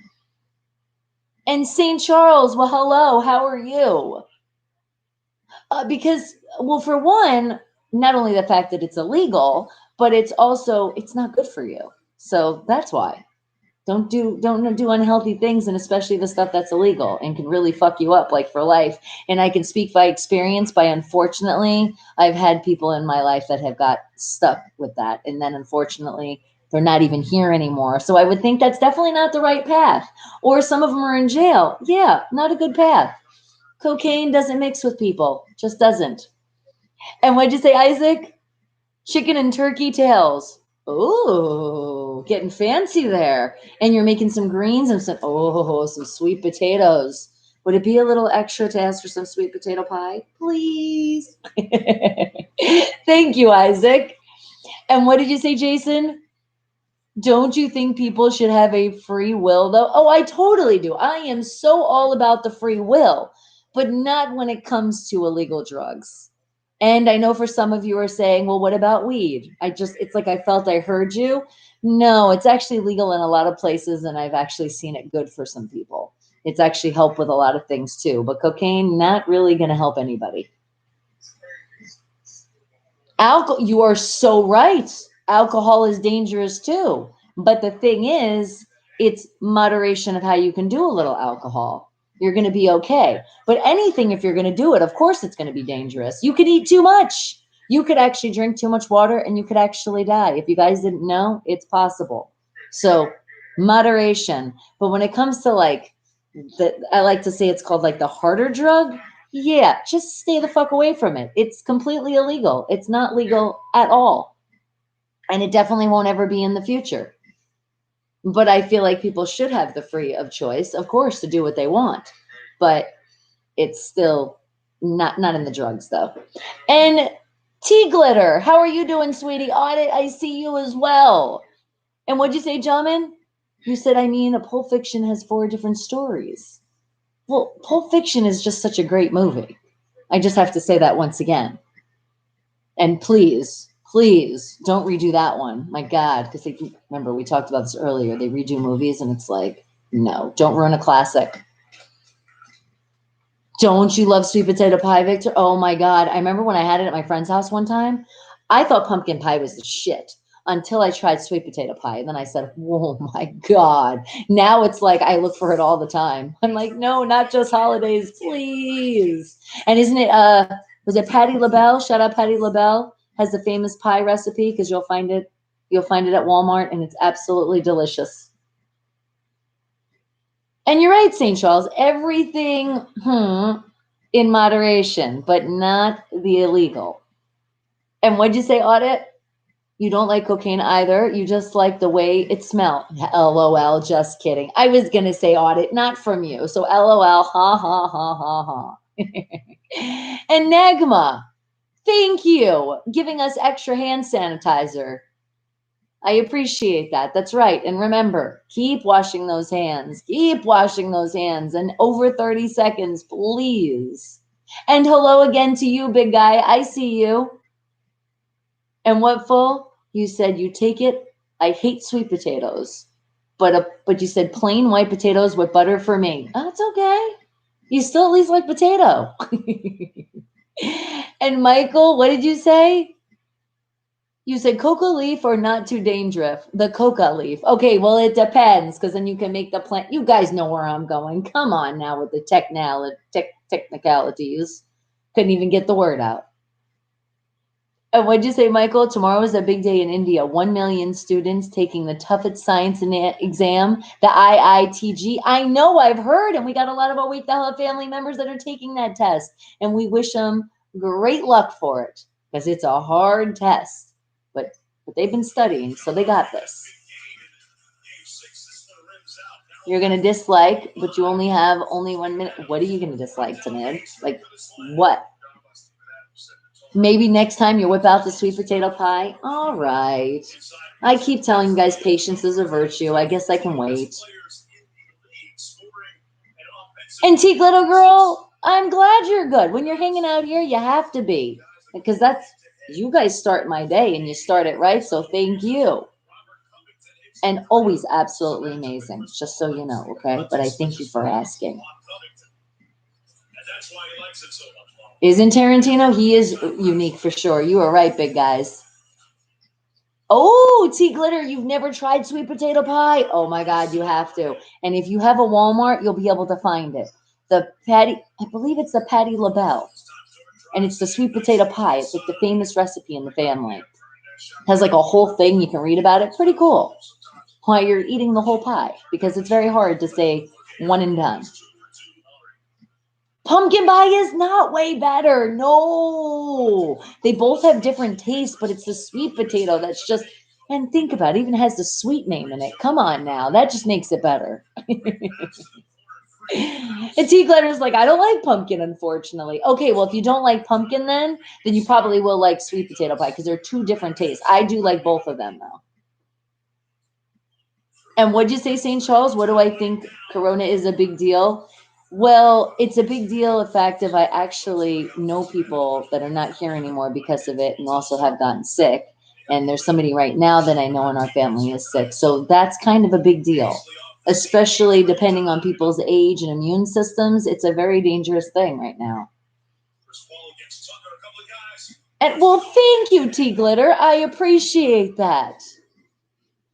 And St. Charles, well, hello, how are you? Because, well, for one, not only the fact that it's illegal, but it's not good for you. So that's why. Don't do unhealthy things, and especially the stuff that's illegal and can really fuck you up like for life. And I can speak by experience. Unfortunately, I've had people in my life that have got stuck with that, and then unfortunately, they're not even here anymore. So I would think that's definitely not the right path. Or some of them are in jail. Yeah, not a good path. Cocaine doesn't mix with people, just doesn't. And what'd you say, Isaac? Chicken and turkey tails. Ooh, getting fancy there. And you're making some greens and some sweet potatoes. Would it be a little extra to ask for some sweet potato pie? Please. Thank you, Isaac. And what did you say, Jason? Don't you think people should have a free will, though? Oh, I totally do. I am so all about the free will, but not when it comes to illegal drugs. And I know for some of you are saying, well, what about weed? It's like I felt I heard you. No, it's actually legal in a lot of places, and I've actually seen it good for some people. It's actually helped with a lot of things too, but cocaine, not really going to help anybody. Alcohol, you are so right. Alcohol is dangerous too. But the thing is, it's moderation of how you can do a little alcohol. You're going to be okay. But anything, if you're going to do it, of course it's going to be dangerous. You could eat too much. You could actually drink too much water and you could actually die. If you guys didn't know, it's possible. So moderation. But when it comes to I like to say it's called like the harder drug. Yeah, just stay the fuck away from it. It's completely illegal. It's not legal at all. And it definitely won't ever be in the future. But I feel like people should have the free of choice, of course, to do what they want. But it's still not in the drugs, though. And Tea Glitter, how are you doing, sweetie? Audit, I see you as well. And what'd you say, gentlemen? You said, a Pulp Fiction has 4 different stories. Well, Pulp Fiction is just such a great movie. I just have to say that once again. And please don't redo that one. My God, because remember we talked about this earlier. They redo movies and it's like, no, don't ruin a classic. Don't you love sweet potato pie, Victor? Oh my God. I remember when I had it at my friend's house one time, I thought pumpkin pie was the shit until I tried sweet potato pie. And then I said, oh my God. Now it's like I look for it all the time. I'm like, no, not just holidays, please. And isn't it, was it Patti LaBelle? Shout out Patti LaBelle. Has the famous pie recipe because you'll find it at Walmart and it's absolutely delicious. And you're right, St. Charles, everything in moderation, but not the illegal. And what'd you say, Audit? You don't like cocaine either. You just like the way it smells. LOL, just kidding. I was going to say, Audit, not from you. So LOL, ha, ha, ha, ha, ha. And Nagma, thank you, giving us extra hand sanitizer. I appreciate that. That's right. And remember, keep washing those hands. Keep washing those hands. And over 30 seconds, please. And hello again to you, big guy. I see you. And what full? You said you take it. I hate sweet potatoes, but you said plain white potatoes with butter for me. Oh, that's okay. You still at least like potato. And Michael, what did you say? You said coca leaf or not too dangerous. The coca leaf. Okay, well it depends because then you can make the plant. You guys know where I'm going. Come on now with the technicalities. Couldn't even get the word out. And what'd you say, Michael? Tomorrow is a big day in India. 1 million students taking the toughest science exam, the IITG. I know, I've heard, and we got a lot of our Wake the Hell Up family members that are taking that test. And we wish them great luck for it because it's a hard test. But they've been studying, so they got this. You're going to dislike, but you only have 1 minute. What are you going to dislike, Tanid? Like, what? Maybe next time you whip out the sweet potato pie. All right. I keep telling you guys patience is a virtue. I guess I can wait. Antique little girl, I'm glad you're good. When you're hanging out here, you have to be. Because you guys start my day and you start it right. So thank you. And always absolutely amazing. Just so you know, okay? But I thank you for asking. Isn't Tarantino? He is unique for sure. You are right, big guys. Oh, T Glitter, you've never tried sweet potato pie? Oh my God, you have to. And if you have a Walmart, you'll be able to find it. The Patty, I believe it's the Patty LaBelle. And it's the sweet potato pie. It's like the famous recipe in the family. It has like a whole thing. You can read about it. Pretty cool. While you're eating the whole pie. Because it's very hard to say one and done. Pumpkin pie is not way better. No. They both have different tastes, but it's the sweet potato that's just, and think about it, even has the sweet name in it. Come on now. That just makes it better. And T Glitter's like, I don't like pumpkin, unfortunately. Okay, well, if you don't like pumpkin then you probably will like sweet potato pie because they're two different tastes. I do like both of them, though. And what'd you say, St. Charles? What do I think Corona is a big deal? Well, it's a big deal, effective. I actually know people that are not here anymore because of it and also have gotten sick. And there's somebody right now that I know in our family is sick. So that's kind of a big deal, especially depending on people's age and immune systems. It's a very dangerous thing right now. And well, thank you, T Glitter. I appreciate that.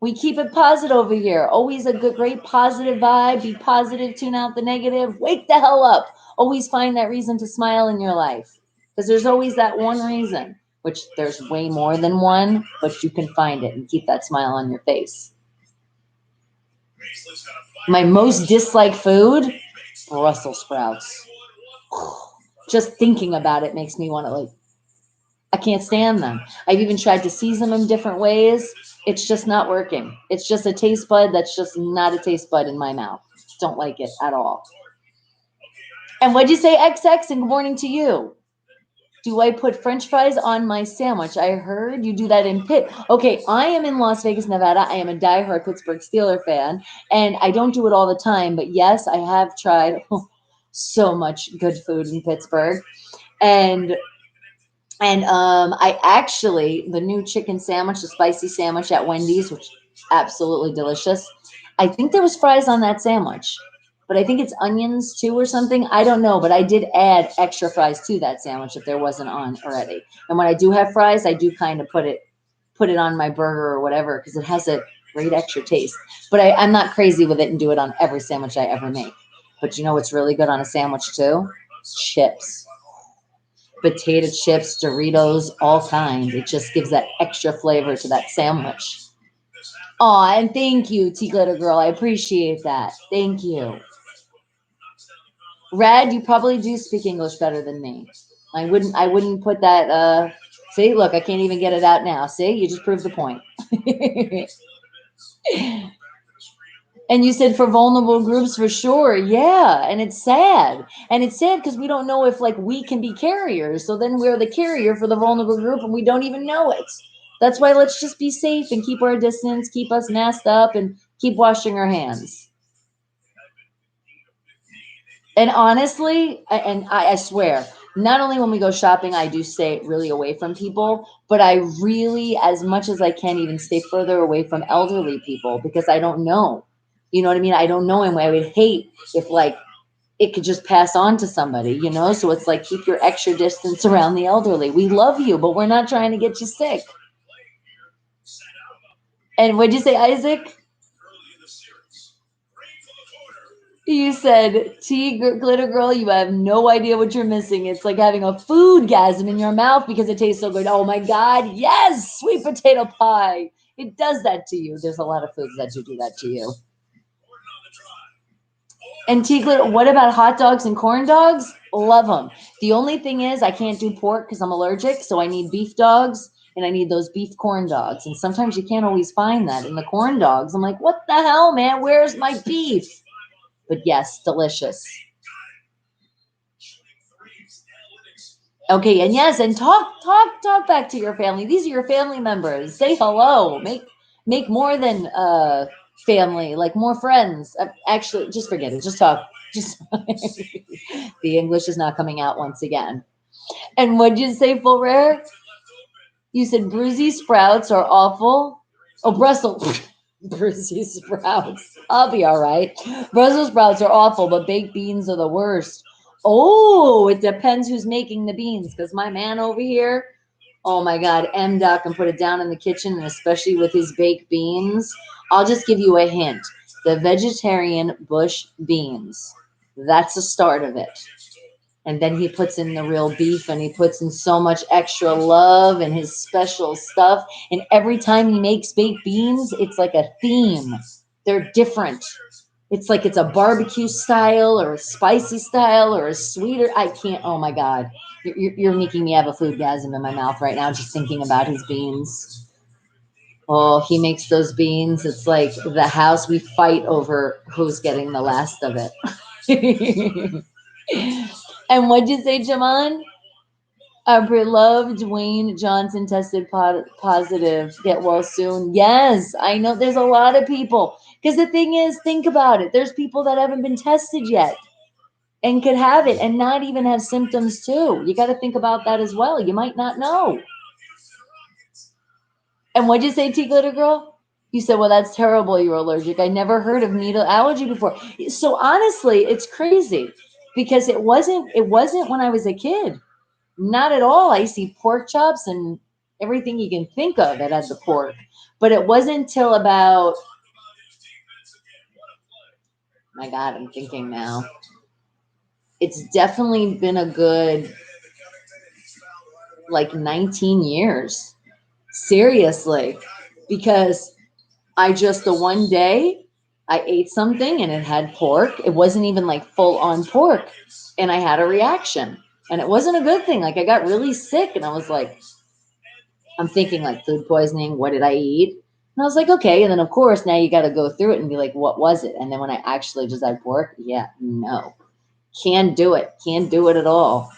We keep it positive over here. Always a great positive vibe. Be positive, tune out the negative. Wake the hell up. Always find that reason to smile in your life. Because there's always that one reason, which there's way more than one, but you can find it and keep that smile on your face. My most disliked food? Brussels sprouts. Just thinking about it makes me want to I can't stand them. I've even tried to season them different ways. It's just not working. It's just a taste bud that's just not a taste bud in my mouth. Don't like it at all. And what'd you say, XX? And good morning to you. Do I put French fries on my sandwich? I heard you do that in Pitt. Okay, I am in Las Vegas, Nevada. I am a diehard Pittsburgh Steelers fan, and I don't do it all the time. But yes, I have tried so much good food in Pittsburgh, and I actually, the new chicken sandwich, the spicy sandwich at Wendy's, which absolutely delicious. I think there was fries on that sandwich, but I think it's onions too or something. I don't know, but I did add extra fries to that sandwich if there wasn't on already. And when I do have fries, I do kind of put it on my burger or whatever because it has a great extra taste. But I'm not crazy with it and do it on every sandwich I ever make. But you know what's really good on a sandwich too? Chips. Potato chips, Doritos, all kinds. It just gives that extra flavor to that sandwich. Aw, and thank you, T Glitter Girl. I appreciate that. Thank you. Red, you probably do speak English better than me. I wouldn't put that see, look, I can't even get it out now. See, you just proved the point. And you said for vulnerable groups, for sure. Yeah. And it's sad. And it's sad because we don't know if we can be carriers. So then we're the carrier for the vulnerable group and we don't even know it. That's why let's just be safe and keep our distance, keep us masked up and keep washing our hands. And honestly, I swear, not only when we go shopping, I do stay really away from people, but I really, as much as I can, even stay further away from elderly people because I don't know. You know what I mean? I don't know him. I would hate if like it could just pass on to somebody, you know? So it's like keep your extra distance around the elderly. We love you, but we're not trying to get you sick. And what'd you say, Isaac? You said, Glitter Girl, you have no idea what you're missing. It's like having a foodgasm in your mouth because it tastes so good. Oh my God, yes, sweet potato pie. It does that to you. There's a lot of foods that do that to you. And Glitter, what about hot dogs and corn dogs? Love them. The only thing is I can't do pork because I'm allergic, so I need beef dogs and I need those beef corn dogs. And sometimes you can't always find that in the corn dogs. I'm like, what the hell, man? Where's my beef? But yes, delicious. Okay, and yes, and talk back to your family. These are your family members. Say hello. Make more than family, like more friends. Actually, just forget it. Just talk. Just the English is not coming out once again. And what'd you say, Full Rare? You said Bruisey sprouts are awful. Oh, Brussels. Bruisey sprouts. I'll be all right. Brussels sprouts are awful, but baked beans are the worst. Oh, it depends who's making the beans. Because my man over here, oh my God, M-Doc can put it down in the kitchen, and especially with his baked beans. I'll just give you a hint. The vegetarian bush beans. That's the start of it. And then he puts in the real beef and he puts in so much extra love and his special stuff. And every time he makes baked beans, it's like a theme. They're different. It's like it's a barbecue style or a spicy style or a sweeter. I can't. Oh my God. You're making me have a foodgasm in my mouth right now just thinking about his beans. Oh, he makes those beans. It's like the house we fight over who's getting the last of it. And what'd you say, Jaman? Our beloved Dwayne Johnson tested positive. Get well soon. Yes, I know there's a lot of people. Because the thing is, think about it. There's people that haven't been tested yet and could have it and not even have symptoms too. You got to think about that as well. You might not know. And what'd you say, Glitter Girl? You said, well, that's terrible. You're allergic. I never heard of needle allergy before. So honestly, it's crazy because it wasn't when I was a kid. Not at all. I see pork chops and everything you can think of that had the pork. But it wasn't until about, my God, I'm thinking now. It's definitely been a good, like 19 years. Seriously. Because the one day I ate something and it had pork. It wasn't even like full on pork. And I had a reaction. And it wasn't a good thing. Like I got really sick and I was like, I'm thinking like food poisoning. What did I eat? And I was like, okay. And then of course, now you got to go through it and be like, what was it? And then when I actually just had pork, yeah, no, can't do it. Can't do it at all.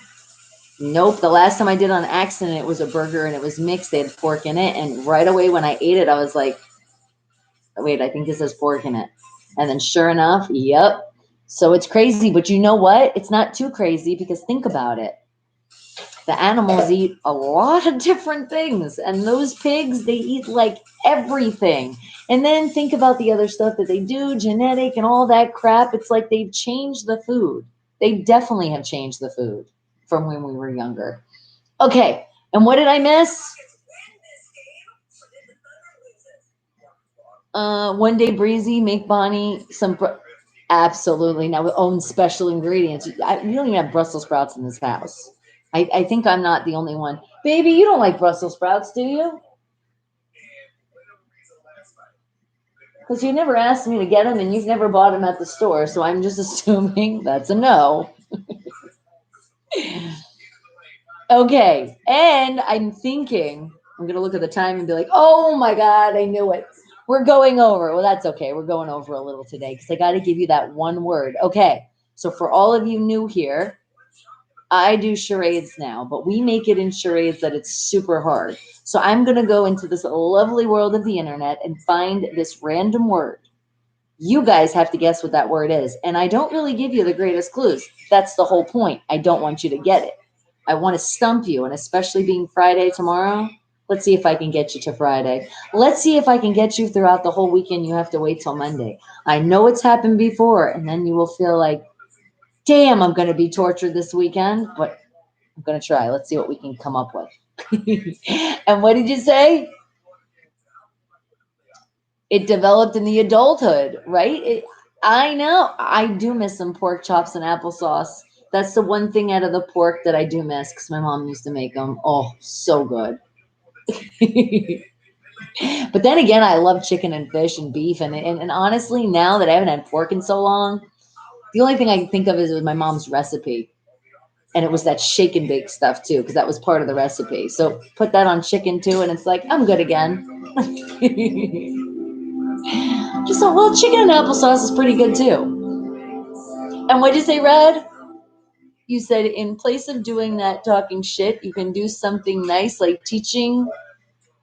Nope. The last time I did on accident, it was a burger and it was mixed. They had pork in it. And right away when I ate it, I was like, wait, I think this has pork in it. And then sure enough, yep. So it's crazy. But you know what? It's not too crazy because think about it. The animals eat a lot of different things. And those pigs, they eat like everything. And then think about the other stuff that they do, genetic and all that crap. It's like they've changed the food. They definitely have changed the food from when we were younger. Okay. And what did I miss? One day, Breezy, make Bonnie some. Absolutely. Now we own special ingredients. We don't even have Brussels sprouts in this house. I think I'm not the only one. Baby, you don't like Brussels sprouts, do you? Because you never asked me to get them and you've never bought them at the store. So I'm just assuming that's a no. Okay. And I'm thinking, I'm going to look at the time and be like, oh my God, I knew it. We're going over. Well, that's okay. We're going over a little today because I got to give you that one word. Okay. So for all of you new here, I do charades now, but we make it in charades that it's super hard. So I'm going to go into this lovely world of the internet and find this random word. You guys have to guess what that word is. And I don't really give you the greatest clues. That's the whole point. I don't want you to get it. I want to stump you, and especially being Friday tomorrow, let's see if I can get you to Friday. Let's see if I can get you throughout the whole weekend. You have to wait till Monday. I know it's happened before, and then you will feel like, damn, I'm going to be tortured this weekend, but I'm going to try. Let's see what we can come up with. And what did you say? It developed in the adulthood, right? I know. I do miss some pork chops and applesauce. That's the one thing out of the pork that I do miss because my mom used to make them. Oh, so good. But then again, I love chicken and fish and beef. And honestly, now that I haven't had pork in so long, the only thing I can think of is my mom's recipe. And it was that shake and bake stuff too, because that was part of the recipe. So put that on chicken too, and it's like, I'm good again. Just a little chicken and applesauce is pretty good too. And what did you say, Red? You said in place of doing that talking shit, you can do something nice like teaching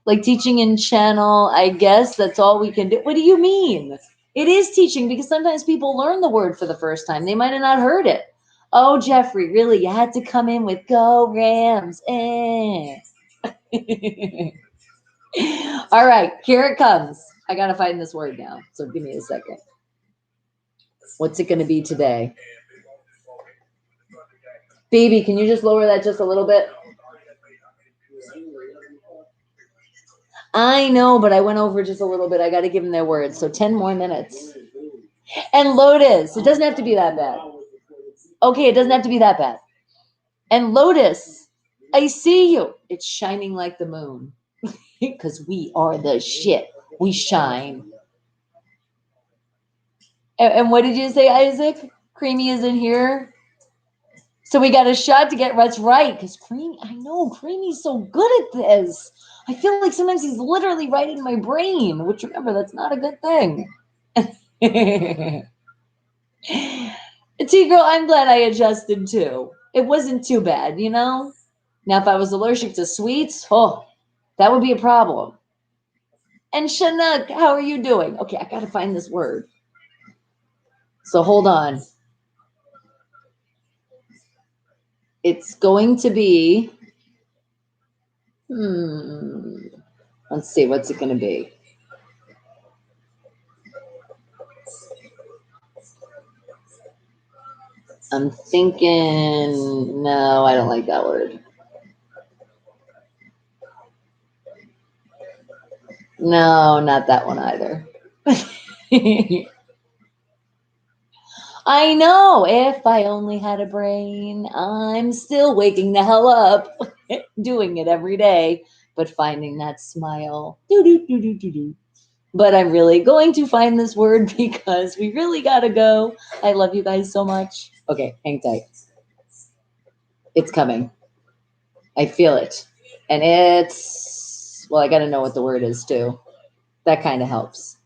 in channel. I guess that's all we can do. What do you mean? It is teaching because sometimes people learn the word for the first time. They might have not heard it. Oh, Jeffrey, really? You had to come in with go Rams. All right, here it comes. I got to find this word now. So give me a second. What's it going to be today? Baby, can you just lower that just a little bit? I know, but I went over just a little bit. I got to give them their words. So 10 more minutes. And Lotus. It doesn't have to be that bad. Okay, it doesn't have to be that bad. And Lotus, I see you. It's shining like the moon. Because we are the shit. We shine. And what did you say, Isaac? Creamy is in here. So we got a shot to get Russ right. Because Creamy's so good at this. I feel like sometimes he's literally right in my brain. Which, remember, that's not a good thing. T-Girl, I'm glad I adjusted too. It wasn't too bad, you know? Now, if I was allergic to sweets, that would be a problem. And Chinook, how are you doing? Okay, I got to find this word. So hold on. It's going to be, let's see, what's it going to be? I'm thinking, no, I don't like that word. No, not that one either. I know, if I only had a brain, I'm still waking the hell up, doing it every day, but finding that smile. But I'm really going to find this word because we really gotta go. I love you guys so much. Okay, hang tight. It's coming. I feel it. And well, I gotta know what the word is too. That kind of helps.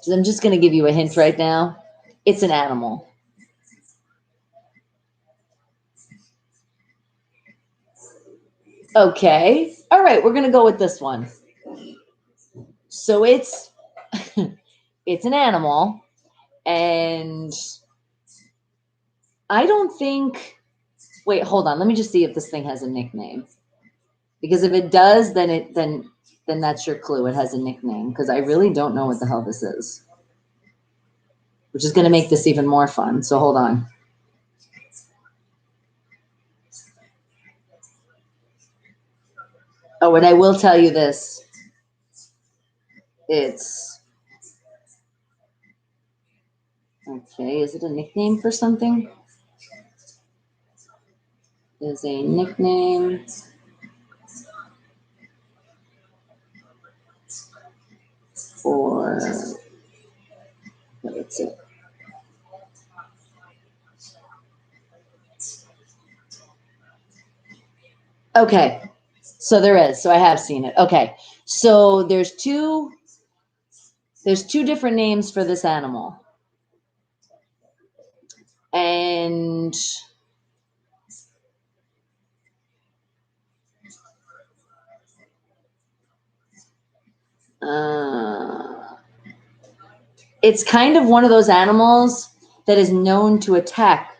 So I'm just going to give you a hint right now. It's an animal. Okay. All right. We're going to go with this one. So it's an animal. And I don't think, wait, hold on. Let me just see if this thing has a nickname. Because if it does, then that's your clue. It has a nickname. Because I really don't know what the hell this is. Which is going to make this even more fun. So hold on. Oh, and I will tell you this. It's, okay, is it a nickname for something? Is a nickname for, what is it? Okay, so there is. So I have seen it. Okay, so there's two different names for this animal, and it's kind of one of those animals that is known to attack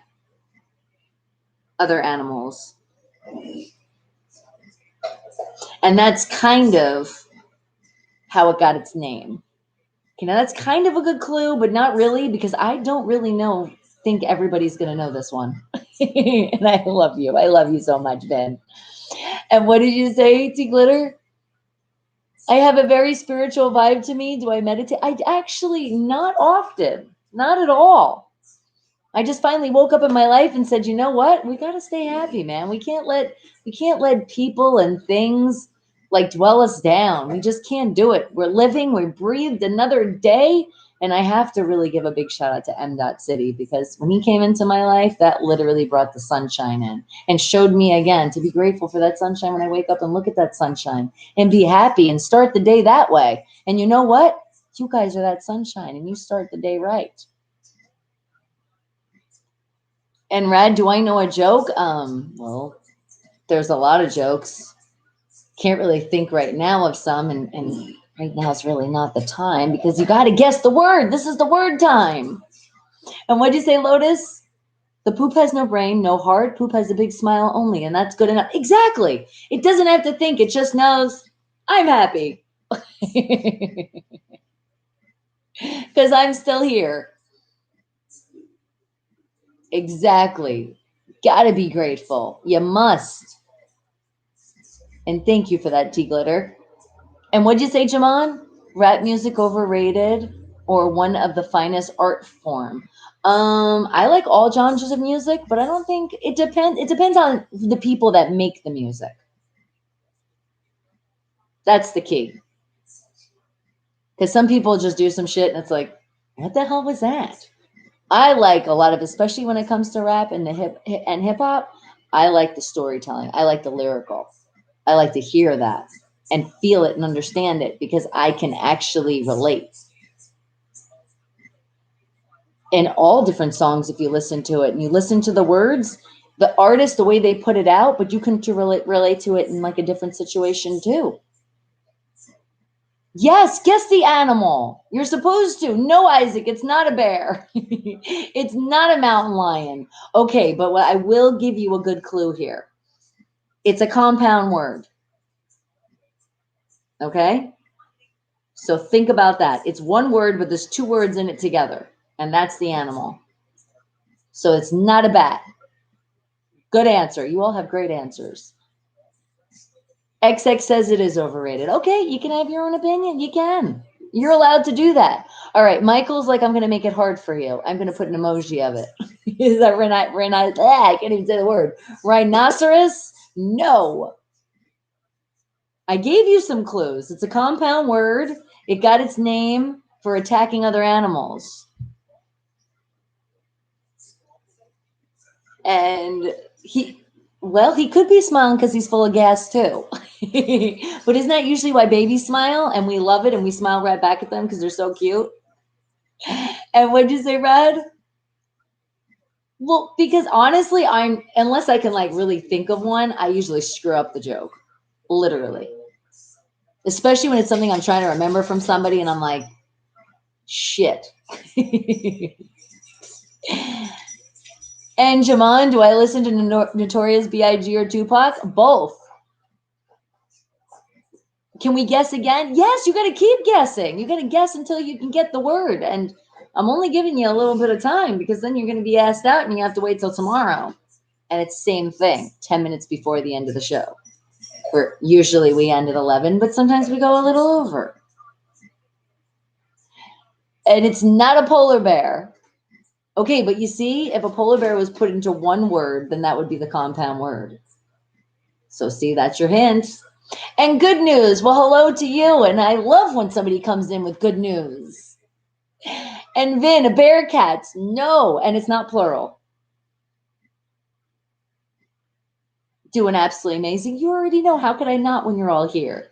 other animals. And that's kind of how it got its name. Okay, now that's kind of a good clue, but not really, because I don't really think everybody's going to know this one. And I love you. I love you so much, Ben. And what did you say, T Glitter? I have a very spiritual vibe to me. Do I meditate? I actually, not often, not at all. I just finally woke up in my life and said, you know what? We got to stay happy, man. We can't let people and things like dwell us down. We just can't do it. We're living, we breathed another day. And I have to really give a big shout out to M. City, because when he came into my life, that literally brought the sunshine in and showed me again to be grateful for that sunshine when I wake up and look at that sunshine and be happy and start the day that way. And you know what? You guys are that sunshine and you start the day right. And Rad, do I know a joke? Well, there's a lot of jokes. Can't really think right now of some, and right now is really not the time, because you got to guess the word. This is the word time. And what'd you say, Lotus? The poop has no brain, no heart. Poop has a big smile only, and that's good enough. Exactly. It doesn't have to think. It just knows I'm happy because I'm still here. Exactly. Got to be grateful. You must. And thank you for that, T Glitter. And what'd you say, Jaman? Rap music overrated or one of the finest art form? I like all genres of music, but I don't think it depends. It depends on the people that make the music. That's the key. Because some people just do some shit and it's like, what the hell was that? I like a lot of, especially when it comes to rap and the hip hop, I like the storytelling. I like the lyrical. I like to hear that and feel it and understand it, because I can actually relate. In all different songs, if you listen to it and you listen to the words, the artist, the way they put it out, but you can relate to it in like a different situation too. Yes, guess the animal. You're supposed to. No, Isaac, it's not a bear. It's not a mountain lion. Okay, but I will give you a good clue here. It's a compound word. Okay? So think about that. It's one word, but there's two words in it together, and that's the animal. So it's not a bat. Good answer. You all have great answers. XX says it is overrated. Okay, you can have your own opinion. You can. You're allowed to do that. All right, Michael's like, I'm going to make it hard for you. I'm going to put an emoji of it. Is that I can't even say the word. Rhinoceros? No. I gave you some clues. It's a compound word. It got its name for attacking other animals. And he could be smiling because he's full of gas too. But isn't that usually why babies smile and we love it and we smile right back at them because they're so cute? And what'd you say, Red? Well, because honestly, unless I can like really think of one, I usually screw up the joke. Literally. Especially when it's something I'm trying to remember from somebody and I'm like, shit. And Jaman, do I listen to Notorious B.I.G. or Tupac? Both. Can we guess again? Yes, you got to keep guessing. You got to guess until you can get the word. And I'm only giving you a little bit of time because then you're going to be asked out and you have to wait till tomorrow. And it's the same thing, 10 minutes before the end of the show. Where usually we end at 11, but sometimes we go a little over. And it's not a polar bear. Okay, but you see, if a polar bear was put into one word, then that would be the compound word. So see, that's your hint. And good news. Well, hello to you. And I love when somebody comes in with good news. And Vin, a bear cat. No, and it's not plural. Doing absolutely amazing. You already know. How could I not when you're all here?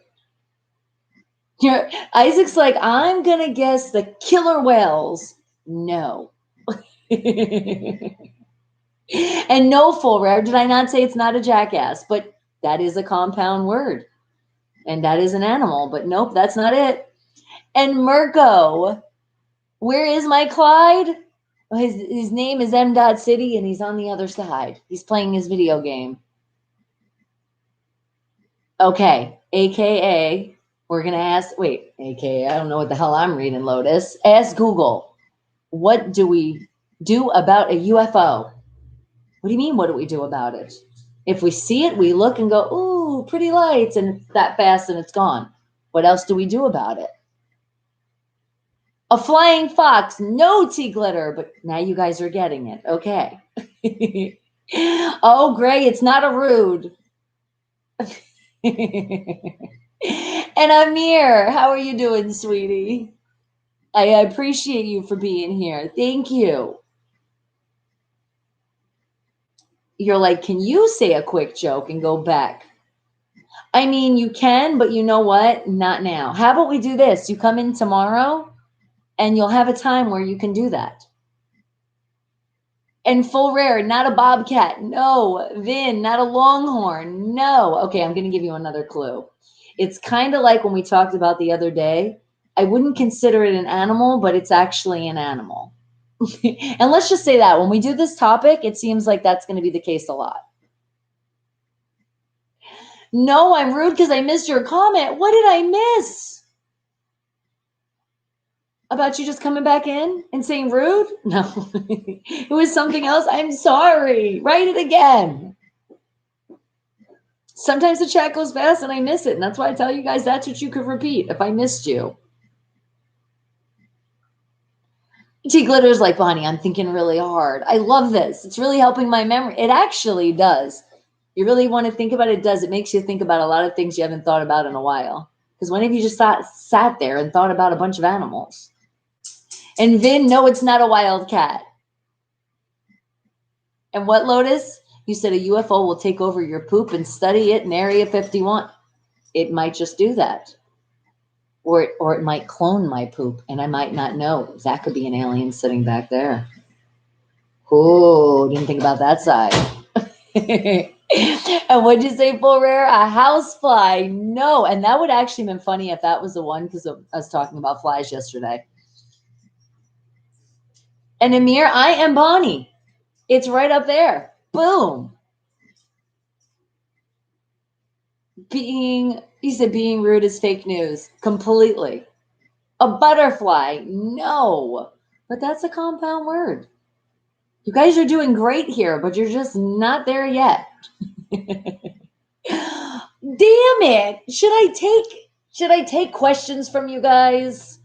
Isaac's like, I'm going to guess the killer whales. No. And no, full rare. Did I not say it's not a jackass? But that is a compound word. And that is an animal. But nope, that's not it. And Mirko, where is my Clyde? His name is M.City and he's on the other side. He's playing his video game. Okay, AKA, we're going to ask, AKA, I don't know what the hell I'm reading, Lotus. Ask Google, what do we do about a UFO? What do you mean, what do we do about it? If we see it, we look and go, ooh, pretty lights, and it's that fast and it's gone. What else do we do about it? A flying fox, no tea glitter, but now you guys are getting it. Okay. Oh, Gray, it's not a rude. And Amir, how are you doing, sweetie? I appreciate you for being here. Thank you. You're like, can you say a quick joke and go back? I mean, you can, but you know what? Not now. How about we do this? You come in tomorrow and you'll have a time where you can do that. And full rare, not a bobcat. No. Vin, not a longhorn. No. Okay, I'm going to give you another clue. It's kind of like when we talked about the other day. I wouldn't consider it an animal, but it's actually an animal. And let's just say that when we do this topic, it seems like that's going to be the case a lot. No, I'm rude because I missed your comment. What did I miss? About you just coming back in and saying rude? No, it was something else. I'm sorry. Write it again. Sometimes the chat goes fast and I miss it. And that's why I tell you guys that's what you could repeat if I missed you. T Glitter's like, Bonnie, I'm thinking really hard. I love this. It's really helping my memory. It actually does. You really want to think about it, it does. It makes you think about a lot of things you haven't thought about in a while. Because when have you just sat there and thought about a bunch of animals? And Vin, no, it's not a wild cat. And what, Lotus? You said a UFO will take over your poop and study it in Area 51. It might just do that. Or it might clone my poop, and I might not know. That could be an alien sitting back there. Oh, didn't think about that side. And what'd you say, full rare? A housefly. No. And that would actually have been funny if that was the one, because I was talking about flies yesterday. And Amir, I am Bonnie. It's right up there. Boom. He said being rude is fake news. Completely. A butterfly. No. But that's a compound word. You guys are doing great here, but you're just not there yet. Damn it. Should I take questions from you guys?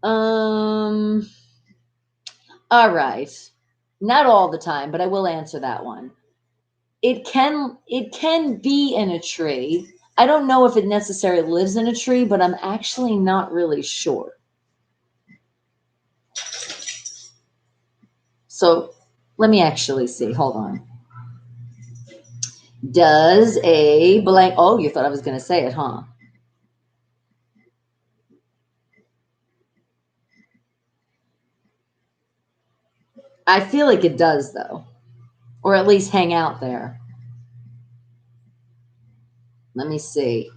All right. Not all the time, but I will answer that one. It can be in a tree. I don't know if it necessarily lives in a tree, but I'm actually not really sure. So let me actually see. Hold on. Does a blank... Oh, you thought I was going to say it, huh? I feel like it does, though. Or at least hang out there. Let me see.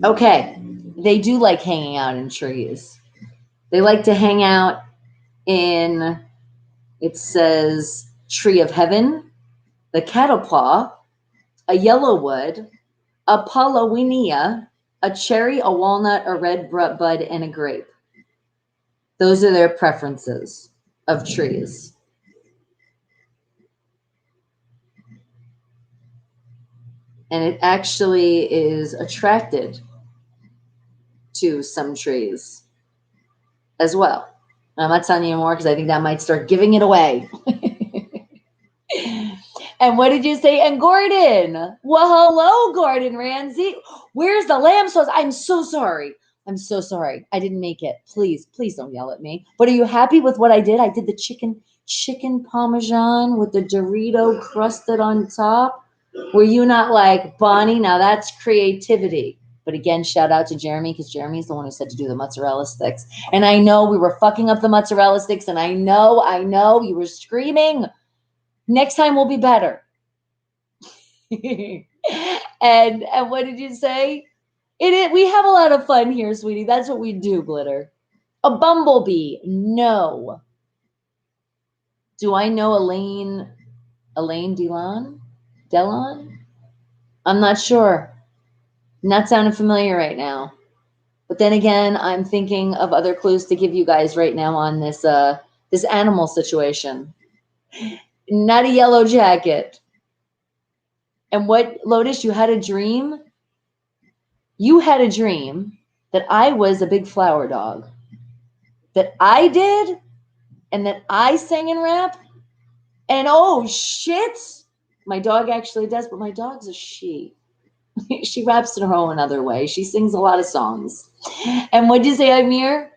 Okay. They do like hanging out in trees. They like to hang out in, it says, tree of heaven, the cattlepaw, a yellowwood, a paulownia, a cherry, a walnut, a red bud, and a grape. Those are their preferences of trees. And it actually is attracted to some trees as well. I'm not telling you more because I think that might start giving it away. And what did you say? And Gordon. Well, hello, Gordon Ramsay. Where's the lamb sauce? I'm so sorry. I'm so sorry. I didn't make it. Please don't yell at me. But are you happy with what I did? I did the chicken parmesan with the Dorito crusted on top. Were you not like, Bonnie, now that's creativity? But again, shout out to Jeremy, because Jeremy's the one who said to do the mozzarella sticks. And I know we were fucking up the mozzarella sticks, and I know you were screaming. Next time will be better. And And what did you say? We have a lot of fun here, sweetie. That's what we do, Glitter. A bumblebee. No. Do I know Elaine Delon? I'm not sure. Not sounding familiar right now. But then again, I'm thinking of other clues to give you guys right now on this this animal situation. Not a yellow jacket. And what, Lotus, you had a dream? You had a dream that I was a big flower dog. That I did? And that I sang and rap? And oh shit! My dog actually does, but my dog's a she. She raps in her own other way. She sings a lot of songs. And what'd you say, Amir?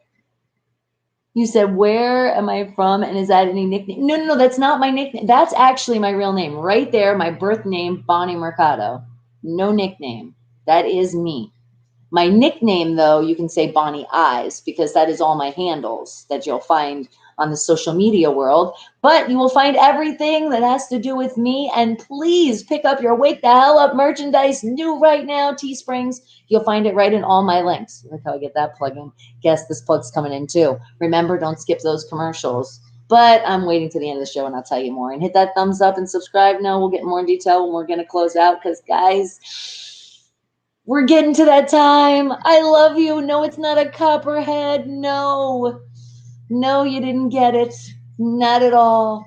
You said, where am I from? And is that any nickname? No, that's not my nickname. That's actually my real name. Right there, my birth name, Bonnie Mercado. No nickname. That is me. My nickname, though, you can say Bonnie Eyes, because that is all my handles that you'll find on the social media world. But you will find everything that has to do with me. And please pick up your Wake the Hell Up merchandise, new right now, Teesprings. You'll find it right in all my links. Look how I get that plug in. Guess this plug's coming in too. Remember, don't skip those commercials. But I'm waiting to the end of the show and I'll tell you more. And hit that thumbs up and subscribe. No, we'll get more in detail when we're going to close out, because, guys, we're getting to that time. I love you. No, it's not a copperhead. No, you didn't get it. Not at all.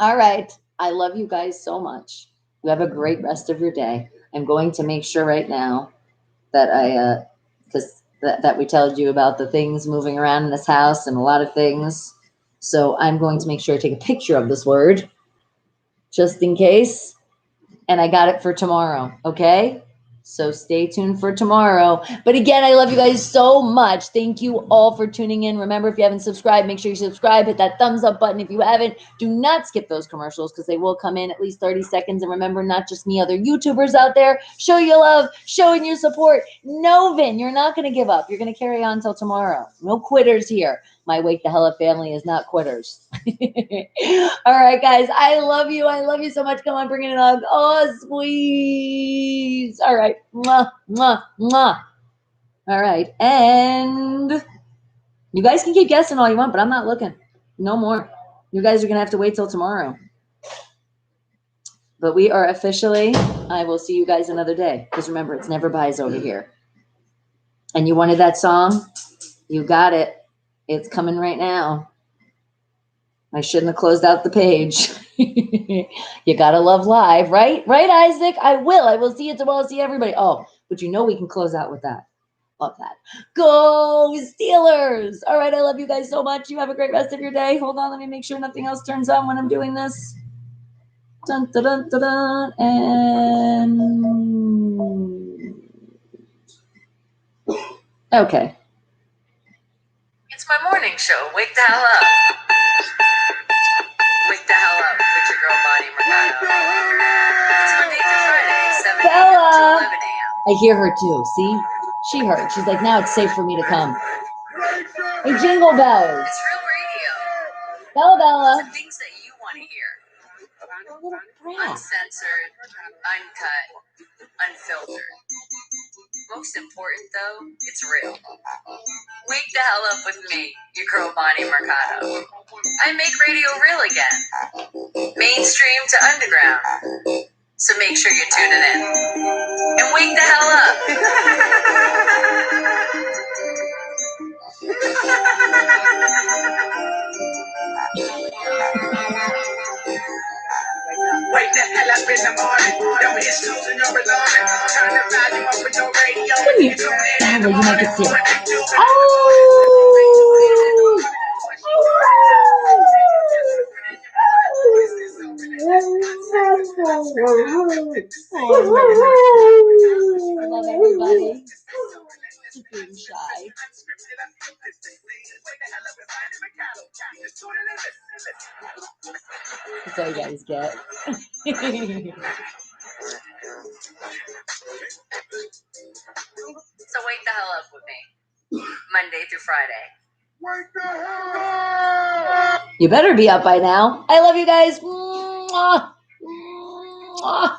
All right. I love you guys so much. You have a great rest of your day. I'm going to make sure right now that that we told you about the things moving around in this house and a lot of things. So I'm going to make sure I take a picture of this word just in case. And I got it for tomorrow. Okay. So stay tuned for tomorrow. But again, I love you guys so much. Thank you all for tuning in. Remember, if you haven't subscribed, make sure you subscribe. Hit that thumbs up button. If you haven't, do not skip those commercials, because they will come in at least 30 seconds. And remember, not just me, other YouTubers out there. Show your love, showing your support. Novin, you're not going to give up. You're going to carry on until tomorrow. No quitters here. My Wake the Hell Up family is not quitters. All right, guys. I love you. I love you so much. Come on, bring it in a hug. Oh, squeeze. All right. Mwah, mwah, mwah. All right. And you guys can keep guessing all you want, but I'm not looking. No more. You guys are going to have to wait till tomorrow. But we are officially, I will see you guys another day. Because remember, it's never buys over here. And you wanted that song? You got it. It's coming right now. I shouldn't have closed out the page. You gotta love live, right? Right, Isaac? I will see you tomorrow. See everybody. Oh, but you know we can close out with that. Love that. Go Steelers! All right, I love you guys so much. You have a great rest of your day. Hold on, let me make sure nothing else turns on when I'm doing this. Dun, dun, dun, dun, dun. And okay. It's my morning show. Wake the hell up. Wake the hell up with your girl Bonnie Mercado. It's Monday through Friday, 7 a.m. to 11 a.m. I hear her too. See? She heard. She's like, now it's safe for me to come. Hey, jingle bells. It's real radio. Bella. The things that you want to hear. Uncensored, uncut, unfiltered. Most important, though, it's real. Wake the hell up with me, your girl Bonnie Mercado. I make radio real again. Mainstream to underground. So make sure you're tuning in. And wake the hell up. Wake the hell up in the morning. Don't be snoozing or alarming. Turn the volume up with your radio. Come here. You might get sick. I love everybody. Just being shy. That's all you guys get. So wake the hell up with me. Monday through Friday. Wake the hell up! You better be up by now. I love you guys. Mwah. Mwah.